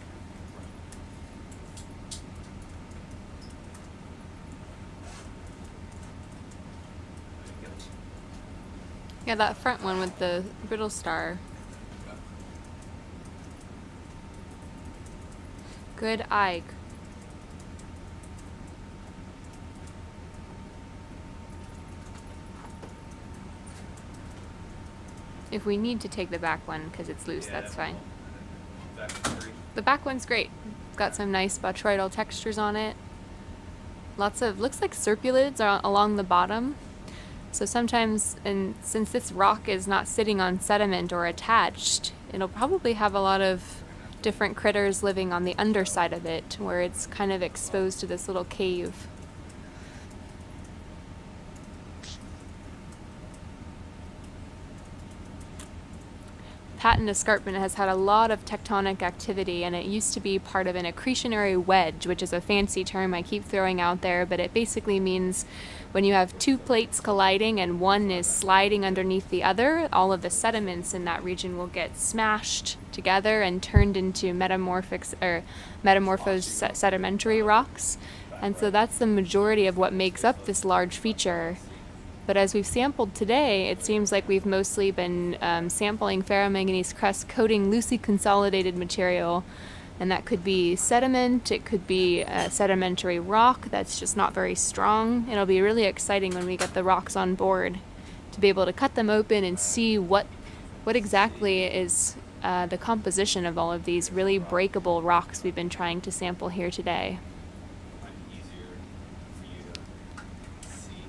Yeah, that front one with the brittle star. Good eye. If we need to take the back one because it's loose, Yeah, that's fine. Back three. The back one's great. Got some nice botryoidal textures on it. Lots of, looks like serpulids are along the bottom. So sometimes, and since this rock is not sitting on sediment or attached, it'll probably have a lot of different critters living on the underside of it, where it's kind of exposed to this little cave. Patton Escarpment has had a lot of tectonic activity, and it used to be part of an accretionary wedge, which is a fancy term I keep throwing out there, but it basically means when you have two plates colliding and one is sliding underneath the other, all of the sediments in that region will get smashed together and turned into metamorphosed sedimentary rocks. And so that's the majority of what makes up this large feature. But as we've sampled today, it seems like we've mostly been sampling ferromanganese crust coating loosely consolidated material, and that could be sediment, it could be a sedimentary rock that's just not very strong. It'll be really exciting when we get the rocks on board to be able to cut them open and see what exactly is the composition of all of these really breakable rocks we've been trying to sample here today. Might be easier for you to see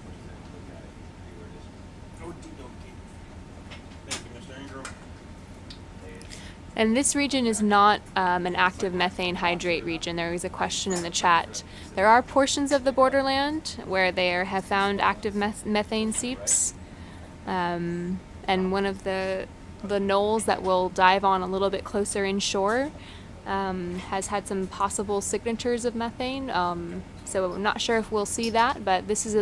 what is it, look at it, see where it is. Thank you, Mr. Ingram. And this region is not an active methane hydrate region. There was a question in the chat. There are portions of the borderland where they have found active methane seeps. And one of the knolls that we'll dive on a little bit closer inshore has had some possible signatures of methane. So I'm not sure if we'll see that, but this is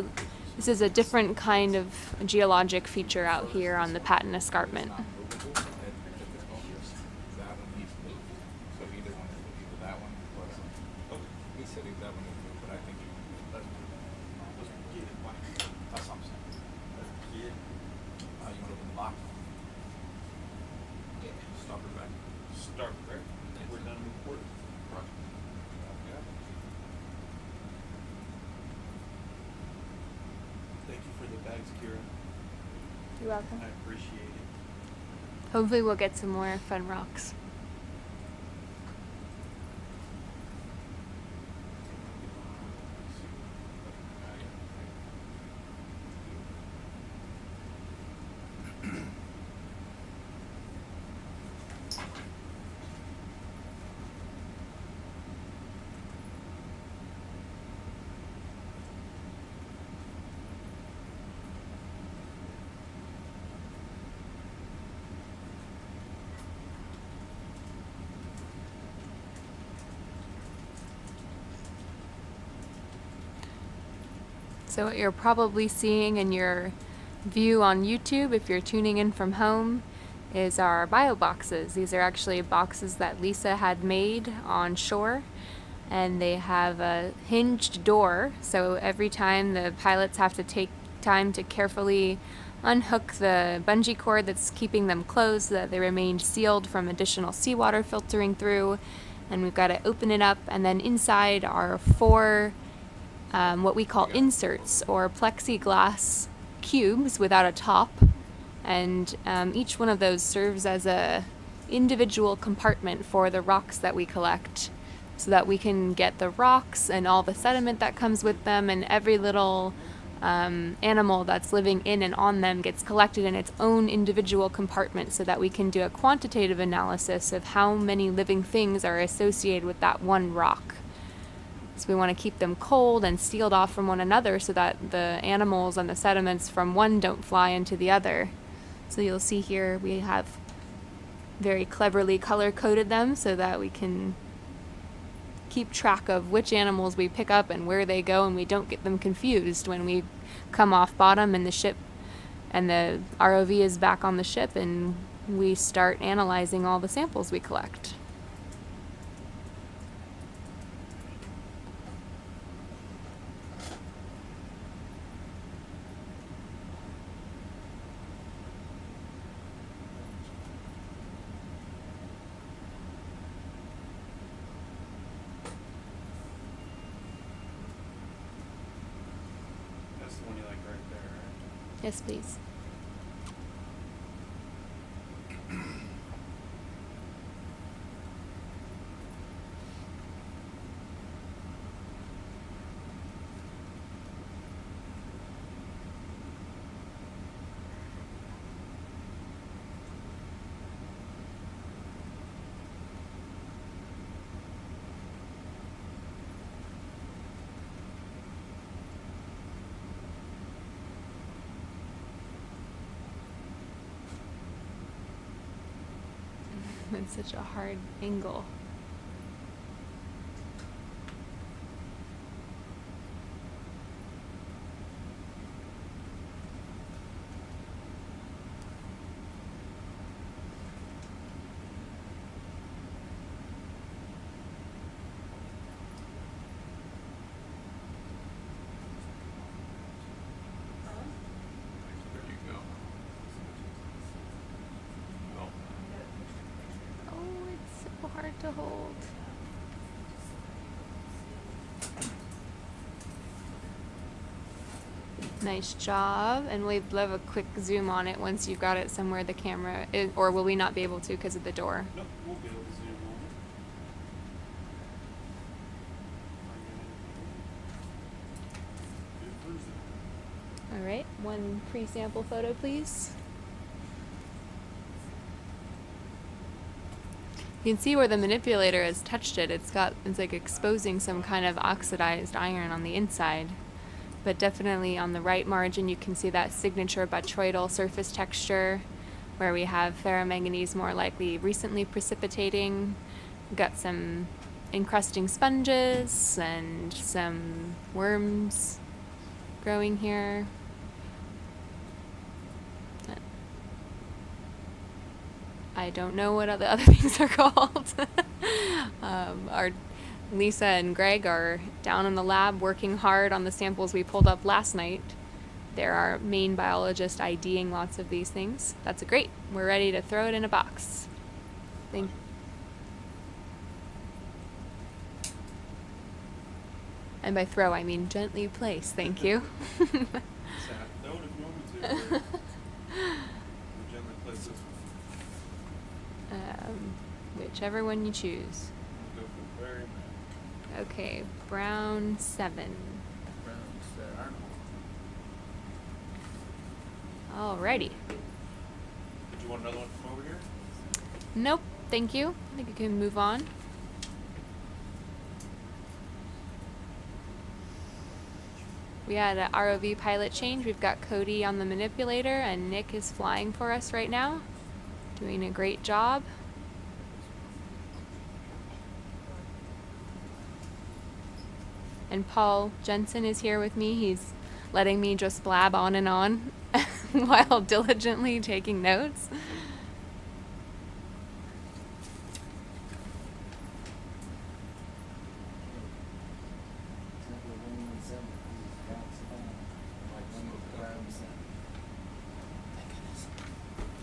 a different kind of geologic feature out here on the Patton Escarpment. That one needs to move. So either one, either that one, or he said that one needs to move, but I think let's get it. Why? That's what I'm saying. Let's get it. You want to open the box? Yeah. Stop it back. Start right. We're done recording. Right. Yeah. Thank you for the bags, Kira. You're welcome. I appreciate it. Hopefully we'll get some more fun rocks. So what you're probably seeing in your view on YouTube, if you're tuning in from home, is our bio boxes. These are actually boxes that Lisa had made on shore, and they have a hinged door, so every time the pilots have to take time to carefully unhook the bungee cord that's keeping them closed so that they remain sealed from additional seawater filtering through. And we've got to open it up, and then inside are 4 what we call inserts, or plexiglass cubes without a top, and each one of those serves as a individual compartment for the rocks that we collect, so that we can get the rocks and all the sediment that comes with them, and every little animal that's living in and on them gets collected in its own individual compartment, so that we can do a quantitative analysis of how many living things are associated with that one rock. So we want to keep them cold and sealed off from one another so that the animals and the sediments from one don't fly into the other. So you'll see here we have very cleverly color-coded them so that we can keep track of which animals we pick up and where they go, and we don't get them confused when we come off bottom and the ship and the ROV is back on the ship and we start analyzing all the samples we collect. That's the one you like right there, right? Yes, please. It's such a hard angle. to hold. Nice job, and we'd love a quick zoom on it once you've got it somewhere the camera is, or will we not be able to because of the door? No, we'll be able to zoom on it. All right, one pre-sample photo, please. You can see where the manipulator has touched it. It's like exposing some kind of oxidized iron on the inside. But definitely on the right margin, you can see that signature botryoidal surface texture where we have ferromanganese more likely recently precipitating. We've got some encrusting sponges and some worms growing here. I don't know what the other things are called. Our Lisa and Greg are down in the lab working hard on the samples we pulled up last night. They're our main biologist IDing lots of these things. That's great. We're ready to throw it in a box. And by throw, I mean gently place. Thank you. Throw it if you want me to. We'll gently place this one. Whichever one you choose. We'll go for the very back. Okay, brown 7. Alrighty. Did you want another one from over here? Nope, thank you. I think we can move on. We had an ROV pilot change. We've got Cody on the manipulator and Nick is flying for us right now. Doing a great job. And Paul Jensen is here with me. He's letting me just blab on and on while diligently taking notes.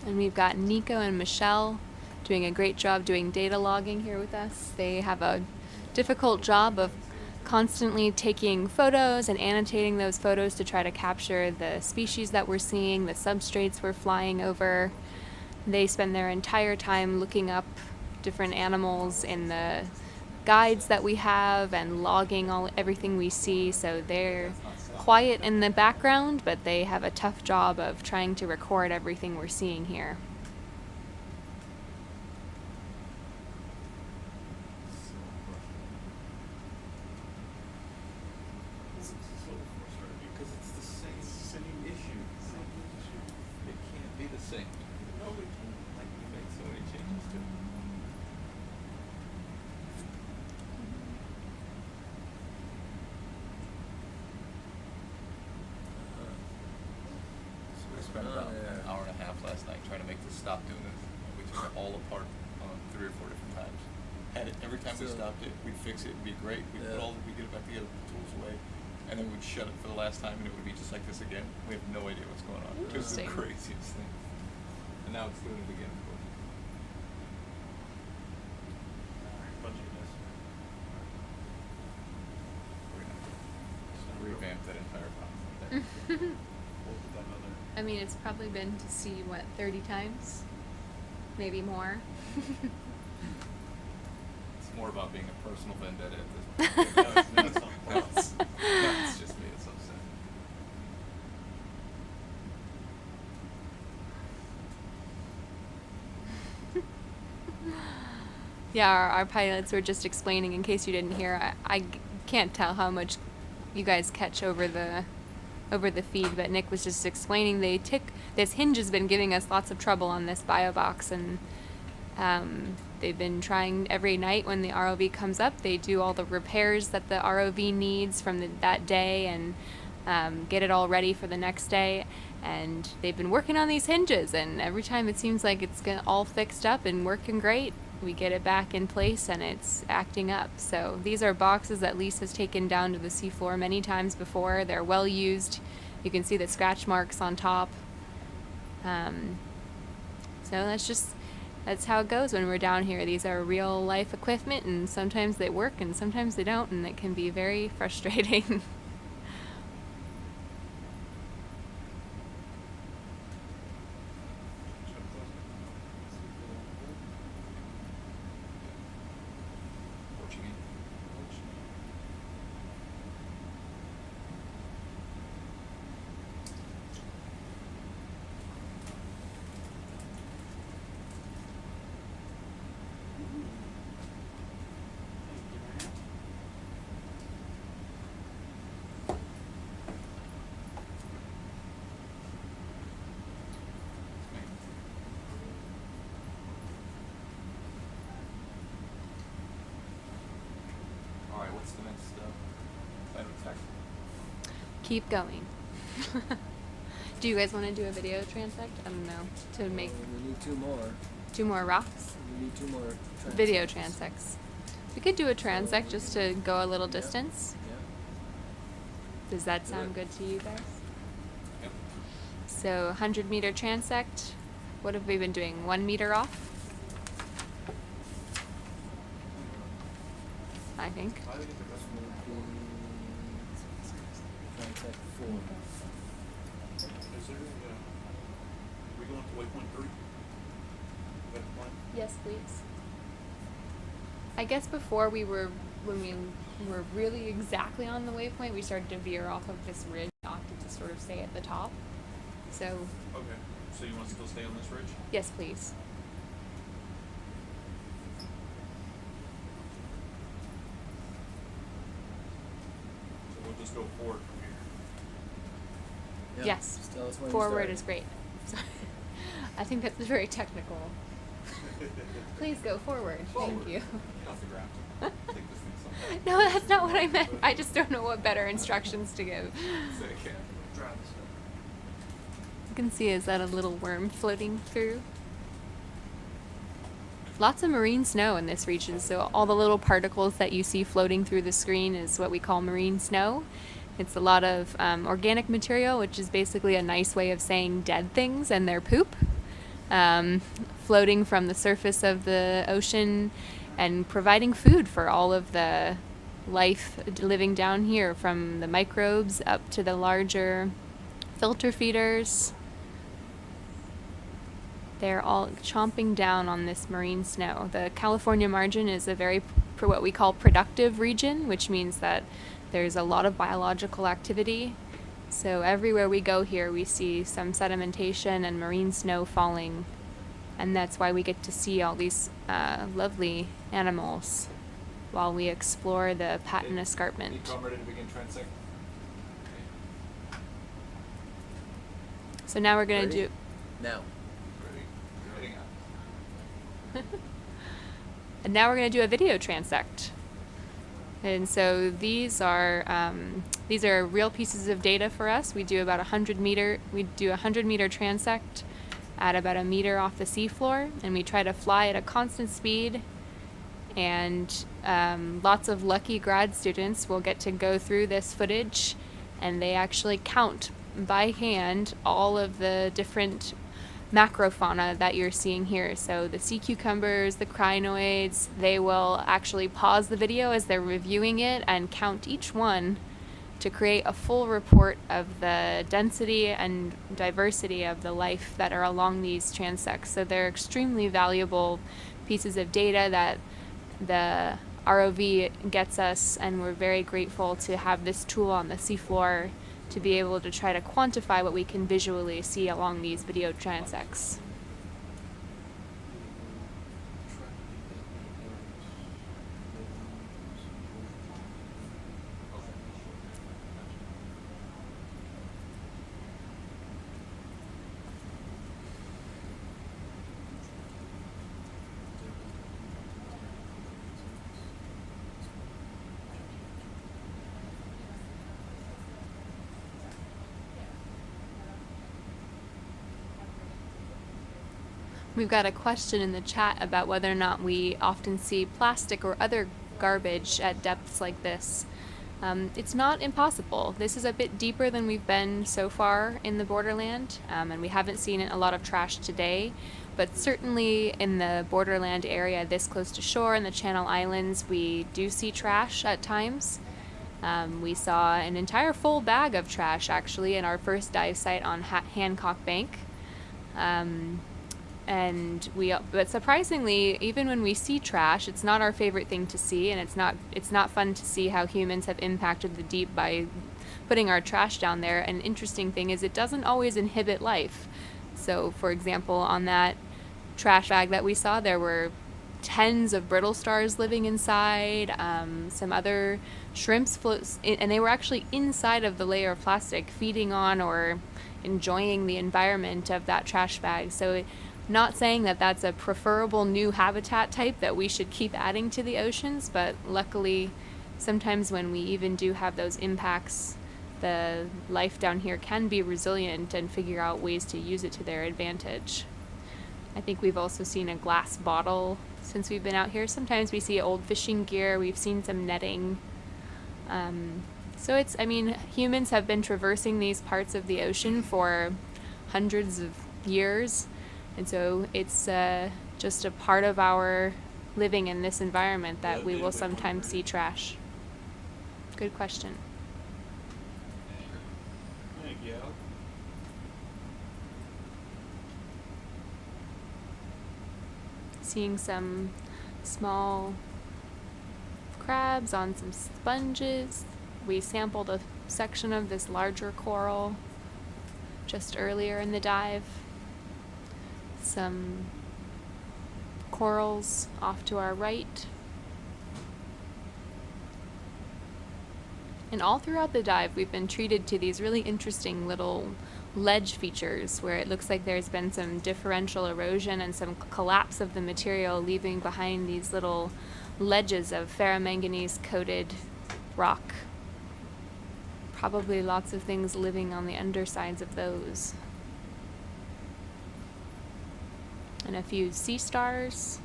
And we've got Nico and Michelle doing a great job doing data logging here with us. They have a difficult job of constantly taking photos and annotating those photos to try to capture the species that we're seeing, the substrates we're flying over. They spend their entire time looking up different animals in the guides that we have and logging everything we see, so they're quiet in the background, but they have a tough job of trying to record everything we're seeing here. Because it's the same issue. It can't be the same. No, we can. Like, we make so many changes to it. So we spent about an hour and a half last night trying to make this stop doing this. And we took it all apart 3 or 4 different times. Had it every time we stopped it, we'd fix it, it'd be great. We'd we'd get it back together, put the tools away, and then we'd shut it for the last time, and it would be just like this again. We have no idea what's going on. It was the Interesting. craziest thing. And now it's doing it again, of course. Bunching this. We're gonna revamp that entire process. We'll put that other. I mean, it's probably been to see, 30 times? Maybe more. It's more about being a personal vendetta at this point. No, it's not. No, it's just me that's upset. Yeah, our pilots were just explaining, in case you didn't hear, I can't tell how much you guys catch over the feed, but Nick was just explaining this hinge has been giving us lots of trouble on this bio box, and they've been trying every night when the ROV comes up. They do all the repairs that the ROV needs from that day and get it all ready for the next day. And they've been working on these hinges, and every time it seems like it's all fixed up and working great, we get it back in place and it's acting up. So these are boxes that Lisa's taken down to the seafloor many times before. They're well used. You can see the scratch marks on top. So that's just That's how it goes when we're down here. These are real life equipment, and sometimes they work and sometimes they don't, and it can be very frustrating. Portuguese. All right, what's the next plan of attack? Keep going. Do you guys want to do a video transect? I don't know. To make We need two more. 2 more rocks? We need two more. Video transects. transects. We could do a transect just to go a little distance. Yeah. Does that Do sound it. good to you guys? Yep. So 100-meter transect. What have we been doing? 1 meter off? I think. I think the best one Transect 4. is there we going to waypoint 3? That one? Yes, please. I guess before when we were really exactly on the waypoint, we started to veer off of this ridge, opted to sort of stay at the top. So, Okay. So you want to still stay on this ridge? yes, please. So we'll just go forward from here. Yeah, Yes. just tell us when you Forward start. is great. Sorry. I think that's very technical. Please go forward. Thank you. Get off the ground. Take this thing sometime. No, that's not what I meant. I just don't know what better instructions to give. Say it again. Drive this stuff. You can see, is that a little worm floating through? Lots of marine snow in this region, so all the little particles that you see floating through the screen is what we call marine snow. It's a lot of organic material, which is basically a nice way of saying dead things and their poop, floating from the surface of the ocean and providing food for all of the life living down here, from the microbes up to the larger filter feeders. They're all chomping down on this marine snow. The California margin is a very, what we call productive region, which means that there's a lot of biological activity. So everywhere we go here, we see some sedimentation and marine snow falling. And that's why we get to see all these lovely animals while we explore the Patton Escarpment. Nico, I'm ready to begin transect. So now we're going to Ready? do... Now. Ready? Heading out. And now we're going to do a video transect. And so these are real pieces of data for us. We do about 100 meter transect at about 1 meter off the seafloor, and we try to fly at a constant speed. And lots of lucky grad students will get to go through this footage, and they actually count by hand all of the different macrofauna that you're seeing here. So the sea cucumbers, the crinoids, they will actually pause the video as they're reviewing it and count each one to create a full report of the density and diversity of the life that are along these transects. So they're extremely valuable pieces of data that the ROV gets us, and we're very grateful to have this tool on the seafloor to be able to try to quantify what we can visually see along these video transects. We've got a question in the chat about whether or not we often see plastic or other garbage at depths like this. It's not impossible. This is a bit deeper than we've been so far in the borderland, and we haven't seen a lot of trash today, but certainly in the borderland area this close to shore in the Channel Islands, we do see trash at times. We saw an entire full bag of trash actually in our first dive site on Hancock Bank. But surprisingly, even when we see trash, it's not our favorite thing to see, and it's not fun to see how humans have impacted the deep by putting our trash down there. An interesting thing is it doesn't always inhibit life. So, for example, on that trash bag that we saw, there were tens of brittle stars living inside, some other shrimps and they were actually inside of the layer of plastic, feeding on or enjoying the environment of that trash bag. So not saying that that's a preferable new habitat type that we should keep adding to the oceans, but luckily sometimes when we even do have those impacts, the life down here can be resilient and figure out ways to use it to their advantage. I think we've also seen a glass bottle since we've been out here. Sometimes we see old fishing gear, we've seen some netting. So humans have been traversing these parts of the ocean for hundreds of years, and so it's just a part of our living in this environment that we will sometimes see trash. Good question. Thank you. Seeing some small crabs on some sponges. We sampled a section of this larger coral just earlier in the dive. Some corals off to our right. And all throughout the dive, we've been treated to these really interesting little ledge features where it looks like there's been some differential erosion and some collapse of the material, leaving behind these little ledges of ferromanganese coated rock. Probably lots of things living on the undersides of those. And a few sea stars.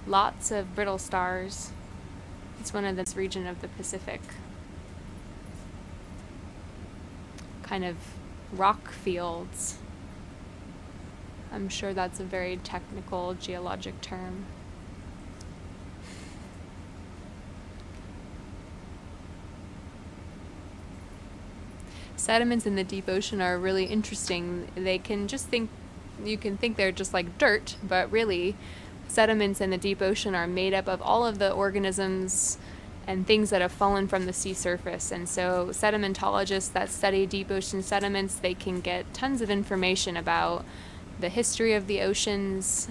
Lots of brittle stars. It's one of this region of the Pacific. Kind of rock fields. I'm sure that's a very technical geologic term. Sediments in the deep ocean are really interesting. You can think they're just like dirt, but really sediments in the deep ocean are made up of all of the organisms and things that have fallen from the sea surface. And so sedimentologists that study deep ocean sediments, they can get tons of information about the history of the oceans,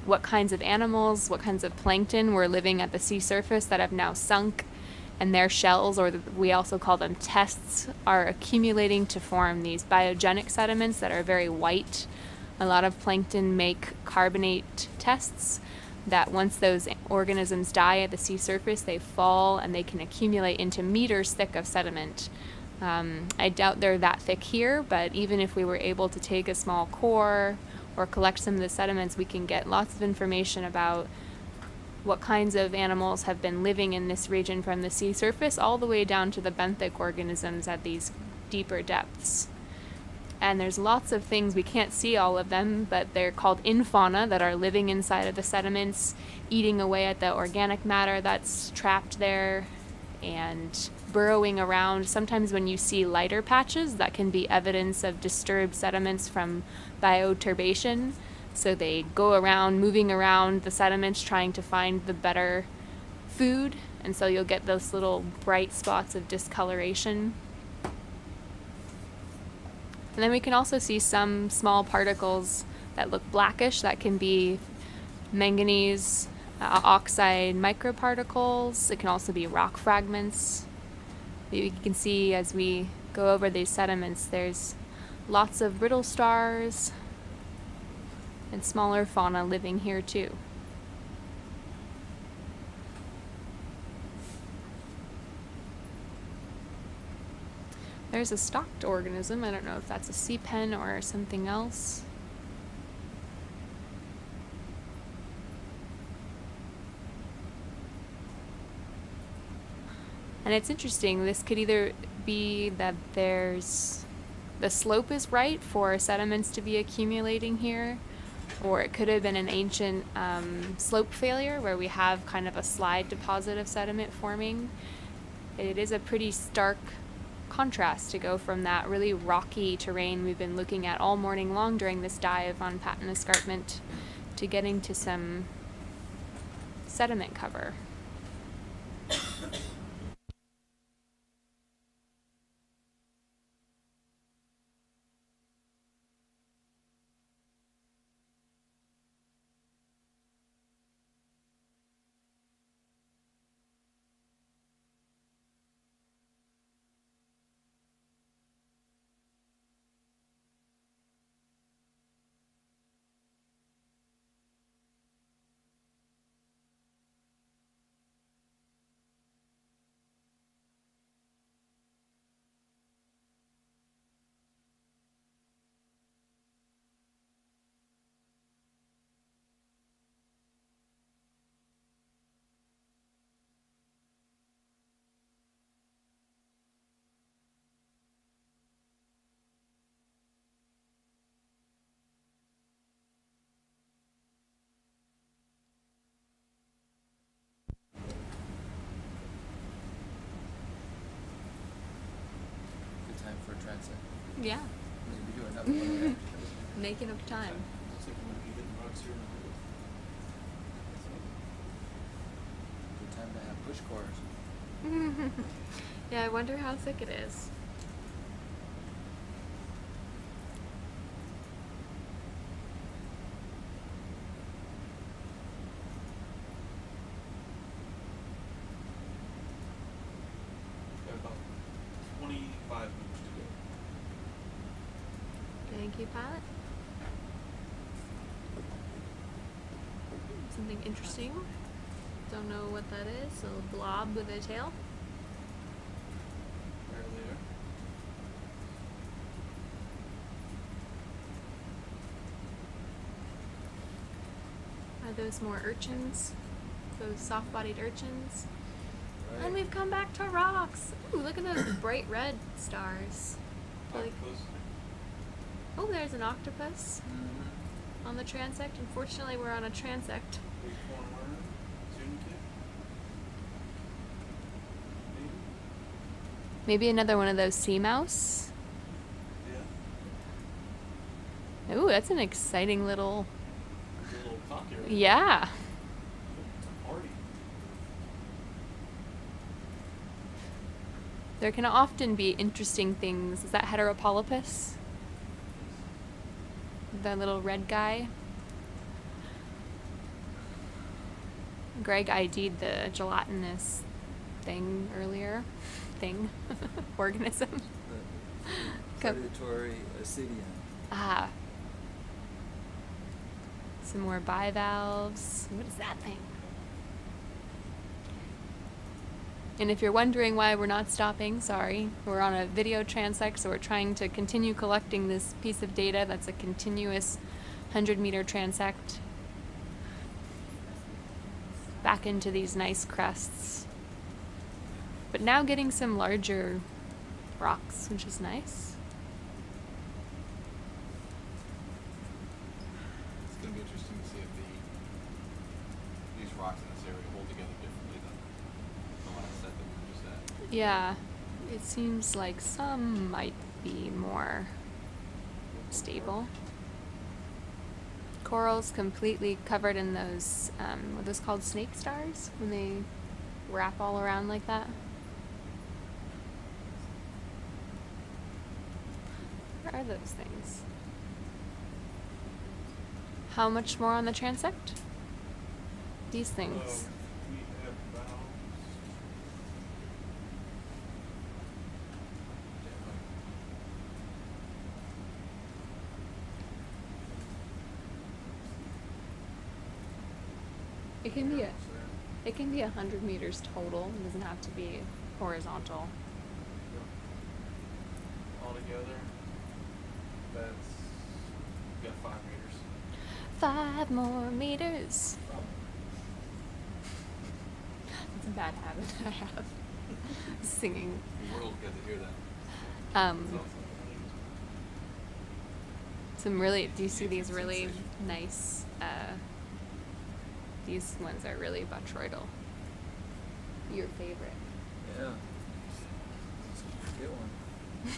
what kinds of animals, what kinds of plankton were living at the sea surface that have now sunk, and their shells, we also call them tests, are accumulating to form these biogenic sediments that are very white. A lot of plankton make carbonate tests that once those organisms die at the sea surface, they fall and they can accumulate into meters thick of sediment. I doubt they're that thick here, but even if we were able to take a small core or collect some of the sediments, we can get lots of information about what kinds of animals have been living in this region from the sea surface all the way down to the benthic organisms at these deeper depths. And there's lots of things, we can't see all of them, but they're called infauna that are living inside of the sediments, eating away at the organic matter that's trapped there and burrowing around. Sometimes when you see lighter patches, that can be evidence of disturbed sediments from bioturbation. So they go around, moving around the sediments, trying to find the better food. And so you'll get those little bright spots of discoloration. And then we can also see some small particles that look blackish. That can be manganese oxide microparticles. It can also be rock fragments. You can see as we go over these sediments, there's lots of brittle stars and smaller fauna living here too. There's a stalked organism. I don't know if that's a sea pen or something else. And it's interesting, this could either be that the slope is right for sediments to be accumulating here, or it could have been an ancient slope failure where we have kind of a slide deposit of sediment forming. It is a pretty stark contrast to go from that really rocky terrain we've been looking at all morning long during this dive on Patton Escarpment to getting to some sediment cover. Good time for a transect. Yeah. Maybe do another one. Making up time. Looks like I'm gonna be hitting rocks here in a minute. Good time to have push cores. Yeah, I wonder how thick it is. Got about 25 minutes to go. Thank you, pilot. Something interesting. Don't know what that is. A little blob with a tail. There they are. Are those more urchins? Those soft-bodied urchins? Right. And we've come back to rocks. Ooh, look at those bright red stars. Like- Octopus. oh, there's an octopus Mm-hmm. on the transect. Unfortunately, we're on a transect. Big corn worm. Zoom kit. Maybe. Maybe another one of those sea mouse. Yeah. Ooh, that's an exciting little. There's a little cock area. Yeah. It's a party. There can often be interesting things. Is that Heteropolypus? The little red guy? Greg ID'd the gelatinous thing earlier. Thing. Organism. The predatory ascidian. Ah. Some more bivalves. What is that thing? And if you're wondering why we're not stopping, sorry. We're on a video transect, so we're trying to continue collecting this piece of data that's a continuous 100-meter transect back into these nice crests. But now getting some larger rocks, which is nice. It's gonna be interesting to see if these rocks in this area hold together differently than the last set that we were just at. Yeah, it seems like some might be more stable. Corals completely covered in those, what are those called, snake stars? When they wrap all around like that? What are those things? How much more on the transect? These things. We have about. It can be 100 meters total. It doesn't have to be horizontal. Altogether, that's we got 5 meters. 5 more meters. It's a bad habit that I have. Singing. The world got to hear that. Um, That's awesome. some really, do you see these really nice, these ones are really botryoidal. Your favorite. Yeah. Get one. Well,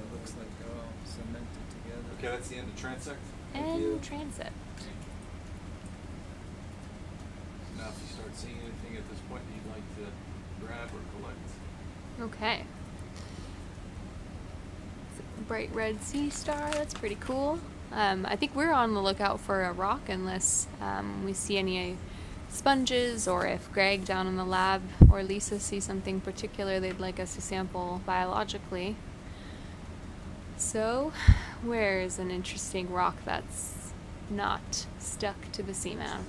it looks like they're all cemented together. Okay, that's the end of transect. And transit. Now, if you start seeing anything at this point that you'd like to grab or collect. Okay. It's a bright red sea star, that's pretty cool. I think we're on the lookout for a rock unless we see any sponges, or if Greg down in the lab or Lisa see something particular they'd like us to sample biologically. So, where is an interesting rock that's not stuck to the seamount?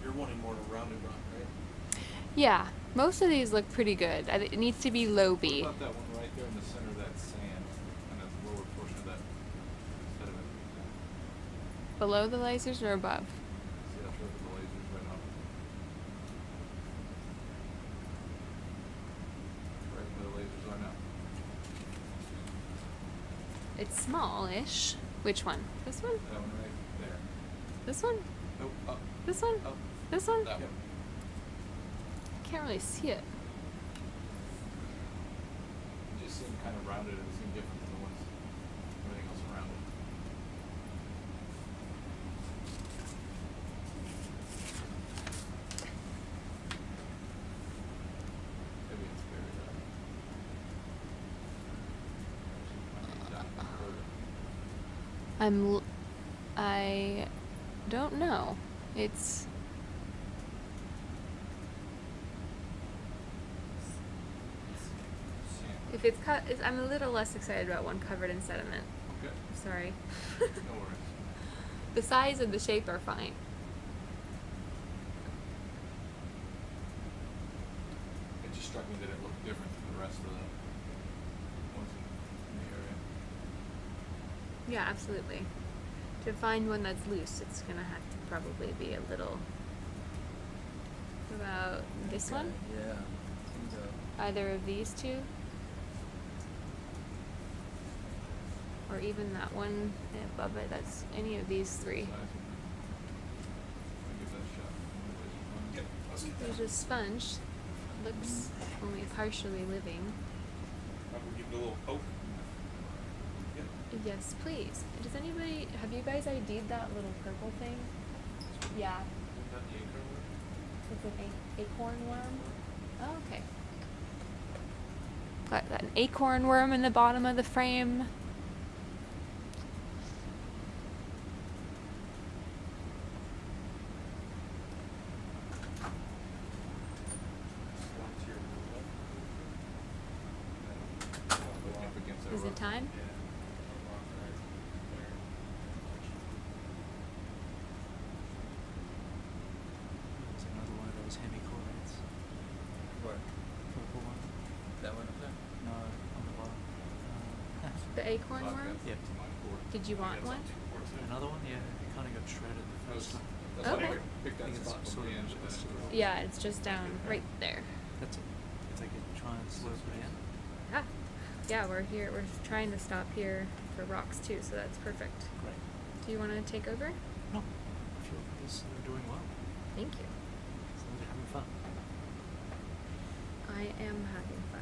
You're wanting more of a rounded rock, right? Yeah, most of these look pretty good. It needs to be low-B. What about that one right there in the center of that sand, kind of lower portion of that sediment? Below the lasers or above? See, that's where the lasers right on. Right where the lasers are now. It's small-ish. Which one? This one? That one right there. This one? Nope, up. This one? Up. This one? That one. Can't really see it. It just seemed kind of rounded. It seemed different than the ones, everything else around it. Maybe it's buried up. I don't know. It's if it's cut. I'm a little less excited about one covered in sediment. Okay. Sorry. No worries. The size and the shape are fine. It just struck me that it looked different than the rest of the ones in the area. Yeah, absolutely. To find one that's loose, it's gonna have to probably be a little. What about this one? Yeah. Seems Either of these two? Or even that one above it, that's any of these three. Size. I'll give that a shot. Yep, let's get that. There's a sponge. Looks only partially living. I will give it a little poke. Yep. Yes, please. Does anybody, have you guys ID'd that little purple thing? Yeah. Isn't that the acre one? It's an acorn worm. Oh, okay. Got an acorn worm in the bottom of the frame. Up against that Is it rock. time? Yeah. There's another one of those hemichordates. What? Purple one. That one up there? No, on the bottom. The acorn worm? Yep. Did you want one? Another one? Yeah, it kind of got shredded the first time. That's Okay. why I picked I that think it's spot sort from the of end of just that. Yeah, it's just down right there. That's it. If I could try and slurp it in. Yeah. Yeah, we're here. We're trying to stop here for rocks too, so that's perfect. Great. Do you want to take over? No, I feel this they're doing well. Thank you. So they're having fun. I am having fun.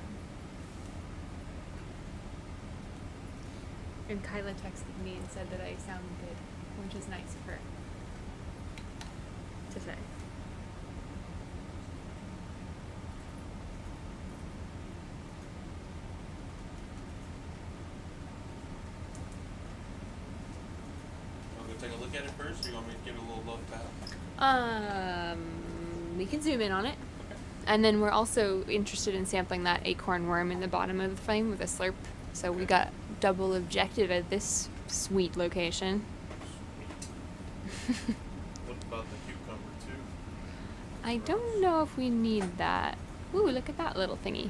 And Kyla texted me and said that I sound good, which is nice of her to say. Want to go take a look at it first, or you want me to give it a little look back? We can zoom in on it. And then we're also interested in sampling that acorn worm in the bottom of the frame with a slurp. So we got double objective at this sweet location. What about the cucumber too? I don't know if we need that. Ooh, look at that little thingy.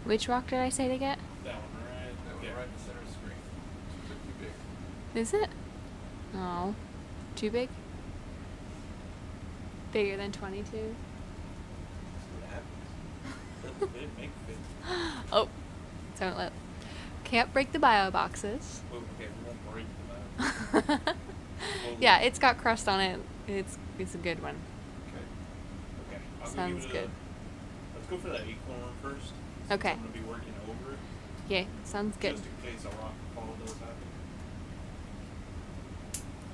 Which rock did I say to get? That one, right? That one Yeah. right in the center of the screen. It's a bit too big. Is it? Oh, too big? Bigger than 22? That's what happens. Doesn't fit, make it fit. Oh, don't let. Can't break the bio boxes. Well, okay, we won't break the bottom. Yeah, it's got crust on it. It's a good one. Okay. Okay. I'll go Sounds give it good. Let's go for that acorn one first. Since Okay. I'm gonna be working over it. Yeah, sounds good. Just in case a rock fall does happen.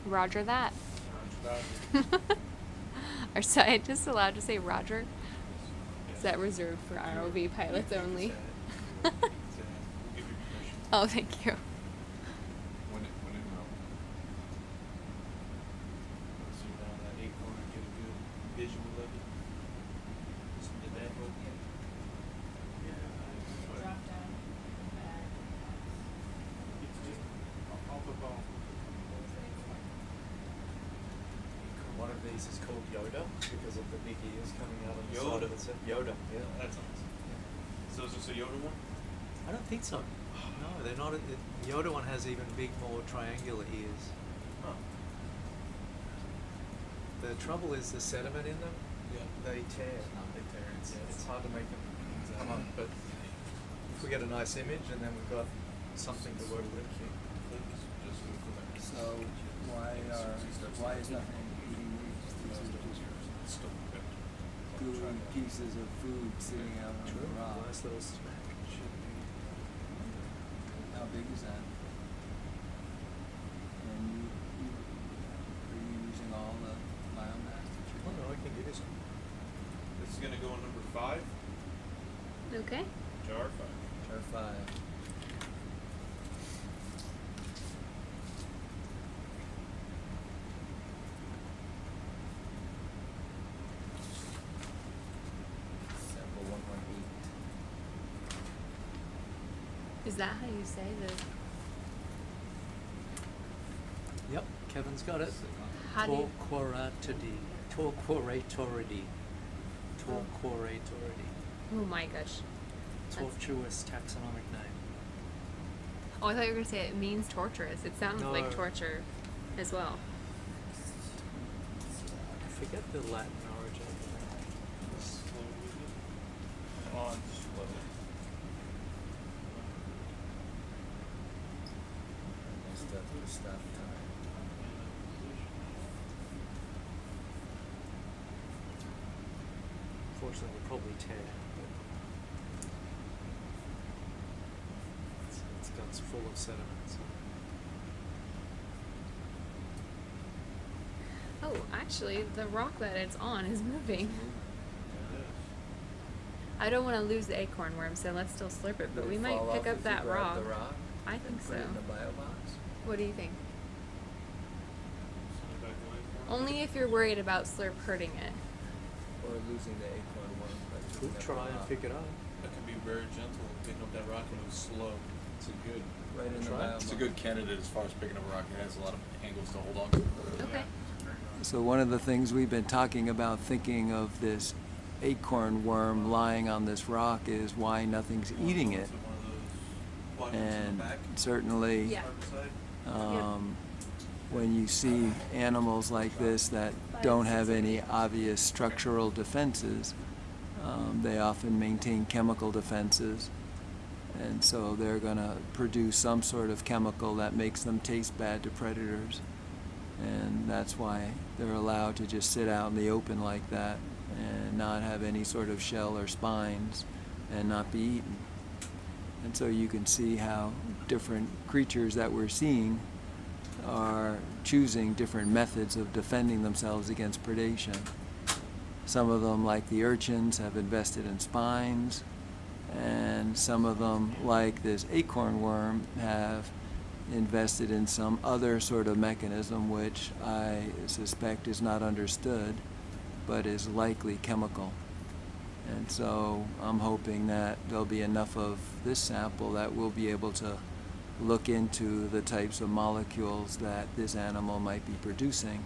Roger that. Roger that. Are scientists allowed to say Roger? Is that reserved for ROV pilots only? We'll give you permission. Oh, thank you. When in Rome. Let's zoom down that acorn and get a good visual of it. Listen to that. Drop down. It's just off the bone. One of these is called Yoda because of the big ears coming out on the Yoda? side of its Yoda. Yeah. That's awesome. So is this a Yoda one? I don't think so. No, they're not. The Yoda one has even more triangular ears. Huh. The trouble is the sediment in them. Yeah. They tear. They tear, It's hard to make them come up. But if we get a nice image, and then we've got something to work with. So why is nothing eating these? These are just gooey pieces of food sitting out on the rock. Nice little snack. How big is that? And are you using all the biomass that you're Oh no, I can give you some. This is gonna go on number 5. Okay. Jar 5. Jar 5. Sample 118. Is that how you say the? Yep, Kevin's got it. How do you? Torquatoridae. Torquatoridae. Torquatoridae. Oh my gosh. Tortuous taxonomic name. Oh, I thought you were gonna say it means torturous. It sounds No. like torture, as well. I forget the Latin origin of the name. Slow with it. On slow. Stop time. Unfortunately, we'll probably tear. But it's full of sediment. So. Oh, actually, the rock that it's on is moving. I don't want to lose the acorn worm, so let's still slurp it. But Would we it might fall pick off up if that you grab rock. the rock I and think put so. it in the bio box? What do you think? Send it back away for Only if you're worried about slurp hurting it. Or losing the acorn one by picking Could up the try and rock? pick it up. That can be very gentle. Picking up that rock and it was slow. It's a good. Right in the Try. bio It's a box. good candidate as far as picking up a rock. It has a lot of angles to hold on to. Okay. So one of the things we've been talking about thinking of this acorn worm lying on this rock is why nothing's eating it. So one of those quadrants in And the back. certainly Yeah. Herbicide. when you see animals like this that don't have any obvious structural defenses, they often maintain chemical defenses. And so they're going to produce some sort of chemical that makes them taste bad to predators. And that's why they're allowed to just sit out in the open like that and not have any sort of shell or spines and not be eaten. And so you can see how different creatures that we're seeing are choosing different methods of defending themselves against predation. Some of them, like the urchins, have invested in spines, and some of them, like this acorn worm, have invested in some other sort of mechanism which I suspect is not understood, but is likely chemical. And so I'm hoping that there'll be enough of this sample that we'll be able to look into the types of molecules that this animal might be producing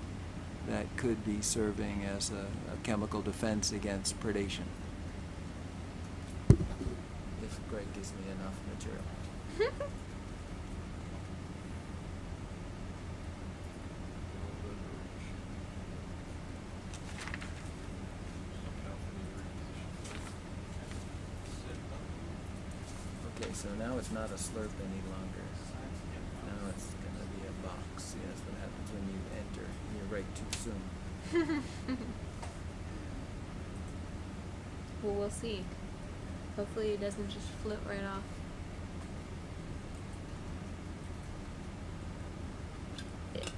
that could be serving as a chemical defense against predation. If Greg gives me enough material. Okay, so now it's not a slurp any longer. Now it's gonna be a box. See, that's what happens when you enter. You're right too soon. Well, we'll see. Hopefully it doesn't just float right off. It.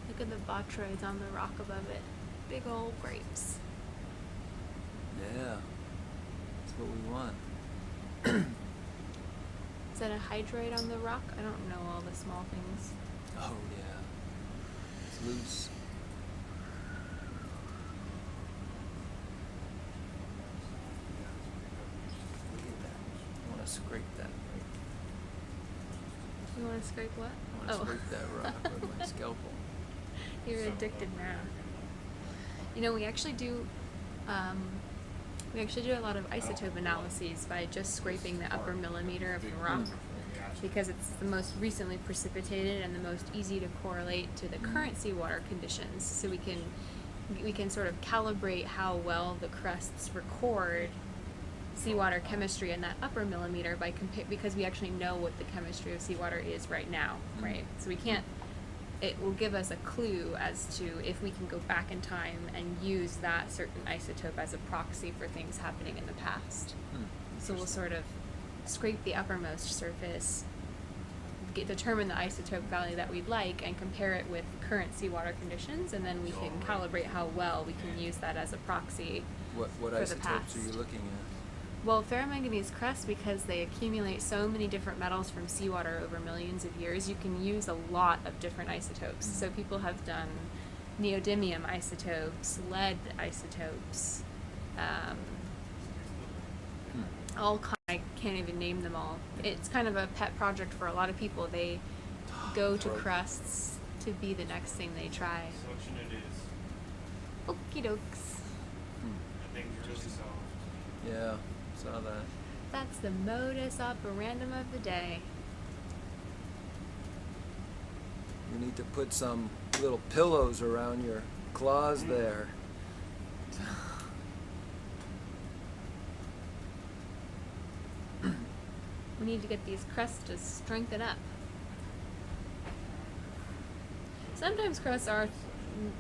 Look at the botroids on the rock above it. Big old grapes. Yeah, that's what we want. Is that a hydroid on the rock? I don't know all the small things. Oh yeah, it's loose. I want to scrape that. Right? You want to scrape what? I want to scrape that rock with my scalpel. You're addicted now. You know, we actually do a lot of isotope analyses by just scraping the upper millimeter of the rock because it's the most recently precipitated and the most easy to correlate to the current seawater conditions. So we can sort of calibrate how well the crusts record seawater chemistry in that upper millimeter by because we actually know what the chemistry of seawater is right now, right? So we can't. It will give us a clue as to if we can go back in time and use that certain isotope as a proxy for things happening in the past. So we'll sort of scrape the uppermost surface, determine the isotope value that we'd like, and compare it with current seawater conditions, and then we can calibrate how well we can use that as a proxy What for the isotopes past. are you looking at? Well, ferromanganese crusts, because they accumulate so many different metals from seawater over millions of years, you can use a lot of different isotopes. So people have done neodymium isotopes, lead isotopes, all kind. I can't even name them all. It's kind of a pet project for a lot of people. They go to crusts to be the next thing they try. Suction it is. Okie dokes. I think you're really soft. Yeah, saw that. That's the modus operandum of the day. You need to put some little pillows around your claws there. We need to get these crusts to strengthen up. Sometimes crusts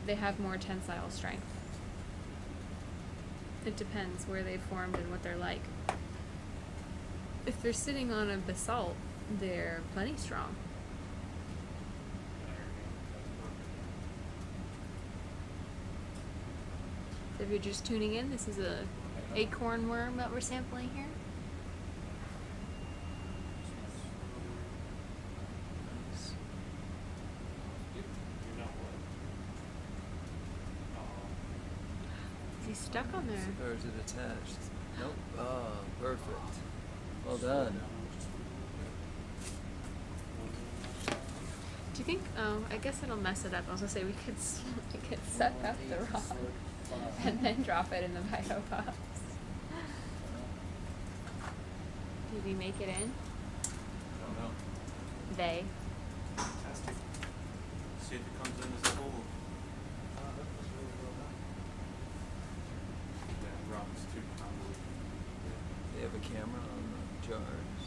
they have more tensile strength. It depends where they formed and what they're like. If they're sitting on a basalt, they're plenty strong. So if you're just tuning in, this is a acorn worm that we're sampling here. Is he stuck on there? Or is it attached? Nope. Oh, perfect. Well done. Do you think? Oh, I guess it'll mess it up. I was gonna say we could suck up the rock and then drop it in the biobox. Did we make it in? I don't know. They. Test it. See if it comes in as a whole. Yeah, Rob's too convoluted. They have a camera on the jars.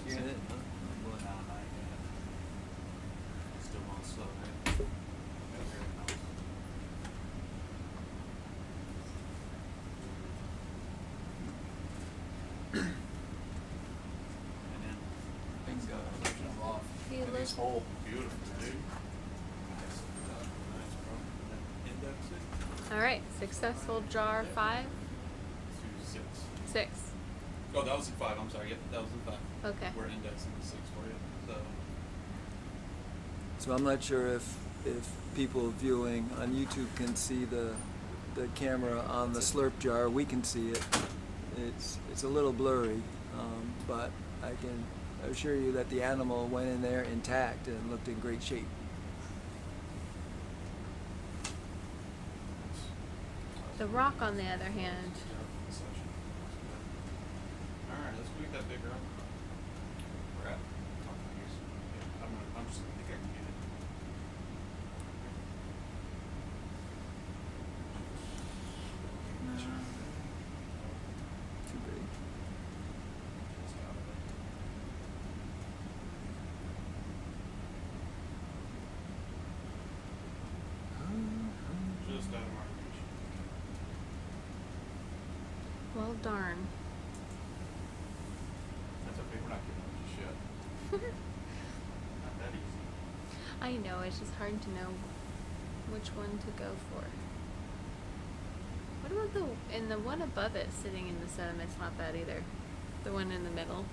That's it, huh? Oh, boy. Still on slow, right? Things got a version of off. He looks- Whole, beautiful, dude. Nice, bro. And then index it All right, successful jar 5, to 6. 6. Oh, that was a 5. I'm sorry. Yep, that was a 5. Okay. We're indexing the 6 for you. So. So I'm not sure if people viewing on YouTube can see the camera on the slurp jar. We can see it. It's a little blurry, but I can assure you that the animal went in there intact and looked in great shape. The rock, on the other hand, Alright, let's go get that bigger up. We're at. I'm just, I think I can get it. Too big. Just out of it. Just out of my reach. well, darn. That's okay, we're not getting it just yet. Not that easy. I know, it's just hard to know which one to go for. What about the one above it sitting in the sediment's not bad either. The one in the middle.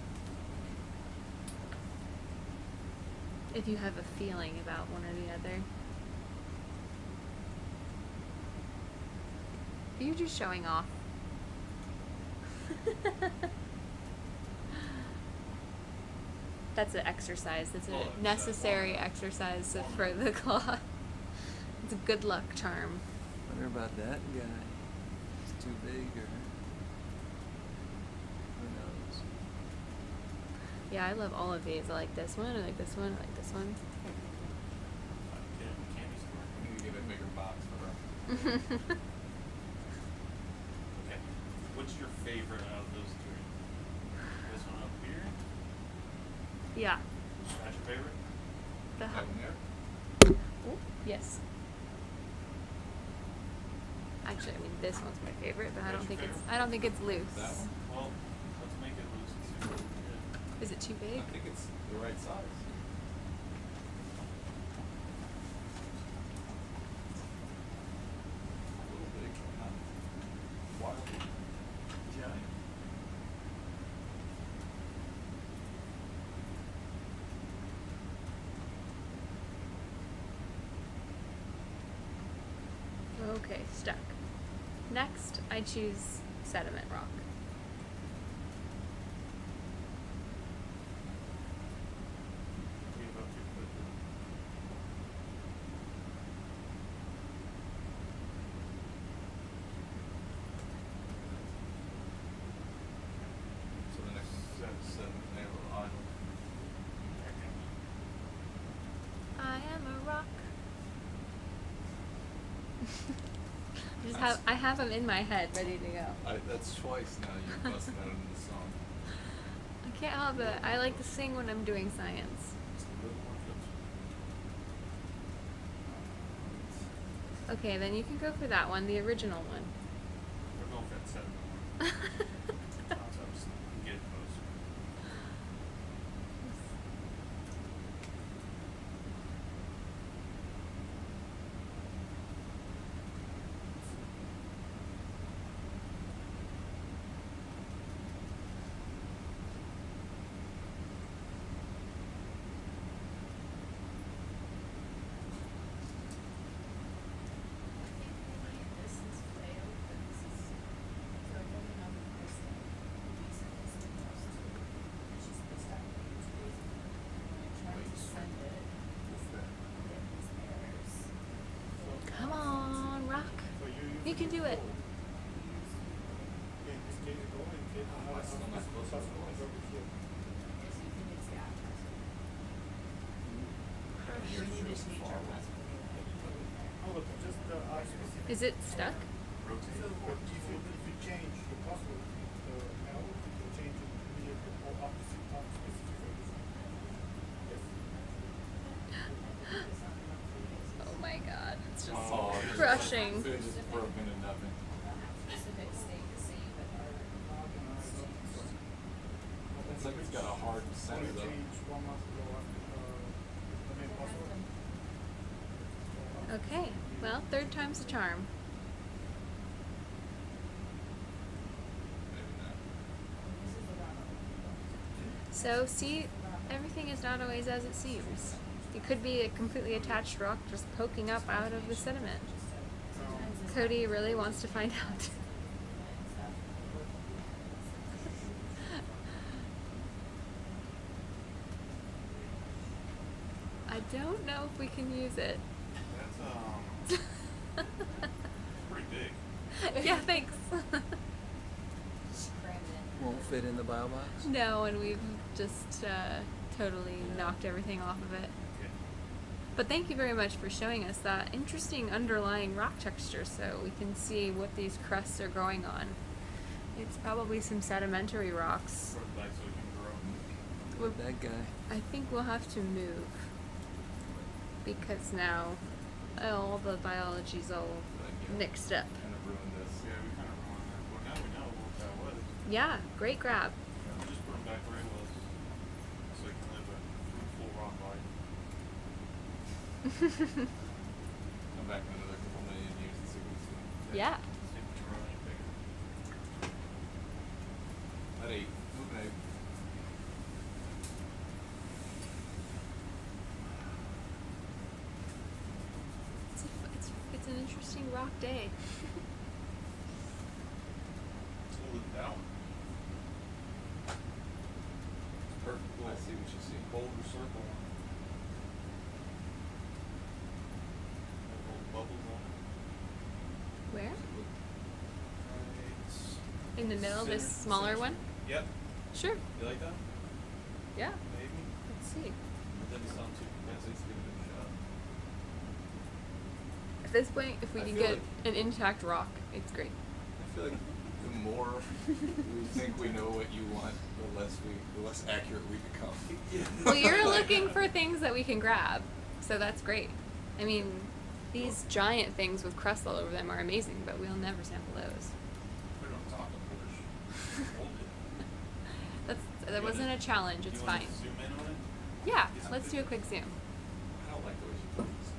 If you have a feeling about one or the other. Are you just showing off? That's an exercise. That's a necessary exercise for the claw. It's a good luck charm. Wonder about that guy. It's too big, or who knows? Yeah, I love all of these. I like this one. I like this one. I like this one. Get it in the candy store. We need to get a bigger box for her. Okay. What's your favorite out of those three? This one up here? Yeah. That's your favorite? The That one there? Oh, yes. Actually, I mean this one's my favorite, but I don't think it's loose. That one? Well, let's make it loose and see what we get. Is it too big? I think it's the right size. A little big, but not wildly giant. Okay, stuck. Next, I choose sediment rock. Be about 2 foot. So the next set is 7 Naval Island. I am a rock. I have them in my head, ready to go. That's twice now you're busting out into the song. I can't help it. I like to sing when I'm doing science. Just a little more flips. Okay, then you can go for that one, the original one. We're going for that 7 one. So I'm just get it closer. This is failed, but this is so I don't know the person who recently is supposed to. She's supposed to have it 2 days ago. And I'm trying to send it. Get these errors. Come on, rock. You can do it. Yes, you can use the address. You need to change our password. Is it stuck? Rotate. If you change the password, now it will change it immediately or up specific. Oh my god, it's just Oh, this is crushing. like this is broken to nothing. Specific state to see, but our login is. It's like it's got a hard center Only though. changed 1 month ago after the main password. Okay, well, third time's a charm. Maybe not. So, see, everything is not always as it seems. It could be a completely attached rock just poking up out of the sediment. Cody really wants to find out. I don't know if we can use it. That's pretty big. Yeah, thanks. Won't fit in the bio box? No, and we've just totally knocked everything off of it. But thank you very much for showing us that interesting underlying rock texture so we can see what these crusts are growing on. It's probably some sedimentary rocks. Put it back so it can grow. With that guy. I think we'll have to move because now all the biology's all mixed up. Kind of ruined this. Yeah, we kind of ruined that. Well, now we know what that was. Yeah, great grab. We'll just put him back where he was, so he can live a fruitful rock life. Come back in another couple million years and see what's doing. Yeah. See if we can grow any bigger. That ate. Moving out. It's an interesting rock day. Hold it down. It's perfect. I see what you see. Boulder circle. Little bubbles on it. Where? Right. In the middle, this Center smaller one? section. Yep. Sure. You like that? Yeah. Maybe. Let's see. It doesn't sound too fancy. Let's give it a shot. At this point, if we I can feel get like- an intact rock, it's great. I feel like the more we think we know what you want, the less accurate we become. Well, you're looking for things that we can grab, so that's great. I mean, these giant things with crust all over them are amazing, but we'll never sample those. Put it on top of Porsche. Hold it. That wasn't a challenge. It's You want fine. to zoom in on it? Yeah, let's do a quick zoom. I don't like the way she put this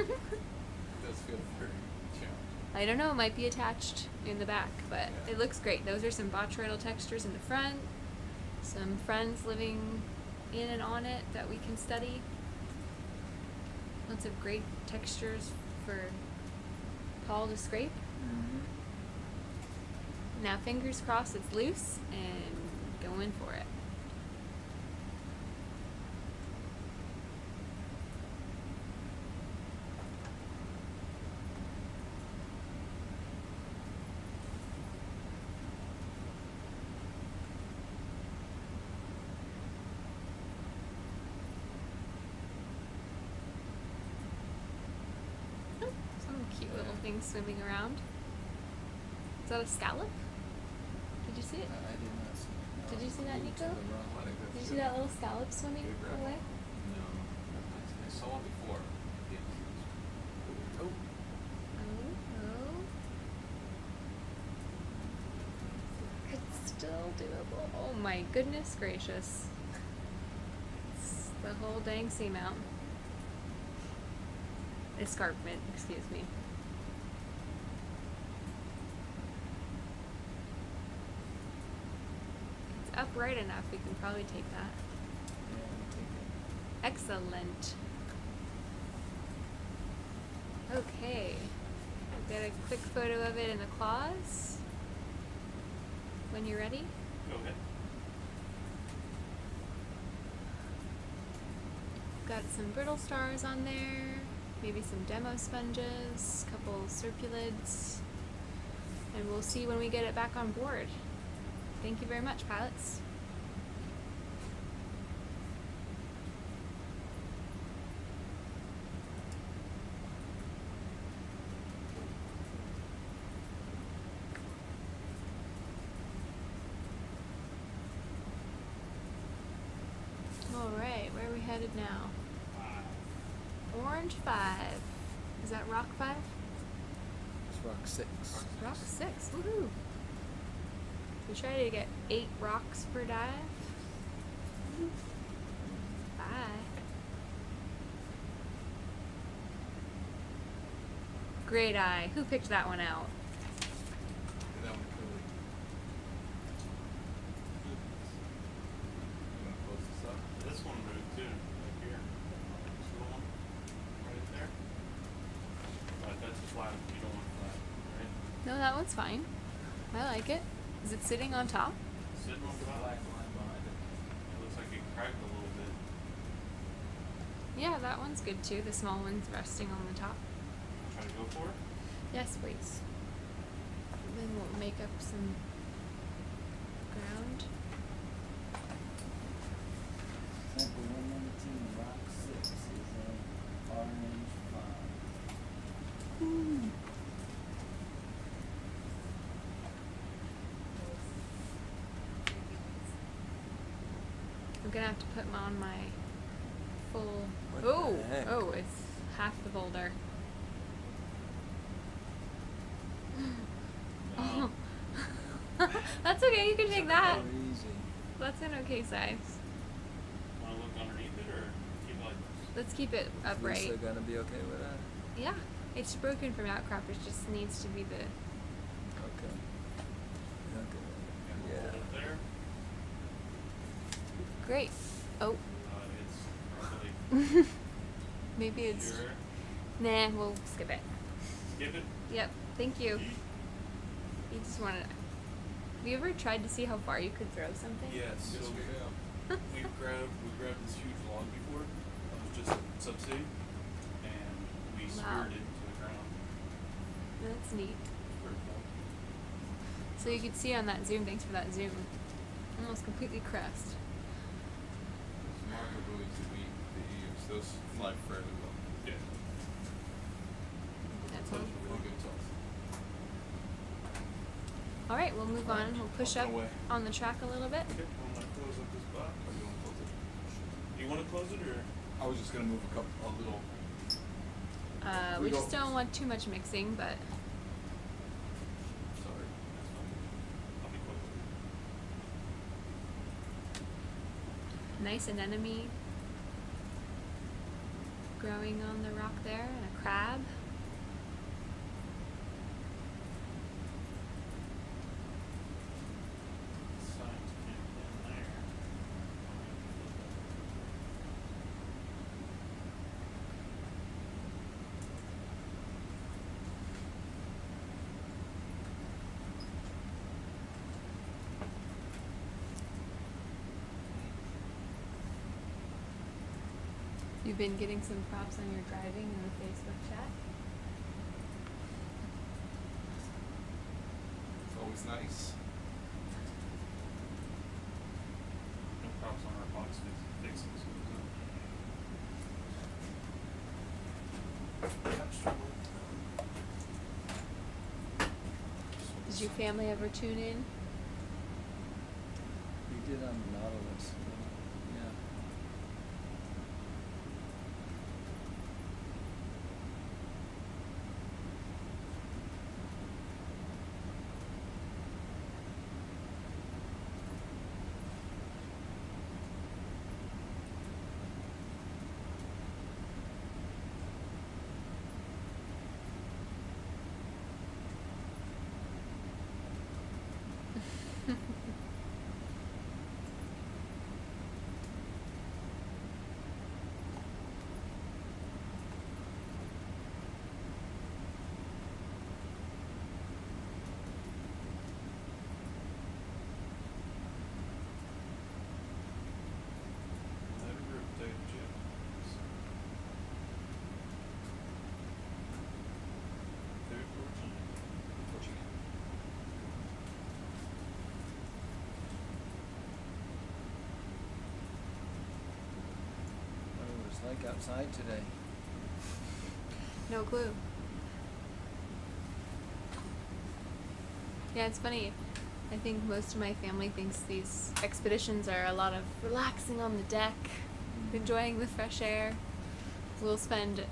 never. It does feel very challenging. I don't know, it might be attached in the back, but Yeah. it looks great. Those are some botryoidal textures in the front, some friends living in and on it that we can study. Lots of great textures for Paul to scrape. Mm-hmm. Now fingers crossed it's loose and going for it. Oh, some cute little things swimming around. Is that a scallop? Did you see it? I did not see it. Did you see that, Nico? I think Did you that's see that little scallop swimming Good grab. away? No, I saw it before. Oh. Oh. It's still doable. Oh my goodness gracious. It's the whole dang seamount. Escarpment, excuse me. It's upright enough, we can probably take that. Excellent. Okay. We'll get a quick photo of it in the claws. When you're ready. Go ahead. Got some brittle stars on there, maybe some demo sponges, couple circulids, and we'll see when we get it back on board. Thank you very much, pilots. Alright, where are we headed now? Orange 5. Is that Rock 5? It's rock 6. Rock 6. Woohoo! We try to get 8 rocks per dive. Bye. Great eye. Who picked that one out? That one clearly. You want to close this up? This one moved too, like here. This little one, right there. But that's flat, you don't want flat, right? No, that one's fine. I like it. Is it sitting on top? Sitting on top. Black line behind it. It looks like it cracked a little bit. Yeah, that one's good too. The small one's resting on the top. Try to go for it? Yes, please. Then we'll make up some ground. Sample 119, rock 6 is an orange 5. I'm gonna have to put on my full. What the heck? Oh, it's half the boulder. Oh. That's okay, you can take that. Crazy. That's an okay size. Wanna look underneath it or keep it like this? Let's keep it Is upright. Lisa gonna be okay with that? Yeah, it's broken from outcrop. It just needs to be the. Okay. Okay. And Yeah. hold it there. Great. Oh, It's probably maybe it's. sure. Nah, we'll skip it. Skip it. Yep. Thank you. Yeet. You just wanted. Have you ever tried to see how far you could throw something? Yes, so we grabbed this huge log before. It was just a subsea, and we Wow. speared it to the ground. That's neat. It's pretty cool. So you could see on that zoom. Thanks for that zoom. Almost completely crushed. Those marker buoys that we use, those fly fairly well. Yeah. That's Those all. are really good tools. All right, we'll move on. We'll push up Walking away. on the track a little bit. Okay, I'm gonna close up this box. Or you wanna close it? Do you wanna close it or? I was just gonna move a little. We We just don't- don't want too much mixing, but Sorry, that's fine. I'll be quick. nice anemone growing on the rock there, and a crab. Signs in there. You've been getting some props on your driving in the Facebook chat. It's always nice. No props on our box fixings. Did your family ever tune in? We did on the Nautilus. Yeah. Another group type chip. Very fortunate. What it was like outside today. No clue. Yeah, it's funny. I think most of my family thinks these expeditions are a lot of relaxing on the deck, enjoying the fresh air. We'll spend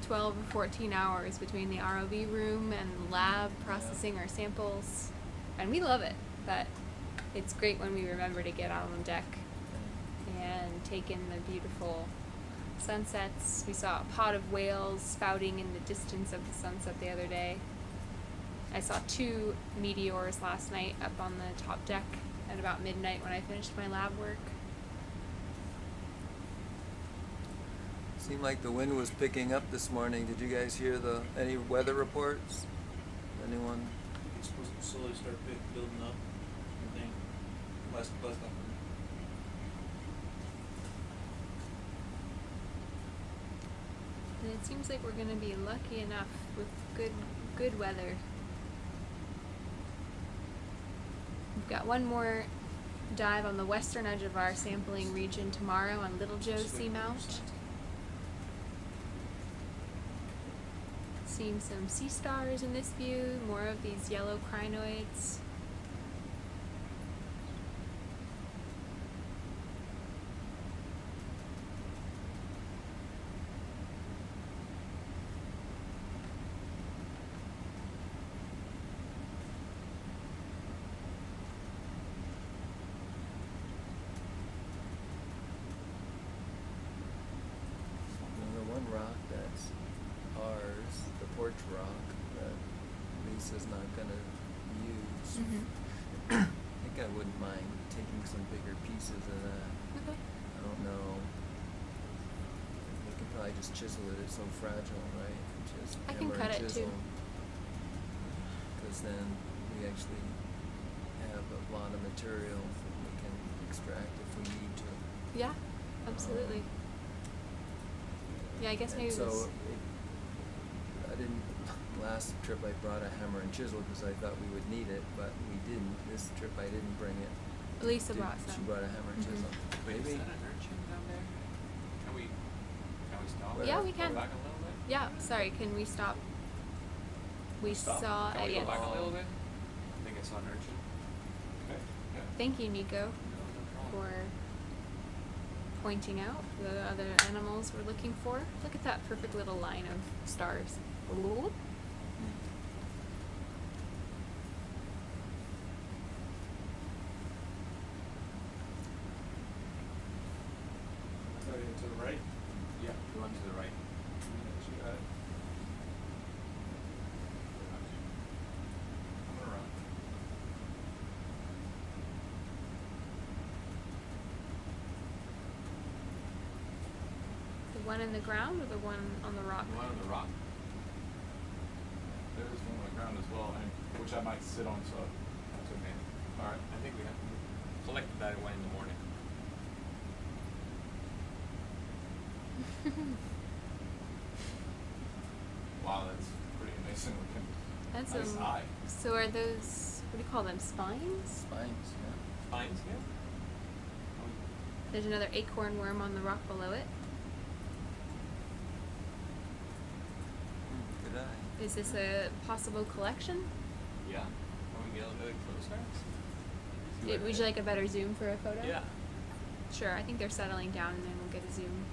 12 or 14 hours between the ROV room and the lab processing our samples. And we love it, but it's great when we remember to get out on deck and take in the beautiful sunsets. We saw a pod of whales spouting in the distance of the sunset the other day. I saw 2 meteors last night up on the top deck at about midnight when I finished my lab work. Seemed like the wind was picking up this morning. Did you guys hear any weather reports? Anyone? It's supposed to slowly start building up. I think last night. And it seems like we're going to be lucky enough with good good weather. We've got one more dive on the western edge of our sampling region tomorrow on Little Joe Seamount. Seeing some sea stars in this view, more of these yellow crinoids. And the one rock that's ours, the porch rock, that Lisa's not gonna use. I think I wouldn't mind taking some bigger pieces of that. Okay. I don't know. We could probably just chisel it. It's so fragile, right? Just I can hammer cut and it too. chisel. Because then we actually have a lot of material that we can extract if we need to. Yeah, absolutely. Yeah, I guess And maybe so this. I didn't. Last trip I brought a hammer and chisel because I thought we would need it, but we didn't. This trip I didn't bring it. Lisa brought She some. brought a hammer and chisel. Wait, Maybe. is that an urchin down there? Can we stop? Where? Yeah, we Go can. back a little bit? Yeah, sorry, can we stop? We Stop? saw Can we yeah. go back a little bit? I think I saw an urchin. Okay. Yeah. Thank you, Nico, No problem. for pointing out the other animals we're looking for. Look at that perfect little line of stars. So to the right. Yeah, the one to the right. You got it. I'm gonna run. The one in the ground or the one on the rock? The one on the rock. There's one on the ground as well, and which I might sit on. So That's okay. All right. I think we have collected that one in the morning. wow, that's pretty amazing looking. That's Nice eye. So are those, what do you call them, spines? Spines, yeah. Spines, yeah. There's another acorn worm on the rock below it. Good eye. Is this a possible collection? Yeah. Can we get a little bit closer? See what Would you like a better zoom for a photo? Yeah. Sure, I think they're settling down and then we'll get a zoom.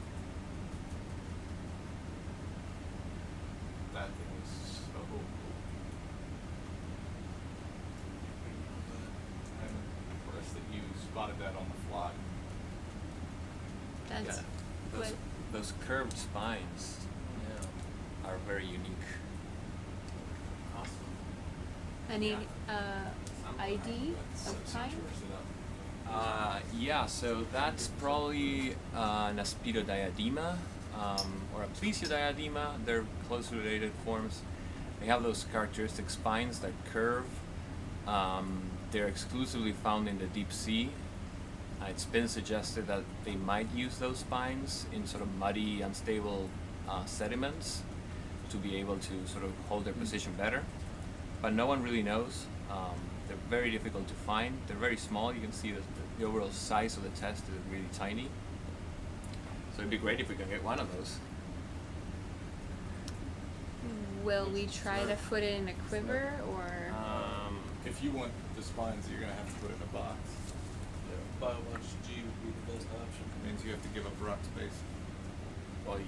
That thing is so cool. I'm impressed that you spotted that on the fly. That's Yeah. what, Those curved spines Yeah. are very unique. Awesome. any Some ID some of kind? tours it up. Yeah, so that's probably an Aspidodiadema or a Plesiodiadema. They're closely related forms. They have those characteristic spines that curve. They're exclusively found in the deep sea. It's been suggested that they might use those spines in sort of muddy, unstable sediments to be able to sort of hold their position better. But no one really knows. They're very difficult to find. They're very small. You can see the overall size of the test is really tiny. So it'd be great if we can get one of those. Will we try to put it in a quiver or? If you want the spines, you're gonna have to put it in a box. Yeah, Biologic G would be the best option. It means you have to give up rock space. Well,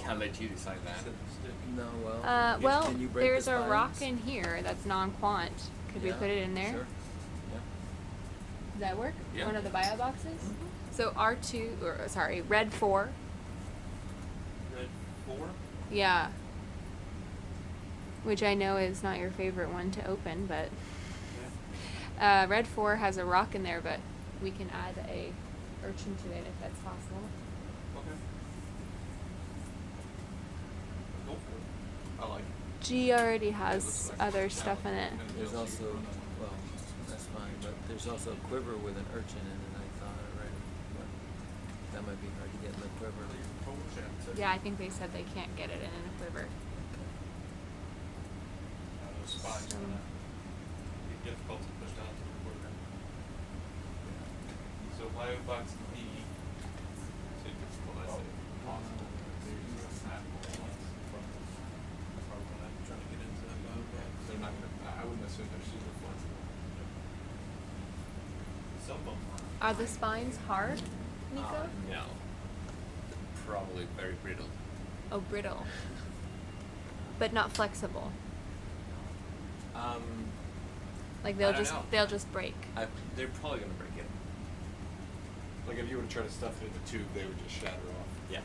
I'll let you decide that. No, well. Well, can you break there's the a rock spines? in here that's non-quant. Could we Yeah, put it in there? Sure. Yeah. Does that work? Yeah. One of the bio boxes? So R2, or sorry, red 4. Red 4? Yeah. Which I know is not your favorite one to open, but red 4 has a rock in there, but we can add a urchin to it if that's possible. Okay. Go for it. I like it. G already It has looks like other it's stuff in it. and There's you'll also, see one well, that's fine, but there's also a quiver with an urchin in it, I thought already. But that might be hard to get in the quiver. Yeah, I think they said they can't get it in a quiver. spine's gonna be difficult to push down to the quarter. So Biobox D, say difficult, I say possible. Probably when I'm trying to get into that Biobox. They're not gonna, I wouldn't assume they're super flexible. Some of them Are the spines hard, Nico? No. Probably very brittle. Oh, brittle. But not flexible. Like I they'll don't just know. they'll just break. They're probably gonna break it. Like if you were to try to stuff it in the tube, they would just shatter off. Yeah.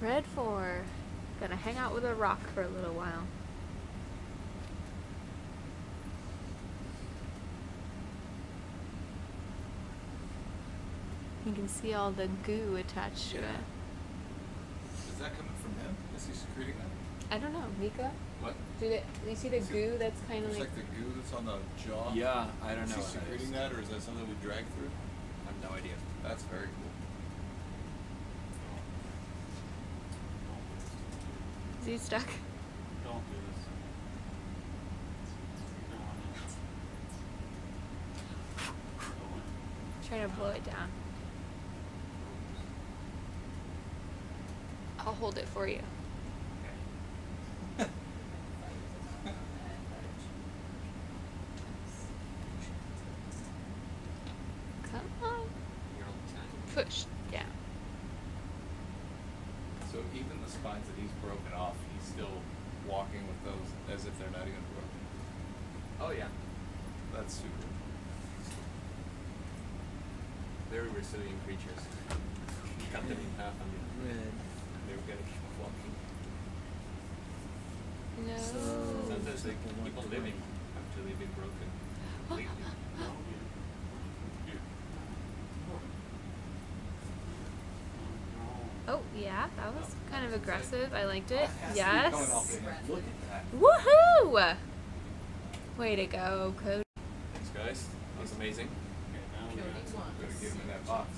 Red 4. Gonna hang out with a rock for a little while. You can see all the goo attached to it. Is that coming from him? Is he secreting that? I don't know, Mika? What? Do you see the goo that's kind of It's like... like the goo that's on the jaw. Yeah, I don't Is know he what that secreting is. that, or is that something we drag through? I have no idea. That's very cool. Is he stuck? Don't do this. Trying to blow it down. I'll hold it for you. Come on. Push down. So even the spines that he's broken off, he's still walking with those as if they're not even broken. Oh yeah. That's super. Very resilient creatures. Cut them in half and Red. they were gonna keep walking. No. Sometimes they keep on living after they've been broken completely. Oh, yeah, that was kind of aggressive. I liked it. Yes. Look at that. Woohoo! Way to go, Cody. Thanks guys. That was amazing. Okay, now we're gonna Gotta get him in that box.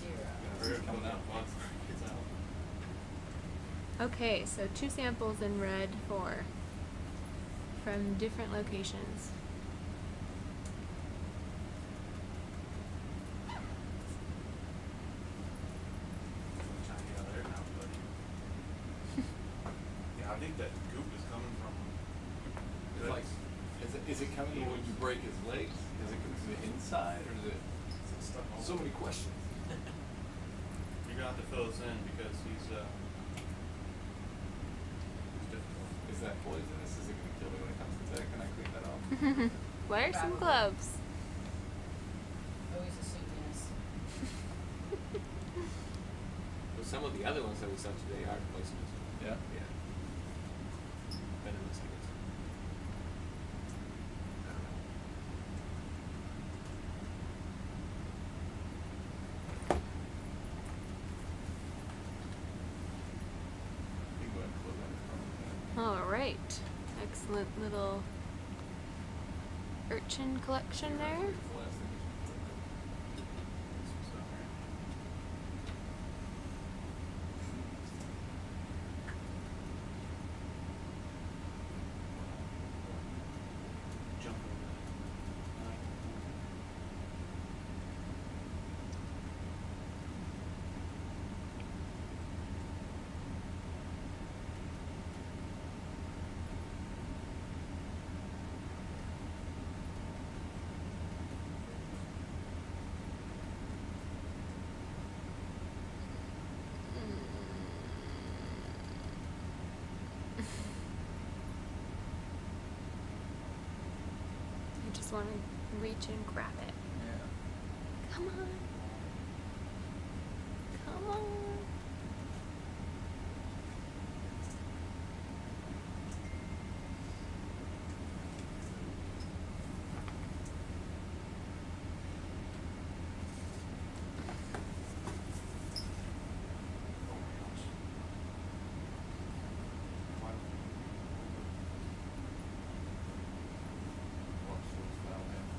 hurry up Coming with out. that box. It's out. Okay, so 2 samples in red 4 from different locations. Shiny out there now, buddy. Yeah, I think that goop is coming from. It's like, is it coming when you break his legs? Is it coming from the inside, or is it? Stuck all So many questions. You're gonna have to fill us in because he's difficult. Is that poisonous? Is it gonna kill me when it comes to that? Can I clean that off? Wear some gloves. Always assume yes. But some of the other ones that we saw today are poisonous. Yeah. Yeah. Venomous, I guess. I don't know. You can go ahead and close that. All right. Excellent little urchin collection there. It's the last thing you should do. Some stuff here. Jump over that. I just want to reach and grab it. Yeah. Come on. Come on. Watch those foul hands.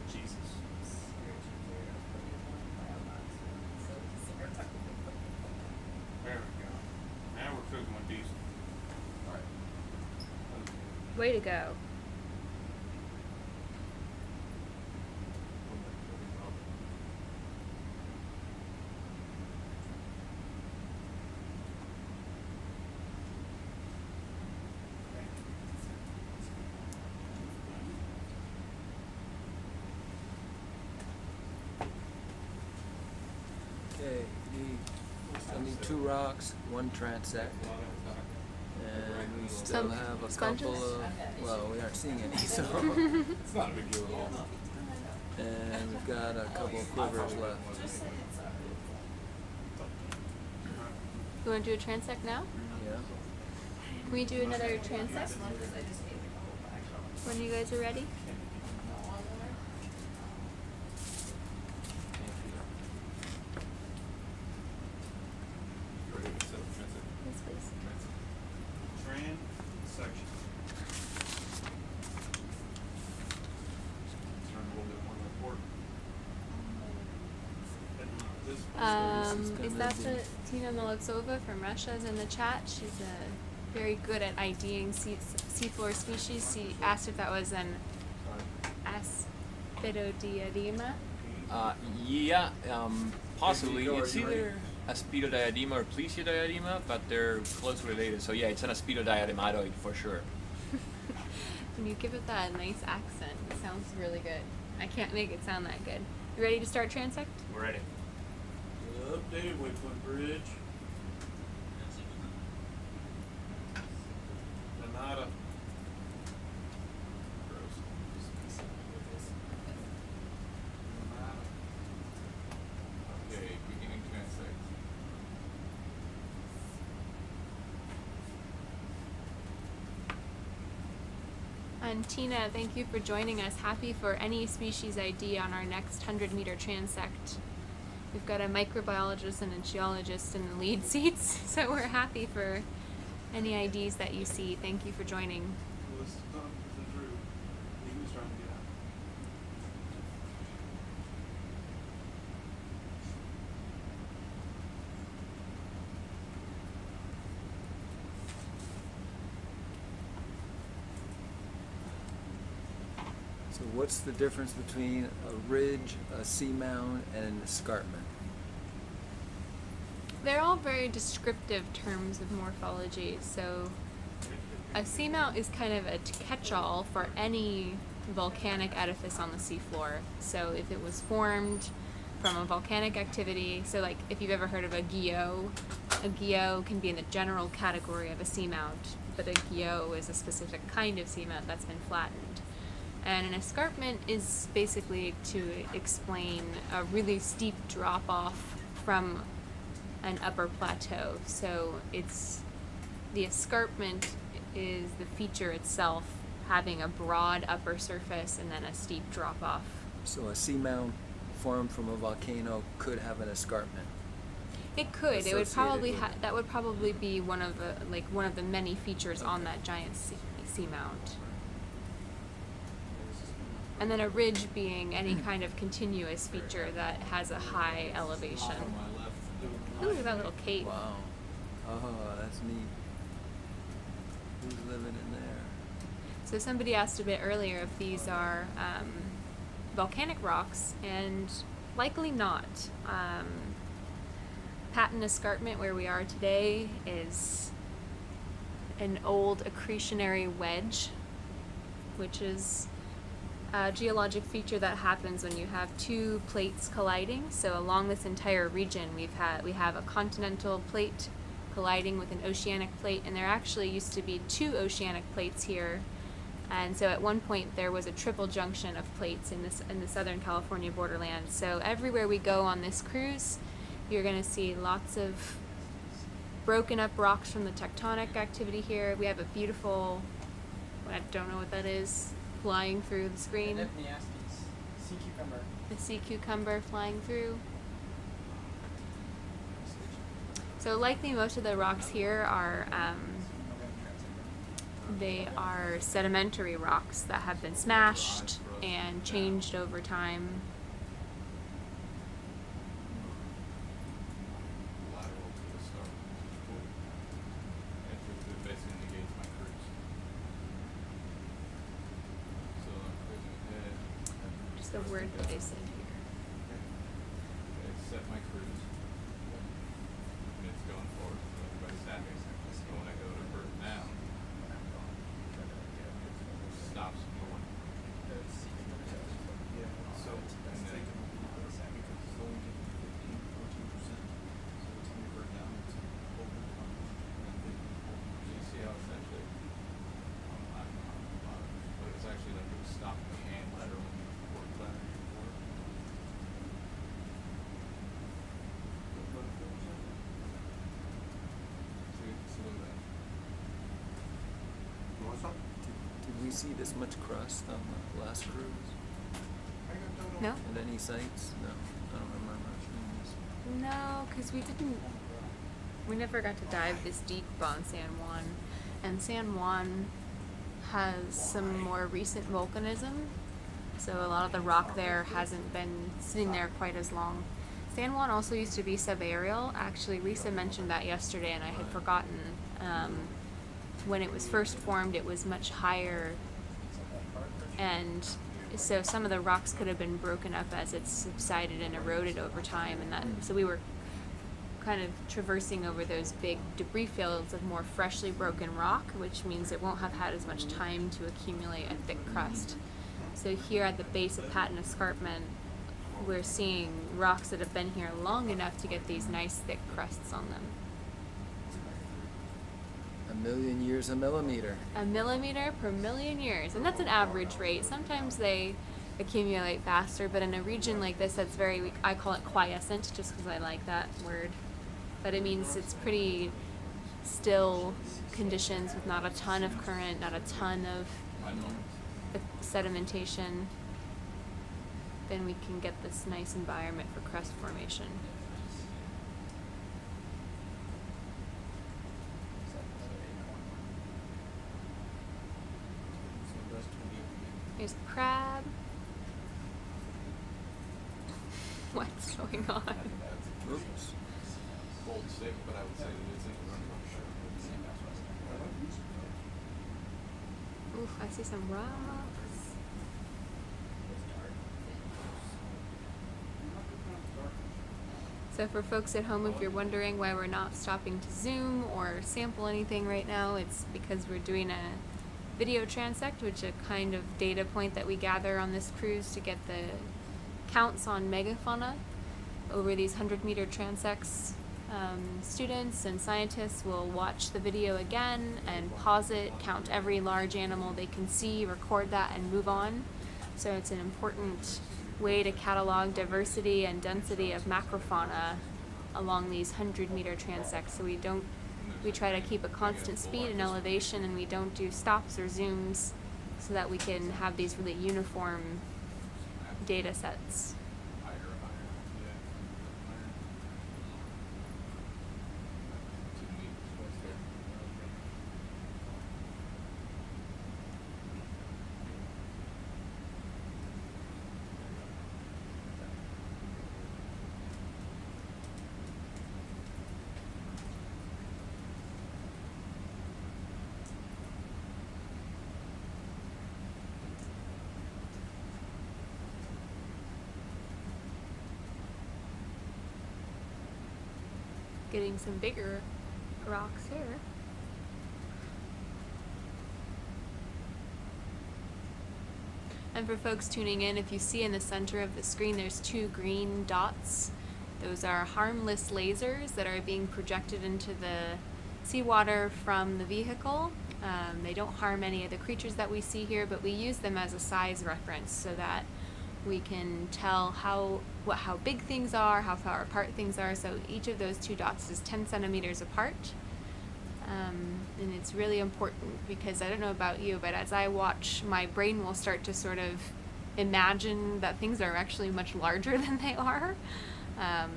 Jesus. There we go. Now we're cooking with diesel. Alright. Way to go. Okay, still need 2 rocks, 1 transect. And we still Some have a sponges? couple of, well, we aren't seeing any, so. It's not a big deal at all. And we've got a couple of quivers left. You want to do a transect now? Yeah. Can we do another transect? When you guys are ready? You ready to set up transit? Yes, please. Transection. Turn a little bit more to the port. Is that the Tina Molodtsova from Russia is in the chat? She's very good at IDing seafloor species. She asked if that was an Aspidodiadema. Yeah, possibly. It's either Aspidodiadema or Plesiodiadema, but they're close related. So yeah, it's an Aspidodiadematoid for sure. When you give it that nice accent, it sounds really good. I can't make it sound that good. You ready to start transect? We're ready. Updated waypoint bridge. Granada. Okay, beginning transect. And Tina, thank you for joining us. Happy for any species ID on our next 100-meter transect. We've got a microbiologist and a geologist in the lead seats, so we're happy for any IDs that you see. Thank you for joining. Well, it's 100% true. He was trying to get out. So what's the difference between a ridge, a seamound, and an escarpment? They're all very descriptive terms of morphology. So a seamount is kind of a catch-all for any volcanic edifice on the seafloor. So if it was formed from a volcanic activity, so like if you've ever heard of a guyot can be in the general category of a seamount, but a guyot is a specific kind of seamount that's been flattened. And an escarpment is basically to explain a really steep drop-off from an upper plateau. So it's the escarpment is the feature itself having a broad upper surface and then a steep drop-off. So a seamound formed from a volcano could have an escarpment. It could. It would Associated probably with it. that would probably be one of the many features on that giant seamount. And then a ridge being any kind of continuous feature that has a high elevation. Ooh, look at that little cave. Wow. Oh, that's neat. Who's living in there? So somebody asked a bit earlier if these are volcanic rocks, and likely not. Patton Escarpment, where we are today, is an old accretionary wedge, which is a geologic feature that happens when you have 2 plates colliding. So along this entire region, we have a continental plate colliding with an oceanic plate, and there actually used to be 2 oceanic plates here. And so at one point there was a triple junction of plates in the Southern California Borderland. So everywhere we go on this cruise, you're going to see lots of broken up rocks from the tectonic activity here. We have a beautiful, I don't know what that is, flying through the screen. Sea cucumber. The sea cucumber flying through. So likely most of the rocks here are they are sedimentary rocks that have been smashed and changed over time. Lateral to the start. It basically negates my cruise. So I'm cruising ahead. Just the word that they said here. Okay, set my cruise. And it's going forward. So everybody's happy. So when I go to bird now, it stops going. Yeah, so And then not hand letter or letter before. See them there. You want some? Did we see this much crust on the last cruise? No? At any sites? No, I don't remember seeing this. No, because we never got to dive this deep on San Juan. And San Juan has some more recent volcanism, so a lot of the rock there hasn't been sitting there quite as long. San Juan also used to be subaerial. Actually, Lisa mentioned that yesterday and I had forgotten. When it was first formed, it was much higher, and so some of the rocks could have been broken up as it subsided and eroded over time, and that so we were kind of traversing over those big debris fields of more freshly broken rock, which means it won't have had as much time to accumulate a thick crust. So here at the base of Patton Escarpment, we're seeing rocks that have been here long enough to get these nice thick crusts on them. 1,000,000 years a millimeter. 1 millimeter per million years, and that's an average rate. Sometimes they accumulate faster, but in a region like this that's very, I call it quiescent just because I like that word, but it means it's pretty still conditions with not a ton of current, not a ton of sedimentation, then we can get this nice environment for crust formation. There's crab. What's going on? Oops. Bold statement, but I would say that it's Oof, I see some rocks. So for folks at home, if you're wondering why we're not stopping to zoom or sample anything right now, it's because we're doing a video transect, which is a kind of data point that we gather on this cruise to get the counts on megafauna over these 100-meter transects. Students and scientists will watch the video again and pause it, count every large animal they can see, record that, and move on. So it's an important way to catalog diversity and density of macrofauna along these 100-meter transects. So we try to keep a constant speed and elevation, and we don't do stops or zooms so that we can have these really uniform data sets. Getting some bigger rocks here. And for folks tuning in, if you see in the center of the screen, there's 2 green dots. Those are harmless lasers that are being projected into the seawater from the vehicle. They don't harm any of the creatures that we see here, but we use them as a size reference so that we can tell how big things are, how far apart things are. So each of those 2 dots is 10 centimeters apart. And it's really important because I don't know about you, but as I watch, my brain will start to sort of imagine that things are actually much larger than they are.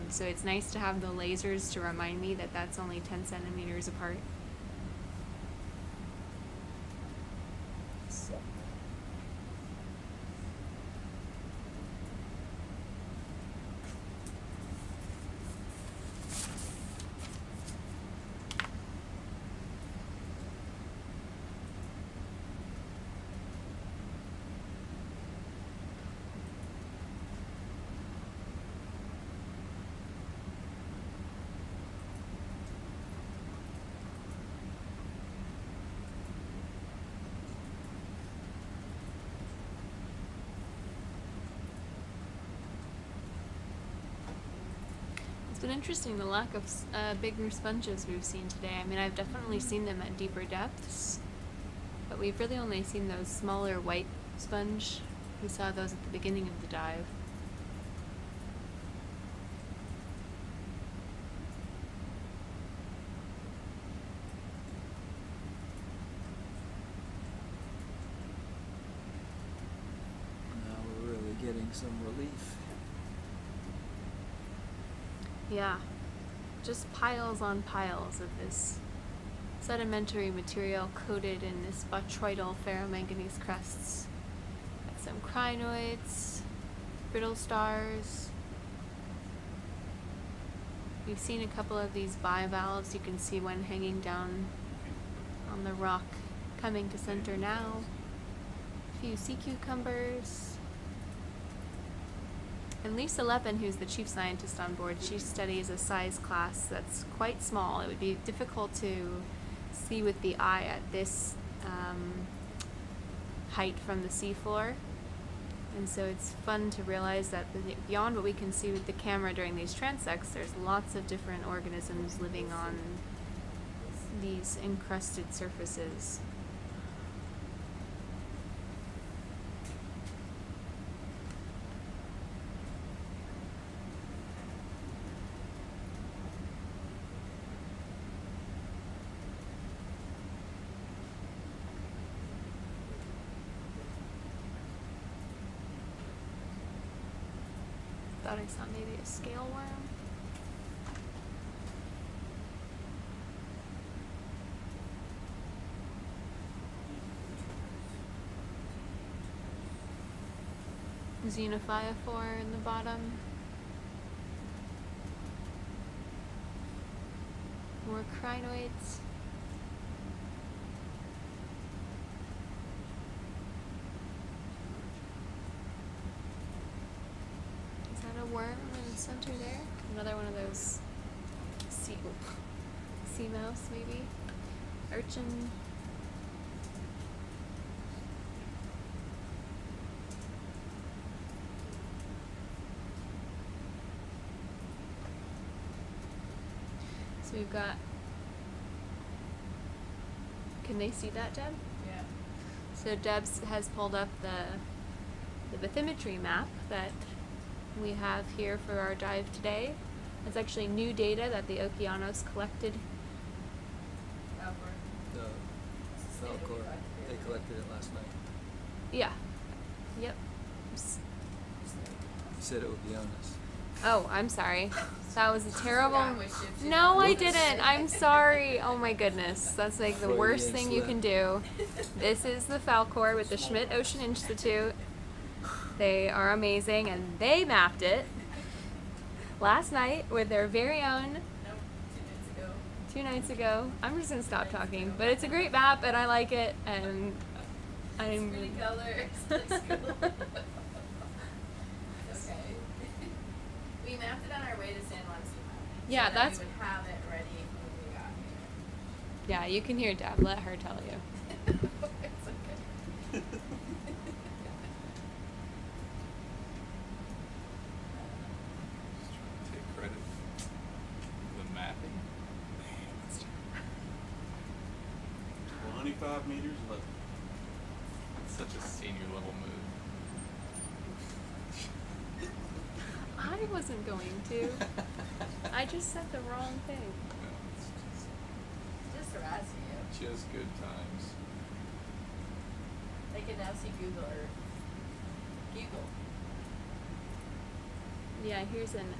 So it's nice to have the lasers to remind me that that's only 10 centimeters apart. It's been interesting, the lack of bigger sponges we've seen today. I mean, I've definitely seen them at deeper depths, but we've really only seen those smaller white sponge. We saw those at the beginning of the dive. Now we're really getting some relief. Yeah, just piles on piles of this sedimentary material coated in this botryoidal ferromanganese crusts. Got some crinoids, brittle stars. We've seen a couple of these bivalves. You can see one hanging down on the rock, coming to center now. A few sea cucumbers. And Lisa Leppin, who's the chief scientist on board, she studies a size class that's quite small. It would be difficult to see with the eye at this height from the seafloor. And so it's fun to realize that beyond what we can see with the camera during these transects, there's lots of different organisms living on these encrusted surfaces. Thought I saw maybe a scale worm. Xenophyophore in the bottom. More crinoids. Is that a worm in the center there? Another one of those sea mouse maybe? Urchin. So we've got, can they see that, Deb? Yeah. So Deb has pulled up the bathymetry map that we have here for our dive today. It's actually new data that the Okeanos collected. The Falkor, they collected it last night. Yeah. Yep. You said Okeanos. Oh, I'm sorry. That was a terrible. forgot which ship she No, I was. didn't. I'm sorry. Oh my goodness. That's like the worst Freudian thing you slip. can do. This is the Falkor with the Schmidt Ocean Institute. They are amazing, and they mapped it last night with their very own. Nope, 2 nights ago. 2 nights ago. I'm just gonna stop talking, but it's a great map, and I like it, and I'm. It's pretty colors. Looks cool. It's okay. We mapped it on our way to San Juan Sea. Yeah, so that's- that we would have it ready when we got Yeah, you can hear Deb. Let her tell you. here. It's okay. Just trying to take credit for the mapping. Man, that's terrible. 25 meters left. It's such a senior level move. I wasn't going to. I just said the wrong thing. No, it's Just harassing you. just good times. They can now see Google Earth. Google. Yeah, here's an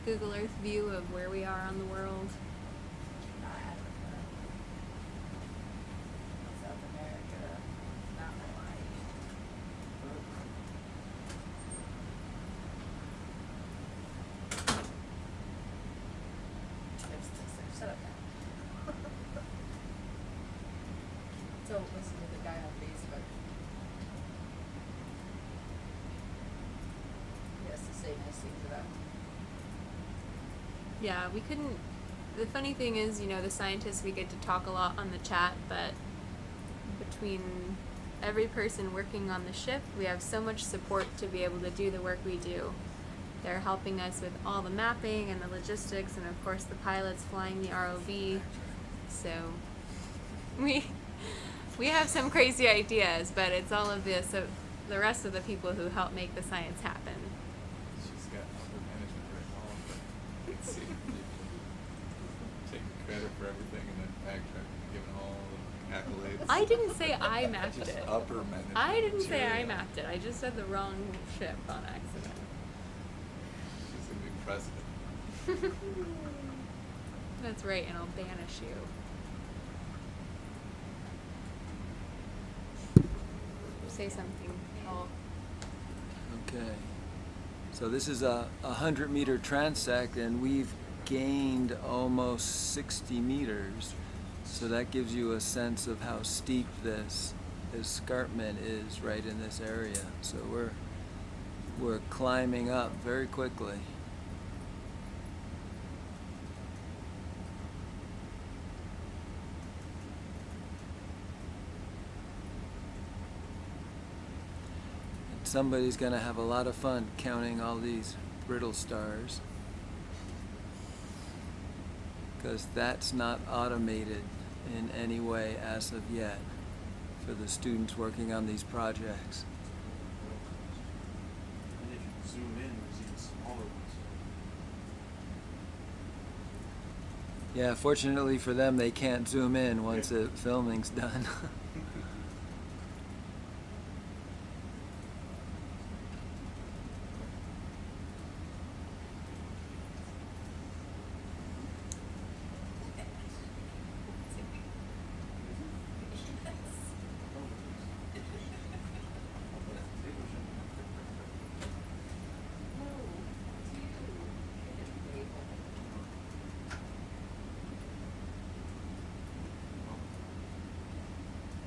Google Earth view of where we are on the world. Africa. South America. Not Hawaii. Shut up now. So listen to the guy on Facebook. He has to say nice things about me. Yeah, we couldn't. The funny thing is, you know, the scientists, we get to talk a lot on the chat, but between every person working on the ship, we have so much support to be able to do the work we do. They're helping us with all the mapping and the logistics, and of course the pilots flying the ROV. So We have some crazy ideas, but it's all of the rest of the people who help make the science happen. She's got upper management written all over it. Let's see. Taking credit for everything and then backtracking, giving all the accolades. I didn't say I mapped Just it. upper management. I didn't say I material. mapped it. I just said the wrong ship on accident. She's a big president. That's right, and I'll banish you. Say something. Okay. So this is a 100-meter transect, and we've gained almost 60 meters. So that gives you a sense of how steep this escarpment is right in this area. So we're climbing up very quickly. Somebody's gonna have a lot of fun counting all these brittle stars, because that's not automated in any way as of yet for the students working on these projects. And if you zoom in, there's even smaller ones. Yeah, fortunately for them, they can't zoom in once the filming's done.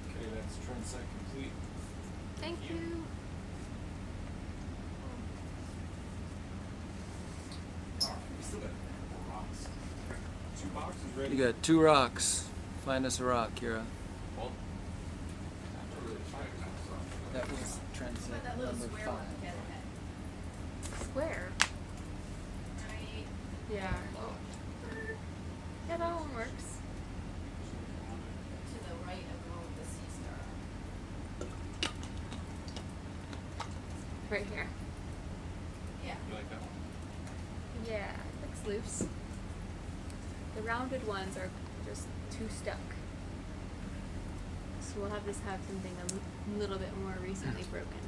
Okay, that's transect complete. Thank you. Alright, we still got more rocks. 2 boxes ready. You got 2 rocks. Find us a rock, Kira. Well, I'm really trying to find something. That was transect That little number square 5. one, get it. Square. Right. Yeah. Yeah, that one works. To the right of the sea star. Right here. Yeah. You like that one? Yeah, it looks loose. The rounded ones are just too stuck. So we'll have have something a little bit more recently broken.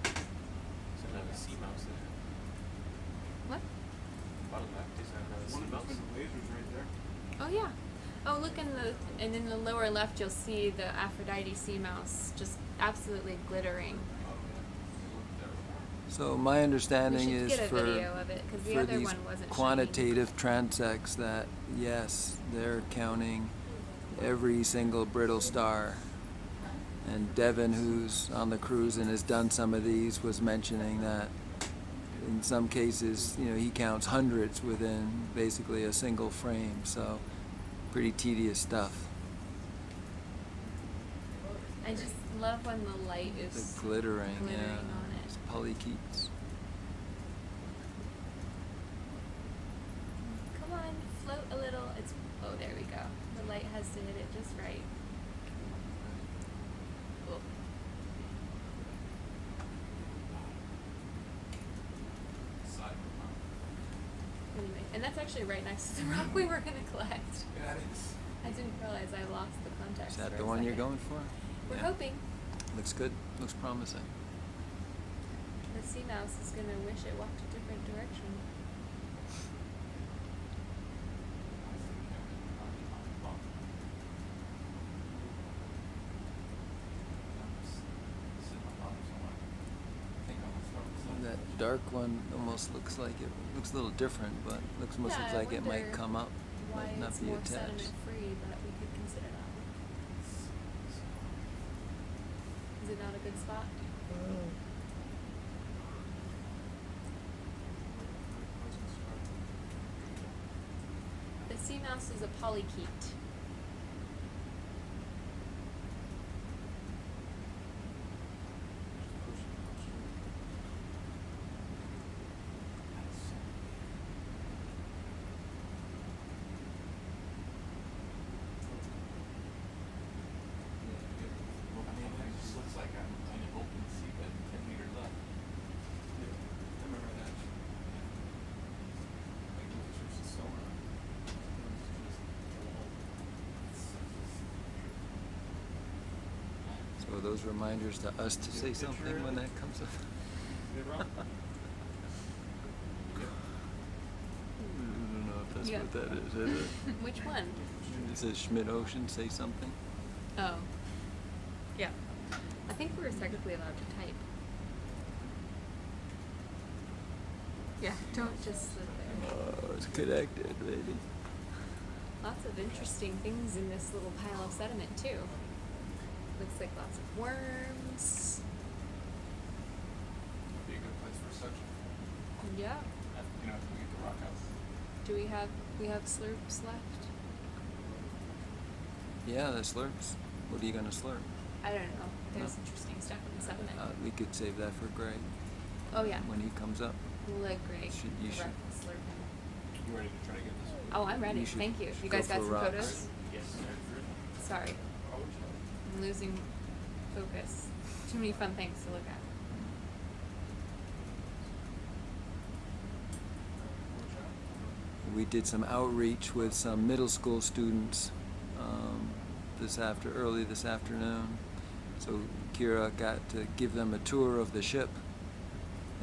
Does it have a sea mouse in it? What? Bottom left, does that have a sea One of mouse? those lasers right there. Oh yeah. Oh, look in the lower left, you'll see the Aphrodite sea mouse just absolutely glittering. So my understanding We should is get a for, video of it, 'cause the for other these one wasn't quantitative transects that, yes, they're counting every single brittle star. And Devin, who's on the cruise and has done some of these, was mentioning that in some cases, he counts hundreds within basically a single frame. So pretty tedious stuff. I just love when the light is The glittering, on it. It's polychaetes. Come on, float a little. Oh, there we go. The light has to hit it just right. Cool. Anyway, and that's actually right next to the rock we were gonna collect. Yeah, it is. I didn't realize I lost the context. Is that for the a one you're second. going for? We're Yeah. hoping Looks good. Looks promising. the sea mouse is gonna wish it walked a different direction. That dark one almost looks like it looks a little different, but almost Yeah, looks I like it might wonder come up, why might not it's be more attached. sediment free, but we could consider that. Is it not a good spot? The sea mouse is a polychaete. So are those reminders to us to say something when that comes up? I don't know if that's Yeah. what that is it? Which one? It says Schmidt Ocean, say something. Oh. Yeah. I think we're technically allowed to type. Yeah, don't just sit there. Oh, it's connected, baby. Lots of interesting things in this little pile of sediment too. Looks like lots of worms. Be a good place for a section. Yeah. You know, after we get the rock house. Do we have slurps left? Yeah, the slurps. What are you gonna slurp? I don't know. There's No. interesting stuff in the sediment. We could save that for Greg Oh yeah. when he comes up. We'll let Greg You should. slurp him. You ready to try to get this? Oh, I'm ready. You should- Thank you. should You go guys got for some rocks. photos? Yes. Sorry. I'm losing focus. Too many fun things to look at. We did some outreach with some middle school students early this afternoon. So Kira got to give them a tour of the ship,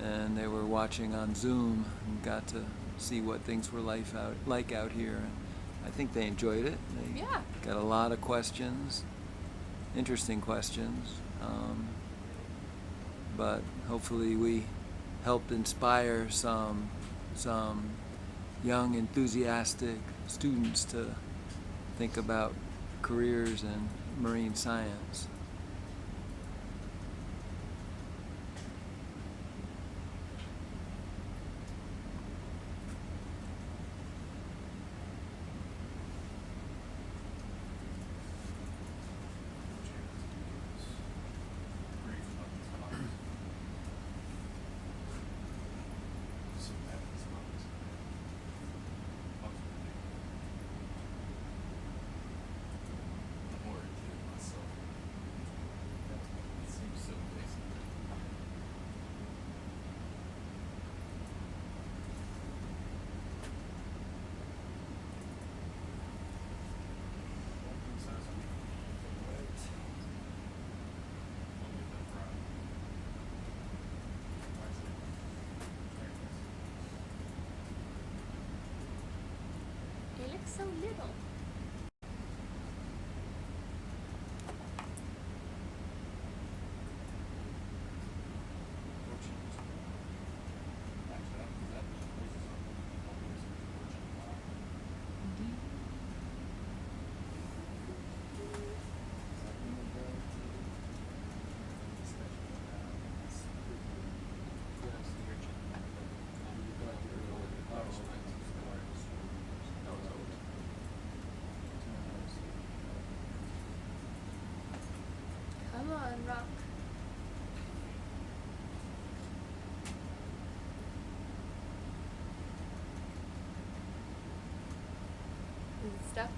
and they were watching on Zoom and got to see what things were like out here. And I think they enjoyed it. They Yeah. got a lot of questions, interesting questions. But hopefully we helped inspire some young, enthusiastic students to think about careers in marine science. They look so little. Come on, rock. Is it stuck?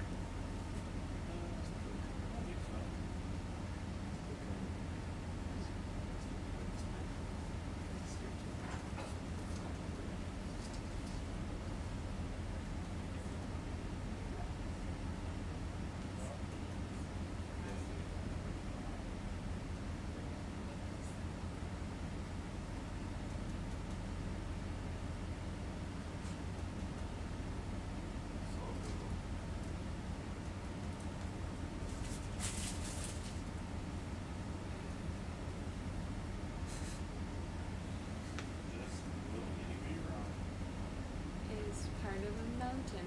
Is part of a mountain.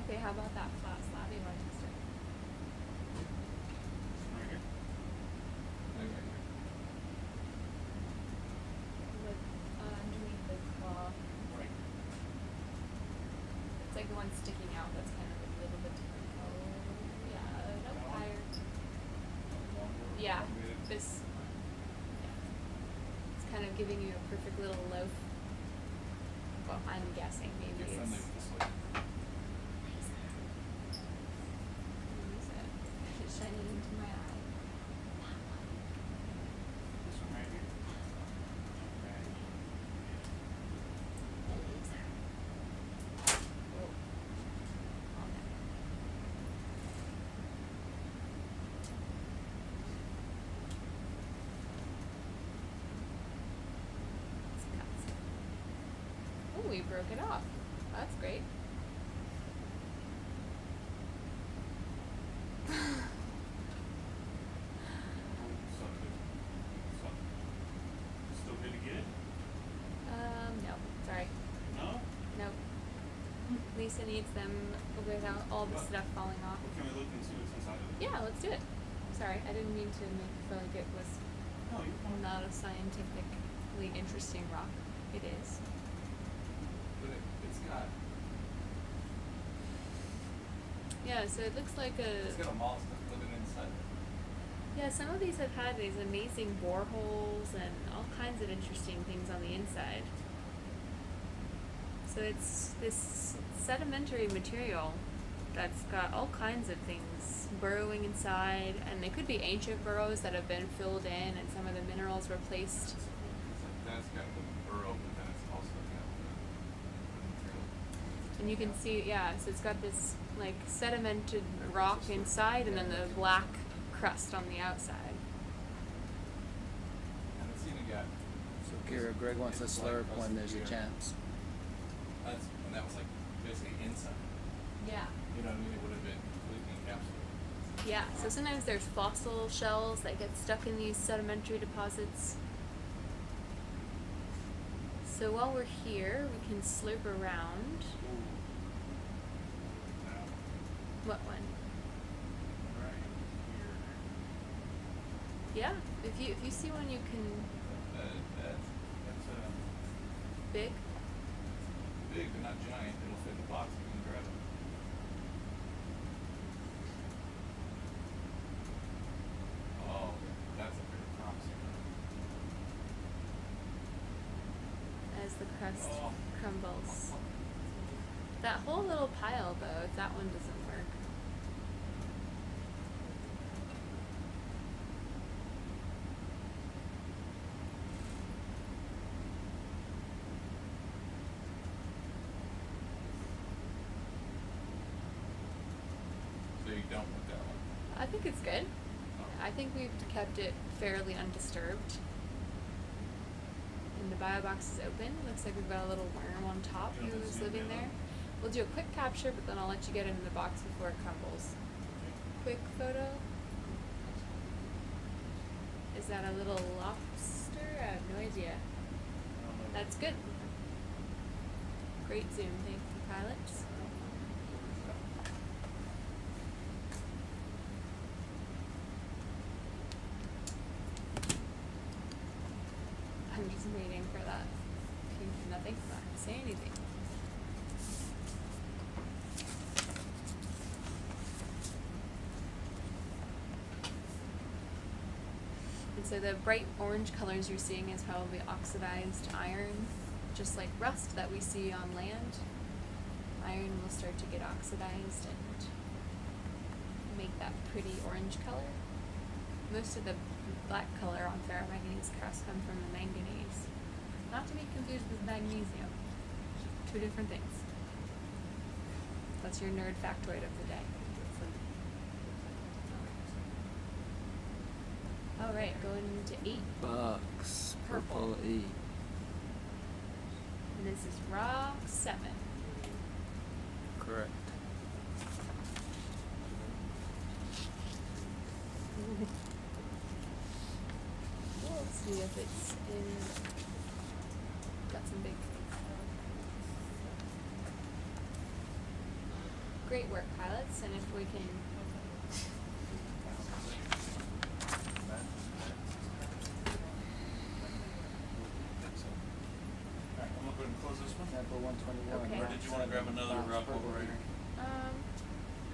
Okay, how about that flat slab? You want to test it? Right here. Look underneath the claw. Right. It's like the one sticking out. That's kind of a little bit different. Oh, yeah. No, higher. Yeah. This. Yeah. It's kind of giving you a perfect little loaf. Well, I'm guessing maybe You're it's. friendly with this lady. What is it? It's shining into my eye. This one right here. Right. Whoa. Oh, no. we broke it off. That's great. Still good to get it? No, sorry. No? Nope. Lisa needs them without all the What? stuff falling off. Well, can we look and see what's inside of it? Yeah, let's do it. Sorry, I didn't mean to make it feel like it was No, you're fine. not a scientifically interesting rock. It is. But it's got Yeah, so it looks like it's got a mollusk living inside it. yeah, some of these have had these amazing boreholes and all kinds of interesting things on the inside. So it's this sedimentary material that's got all kinds of things burrowing inside, and they could be ancient burrows that have been filled in and some of the minerals replaced. That's got the burrow, but then it's also got the material. And you can see, yeah, so it's got this like sedimented rock inside and then the black crust on the outside. And it's even got. So Kira, Greg wants a slurp when there's a chance. And that was like basically inside. Yeah. You know what I mean? It would have been completely encapsulated. Yeah, so sometimes there's fossil shells that get stuck in these sedimentary deposits. So while we're here, we can slurp around. What one? Right here. Yeah, if you see one you can That's big. big, but not giant. It'll fit the box. You can grab it. Oh, that's a pretty promising one. As the crust Oh. crumbles. That whole little pile though, if that one doesn't work. So you don't want that one. I think it's good. I think we've kept it fairly undisturbed. And the bio box is open. Looks like we've got a little worm on top You want to who's zoom living in on there. it? We'll do a quick capture, but then I'll let you get into the box before it crumbles. Quick photo. Is that a little lobster? I have no idea. That's good. Great zoom. Thank you, pilots. I'm just waiting for that. Nothing. I'm not gonna say anything. And so the bright orange colors you're seeing is probably oxidized iron, just like rust that we see on land. Iron will start to get oxidized and make that pretty orange color. Most of the black color on ferromanganese crust come from the manganese. Not to be confused with magnesium. Two different things. That's your nerd factoid of the day. Alright, going into 8. Bucks. Purple. Purple E. And this is rock 7. Correct. We'll see if it's in. Got some big. Great work, pilots, and if we can. Alright, I'm gonna go ahead and close this one. Sample 121. Okay. Or did you wanna grab another operator?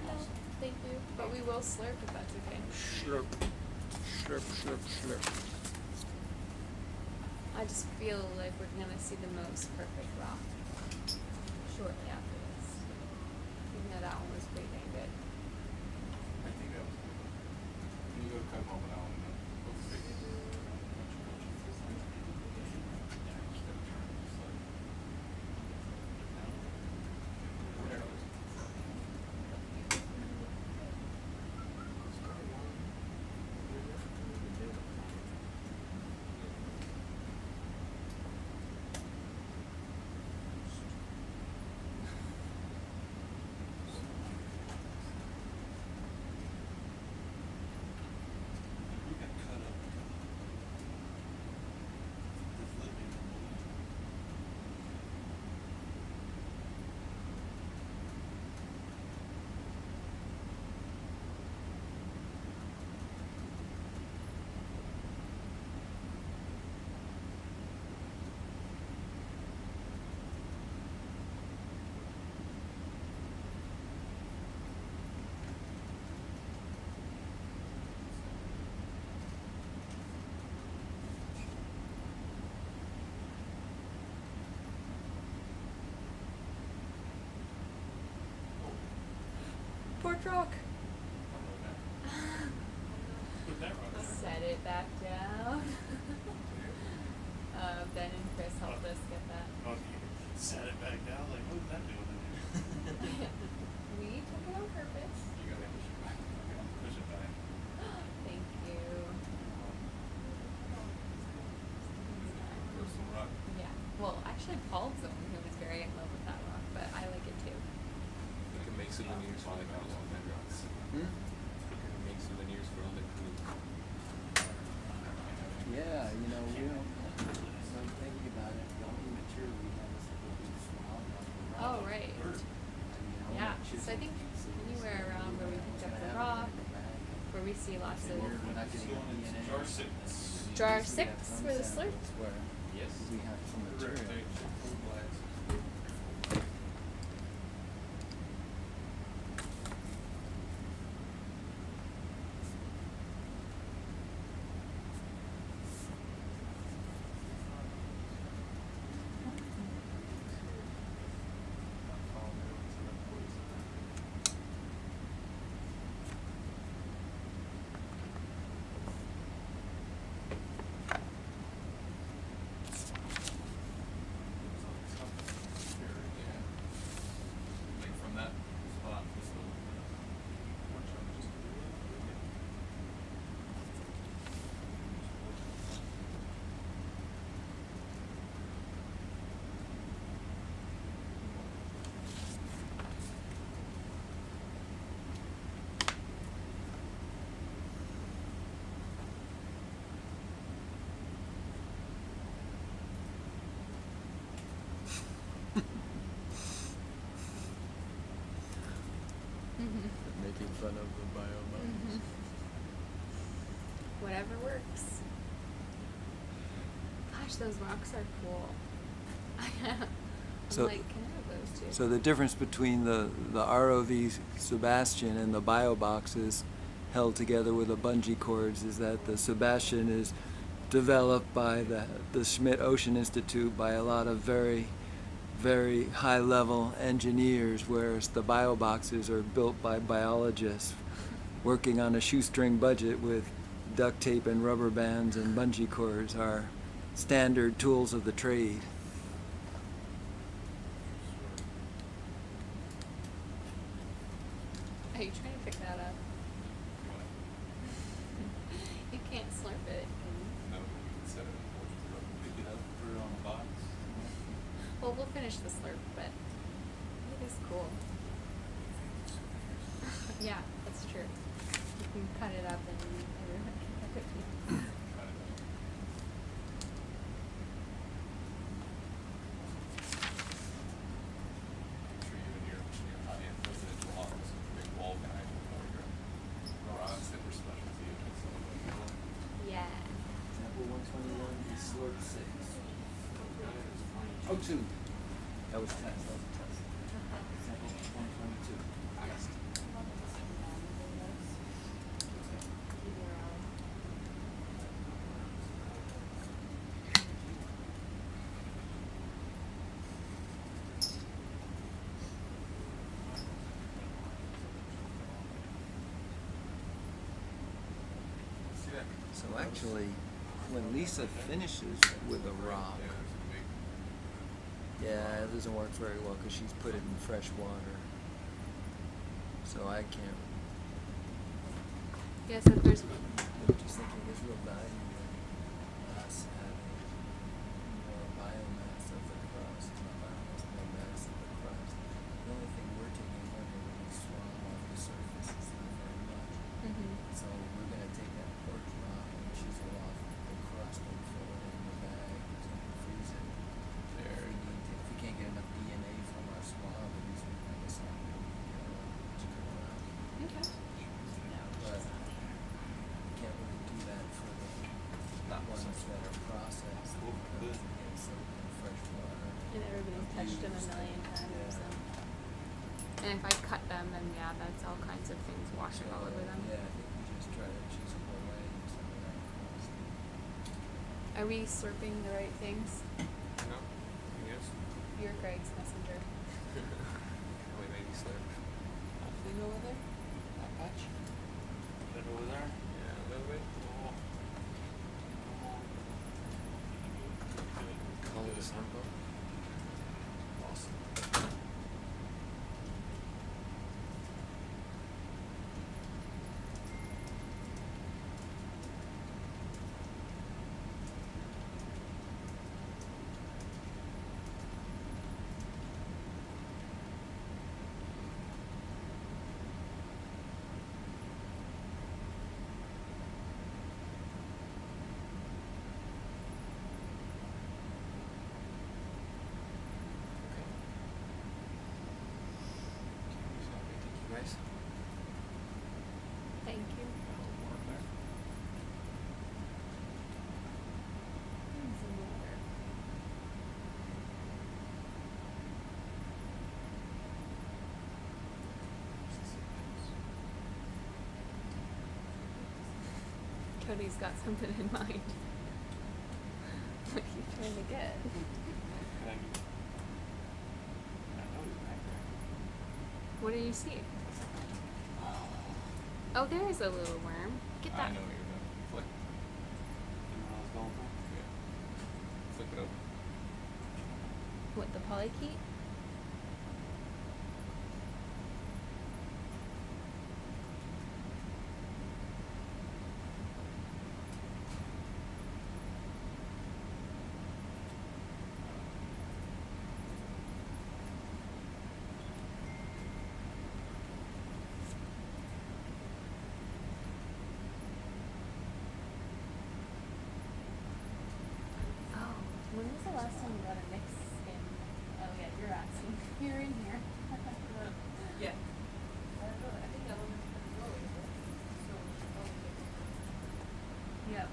No, thank you. But we will slurp if that's okay. Slurp. Slurp, slurp, slurp. I just feel like we're gonna see the most perfect rock shortly after this. Even though that one was pretty dang good. I think that was good. Can you go cut them open out and we'll see. large rock. Put that rock there. Set it back down. Ben and Chris helped us get that. Oh, you set it back down. Like, what is that doing in there? We took it on purpose. You gotta push it back. Okay, push it back. Thank you. There's some rock. Yeah. Well, actually, Paul's the one who was very in love with that rock, but I like it too. We can make souvenirs for the crew on that rocks. Hmm? We can make souvenirs for all the crew. Yeah, you know, we don't. So I'm thinking about it. The only material we have is like a big swab on the rock. Oh, right. I mean, I Yeah. wanna So I chisel think pieces anywhere and around where we everything. picked up We're the gonna have rock, it in the bag. where we see lots And of we're not getting Going into DNA. jar 6. Jar We 6 have some for the slurp? samples where Yes. we have some material. Like from that spot, this little. Making fun of the biomass. Whatever works. Gosh, those rocks are cool. I'm So- like, can I have those too? So the difference between the ROV Sebastian and the bio boxes held together with a bungee cords is that the Sebastian is developed by the Schmidt Ocean Institute by a lot of very, very high level engineers, whereas the bio boxes are built by biologists working on a shoestring budget with duct tape and rubber bands and bungee cords are standard tools of the trade. Are you trying to pick that up? You can't slurp it. No, we can set it in porch. Pick it up, put it on a box. Well, we'll finish the slurp, but it is cool. Yeah, that's true. You can cut it up and everyone can have it. Cut it up. I'm sure you and your high-end residential office with a big wall behind you for your rods that were specialty units. Yeah. Sample 121 is slurp 6. Oh, 2. That was test. That was a test. Sample 122. Yes. See that? So actually, when Lisa finishes with a rock, Yeah, there's a big. yeah, it doesn't work very well because she's put it in fresh water. So I can't. Yes, if there's I'm just thinking there's real value in us having more biomass of the crust, not biomass, more mass of the crust. The only thing we're taking home when we swab off the surface is not very much. So we're gonna take that porch rock and chisel off the crust and fill it in the bag and freeze it. There, if we can't get enough DNA from our swab, at least we can have something to go around. Okay. But we can't really do that for the ones that are processed. They get soaked in fresh water. And everybody's touched them a million times. Yeah. And if I cut them, then yeah, that's all kinds of things washing all over them. Yeah, I think we just try to chisel away some of that crust. Are we slurping the right things? No? Yes? You're Greg's messenger. We maybe slurp. Off we go with it. hatch. Head over there. Yeah, a little bit. Call it a sample. Awesome. Nice. Thank you. Cody's got something in mind. What are you trying to get? What do you see? Oh, there is a little worm. Get that. I know what you're doing. Flick. You know what I was going for? Yeah. Flick it over. What, the polychaete? Oh, when was the last time you got a mix in? Oh yeah, you're asking. You're in here. Yeah. I think that one is pretty low, isn't it? So, Yep.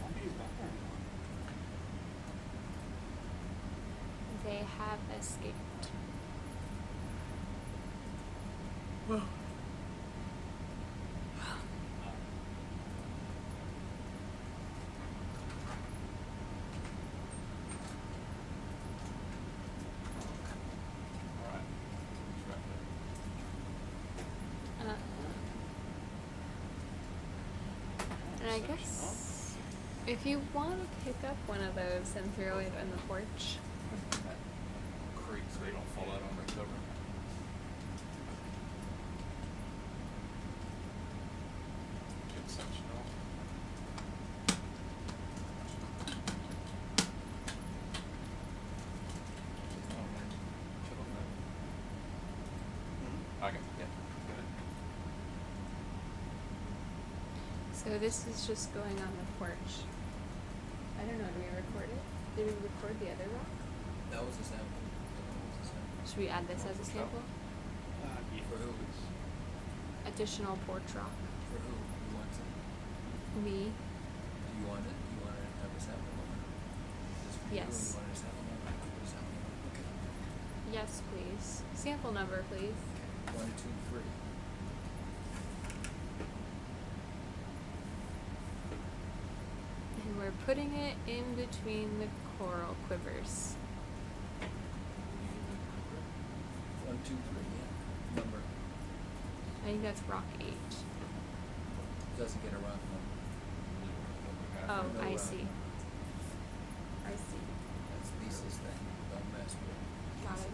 Monkey's back there anymore. They have escaped. Alright. Right there. And I guess if you want to pick up one of those and throw it on the porch, That creek so they don't fall out on the cover. Good suction off. Okay, yeah. Good. so this is just going on the porch. I don't know, do we record it? Did we record the other rock? That was a sample. That was a sample. Should we add this as a sample? For who? Additional porch rock. For who? Who wants it? Me. Do you want it? Do you want to have a sample number? Just for you, or Yes. you want a sample number? Put a sample number. Okay. Yes, please. Sample number, please. 1, 2, 3. And we're putting it in between the coral quivers. 1, 2, 3. Yeah. Number. I think that's rock 8. Doesn't get a rock number. Oh, No I rock see. number. I see. That's Lisa's thing. Don't mess with it. Got it.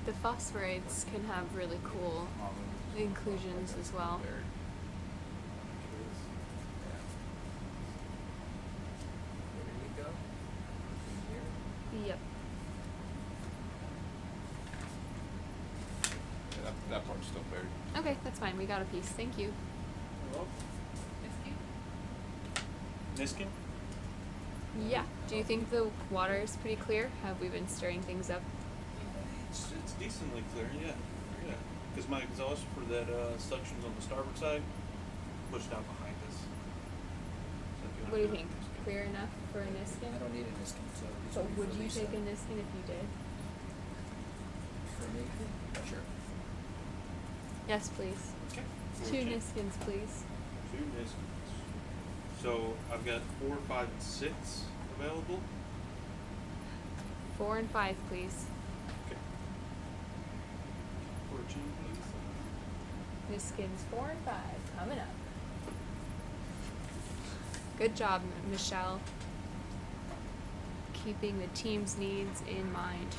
The phosphorites can have really cool inclusions as well. Yeah. Where did it go? In here? Yep. Yeah, that part's still buried. Okay, that's fine. We got a piece. Thank you. Hello? Niskin? Yeah. Do you think the water is pretty clear? Have we been stirring things up? It's decently clear, yeah. Yeah. Because my exhaust for that suction's on the starboard side, pushed out behind us. So if What do you wanna think? Niskin. Clear enough for a Niskin? I don't need a Niskin, so these So will be would for you Lisa. take a Niskin if you did? For me? Sure. Yes, please. Okay. 2 Niskins, please. 2 Niskins. So I've got 4, 5, and 6 available. 4 and 5, please. Okay. 14, please. Niskins 4 and 5 coming up. Good job, Michelle. Keeping the team's needs in mind.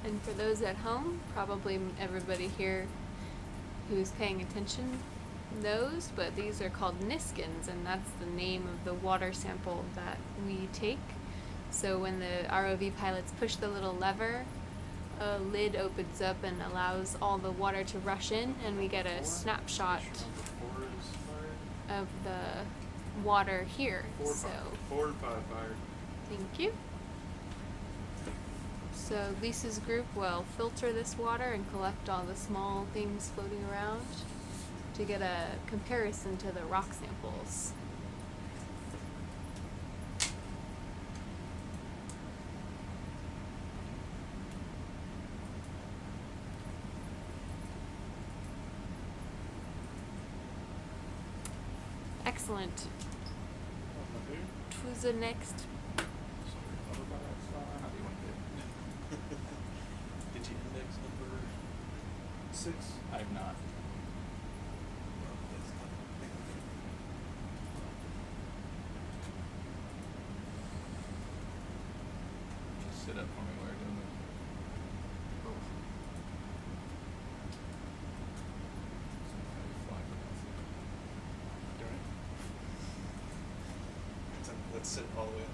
And for those at home, probably everybody here who's paying attention knows, but these are called Niskins, and that's the name of the water sample that we take. So when the ROV pilots push the little lever, a lid opens up and allows all the water to rush in, and we get a snapshot Number 4 is fired. of the water here. 4, So 4 and 5 fired. thank you. So Lisa's group will filter this water and collect all the small things floating around to get a comparison to the rock samples. Excellent. Who's the next? Did you index number 6? I have not. Just sit up for me while you're doing this. Let's sit all the way up.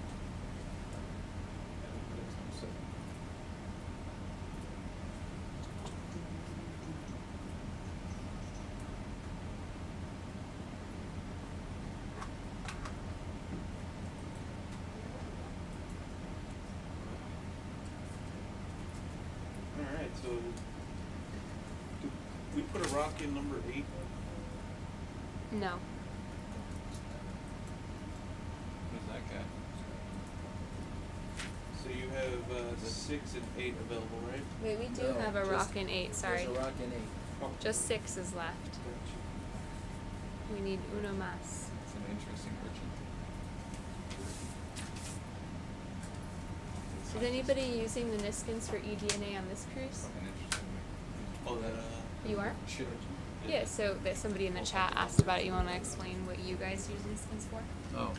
Alright, so do we put a rock in number 8? No. Who's that guy? So you have 6 and 8 available, right? Wait, we do No, have a just- rock in 8, sorry. There's a rock in 8. Oh. Just 6 is left. We need uno mas. It's an interesting merchant. Is anybody using the Niskins for eDNA on this cruise? Fucking interesting. Oh, that You are? Sure. Yeah, so that somebody in the chat asked about it. You want to explain what you guys use Niskins for? Oh.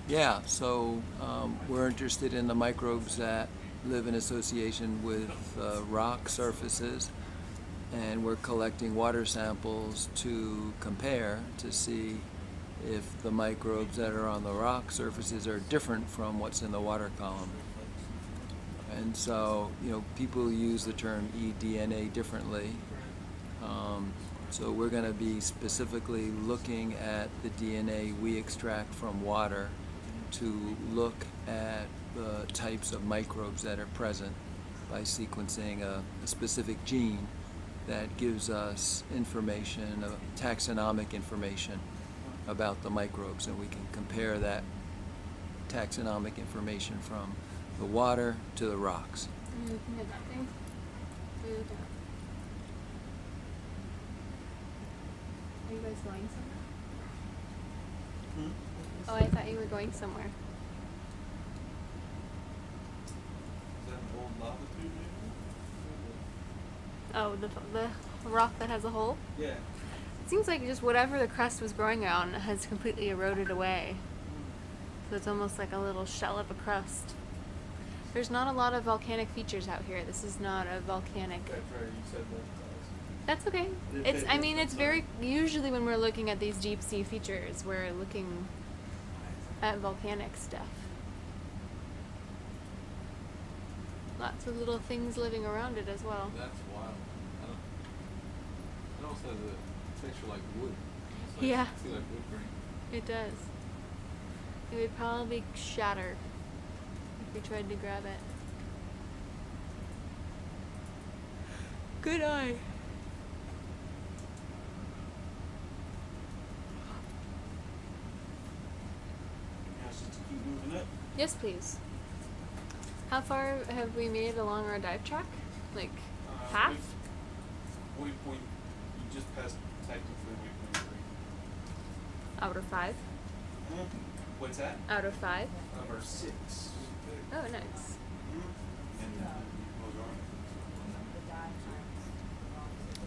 Yeah, so we're interested in the microbes that live in association with rock surfaces, and we're collecting water samples to compare to see if the microbes that are on the rock surfaces are different from what's in the water column. And so, you know, people use the term eDNA differently. So we're going to be specifically looking at the DNA we extract from water to look at the types of microbes that are present by sequencing a specific gene that gives us information, taxonomic information about the microbes, and we can compare that taxonomic information from the water to the rocks. Are you looking at that thing? Are you looking at? Are you guys going somewhere? Oh, I thought you were going somewhere. is that an old lava tube maybe? Oh, the rock that has a hole? Yeah. It seems like just whatever the crust was growing on has completely eroded away. So it's almost like a little shell of a crust. There's not a lot of volcanic features out here. This is not a volcanic. That's right, you said that. That's okay. It's, I mean, it's very, usually when we're looking at these deep sea features, we're looking at volcanic stuff. Lots of little things living around it as well. That's wild. I don't. It almost has a texture like wood. Yeah. See like wood grain. It does. It would probably shatter if we tried to grab it. Good eye. Yeah, it's just to keep moving up. Yes, please. How far have we made along our dive track? Like half? Waypoint, you just passed technically waypoint 3. Out of 5? What's that? Out of 5? Number 6. Oh, nice. And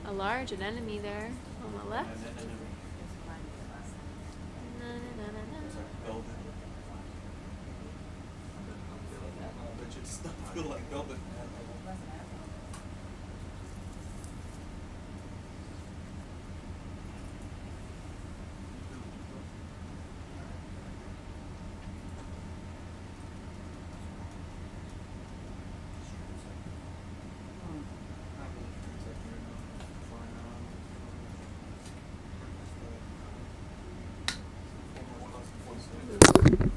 A large anemone there on the left. Na, na, na, na, na. velvet. I bet you it's not feel like velvet.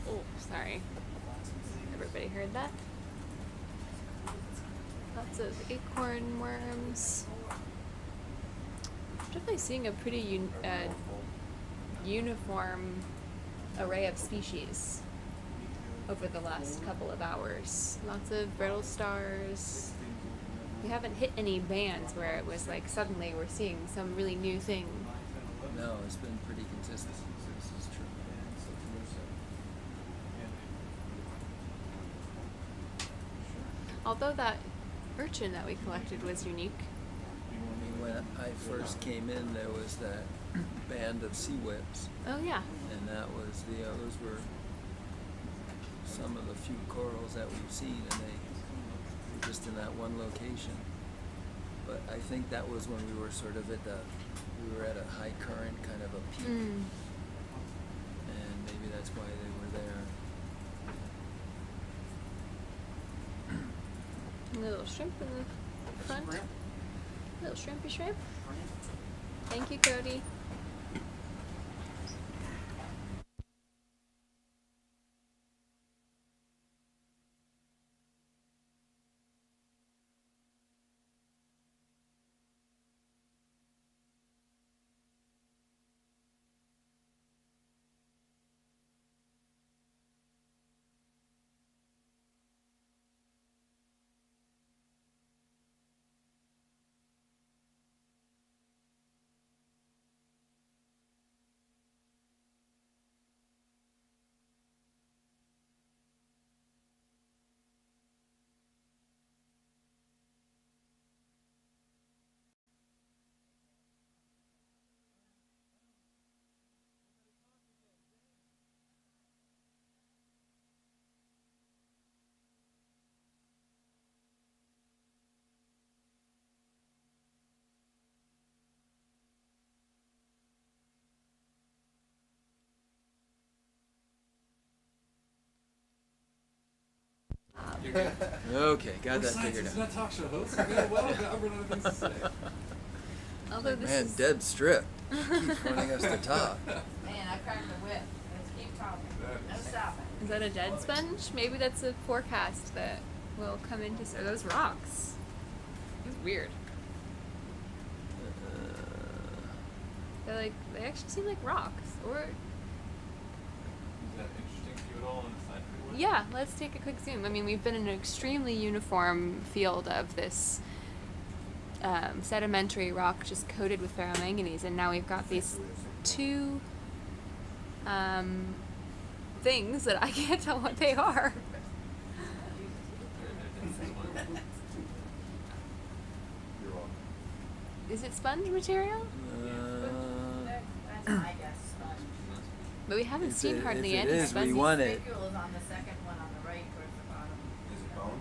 Oh, sorry. Everybody heard that? Lots of acorn worms. Definitely seeing a pretty uniform array of species over the last couple of hours. Lots of brittle stars. We haven't hit any bands where it was like suddenly we're seeing some really new thing. No, it's been pretty consistent. This is true. Although that urchin that we collected was unique. When I first came in, there was that band of sea whips, Oh yeah. and that was those were some of the few corals that we've seen, and they were just in that one location. But I think that was when we were sort of we were at a high current, kind of a peak, and maybe that's why they were there. Little shrimp in the front. Little shrimpy shrimp. Thank you, Cody. Okay, got that figured It's out. not talk show host. Yeah, well, I've run out of things to say. Although this Man, is dead strip. She keeps wanting us to talk. Man, I cracked the whip. Let's keep talking. No stopping. Is that a dead sponge? Maybe that's a forecast that will come into. Are those rocks? It's weird. They're like they actually seem like rocks. Or Is that interesting to you at all on the side? yeah, let's take a quick zoom. I mean, we've been in an extremely uniform field of this sedimentary rock just coated with ferromanganese, and now we've got these two things that I can't tell what they are. Is it sponge material? That's my guess. But we haven't seen hardly if any it is, sponges. we want it. Spicule is on the second one on the right towards the bottom. Is it bone?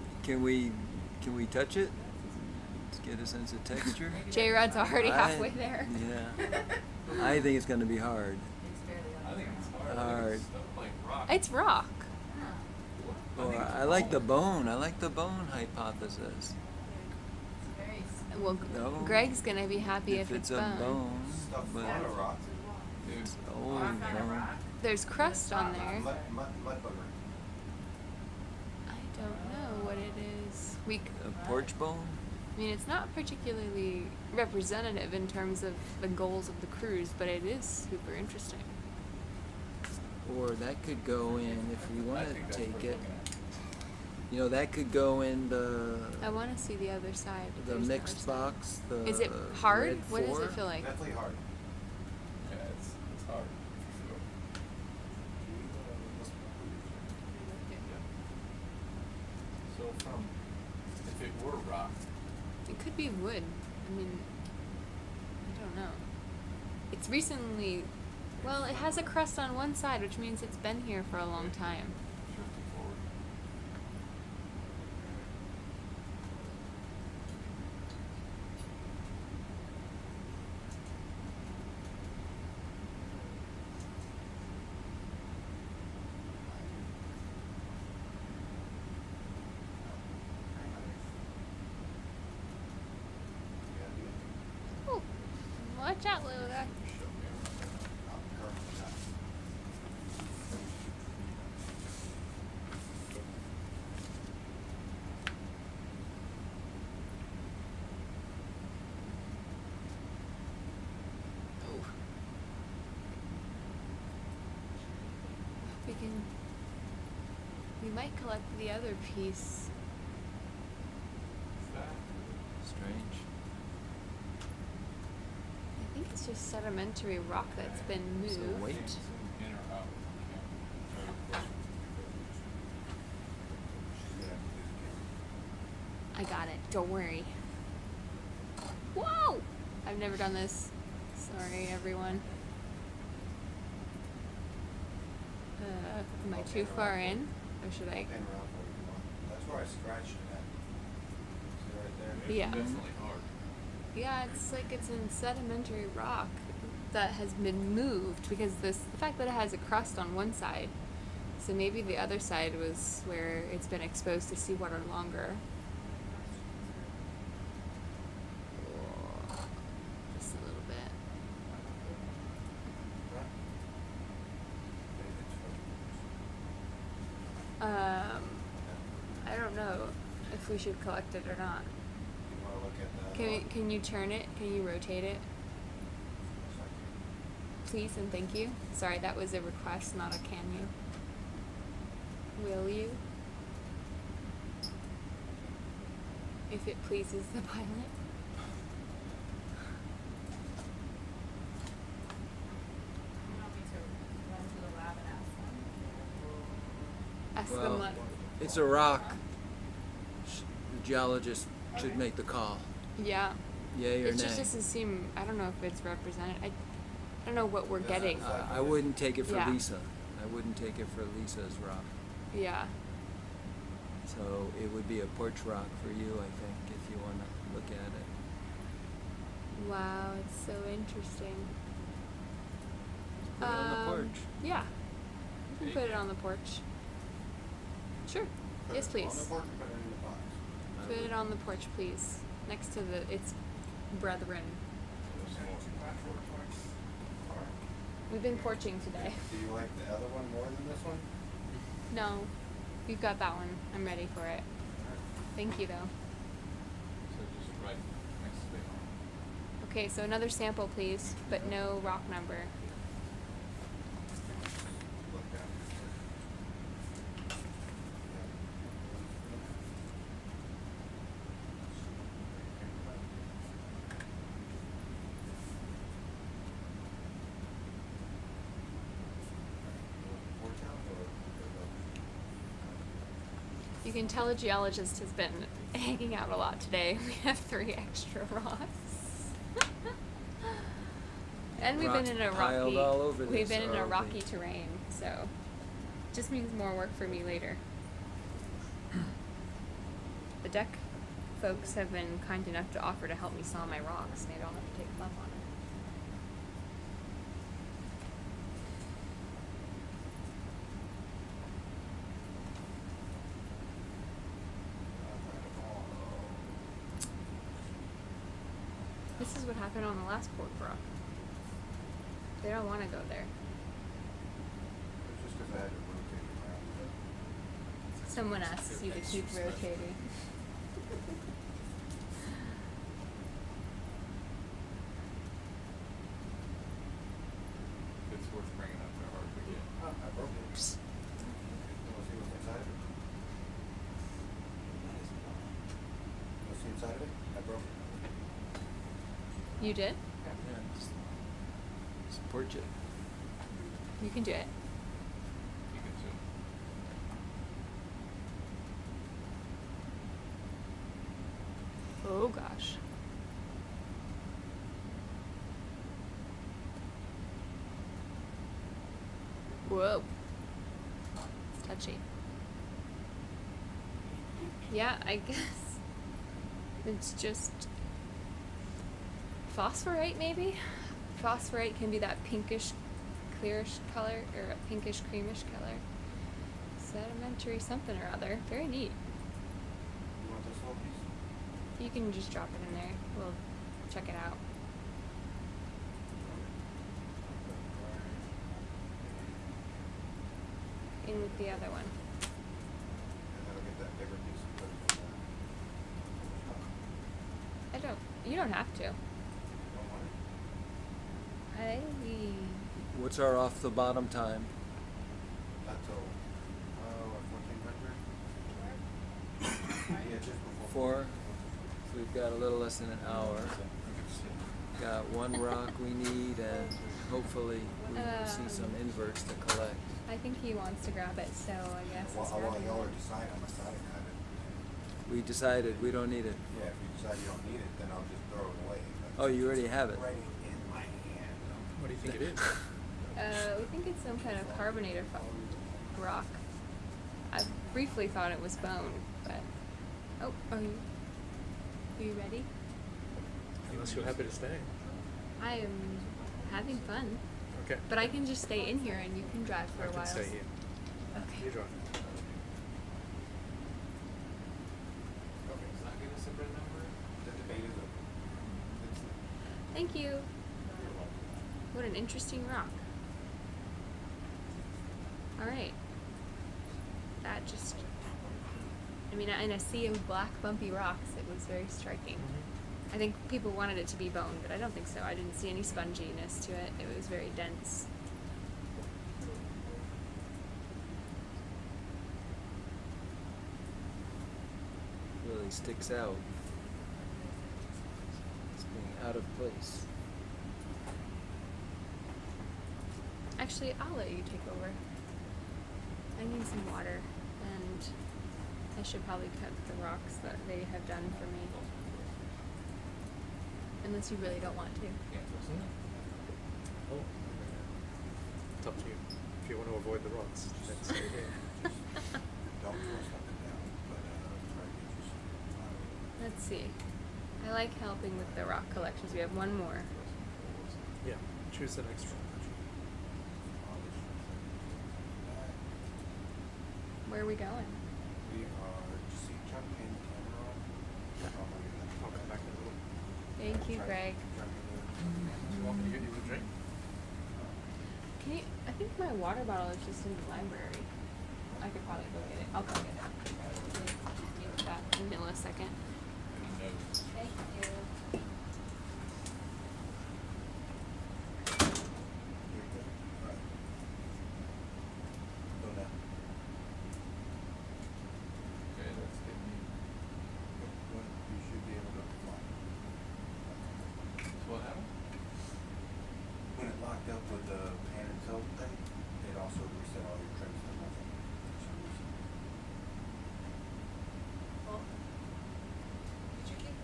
Can we touch it? Let's get a sense of texture. J-Rod's already halfway there. Yeah. I think it's going to be hard. I think it's hard. Hard. It's stuff like rock. It's rock. Well, I like the bone. I like the bone hypothesis. Well, No. Greg's gonna be happy if it's it's a bone. bone. Stuff but full of rocks. It's old, bro. There's crust on there. Mud bugger. I don't know what it is. A porch bone? I mean, it's not particularly representative in terms of the goals of the cruise, but it is super interesting. Or that could go in, if we want to take it, you know, that could go in I want to see the other side. if the there's mixed another side. box, the Is it hard? red What does 4. it feel like? Definitely hard. Yeah, it's hard for sure. So from, if it were rock, It could be wood. I mean, I don't know. It's recently, well, it has a crust on one side, which means it's been here for a long time. shifting forward. Ooh, watch out, little guy. We might collect the other piece. Strange. I think it's just sedimentary rock that's been moved. So wait. In or out. I got it. Don't worry. Whoa! I've never done this. Sorry, everyone. Am I too far in? Or should I? Pin around what you want. That's where I scratched it at. See right there? Yeah. Definitely hard. Yeah, it's like it's in sedimentary rock that has been moved because the fact that it has a crust on one side. So maybe the other side was where it's been exposed to seawater longer. Just a little bit. I don't know if we should collect it or not. You wanna look at the. Can you turn it? Can you rotate it? Please and thank you. Sorry, that was a request, not a can you. Will you? If it pleases the pilot. You want me to run to the lab and ask them? Ask them Well, what. it's a rock. The geologist should make the call. Yeah. Yay or It nay? just doesn't seem. I don't know if it's represented. I don't know what we're getting. I wouldn't take it for Yeah. Lisa. I wouldn't take it for Lisa's rock. Yeah. So it would be a porch rock for you, I think, if you want to look at it. Wow, it's so interesting. Put it on the porch. Yeah. You can put it on the porch. Sure. Put Yes, it please. On the porch, put it in the box. Put it on the porch, please. Next to its brethren. We've been porching today. Do you like the other one more than this one? No. We've got that one. I'm ready for it. Thank you, though. So just right next to the. Okay, so another sample, please, but no rock number. Look down. You can tell a geologist has been hanging out a lot today. We have 3 extra rocks. And we've Rocks been in a piled rocky all over we've this been in a RV. rocky terrain, so just means more work for me later. The deck folks have been kind enough to offer to help me saw my rocks. Maybe I'll have to take them up on it. This is what happened on the last pork rock. They don't want to go there. It's just 'cause I had to rotate around. Someone asks you to keep rotating. It's worth bringing up to RV. I broke it. You wanna see what's inside of it? You wanna see inside of it? I broke it. You did? Yeah, just support you. You can do it. You can zoom. Oh gosh. Whoa. It's touchy. Yeah, I guess it's just phosphorite maybe? Phosphorite can be that pinkish clearish color or a pinkish creamish color. Sedimentary something or other. Very neat. You want this little piece? You can just drop it in there. We'll check it out. In with the other one. And then I'll get that bigger piece and put it in there. You don't have to. Don't want it? What's our off the bottom time? Not till, 1400? Yeah, just before. 4. So we've got a little less than an hour. Got one rock we need, and hopefully we will see some inverts to collect. I think he wants to grab it, so I guess Well, it's I want grabbing y'all to it. decide on the side of it. We decided we don't need it. Yeah, if you decide you don't need it, then I'll just throw it away. Oh, you already have it. Right in my hand. What do you think it is? We think it's some kind of carbonated rock. I briefly thought it was bone, but are you ready? Unless you're happy to stay. I am having fun, Okay. but I can just stay in here and you can drive for I a while. can stay here. Okay. You drive. Okay, it's not giving us a bread number. The debate is over. Thank you. What an interesting rock. All right. That just, in a sea of black bumpy rocks, it was very striking. I think people wanted it to be bone, but I don't think so. I didn't see any sponginess to it. It was very dense. Really sticks out. It's being out of place. Actually, I'll let you take over. I need some water, and I should probably cut the rocks that they have done for me. Unless you really don't want to. Oh. It's up to you. If you want to avoid the rocks, then stay here. Don't force up and down, but try to get you some. Let's see. I like helping with the rock collections. We have one more. Yeah. Choose the next one. Where are we going? We are, just see, try to pan the camera on. I'll come back in a little. Thank you, Greg. You want me to get you a drink? Can you? I think my water bottle is just in the library. I could probably go get it. I'll go get it. Give me that in a millisecond. Thank you. Go now. Okay, that's getting me. You should be able to fly. So what happened? When it locked up with the pan and tilt thing, it also reset all your trims to nothing for some reason. Did you keep? I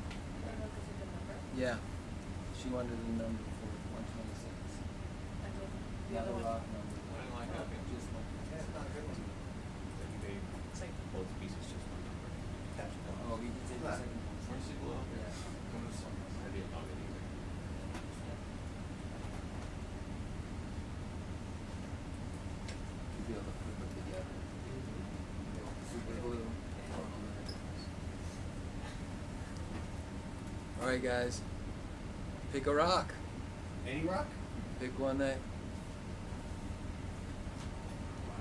don't know if it's a good number. Yeah. She wanted the number for 126. I did. The Not other a one. rock number. I didn't like that. Just one. Yeah, it's not a good one. It's like both pieces just one number. Catch it down. Oh, he did take the Right. second one. Where's it below? Yeah. Come to some. I didn't log it either. You'll be able to put them together. Super glue. Alright guys. Pick a rock. Any rock? Pick one that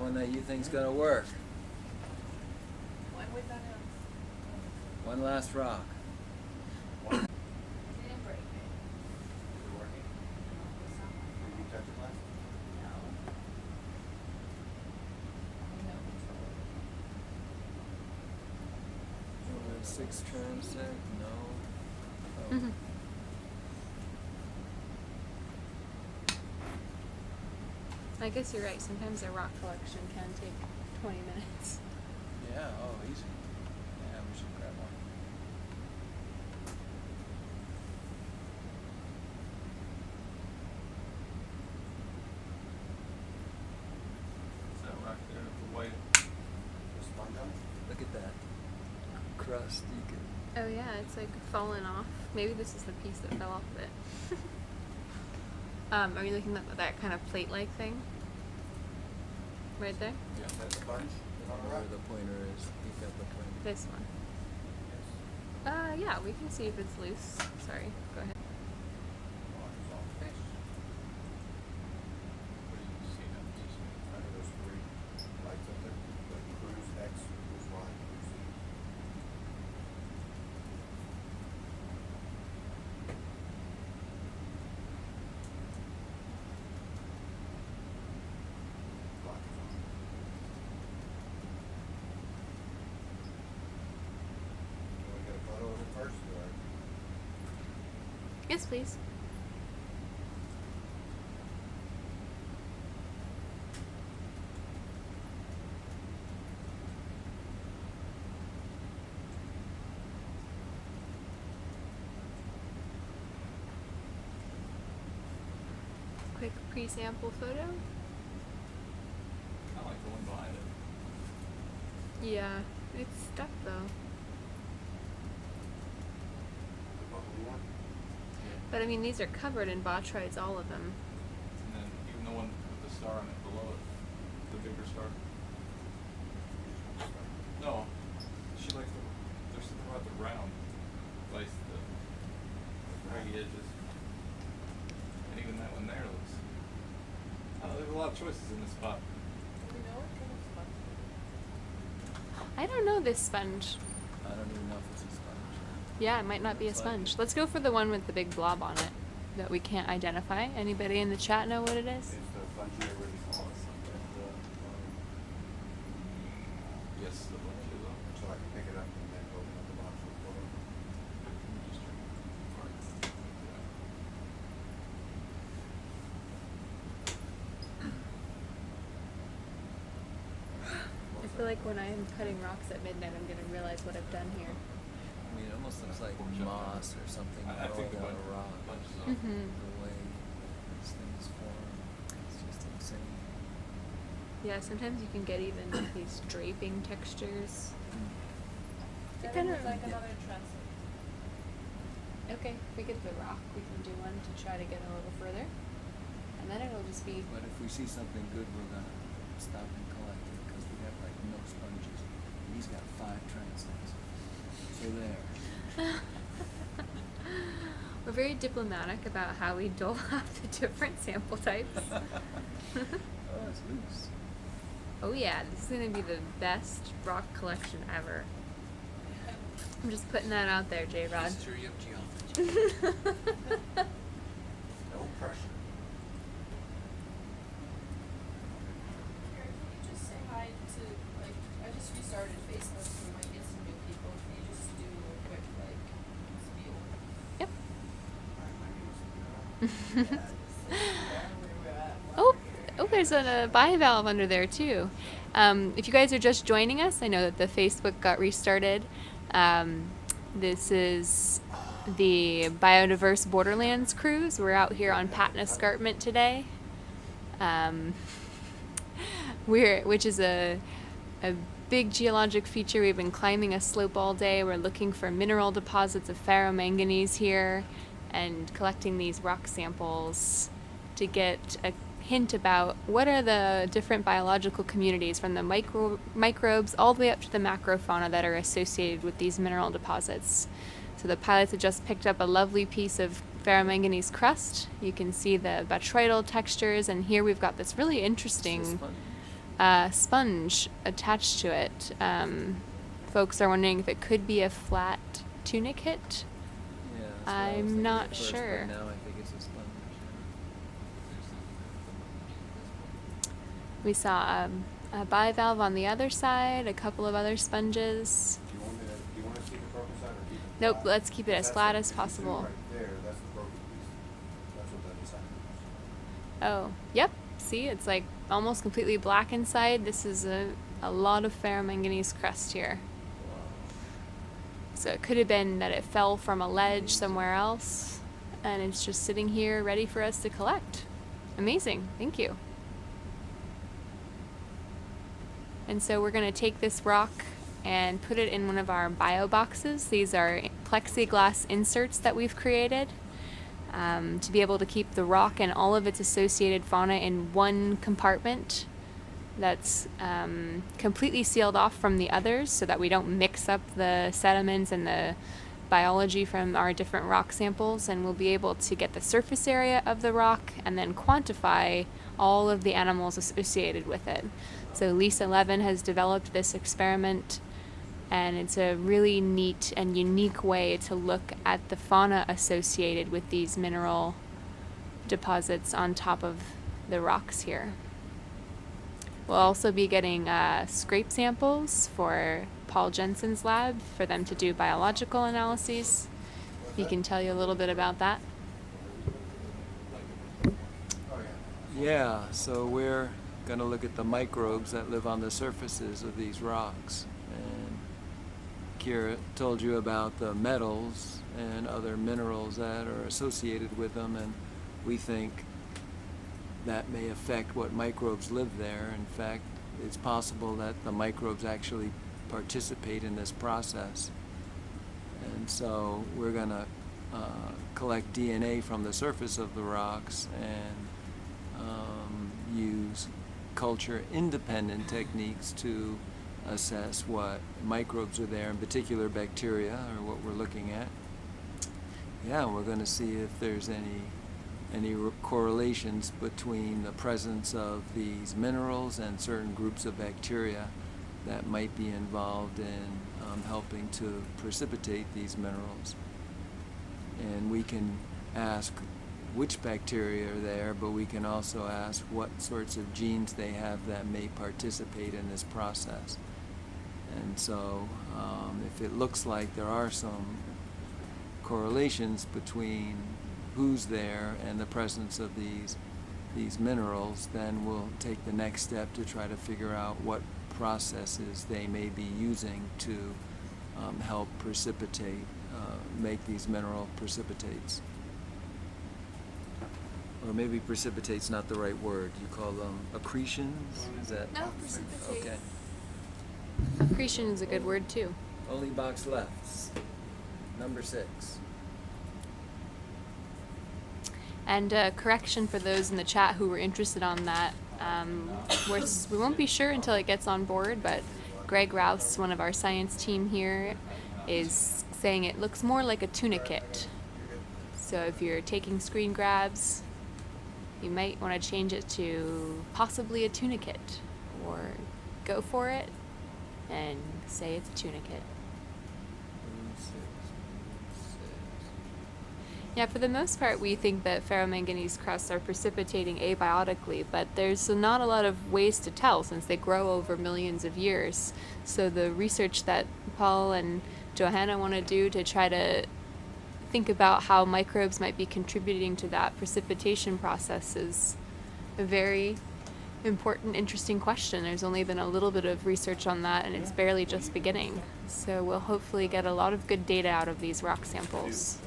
one that you think's gonna work? When would that end? One last rock. They didn't break it. Is it working? No, it's not. Did you touch it last? No. No control. 6 transect? No. Oh. Mhm. I guess you're right. Sometimes a rock collection can take 20 minutes. Yeah, oh, easy. Yeah, we should grab one. Is that rock there, the white? The sponge on it? Look at that crust. You can. Oh yeah, it's like fallen off. Maybe this is the piece that fell off of it. Are you looking at that kind of plate-like thing? Right there? Is that sponge on the Where rock? the pointer is. Pick up the pointer. This one. Yeah, we can see if it's loose. Sorry, go ahead. Oh, it's all fish. What do you see now? Just Under those 3 lights up there, the cruise X, cruise Y, cruise Z. Lock is on. Can we get a photo of it first, or? Yes, please. Quick pre-sample photo. Kinda like the one behind it. Yeah, it's stuck though. The bubbly one? But I mean, these are covered in botrytes, all of them. And then even the one with the star on it below it, the bigger star. No, she likes the, there's something about the round, like the craggy edges. And even that one there looks, I don't know, there's a lot of choices in this spot. Do we know what kind of sponge it is? I don't know this sponge. I don't even know if it's a sponge. Yeah, it might not be a Looks like sponge. it. Let's go for the one with the big blob on it that we can't identify. Anybody in the chat know what it is? It's the bungee or what do you call it? Yes, the bunch is on. So I can pick it up and then open up the box for the photo. Just turn it apart. I feel like when I am cutting rocks at midnight, I'm gonna realize what I've done here. I mean, it almost looks like moss or something I think growing the on a rock. bunch is on. Mm-hmm. The way these things form, it's just insane. Yeah, sometimes you can get even these draping textures. That kinda- looks like Yeah. another transit. Okay, if we get the rock, we can do one to try to get a little further. And then it'll just be. But if we see something good, we're gonna stop and collect it because we have like no sponges. And he's got 5 transects. So there. We're very diplomatic about how we dole out the different sample types. Oh, it's loose. Oh yeah, this is gonna be the best rock collection ever. I'm just putting that out there, J-Rod. History of geology. No pressure. Karen, can you just say hi to, like, I just restarted Facebook, so we might get some new people. Can you just do a quick, like, spiel? Yep. Hi, my name is Oh, there's a bivalve under there too. If you guys are just joining us, I know that the Facebook got restarted. This is the Biodiverse Borderlands cruise. We're out here on Patton Escarpment today, which is a big geologic feature. We've been climbing a slope all day. We're looking for mineral deposits of ferromanganese here and collecting these rock samples to get a hint about what are the different biological communities from the microbes all the way up to the macrofauna that are associated with these mineral deposits. So the pilots have just picked up a lovely piece of ferromanganese crust. You can see the botryoidal textures, and here we've got this really It's a interesting sponge. sponge attached to it. Folks are wondering if it could be a flat tunicate. Yeah, that's what I was I'm thinking not at first, sure. But now I think it's a sponge. We saw a bivalve on the other side, a couple of other sponges. Do you want to see the broken side or keep it Nope, flat? let's keep it as That's flat it. as If you see possible. Right there, that's the broken piece. That's what that is happening. Oh, yep. See, it's like almost completely black inside. This is a lot of ferromanganese crust here. So it could have been that it fell from a ledge somewhere else, and it's just sitting here ready for us to collect. Amazing. Thank you. And so we're going to take this rock and put it in one of our bio boxes. These are plexiglass inserts that we've created to be able to keep the rock and all of its associated fauna in one compartment that's completely sealed off from the others so that we don't mix up the sediments and the biology from our different rock samples, and we'll be able to get the surface area of the rock and then quantify all of the animals associated with it. So Lisa Levin has developed this experiment, and it's a really neat and unique way to look at the fauna associated with these mineral deposits on top of the rocks here. We'll also be getting scrape samples for Paul Jensen's lab for them to do biological analyses. He can tell you a little bit about that. Yeah, so we're going to look at the microbes that live on the surfaces of these rocks. And Kira told you about the metals and other minerals that are associated with them, and we think that may affect what microbes live there. In fact, it's possible that the microbes actually participate in this process. And so we're going to collect DNA from the surface of the rocks and use culture-independent techniques to assess what microbes are there, in particular bacteria, or what we're looking at. Yeah, and we're going to see if there's any correlations between the presence of these minerals and certain groups of bacteria that might be involved in helping to precipitate these minerals. And we can ask which bacteria are there, but we can also ask what sorts of genes they have that may participate in this process. And so if it looks like there are some correlations between who's there and the presence of these minerals, then we'll take the next step to try to figure out what processes they may be using to help precipitate, make these mineral precipitates. Or maybe precipitate's not the right word. You call them accretions? Is that? No, precipitate. Okay. Accretion is a good word too. Only box left. Number 6. And correction for those in the chat who were interested on that. We won't be sure until it gets on board, but Greg Rouse, one of our science team here, is saying it looks more like a tunicate. So if you're taking screen grabs, you might want to change it to possibly a tunicate, or go for it and say it's a tunicate. Yeah, for the most part, we think that ferromanganese crusts are precipitating abiotically, but there's not a lot of ways to tell since they grow over millions of years. So the research that Paul and Johanna want to do to try to think about how microbes might be contributing to that precipitation process is a very important, interesting question. There's only been a little bit of research on that, and it's barely just beginning. So we'll hopefully get a lot of good data out of these rock samples.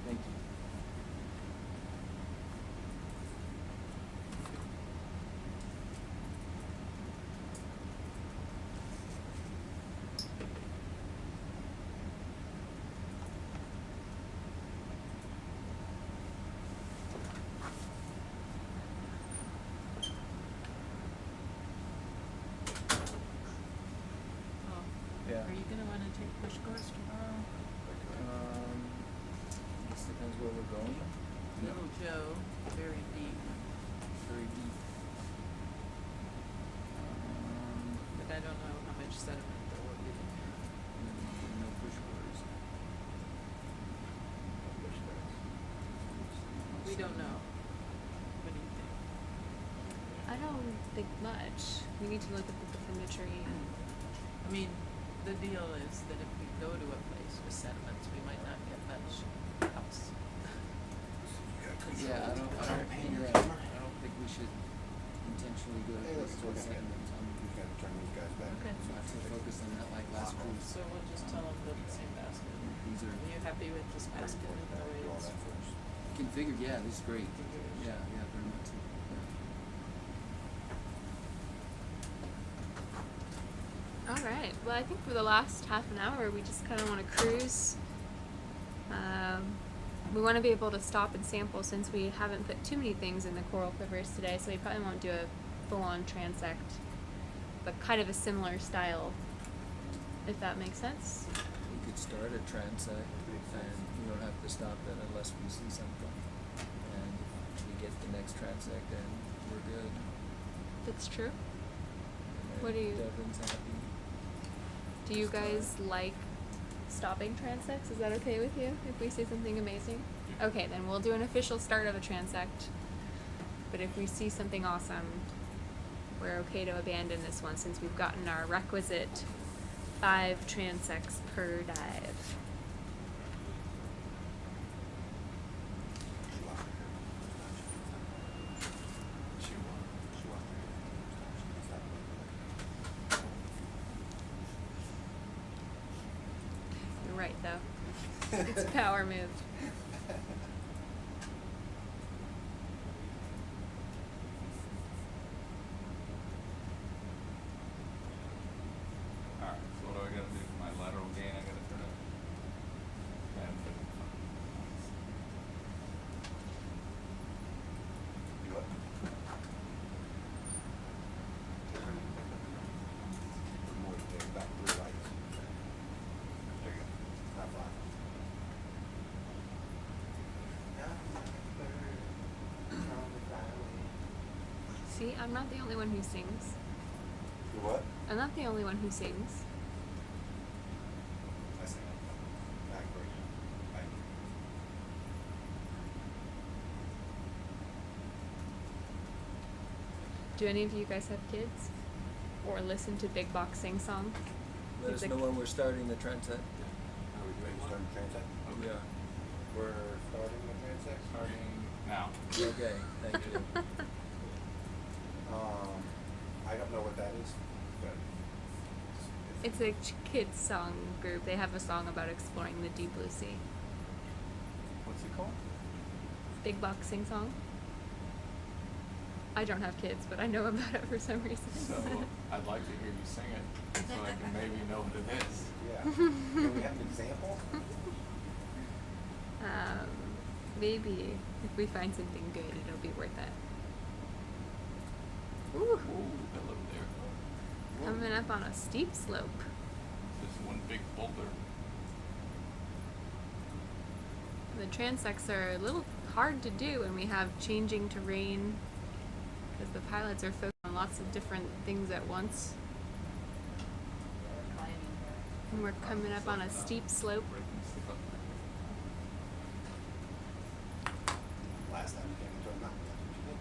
Thank you. you take push cars tomorrow? Guess depends where we're going. Little Joe, very deep, Very deep. but I don't know how much sediment there will be. No push cars. We don't know. What do you think? I don't think much. We need to look at the bathymetry. I mean, the deal is that if we go to a place with sediments, we might not get much else. Yeah, I don't think we should intentionally go to Hey, places with let's look at it. sediments. We've got to turn these guys back. Okay. Not to focus on that like last cruise. So we'll just tell them the same basket. These are Are you happy with this basket and the way Do all it's? that first. configured. Yeah, this is great. Yeah, very much. So. Yeah. All right. Well, I think for the last half an hour, we just kind of want to cruise. We want to be able to stop and sample since we haven't put too many things in the coral quivers today, so we probably won't do a full-on transect, but kind of a similar style, if that makes sense. We could start a transect, and we don't have to stop that unless we see something. And if we get the next transect, then we're good. That's true. And What do you- Devon's happy. Do you guys like stopping transects? Is that okay with you if we see something amazing? Okay, then we'll do an official start of a transect. But if we see something awesome, we're okay to abandon this one since we've gotten our requisite 5 transects per dive. You're right, though. It's a power move. Alright, so what do I gotta do for my lateral gain? I gotta turn it. Do what? More than that, about 3 lights. There you go. Not 5. See, I'm not the only one who sings. You what? I'm not the only one who sings. I say I agree. Do any of you guys have kids? Or listen to Big Box sing song? Let us Music. know when we're starting the transect. Are we ready to start the transect? We are. We're starting the transect? Starting now. Okay, thank you. I don't know what that is, but It's a kids song group. They have a song about exploring the deep blue sea. What's it called? Big Box sing song. I don't have kids, but I know about it for some reason. So I'd like to hear you sing it so I can maybe know what it is. yeah. Can we have an example? Maybe if we find something good, it'll be worth it. Ooh, Ooh, hello there. coming up on a steep slope. Just one big boulder. The transects are a little hard to do when we have changing terrain because the pilots are focused on lots of different things at once. And we're coming up on a steep slope. Last time you came into a mountain, that's what you did.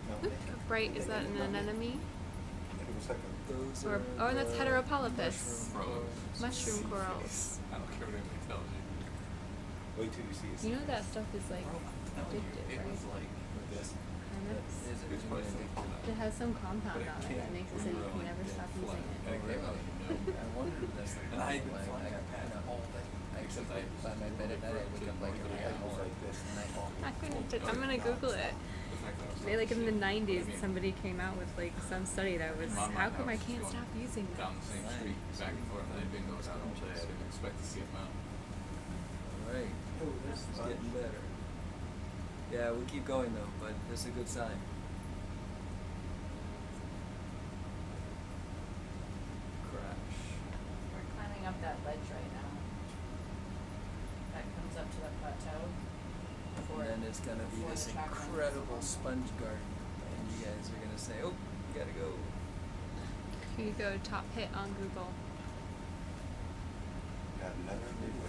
No, How bright is that an anemone? it was like a Those Or, are oh, that's the heteropolypus. Corals. Mushroom corals. I don't care what anybody tells you. wait till you see it. You know that stuff is like addictive, It was right? like this. Kind That of. is a It's really probably addictive. It has some compound But it on it can't that makes it so you really can never get stop flat. using And it. it came out of nowhere. I wondered if that's the And I problem. had been flying a pad all day. Except Except I by my bed at night, I wake up like every It was hour. like this. And I I couldn't. I'm gonna Google it. The fact that I was Maybe like in the talking shit. 90s, I mean, somebody came out with like some study that was, in my how mind, come I was can't going stop using down that? the same street, back and forth, and I'd been going out all day. I didn't expect to see a mountain. Alright, this is getting better. Yeah, we keep going though, but that's a good sign. then it's gonna be this incredible sponge garden, and you guys are gonna say, "Oh, you gotta go." Here you go, top hit on Google. Got another big one.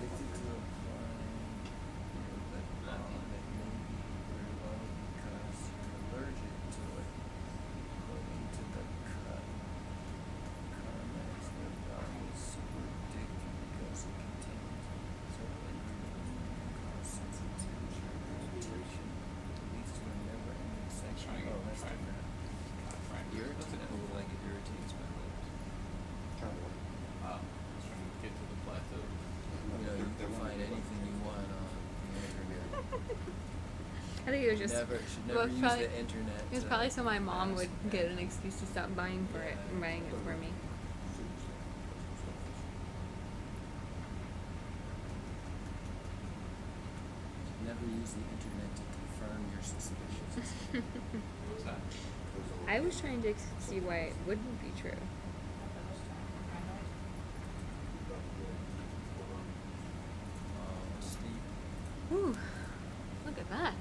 I think it was just Should never use probably, the internet. it was probably so my mom would get an excuse to stop buying for it and buying it for me. Never use the internet to confirm your suspicions. What's that? I was trying to see why it wouldn't be true. Oh, steep. Ooh, look at that.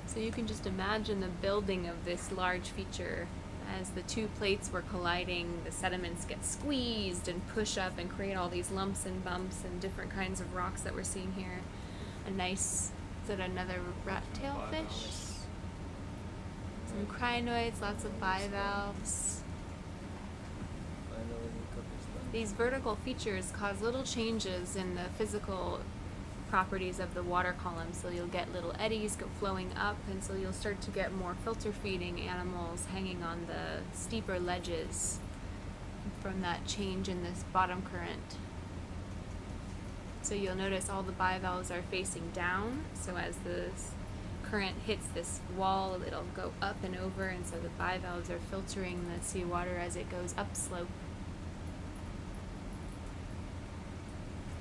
So you can just imagine the building of this large feature. As the two plates were colliding, the sediments get squeezed and push up and create all these lumps and bumps and different kinds of rocks that we're seeing here. A nice, is it another rat-tail fish? Some crinoids, lots of bivalves. Finally, a couple sponges. These vertical features cause little changes in the physical properties of the water column, so you'll get little eddies go flowing up, and so you'll start to get more filter feeding animals hanging on the steeper ledges from that change in this bottom current. So you'll notice all the bivalves are facing down, so as the current hits this wall, it'll go up and over, and so the bivalves are filtering the seawater as it goes upslope.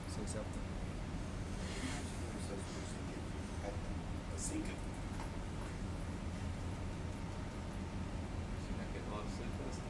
Say something. Seen that get a lot of sleep last night?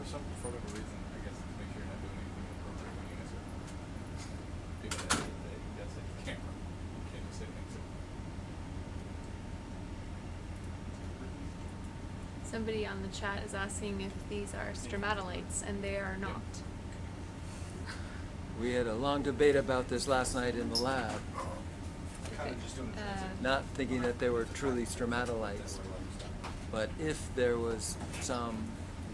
For whatever reason, I guess to make sure you're not doing anything inappropriate when you answer. Because at the end of the day, that's it, your camera. You can't just say things. Somebody on the chat is asking if these are stromatolites, and they are not. We had a long debate about this last night in the lab, not thinking that they were truly stromatolites. But if there was some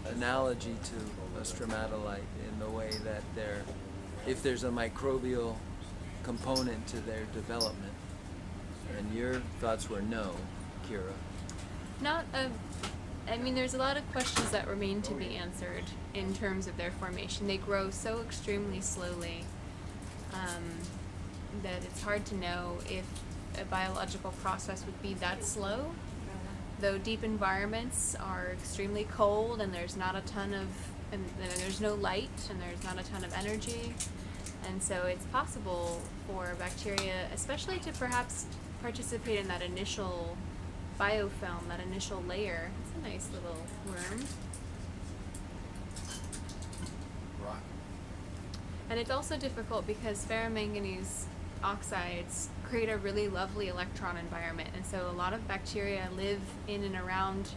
analogy to a stromatolite in the way that if there's a microbial component to their development, and your thoughts were no, Kira. I mean, there's a lot of questions that remain to be answered in terms of their formation. They grow so extremely slowly that it's hard to know if a biological process would be that slow. Though deep environments are extremely cold and there's not a ton of, and there's no light and there's not a ton of energy. And so it's possible for bacteria, especially to perhaps participate in that initial biofilm, that initial layer. It's a nice little worm. Right. And it's also difficult because ferromanganese oxides create a really lovely electron environment, and so a lot of bacteria live in and around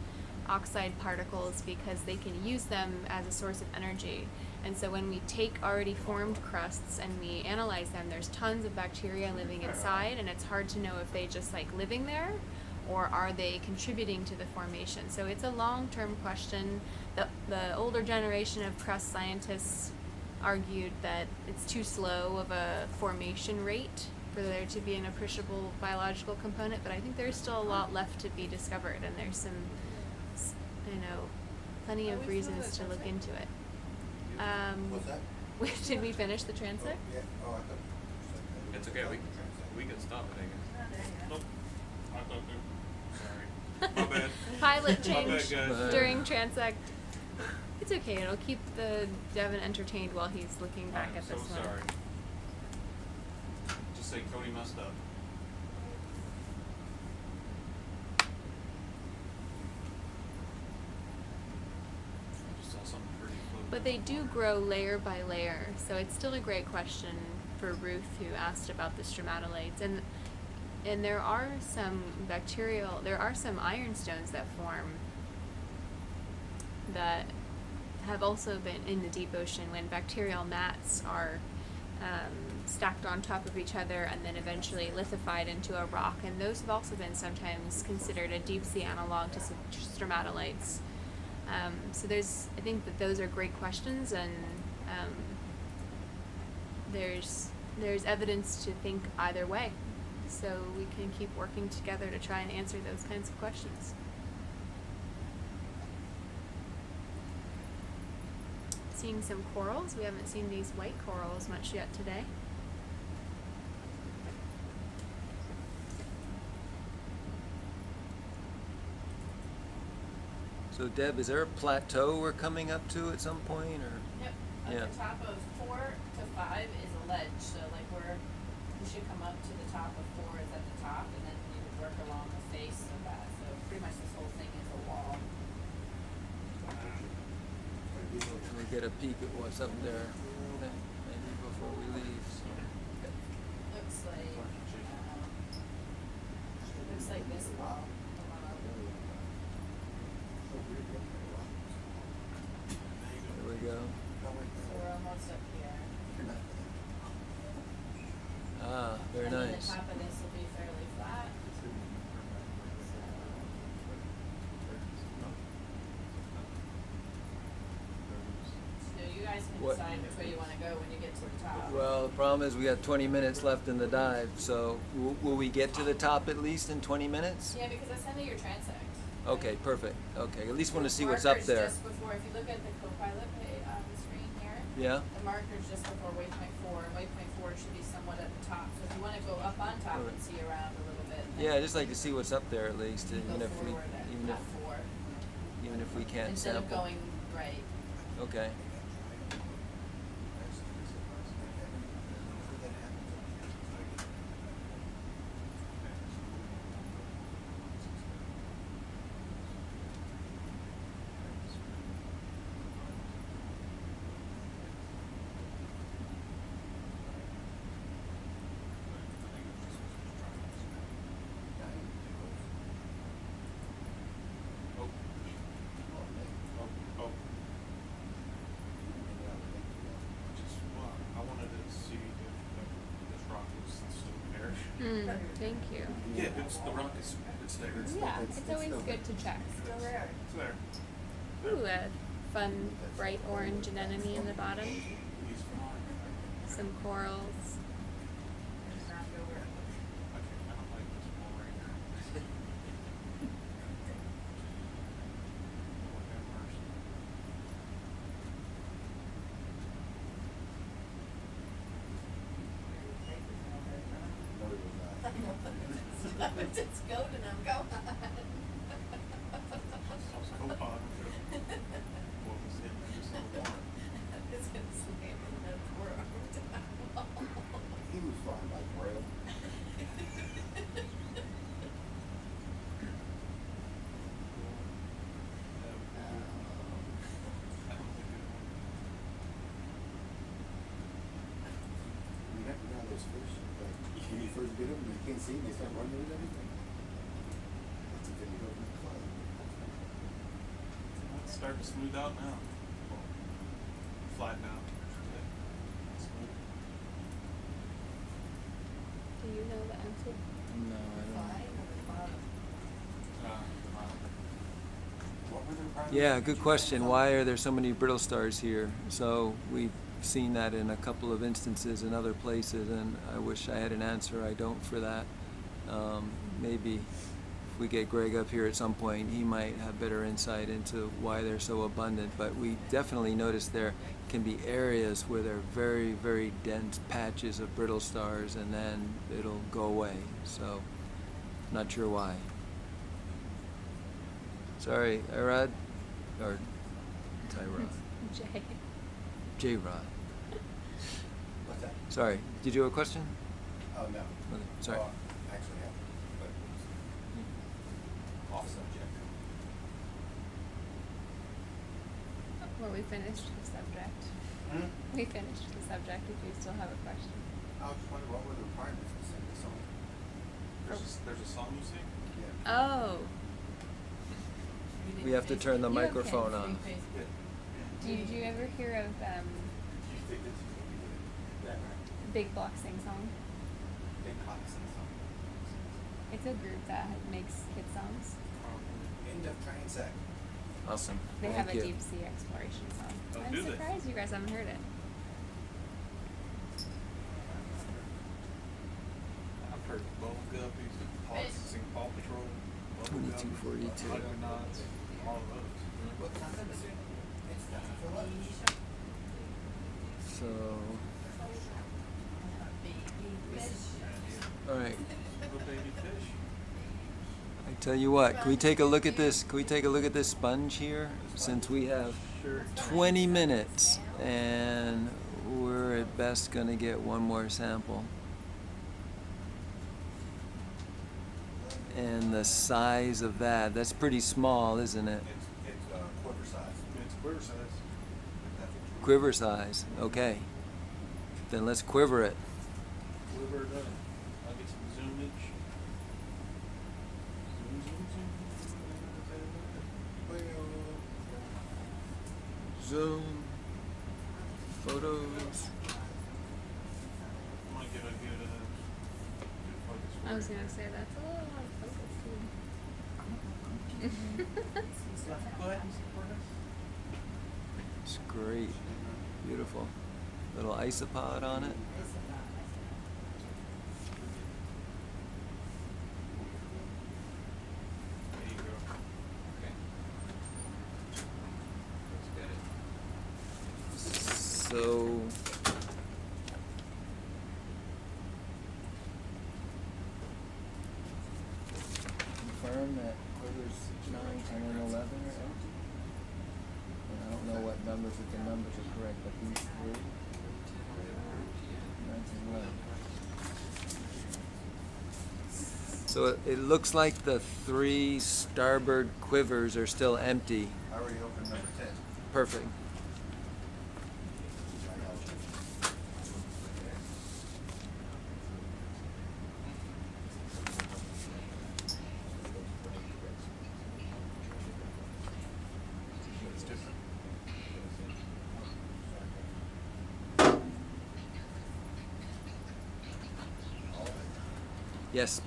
oxide particles because they can use them as a source of energy. And so when we take already formed crusts and we analyze them, there's tons of bacteria living inside, and it's hard to know if they just like living there or are they contributing to the formation. So it's a long-term question. The older generation of crust scientists argued that it's too slow of a formation rate for there to be an appreciable biological component, but I think there's still a lot left to be discovered, and there's some, plenty of reasons to look into it. What's that? Did we finish the transect? Yeah, oh, I thought. It's okay. We can stop it, I guess. Nope. I thought they. Sorry. My bad. Pilot My change bad, guys. during transect. It's okay. It'll keep the Devin entertained while he's looking back I'm at so this one. sorry. Just say Cody messed up. I just saw something pretty floating. But they do grow layer by layer, so it's still a great question for Ruth, who asked about the stromatolites. And there are some some ironstones that form that have also been in the deep ocean when bacterial mats are stacked on top of each other and then eventually lithified into a rock. And those have also been sometimes considered a deep sea analog to stromatolites. So I think that those are great questions, and there's evidence to think either way. So we can keep working together to try and answer those kinds of questions. Seeing some corals. We haven't seen these white corals much yet today. So Deb, is there a plateau we're coming up to at some point, or? Yep. At Yeah. the top of 4 to 5 is a ledge, so like we should come up to the top of 4 is at the top, and then you would work along the face of that. So pretty much this whole thing is a wall. Can we get a peek at what's up there? Maybe before we leave. So. Looks like this wall. There we go. So we're almost up here. Ah, very and nice. then the top of this will be fairly flat. So you guys can What- decide which way you want to go when you get to the top. Well, the problem is we got 20 minutes left in the dive, so will we get to the top at least in 20 minutes? Yeah, because that's under your transect. Okay, perfect. Okay, at least want to The see what's up marker's there. Just before, if you look at the co-pilot screen here, Yeah? the marker's just before waypoint 4, and waypoint 4 should be somewhat at the top. So if you want to go up on top and see around a little bit. Yeah, I just like to see what's up there at least, you even go if we forward at even top if 4. even if we can't Instead sample. of going right. Okay. I wanted to see if this rock was still there. Thank you. Yeah, the rock is there. Yeah, it's always good to check. Still there. It's there. Ooh, a fun bright orange anemone in the bottom. He's fine. Some corals. I don't like this wall right here. Lord have mercy. It's golden, I'm going. I was co-pilot. What was it? Just a little more. It's gonna slam in the door. He was flying like rail. You have to know those fish, like, when you first get them, you can't see them, they start running with everything. That's a video of the cloud. starting to smooth out now. Well, flatten out. Smooth. Do you know the answer? No, I What were the don't. Yeah, good question. Why are there so many brittle stars here? So we've seen that in a couple of instances in other places, and I wish I had an answer. I don't for that. Maybe if we get Greg up here at some point, he might have better insight into why they're so abundant. But we definitely notice there can be areas where there are very, very dense patches of brittle stars, and then it'll go away. So, not sure why. Sorry, Irad? Or Tyrod? Jay. J-Rod. What's that? Sorry, did you have a question? Oh, no. Okay, sorry. Oh, actually, I haven't, but off subject. Well, we finished the subject. Hmm? We finished the subject if you still have a question. I was just wondering, what were the requirements to sing the song? There's a song you sing? Yeah. Oh. We have to turn the You have microphone kids. on. Did you ever hear of You think it's that right? Big Block Sing Song? Big Hot Sing Song. It's a group that makes kid songs. End of train set. Awesome. They Thank have a you. deep sea exploration song. Oh, I'm do they? surprised you guys haven't heard it. I've heard Bubble Guppies, sing Paw Patrol, Bubble 2242. Argonauts, all of those. What time is it? It's time for lunch. So, all right. Little baby fish. I tell you what, can we take a look at this? Can we take a look at this sponge here? Since we have 20 minutes and we're at best going to get one more sample. And the size of that's pretty small, isn't it? It's quiver size. It's quiver size. Quiver size, okay. Then let's quiver it. Quiver it up. I'll get some zoomage. Zoom. Photos. Might get a good focus for I was it. gonna say that's a little out of focus too. Go ahead and support us. It's great. Beautiful. Little isopod on it. There you go. Okay. Let's get it. So, confirm that quivers 9, 10, and 11 are empty. And I don't know what numbers, if the numbers are correct, but these three, 9, 10, 11. So it looks like the 3 starboard quivers are still empty. I already opened number 10. Perfect. It's different. Yes.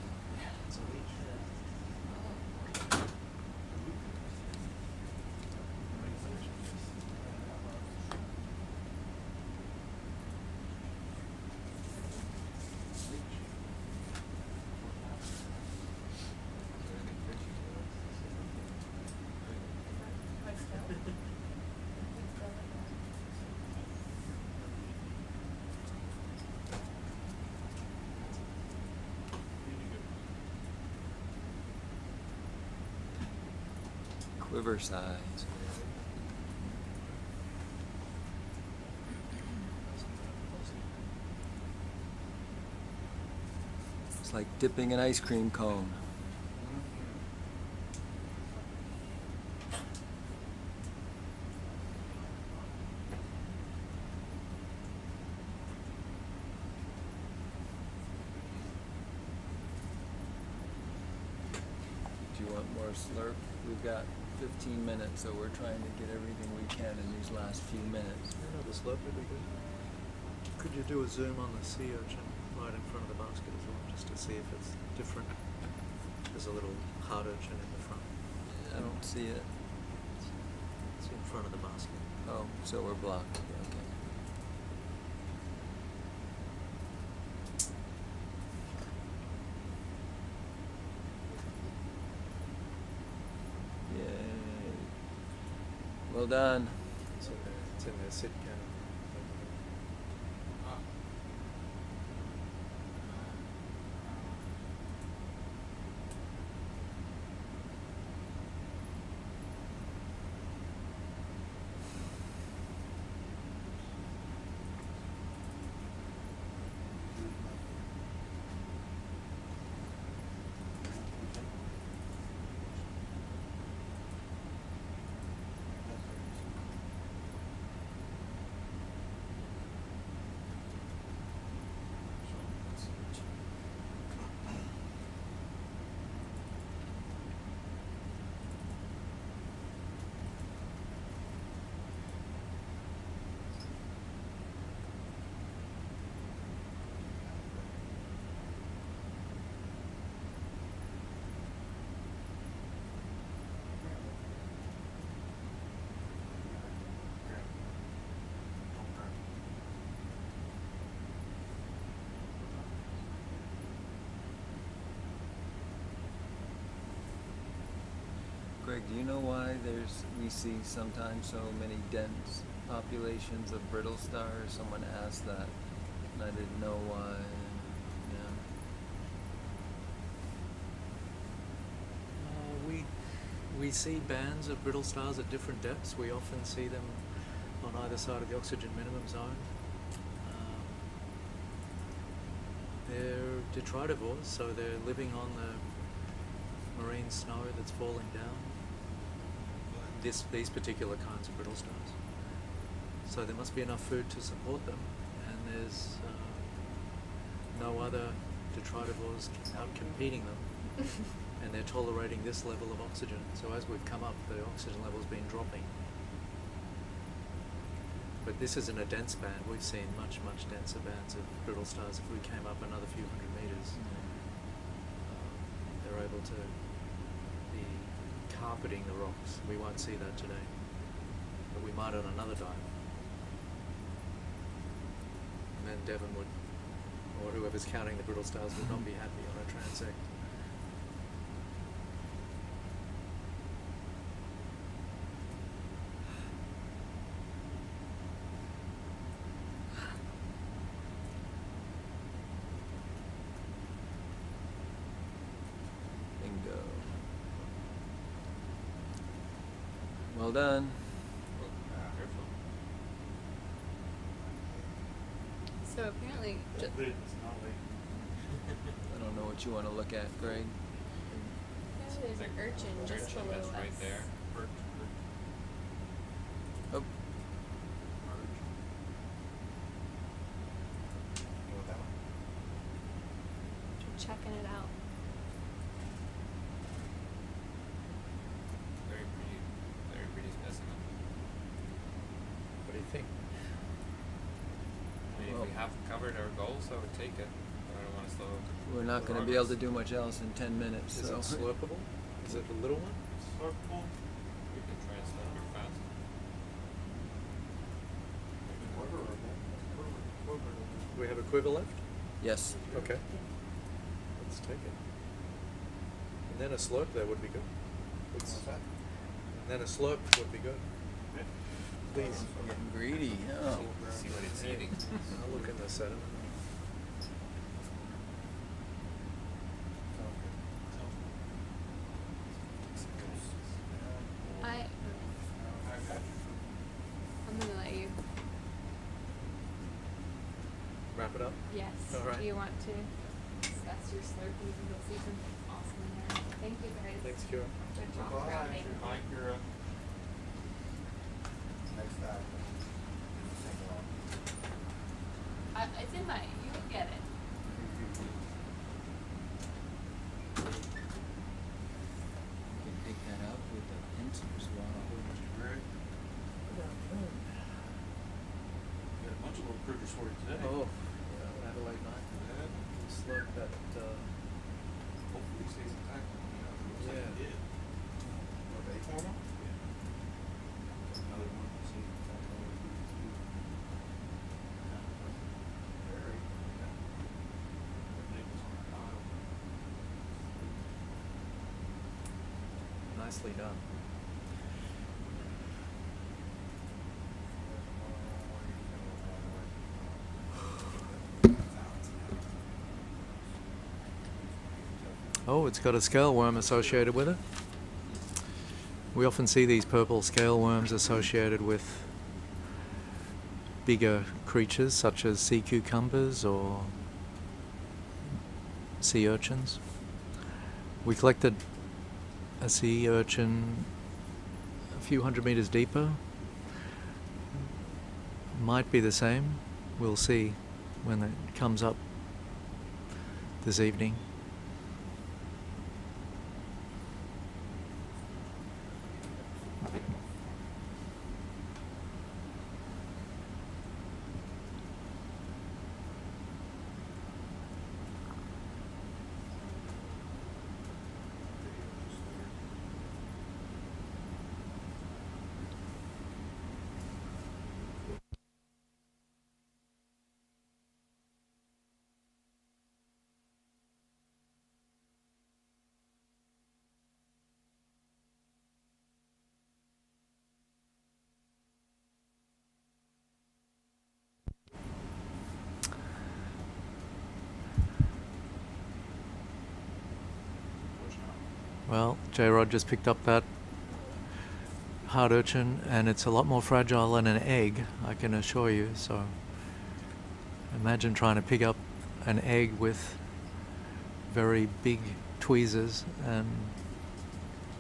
Quiver size. It's like dipping an ice cream cone. Do you want more slurp? We've got 15 minutes, so we're trying to get everything we can in these last few minutes. The slope would be good. Could you do a zoom on the sea urchin right in front of the basket as well, just to see if it's different? There's a little hard urchin in the front. I don't see it. It's in front of the basket. Oh, so we're blocked. Okay. Yay. Well done. It's in their sit can. Greg, do you know why we see sometimes so many dense populations of brittle stars? Someone asked that, and I didn't know why. We see bands of brittle stars at different depths. We often see them on either side of the oxygen minimum zone. They're detritivores, so they're living on the marine snow that's falling down. These particular kinds of brittle stars. So there must be enough food to support them, and there's no other detritivores out competing them. And they're tolerating this level of oxygen. So as we've come up, the oxygen level's been dropping. But this isn't a dense band. We've seen much, much denser bands of brittle stars. If we came up another few hundred meters, they're able to be carpeting the rocks. We won't see that today, but we might on another dive. And then Devon would, or whoever's counting the brittle stars, would not be happy on a transect. Bingo. Well done. So apparently, I don't know what you want to look at, Greg. there's an urchin just below that's us. right there. Oh, Checking it out. Very pretty specimen. What do you think? I mean, if we have covered our goals, I would take it. But I don't want to slow. we're not going to be able to do much else in 10 minutes. Is So it slurpable? Is it a little one? Slurpable. We can try and slurp it fast. Do we have a quiver left? Yes. Okay. Let's take it. And then a slurp there would be good. And then a slurp would be good. Please. Getting greedy. Oh. See what it's eating. I'll look in the sediment. I'm gonna let you. Wrap it up? Yes. All right. Do you want to discuss your slurpees? You'll see some awesome in there. Thank you guys. Thanks, Kira. Good talk. Bye. Hi, Kira. Next time. It's in my. You'll get it. You can take that out with a pencil. late night. Slope that. Hopefully he stays intact. Looks like he did. Okay. Another one. See, Very. Nicely done. Oh, it's got a scale worm associated with it. We often see these purple scale worms associated with bigger creatures such as sea cucumbers or sea urchins. We collected a sea urchin a few hundred meters deeper. Might be the same. We'll see when it comes up this evening. Well, J-Rod just picked up that hard urchin, and it's a lot more fragile than an egg, I can assure you. So imagine trying to pick up an egg with very big tweezers, and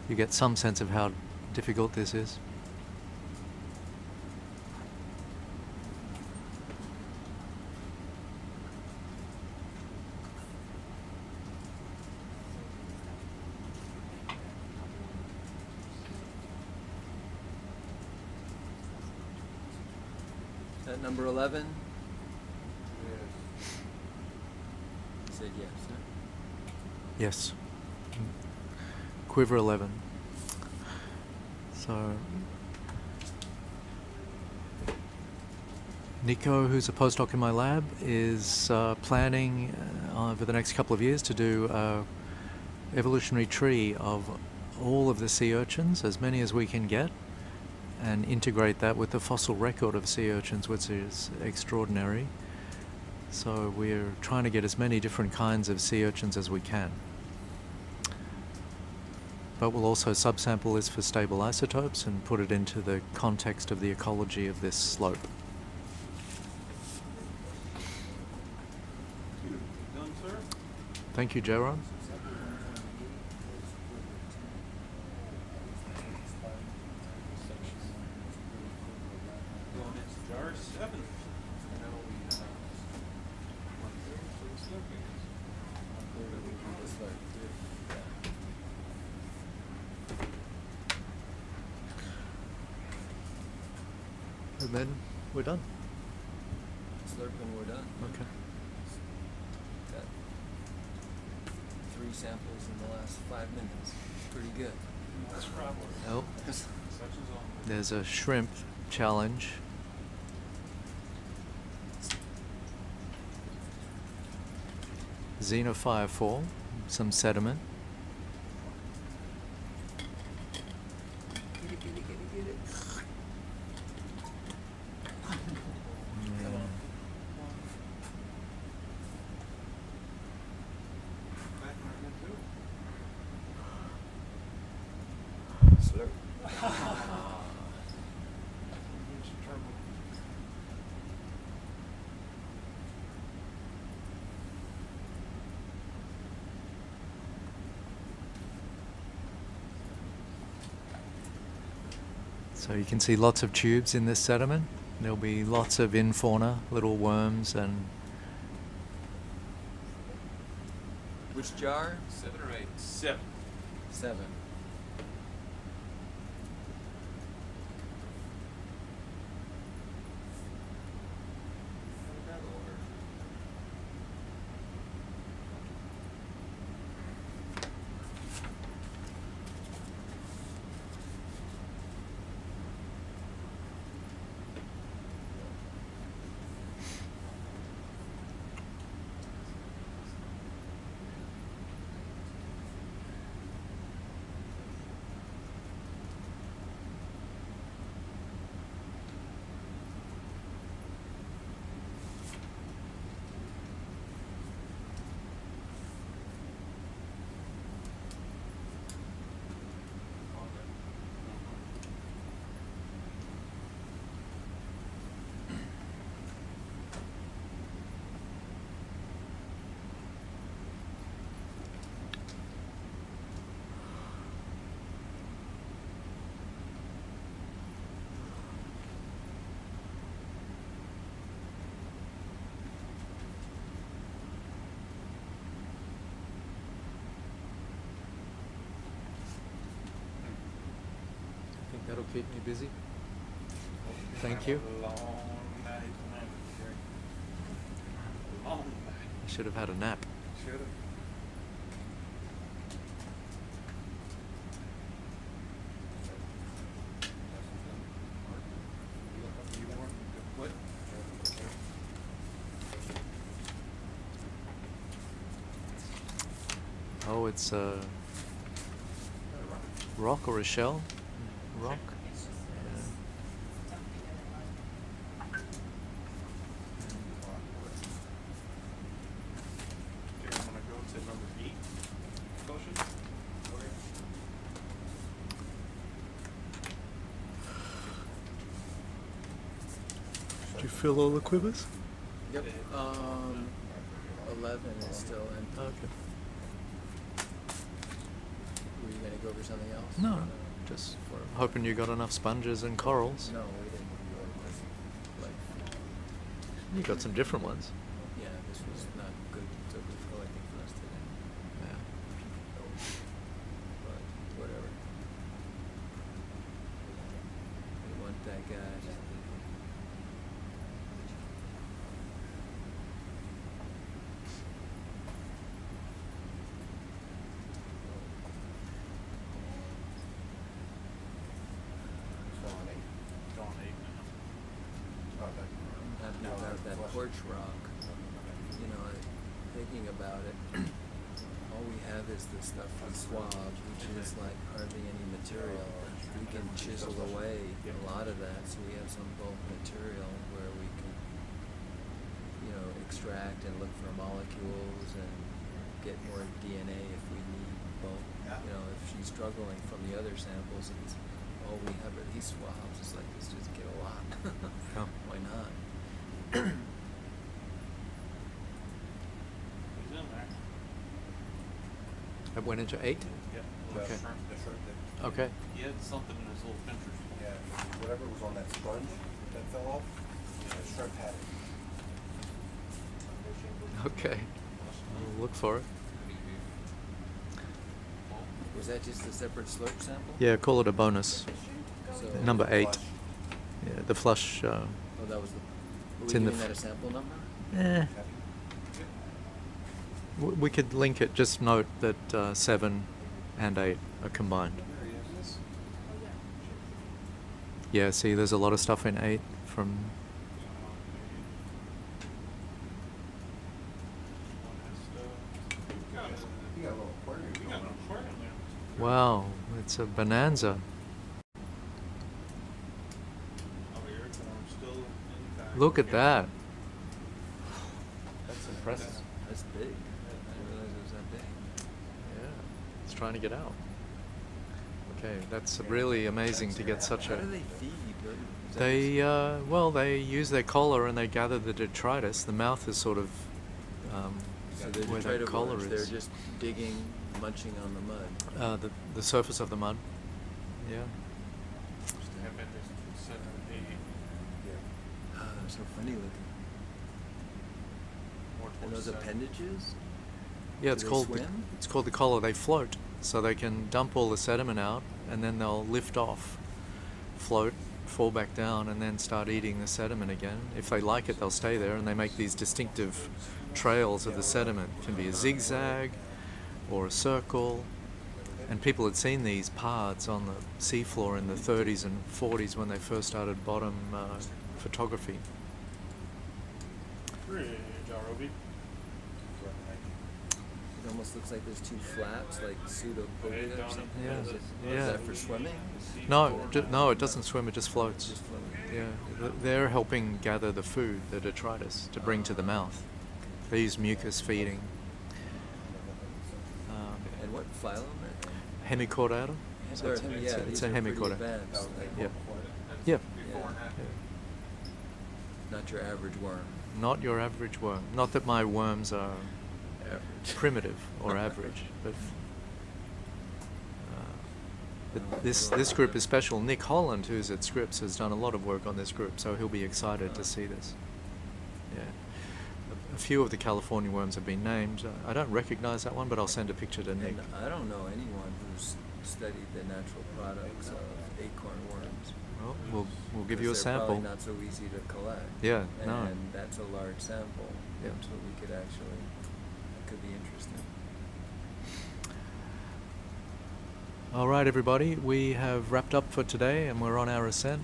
you get some sense of how difficult this is. At number 11? You said yes, huh? Yes. Quiver 11. So Nico, who's a postdoc in my lab, is planning over the next couple of years to do an evolutionary tree of all of the sea urchins, as many as we can get, and integrate that with the fossil record of sea urchins, which is extraordinary. So we're trying to get as many different kinds of sea urchins as we can. But we'll also subsample this for stable isotopes and put it into the context of the ecology of this slope. Done, sir? Thank you, Jaron. Going into jar 7. And then we're done. Slurping, we're done. Okay. Got 3 samples in the last 5 minutes. Pretty good. That's probably. Oh, Sections on. there's a shrimp challenge. Xenofire 4, some sediment. Slurp. So you can see lots of tubes in this sediment. There'll be lots of infauna, little worms and... Which jar? 7 or 8? 7. 7. That'll keep me busy. Thank you. Long night tonight, Jerry. Long night. I should have had a nap. Should have. What? Oh, it's a rock or a shell? Rock? Okay, I'm gonna go to number 8. Potion. Okay. Did you fill all the quivers? Yep. 11 is still in. Okay. Were you gonna go over something else? No, just hoping you got enough sponges and corals. No, we didn't. Like, You got some different ones. yeah, this was not good, so difficult, I think, for us today. Yeah. But whatever. We want that guy. Happy about that porch rock. You know, thinking about it, all we have is the stuff from swabs, which is like hardly any material. We can chisel away a lot of that, so we have some bulk material where we can, you know, extract and look for molecules and get more DNA if we need bulk. You know, if she's struggling from the other samples, it's all we have are these swabs. It's like, let's just get a lot. Yeah. Why not? He's in there. That went into 8? Yeah. Okay. The shrimp that, Okay. He had something in his little pinchers. yeah, whatever was on that sponge that fell off, the shrimp had it. Okay. We'll look for it. Was that just a separate slurp sample? Yeah, call it a bonus. So Number 8. Yeah, the flush. Oh, that was the. Were It's we in the giving that a sample number? We could link it. Just note that 7 and 8 are combined. Yeah, see, there's a lot of stuff in 8 from. You got a little aquarium. You got an aquarium there. Wow, it's a bonanza. Oh, the airborne still intact. Look at that. That's impressive. That's big. I didn't realize it was that big. Yeah, it's trying to get out. Okay, that's really amazing to get such How a. do they feed? Is that They well, they use their collar and they gather the detritus. The mouth is sort of so they're where that collar detritivores. is. They're just digging, munching on the mud. The surface of the mud. Yeah. I bet there's 7 or 8 Ah, they're so funny looking. more And towards those 7. appendages? Yeah, Do it's they called swim? it's called the collar. They float, so they can dump all the sediment out, and then they'll lift off, float, fall back down, and then start eating the sediment again. If they like it, they'll stay there, and they make these distinctive trails of the sediment. It can be a zigzag or a circle. And people had seen these paths on the seafloor in the 30s and 40s when they first started bottom photography. Bridge, ROV. It almost looks like there's two flaps, like pseudopodia or something. Yeah. Is Yeah. that for swimming? No, it doesn't swim. It just floats. Just floating. Yeah, they're helping gather the food, the detritus, to bring to the mouth. They use mucus feeding. And what phylum? Hemichordata. So it's, Yeah, it's these a are pretty hemichorda. advanced, like, Yeah. Yeah. yeah. Yeah. Not your average worm. Not your average worm. Not that my worms are Average. primitive or average, but this group is special. Nick Holland, who's at Scripps, has done a lot of work on this group, so he'll be excited to see this. Yeah. A few of the California worms have been named. I don't recognize that one, but I'll send a picture to Nick. And I don't know anyone who's studied the natural products of acorn worms. Well, we'll give you a Because they're sample. probably not so easy to collect. Yeah, and no. that's a large sample. Yeah. So we could actually, that could be interesting. All right, everybody, we have wrapped up for today and we're on our ascent.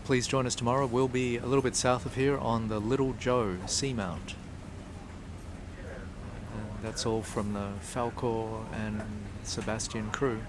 Please join us tomorrow. We'll be a little bit south of here on the Little Joe Seamount. And that's all from the Falkor and Sebastian crew.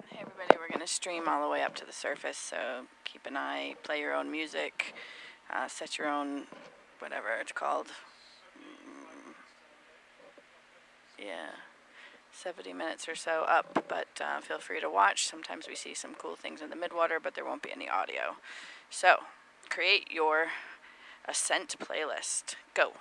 Hey everybody, we're going to stream all the way up to the surface, so keep an eye, play your own music, set your own, whatever it's called. Yeah, 70 minutes or so up, but feel free to watch. Sometimes we see some cool things in the midwater, but there won't be any audio. So, create your ascent playlist. Go.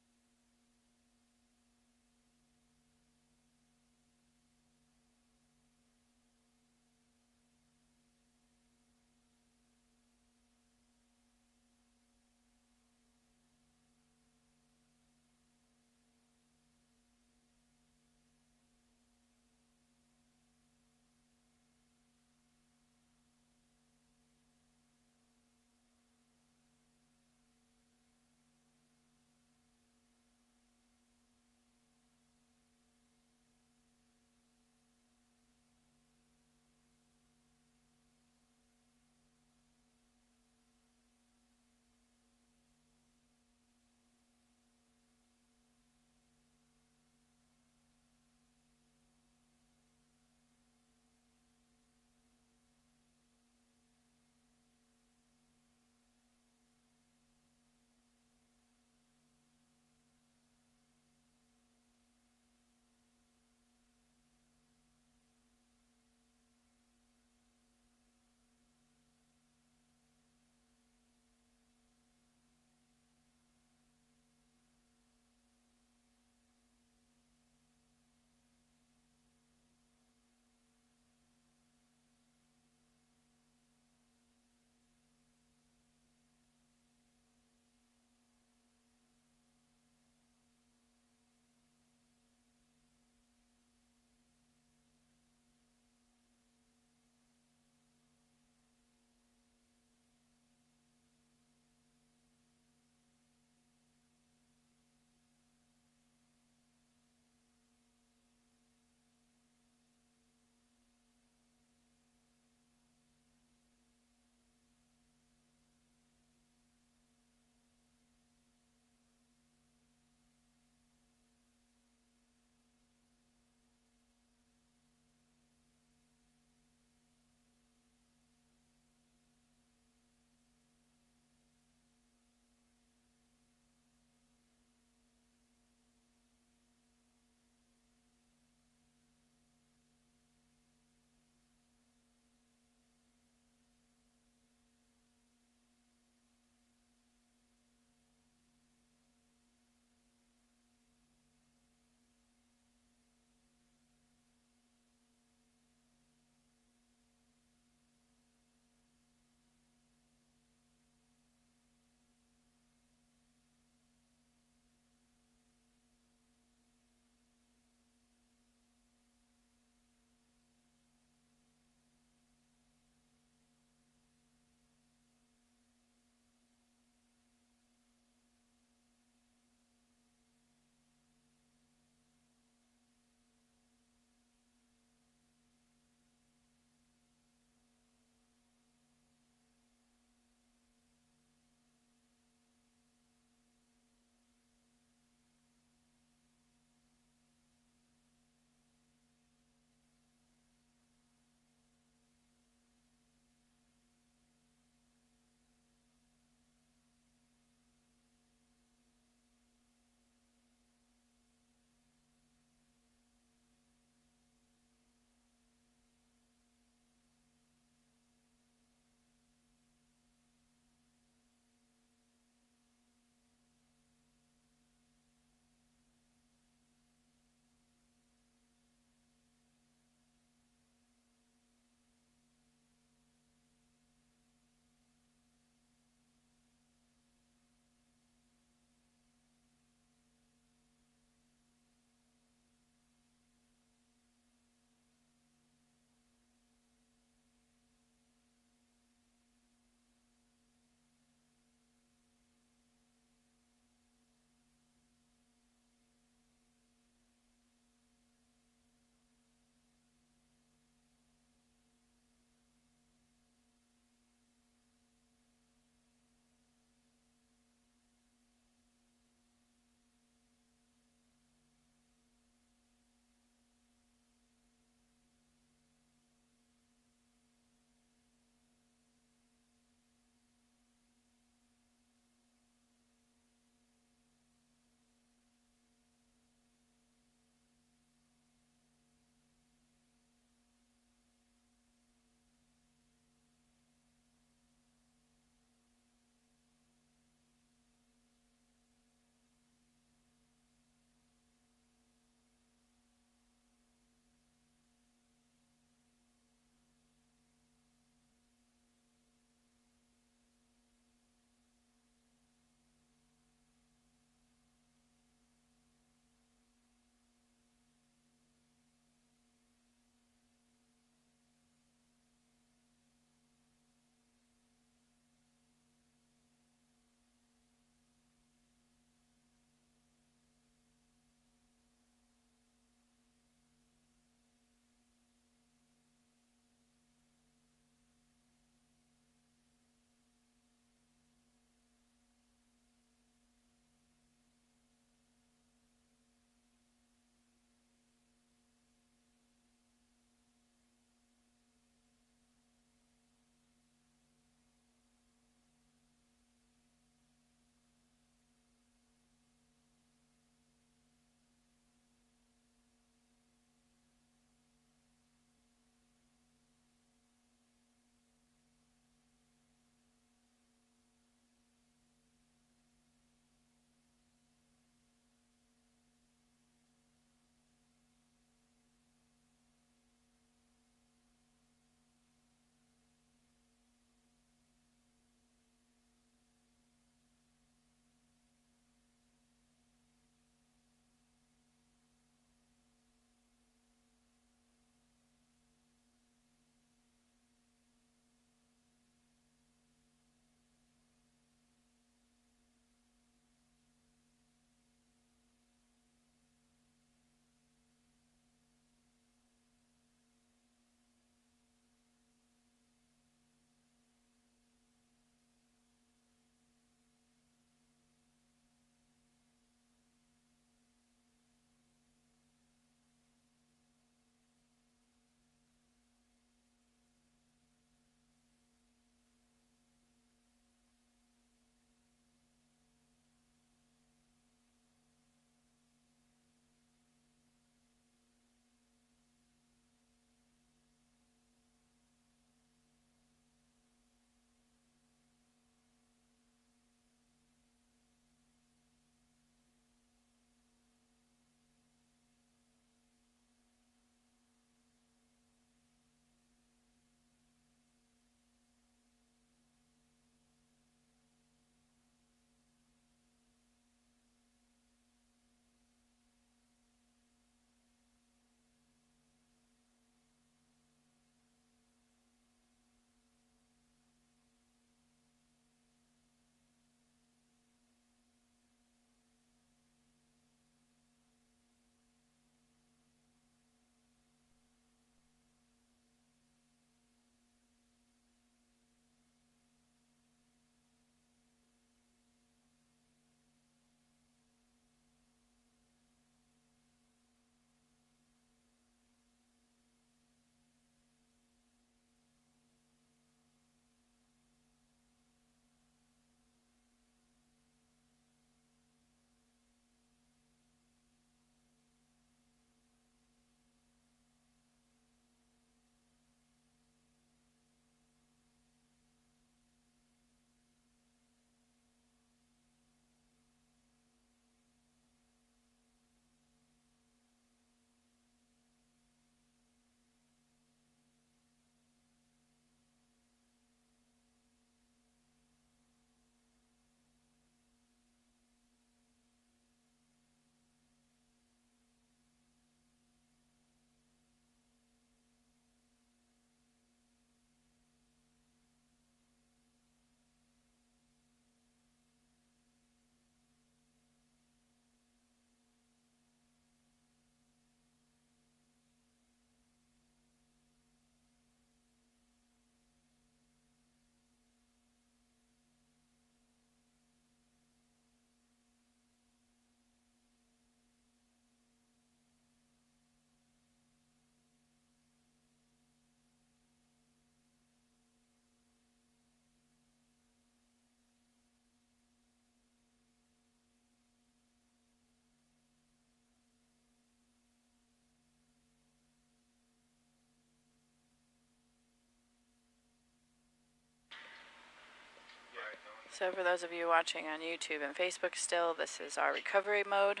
So for those of you watching on YouTube and Facebook still, this is our recovery mode.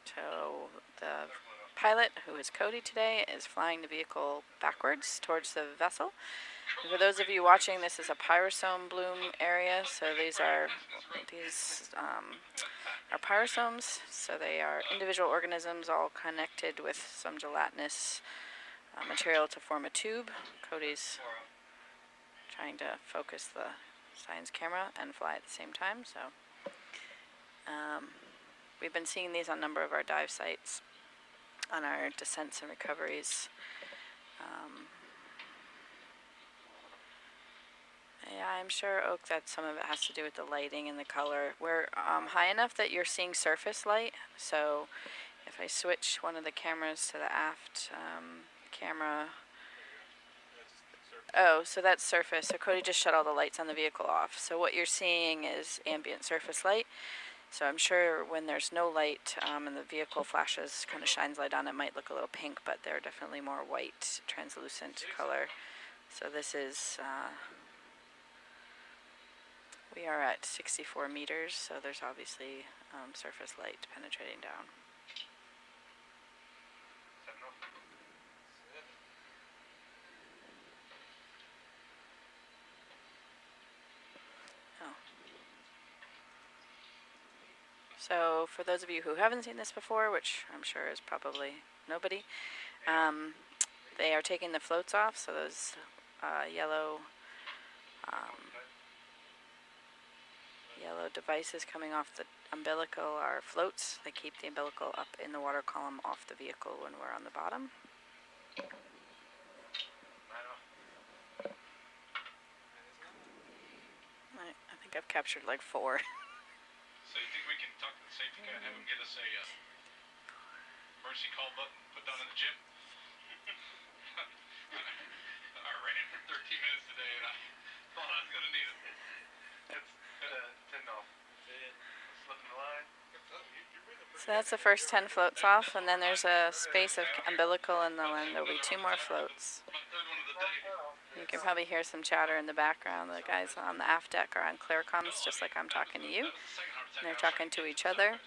So the pilot, who is Cody today, is flying the vehicle backwards towards the vessel. And for those of you watching, this is a pyrosome bloom area. So these are pyrosomes. So they are individual organisms all connected with some gelatinous material to form a tube. Cody's trying to focus the science camera and fly at the same time. So we've been seeing these on a number of our dive sites on our descents and recoveries. Yeah, I'm sure, Oak, that some of it has to do with the lighting and the color. We're high enough that you're seeing surface light. So if I switch one of the cameras to the aft camera. Oh, so that's surface. So Cody just shut all the lights on the vehicle off. So what you're seeing is ambient surface light. So I'm sure when there's no light and the vehicle flashes, kind of shines light on, it might look a little pink, but they're definitely more white, translucent color. So this is, we are at 64 meters, so there's obviously surface light penetrating down. So for those of you who haven't seen this before, which I'm sure is probably nobody, they are taking the floats off. So those yellow devices coming off the umbilical are floats. They keep the umbilical up in the water column off the vehicle when we're on the bottom. I think I've captured like 4. So you think we can talk to the safety guy and have him get us a emergency call button put down in the gym? I ran for 13 minutes today and I thought I was going to need it. It's $10. Slipping the line. So that's the first 10 floats off, and then there's a space of umbilical, and then there'll be 2 more floats. You can probably hear some chatter in the background. The guys on the aft deck are on clear comms, just like I'm talking to you. And they're talking to each other.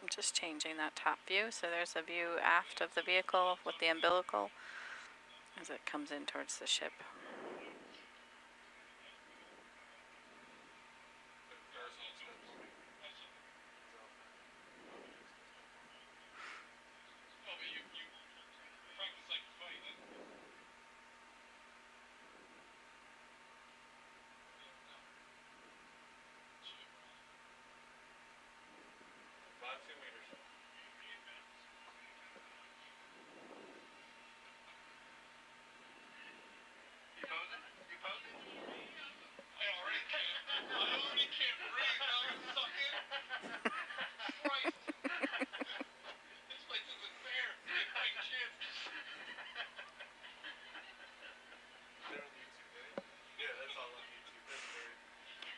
I'm just changing that top view. So there's a view aft of the vehicle with the umbilical as it comes in towards the ship.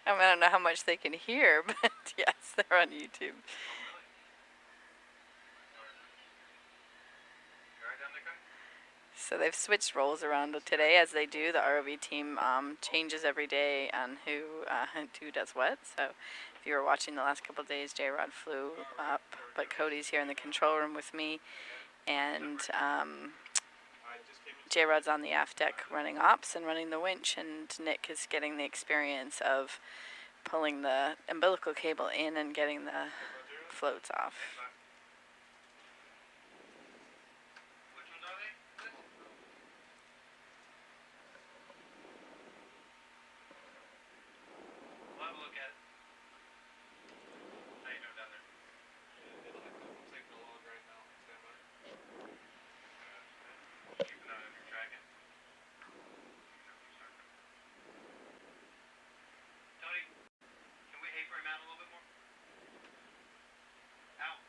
I don't know how much they can hear, but yes, they're on YouTube. So they've switched roles around today, as they do. The ROV team changes every day on who does what. So if you were watching the last couple of days, J-Rod flew up, but Cody's here in the control room with me, and J-Rod's on the aft deck running ops and running the winch, and Nick is getting the experience of pulling the umbilical cable in and getting the floats off. Can we apron him out a little bit more? Out.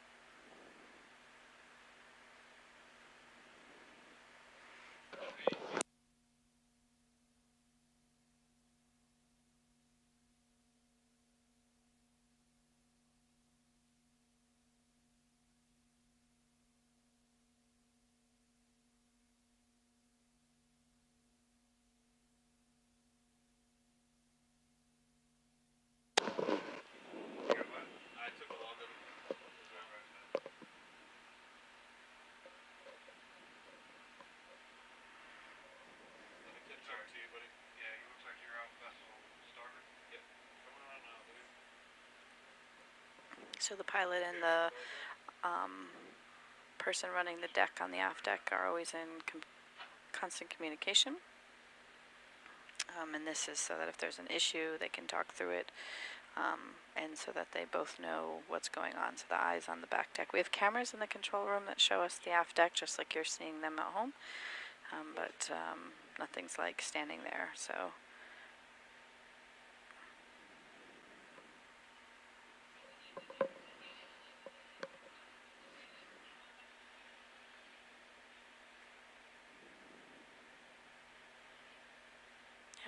So the pilot and the person running the deck on the aft deck are always in constant communication. And this is so that if there's an issue, they can talk through it, and so that they both know what's going on. So the eyes on the back deck. We have cameras in the control room that show us the aft deck, just like you're seeing them at home, but nothing's like standing there. So.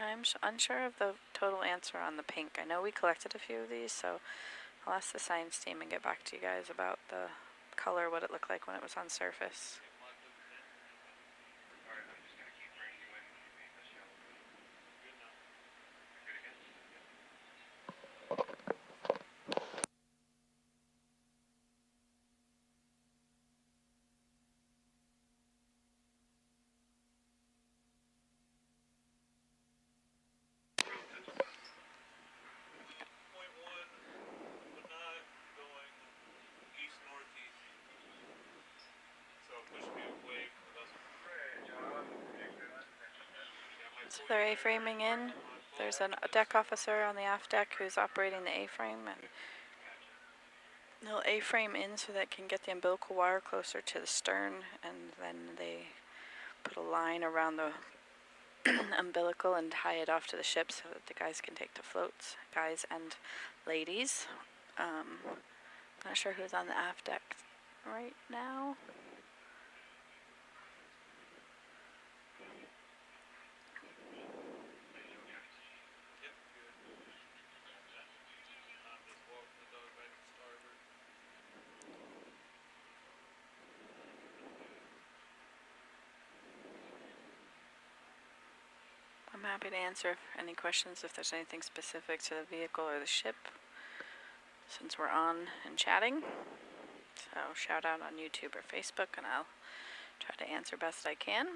I'm unsure of the total answer on the pink. I know we collected a few of these, so I'll ask the science team and get back to you guys about the color, what it looked like when it was on surface. So they're A-framing in. There's a deck officer on the aft deck who's operating the A-frame, and they'll A-frame in so that it can get the umbilical wire closer to the stern, and then they put a line around the umbilical and tie it off to the ship so that the guys can take to floats. Guys and ladies. Not sure who's on the aft deck right now. I'm happy to answer any questions if there's anything specific to the vehicle or the ship, since we're on and chatting. So shout out on YouTube or Facebook and I'll try to answer best I can.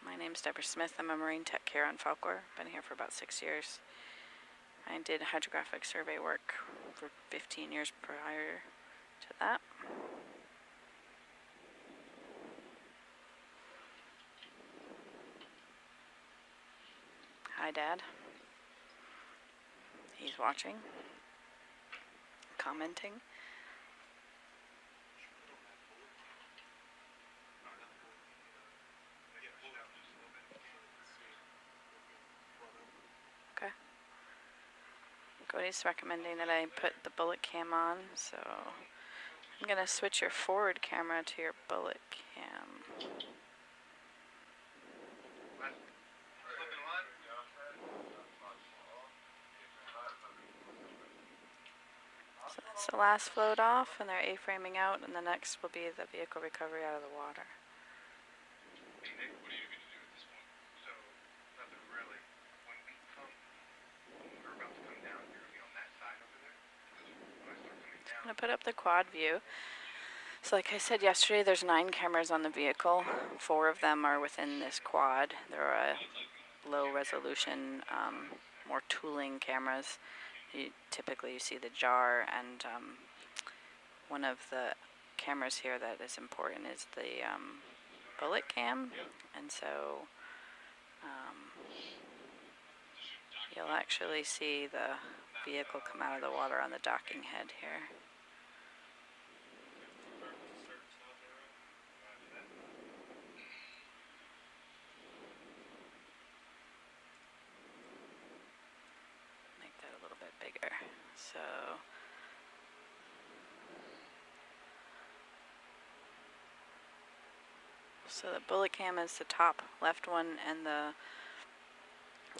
My name's Deborah Smith. I'm a marine tech here on Falkor. Been here for about 6 years. I did hydrographic survey work for 15 years prior to that. Hi, Dad. He's watching, commenting. Okay. Cody's recommending that I put the bullet cam on, so I'm gonna switch your forward camera to your bullet cam. So that's the last float off, and they're A-framing out, and the next will be the vehicle recovery out of the water. I'm going to put up the quad view. So like I said yesterday, there's 9 cameras on the vehicle. 4 of them are within this quad. They're low resolution, more tooling cameras. Typically you see the jar, and one of the cameras here that is important is the bullet cam, and so you'll actually see the vehicle come out of the water on the docking head here. Make that a little bit bigger. So the bullet cam is the top left one, and the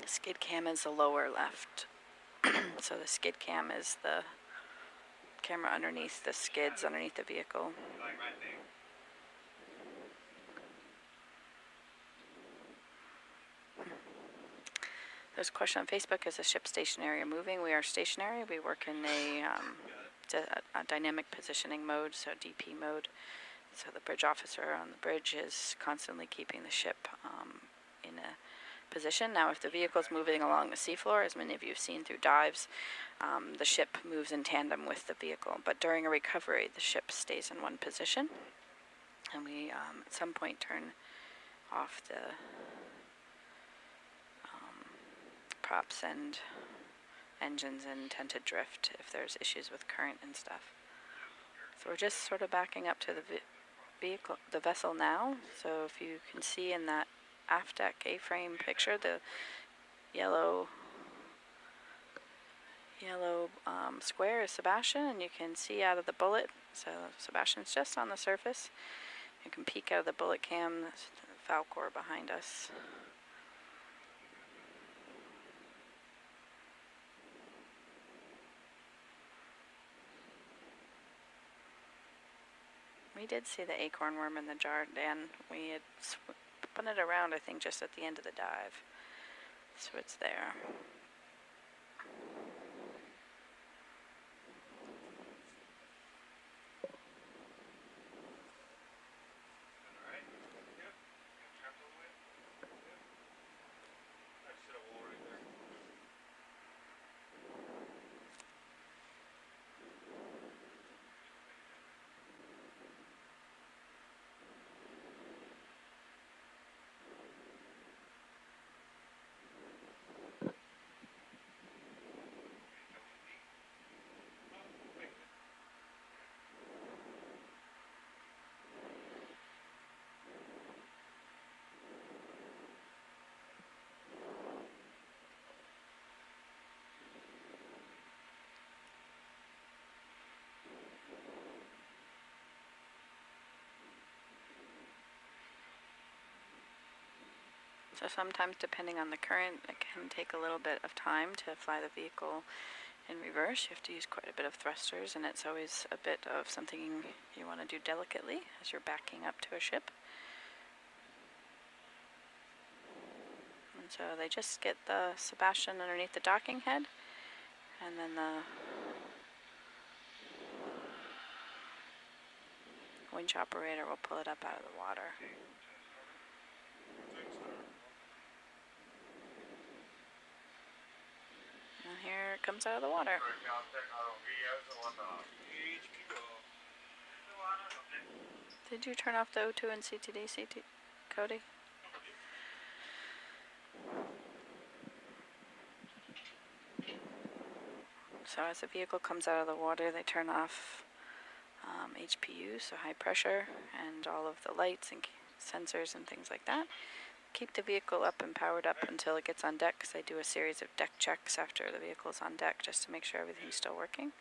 skid cam is the lower left. So the skid cam is the camera underneath the skids underneath the vehicle. There's a question on Facebook, is the ship stationary or moving? We are stationary. We work in a dynamic positioning mode, so DP mode. So the bridge officer on the bridge is constantly keeping the ship in a position. Now, if the vehicle's moving along the seafloor, as many of you have seen through dives, the ship moves in tandem with the vehicle. But during a recovery, the ship stays in one position. And we, at some point, turn off the props and engines and tend to drift if there's issues with current and stuff. So we're just sort of backing up to the vessel now. So if you can see in that aft deck A-frame picture, the yellow square is Sebastian, and you can see out of the bullet. So Sebastian's just on the surface. You can peek out of the bullet cam. That's the Falkor behind us. We did see the acorn worm in the jar, Dan. We had spun it around, I think, just at the end of the dive. So it's there. So sometimes, depending on the current, it can take a little bit of time to fly the vehicle in reverse. You have to use quite a bit of thrusters, and it's always a bit of something you want to do delicately as you're backing up to a ship. And so they just get the Sebastian underneath the docking head, and then the winch operator will pull it up out of the water. And here it comes out of the water. Did you turn off the O2 and CTD, Cody? So as the vehicle comes out of the water, they turn off HPU, so high pressure, and all of the lights and sensors and things like that. Keep the vehicle up and powered up until it gets on deck, because I do a series of deck checks after the vehicle's on deck just to make sure everything's still working.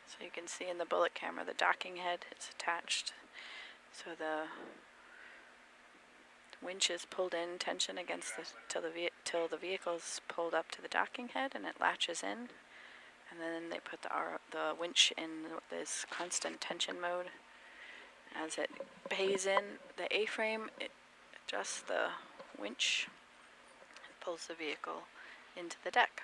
So you can see in the bullet camera the docking head is attached. So the winch is pulled in tension against till the vehicle's pulled up to the docking head, and it latches in, and then they put the winch in this constant tension mode. As it pays in the A-frame, it adjusts the winch and pulls the vehicle into the deck.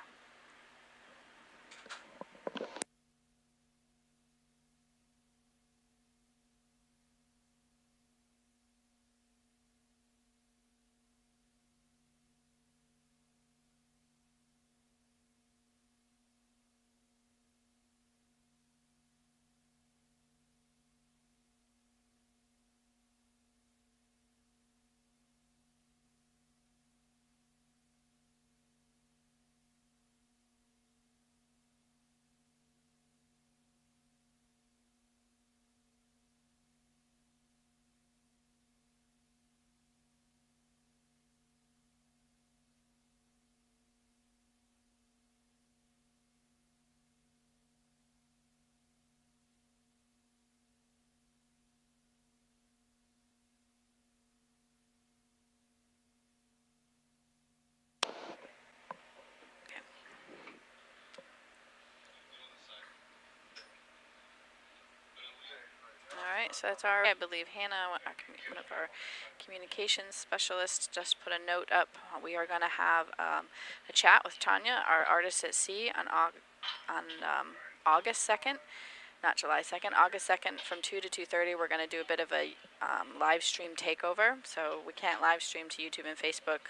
So that's I believe Hannah, one of our communications specialist just put a note up. We are going to have a chat with Tanya, our artist at sea, on August 2nd. Not July 2nd, August 2nd from 2 to 2:30. We're going to do a bit of a live stream takeover. So we can't live stream to YouTube and Facebook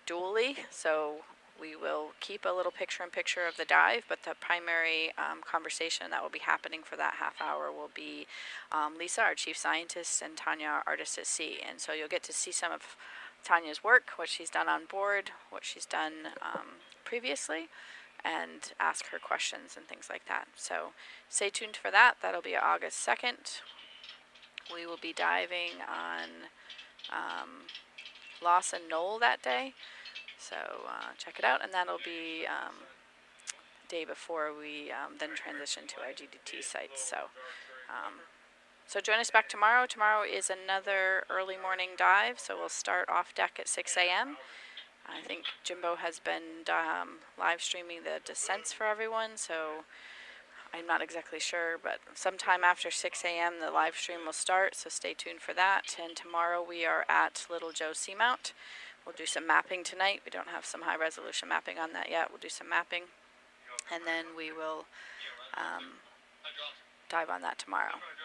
dually. So we will keep a little picture-in-picture of the dive, but the primary conversation that will be happening for that half hour will be Lisa, our chief scientist, and Tanya, our artist at sea. And so you'll get to see some of Tanya's work, what she's done on board, what she's done previously, and ask her questions and things like that. So stay tuned for that. That'll be August 2nd. We will be diving on Lawson Knoll that day. So check it out, and that'll be day before we then transition to our GDT sites. So join us back tomorrow. Tomorrow is another early morning dive, so we'll start off deck at 6 a.m. I think Jimbo has been live streaming the descents for everyone, so I'm not exactly sure, but sometime after 6 a.m. the live stream will start, so stay tuned for that. And tomorrow we are at Little Joe Seamount. We'll do some mapping tonight. We don't have some high resolution mapping on that yet. We'll do some mapping, and then we will dive on that tomorrow.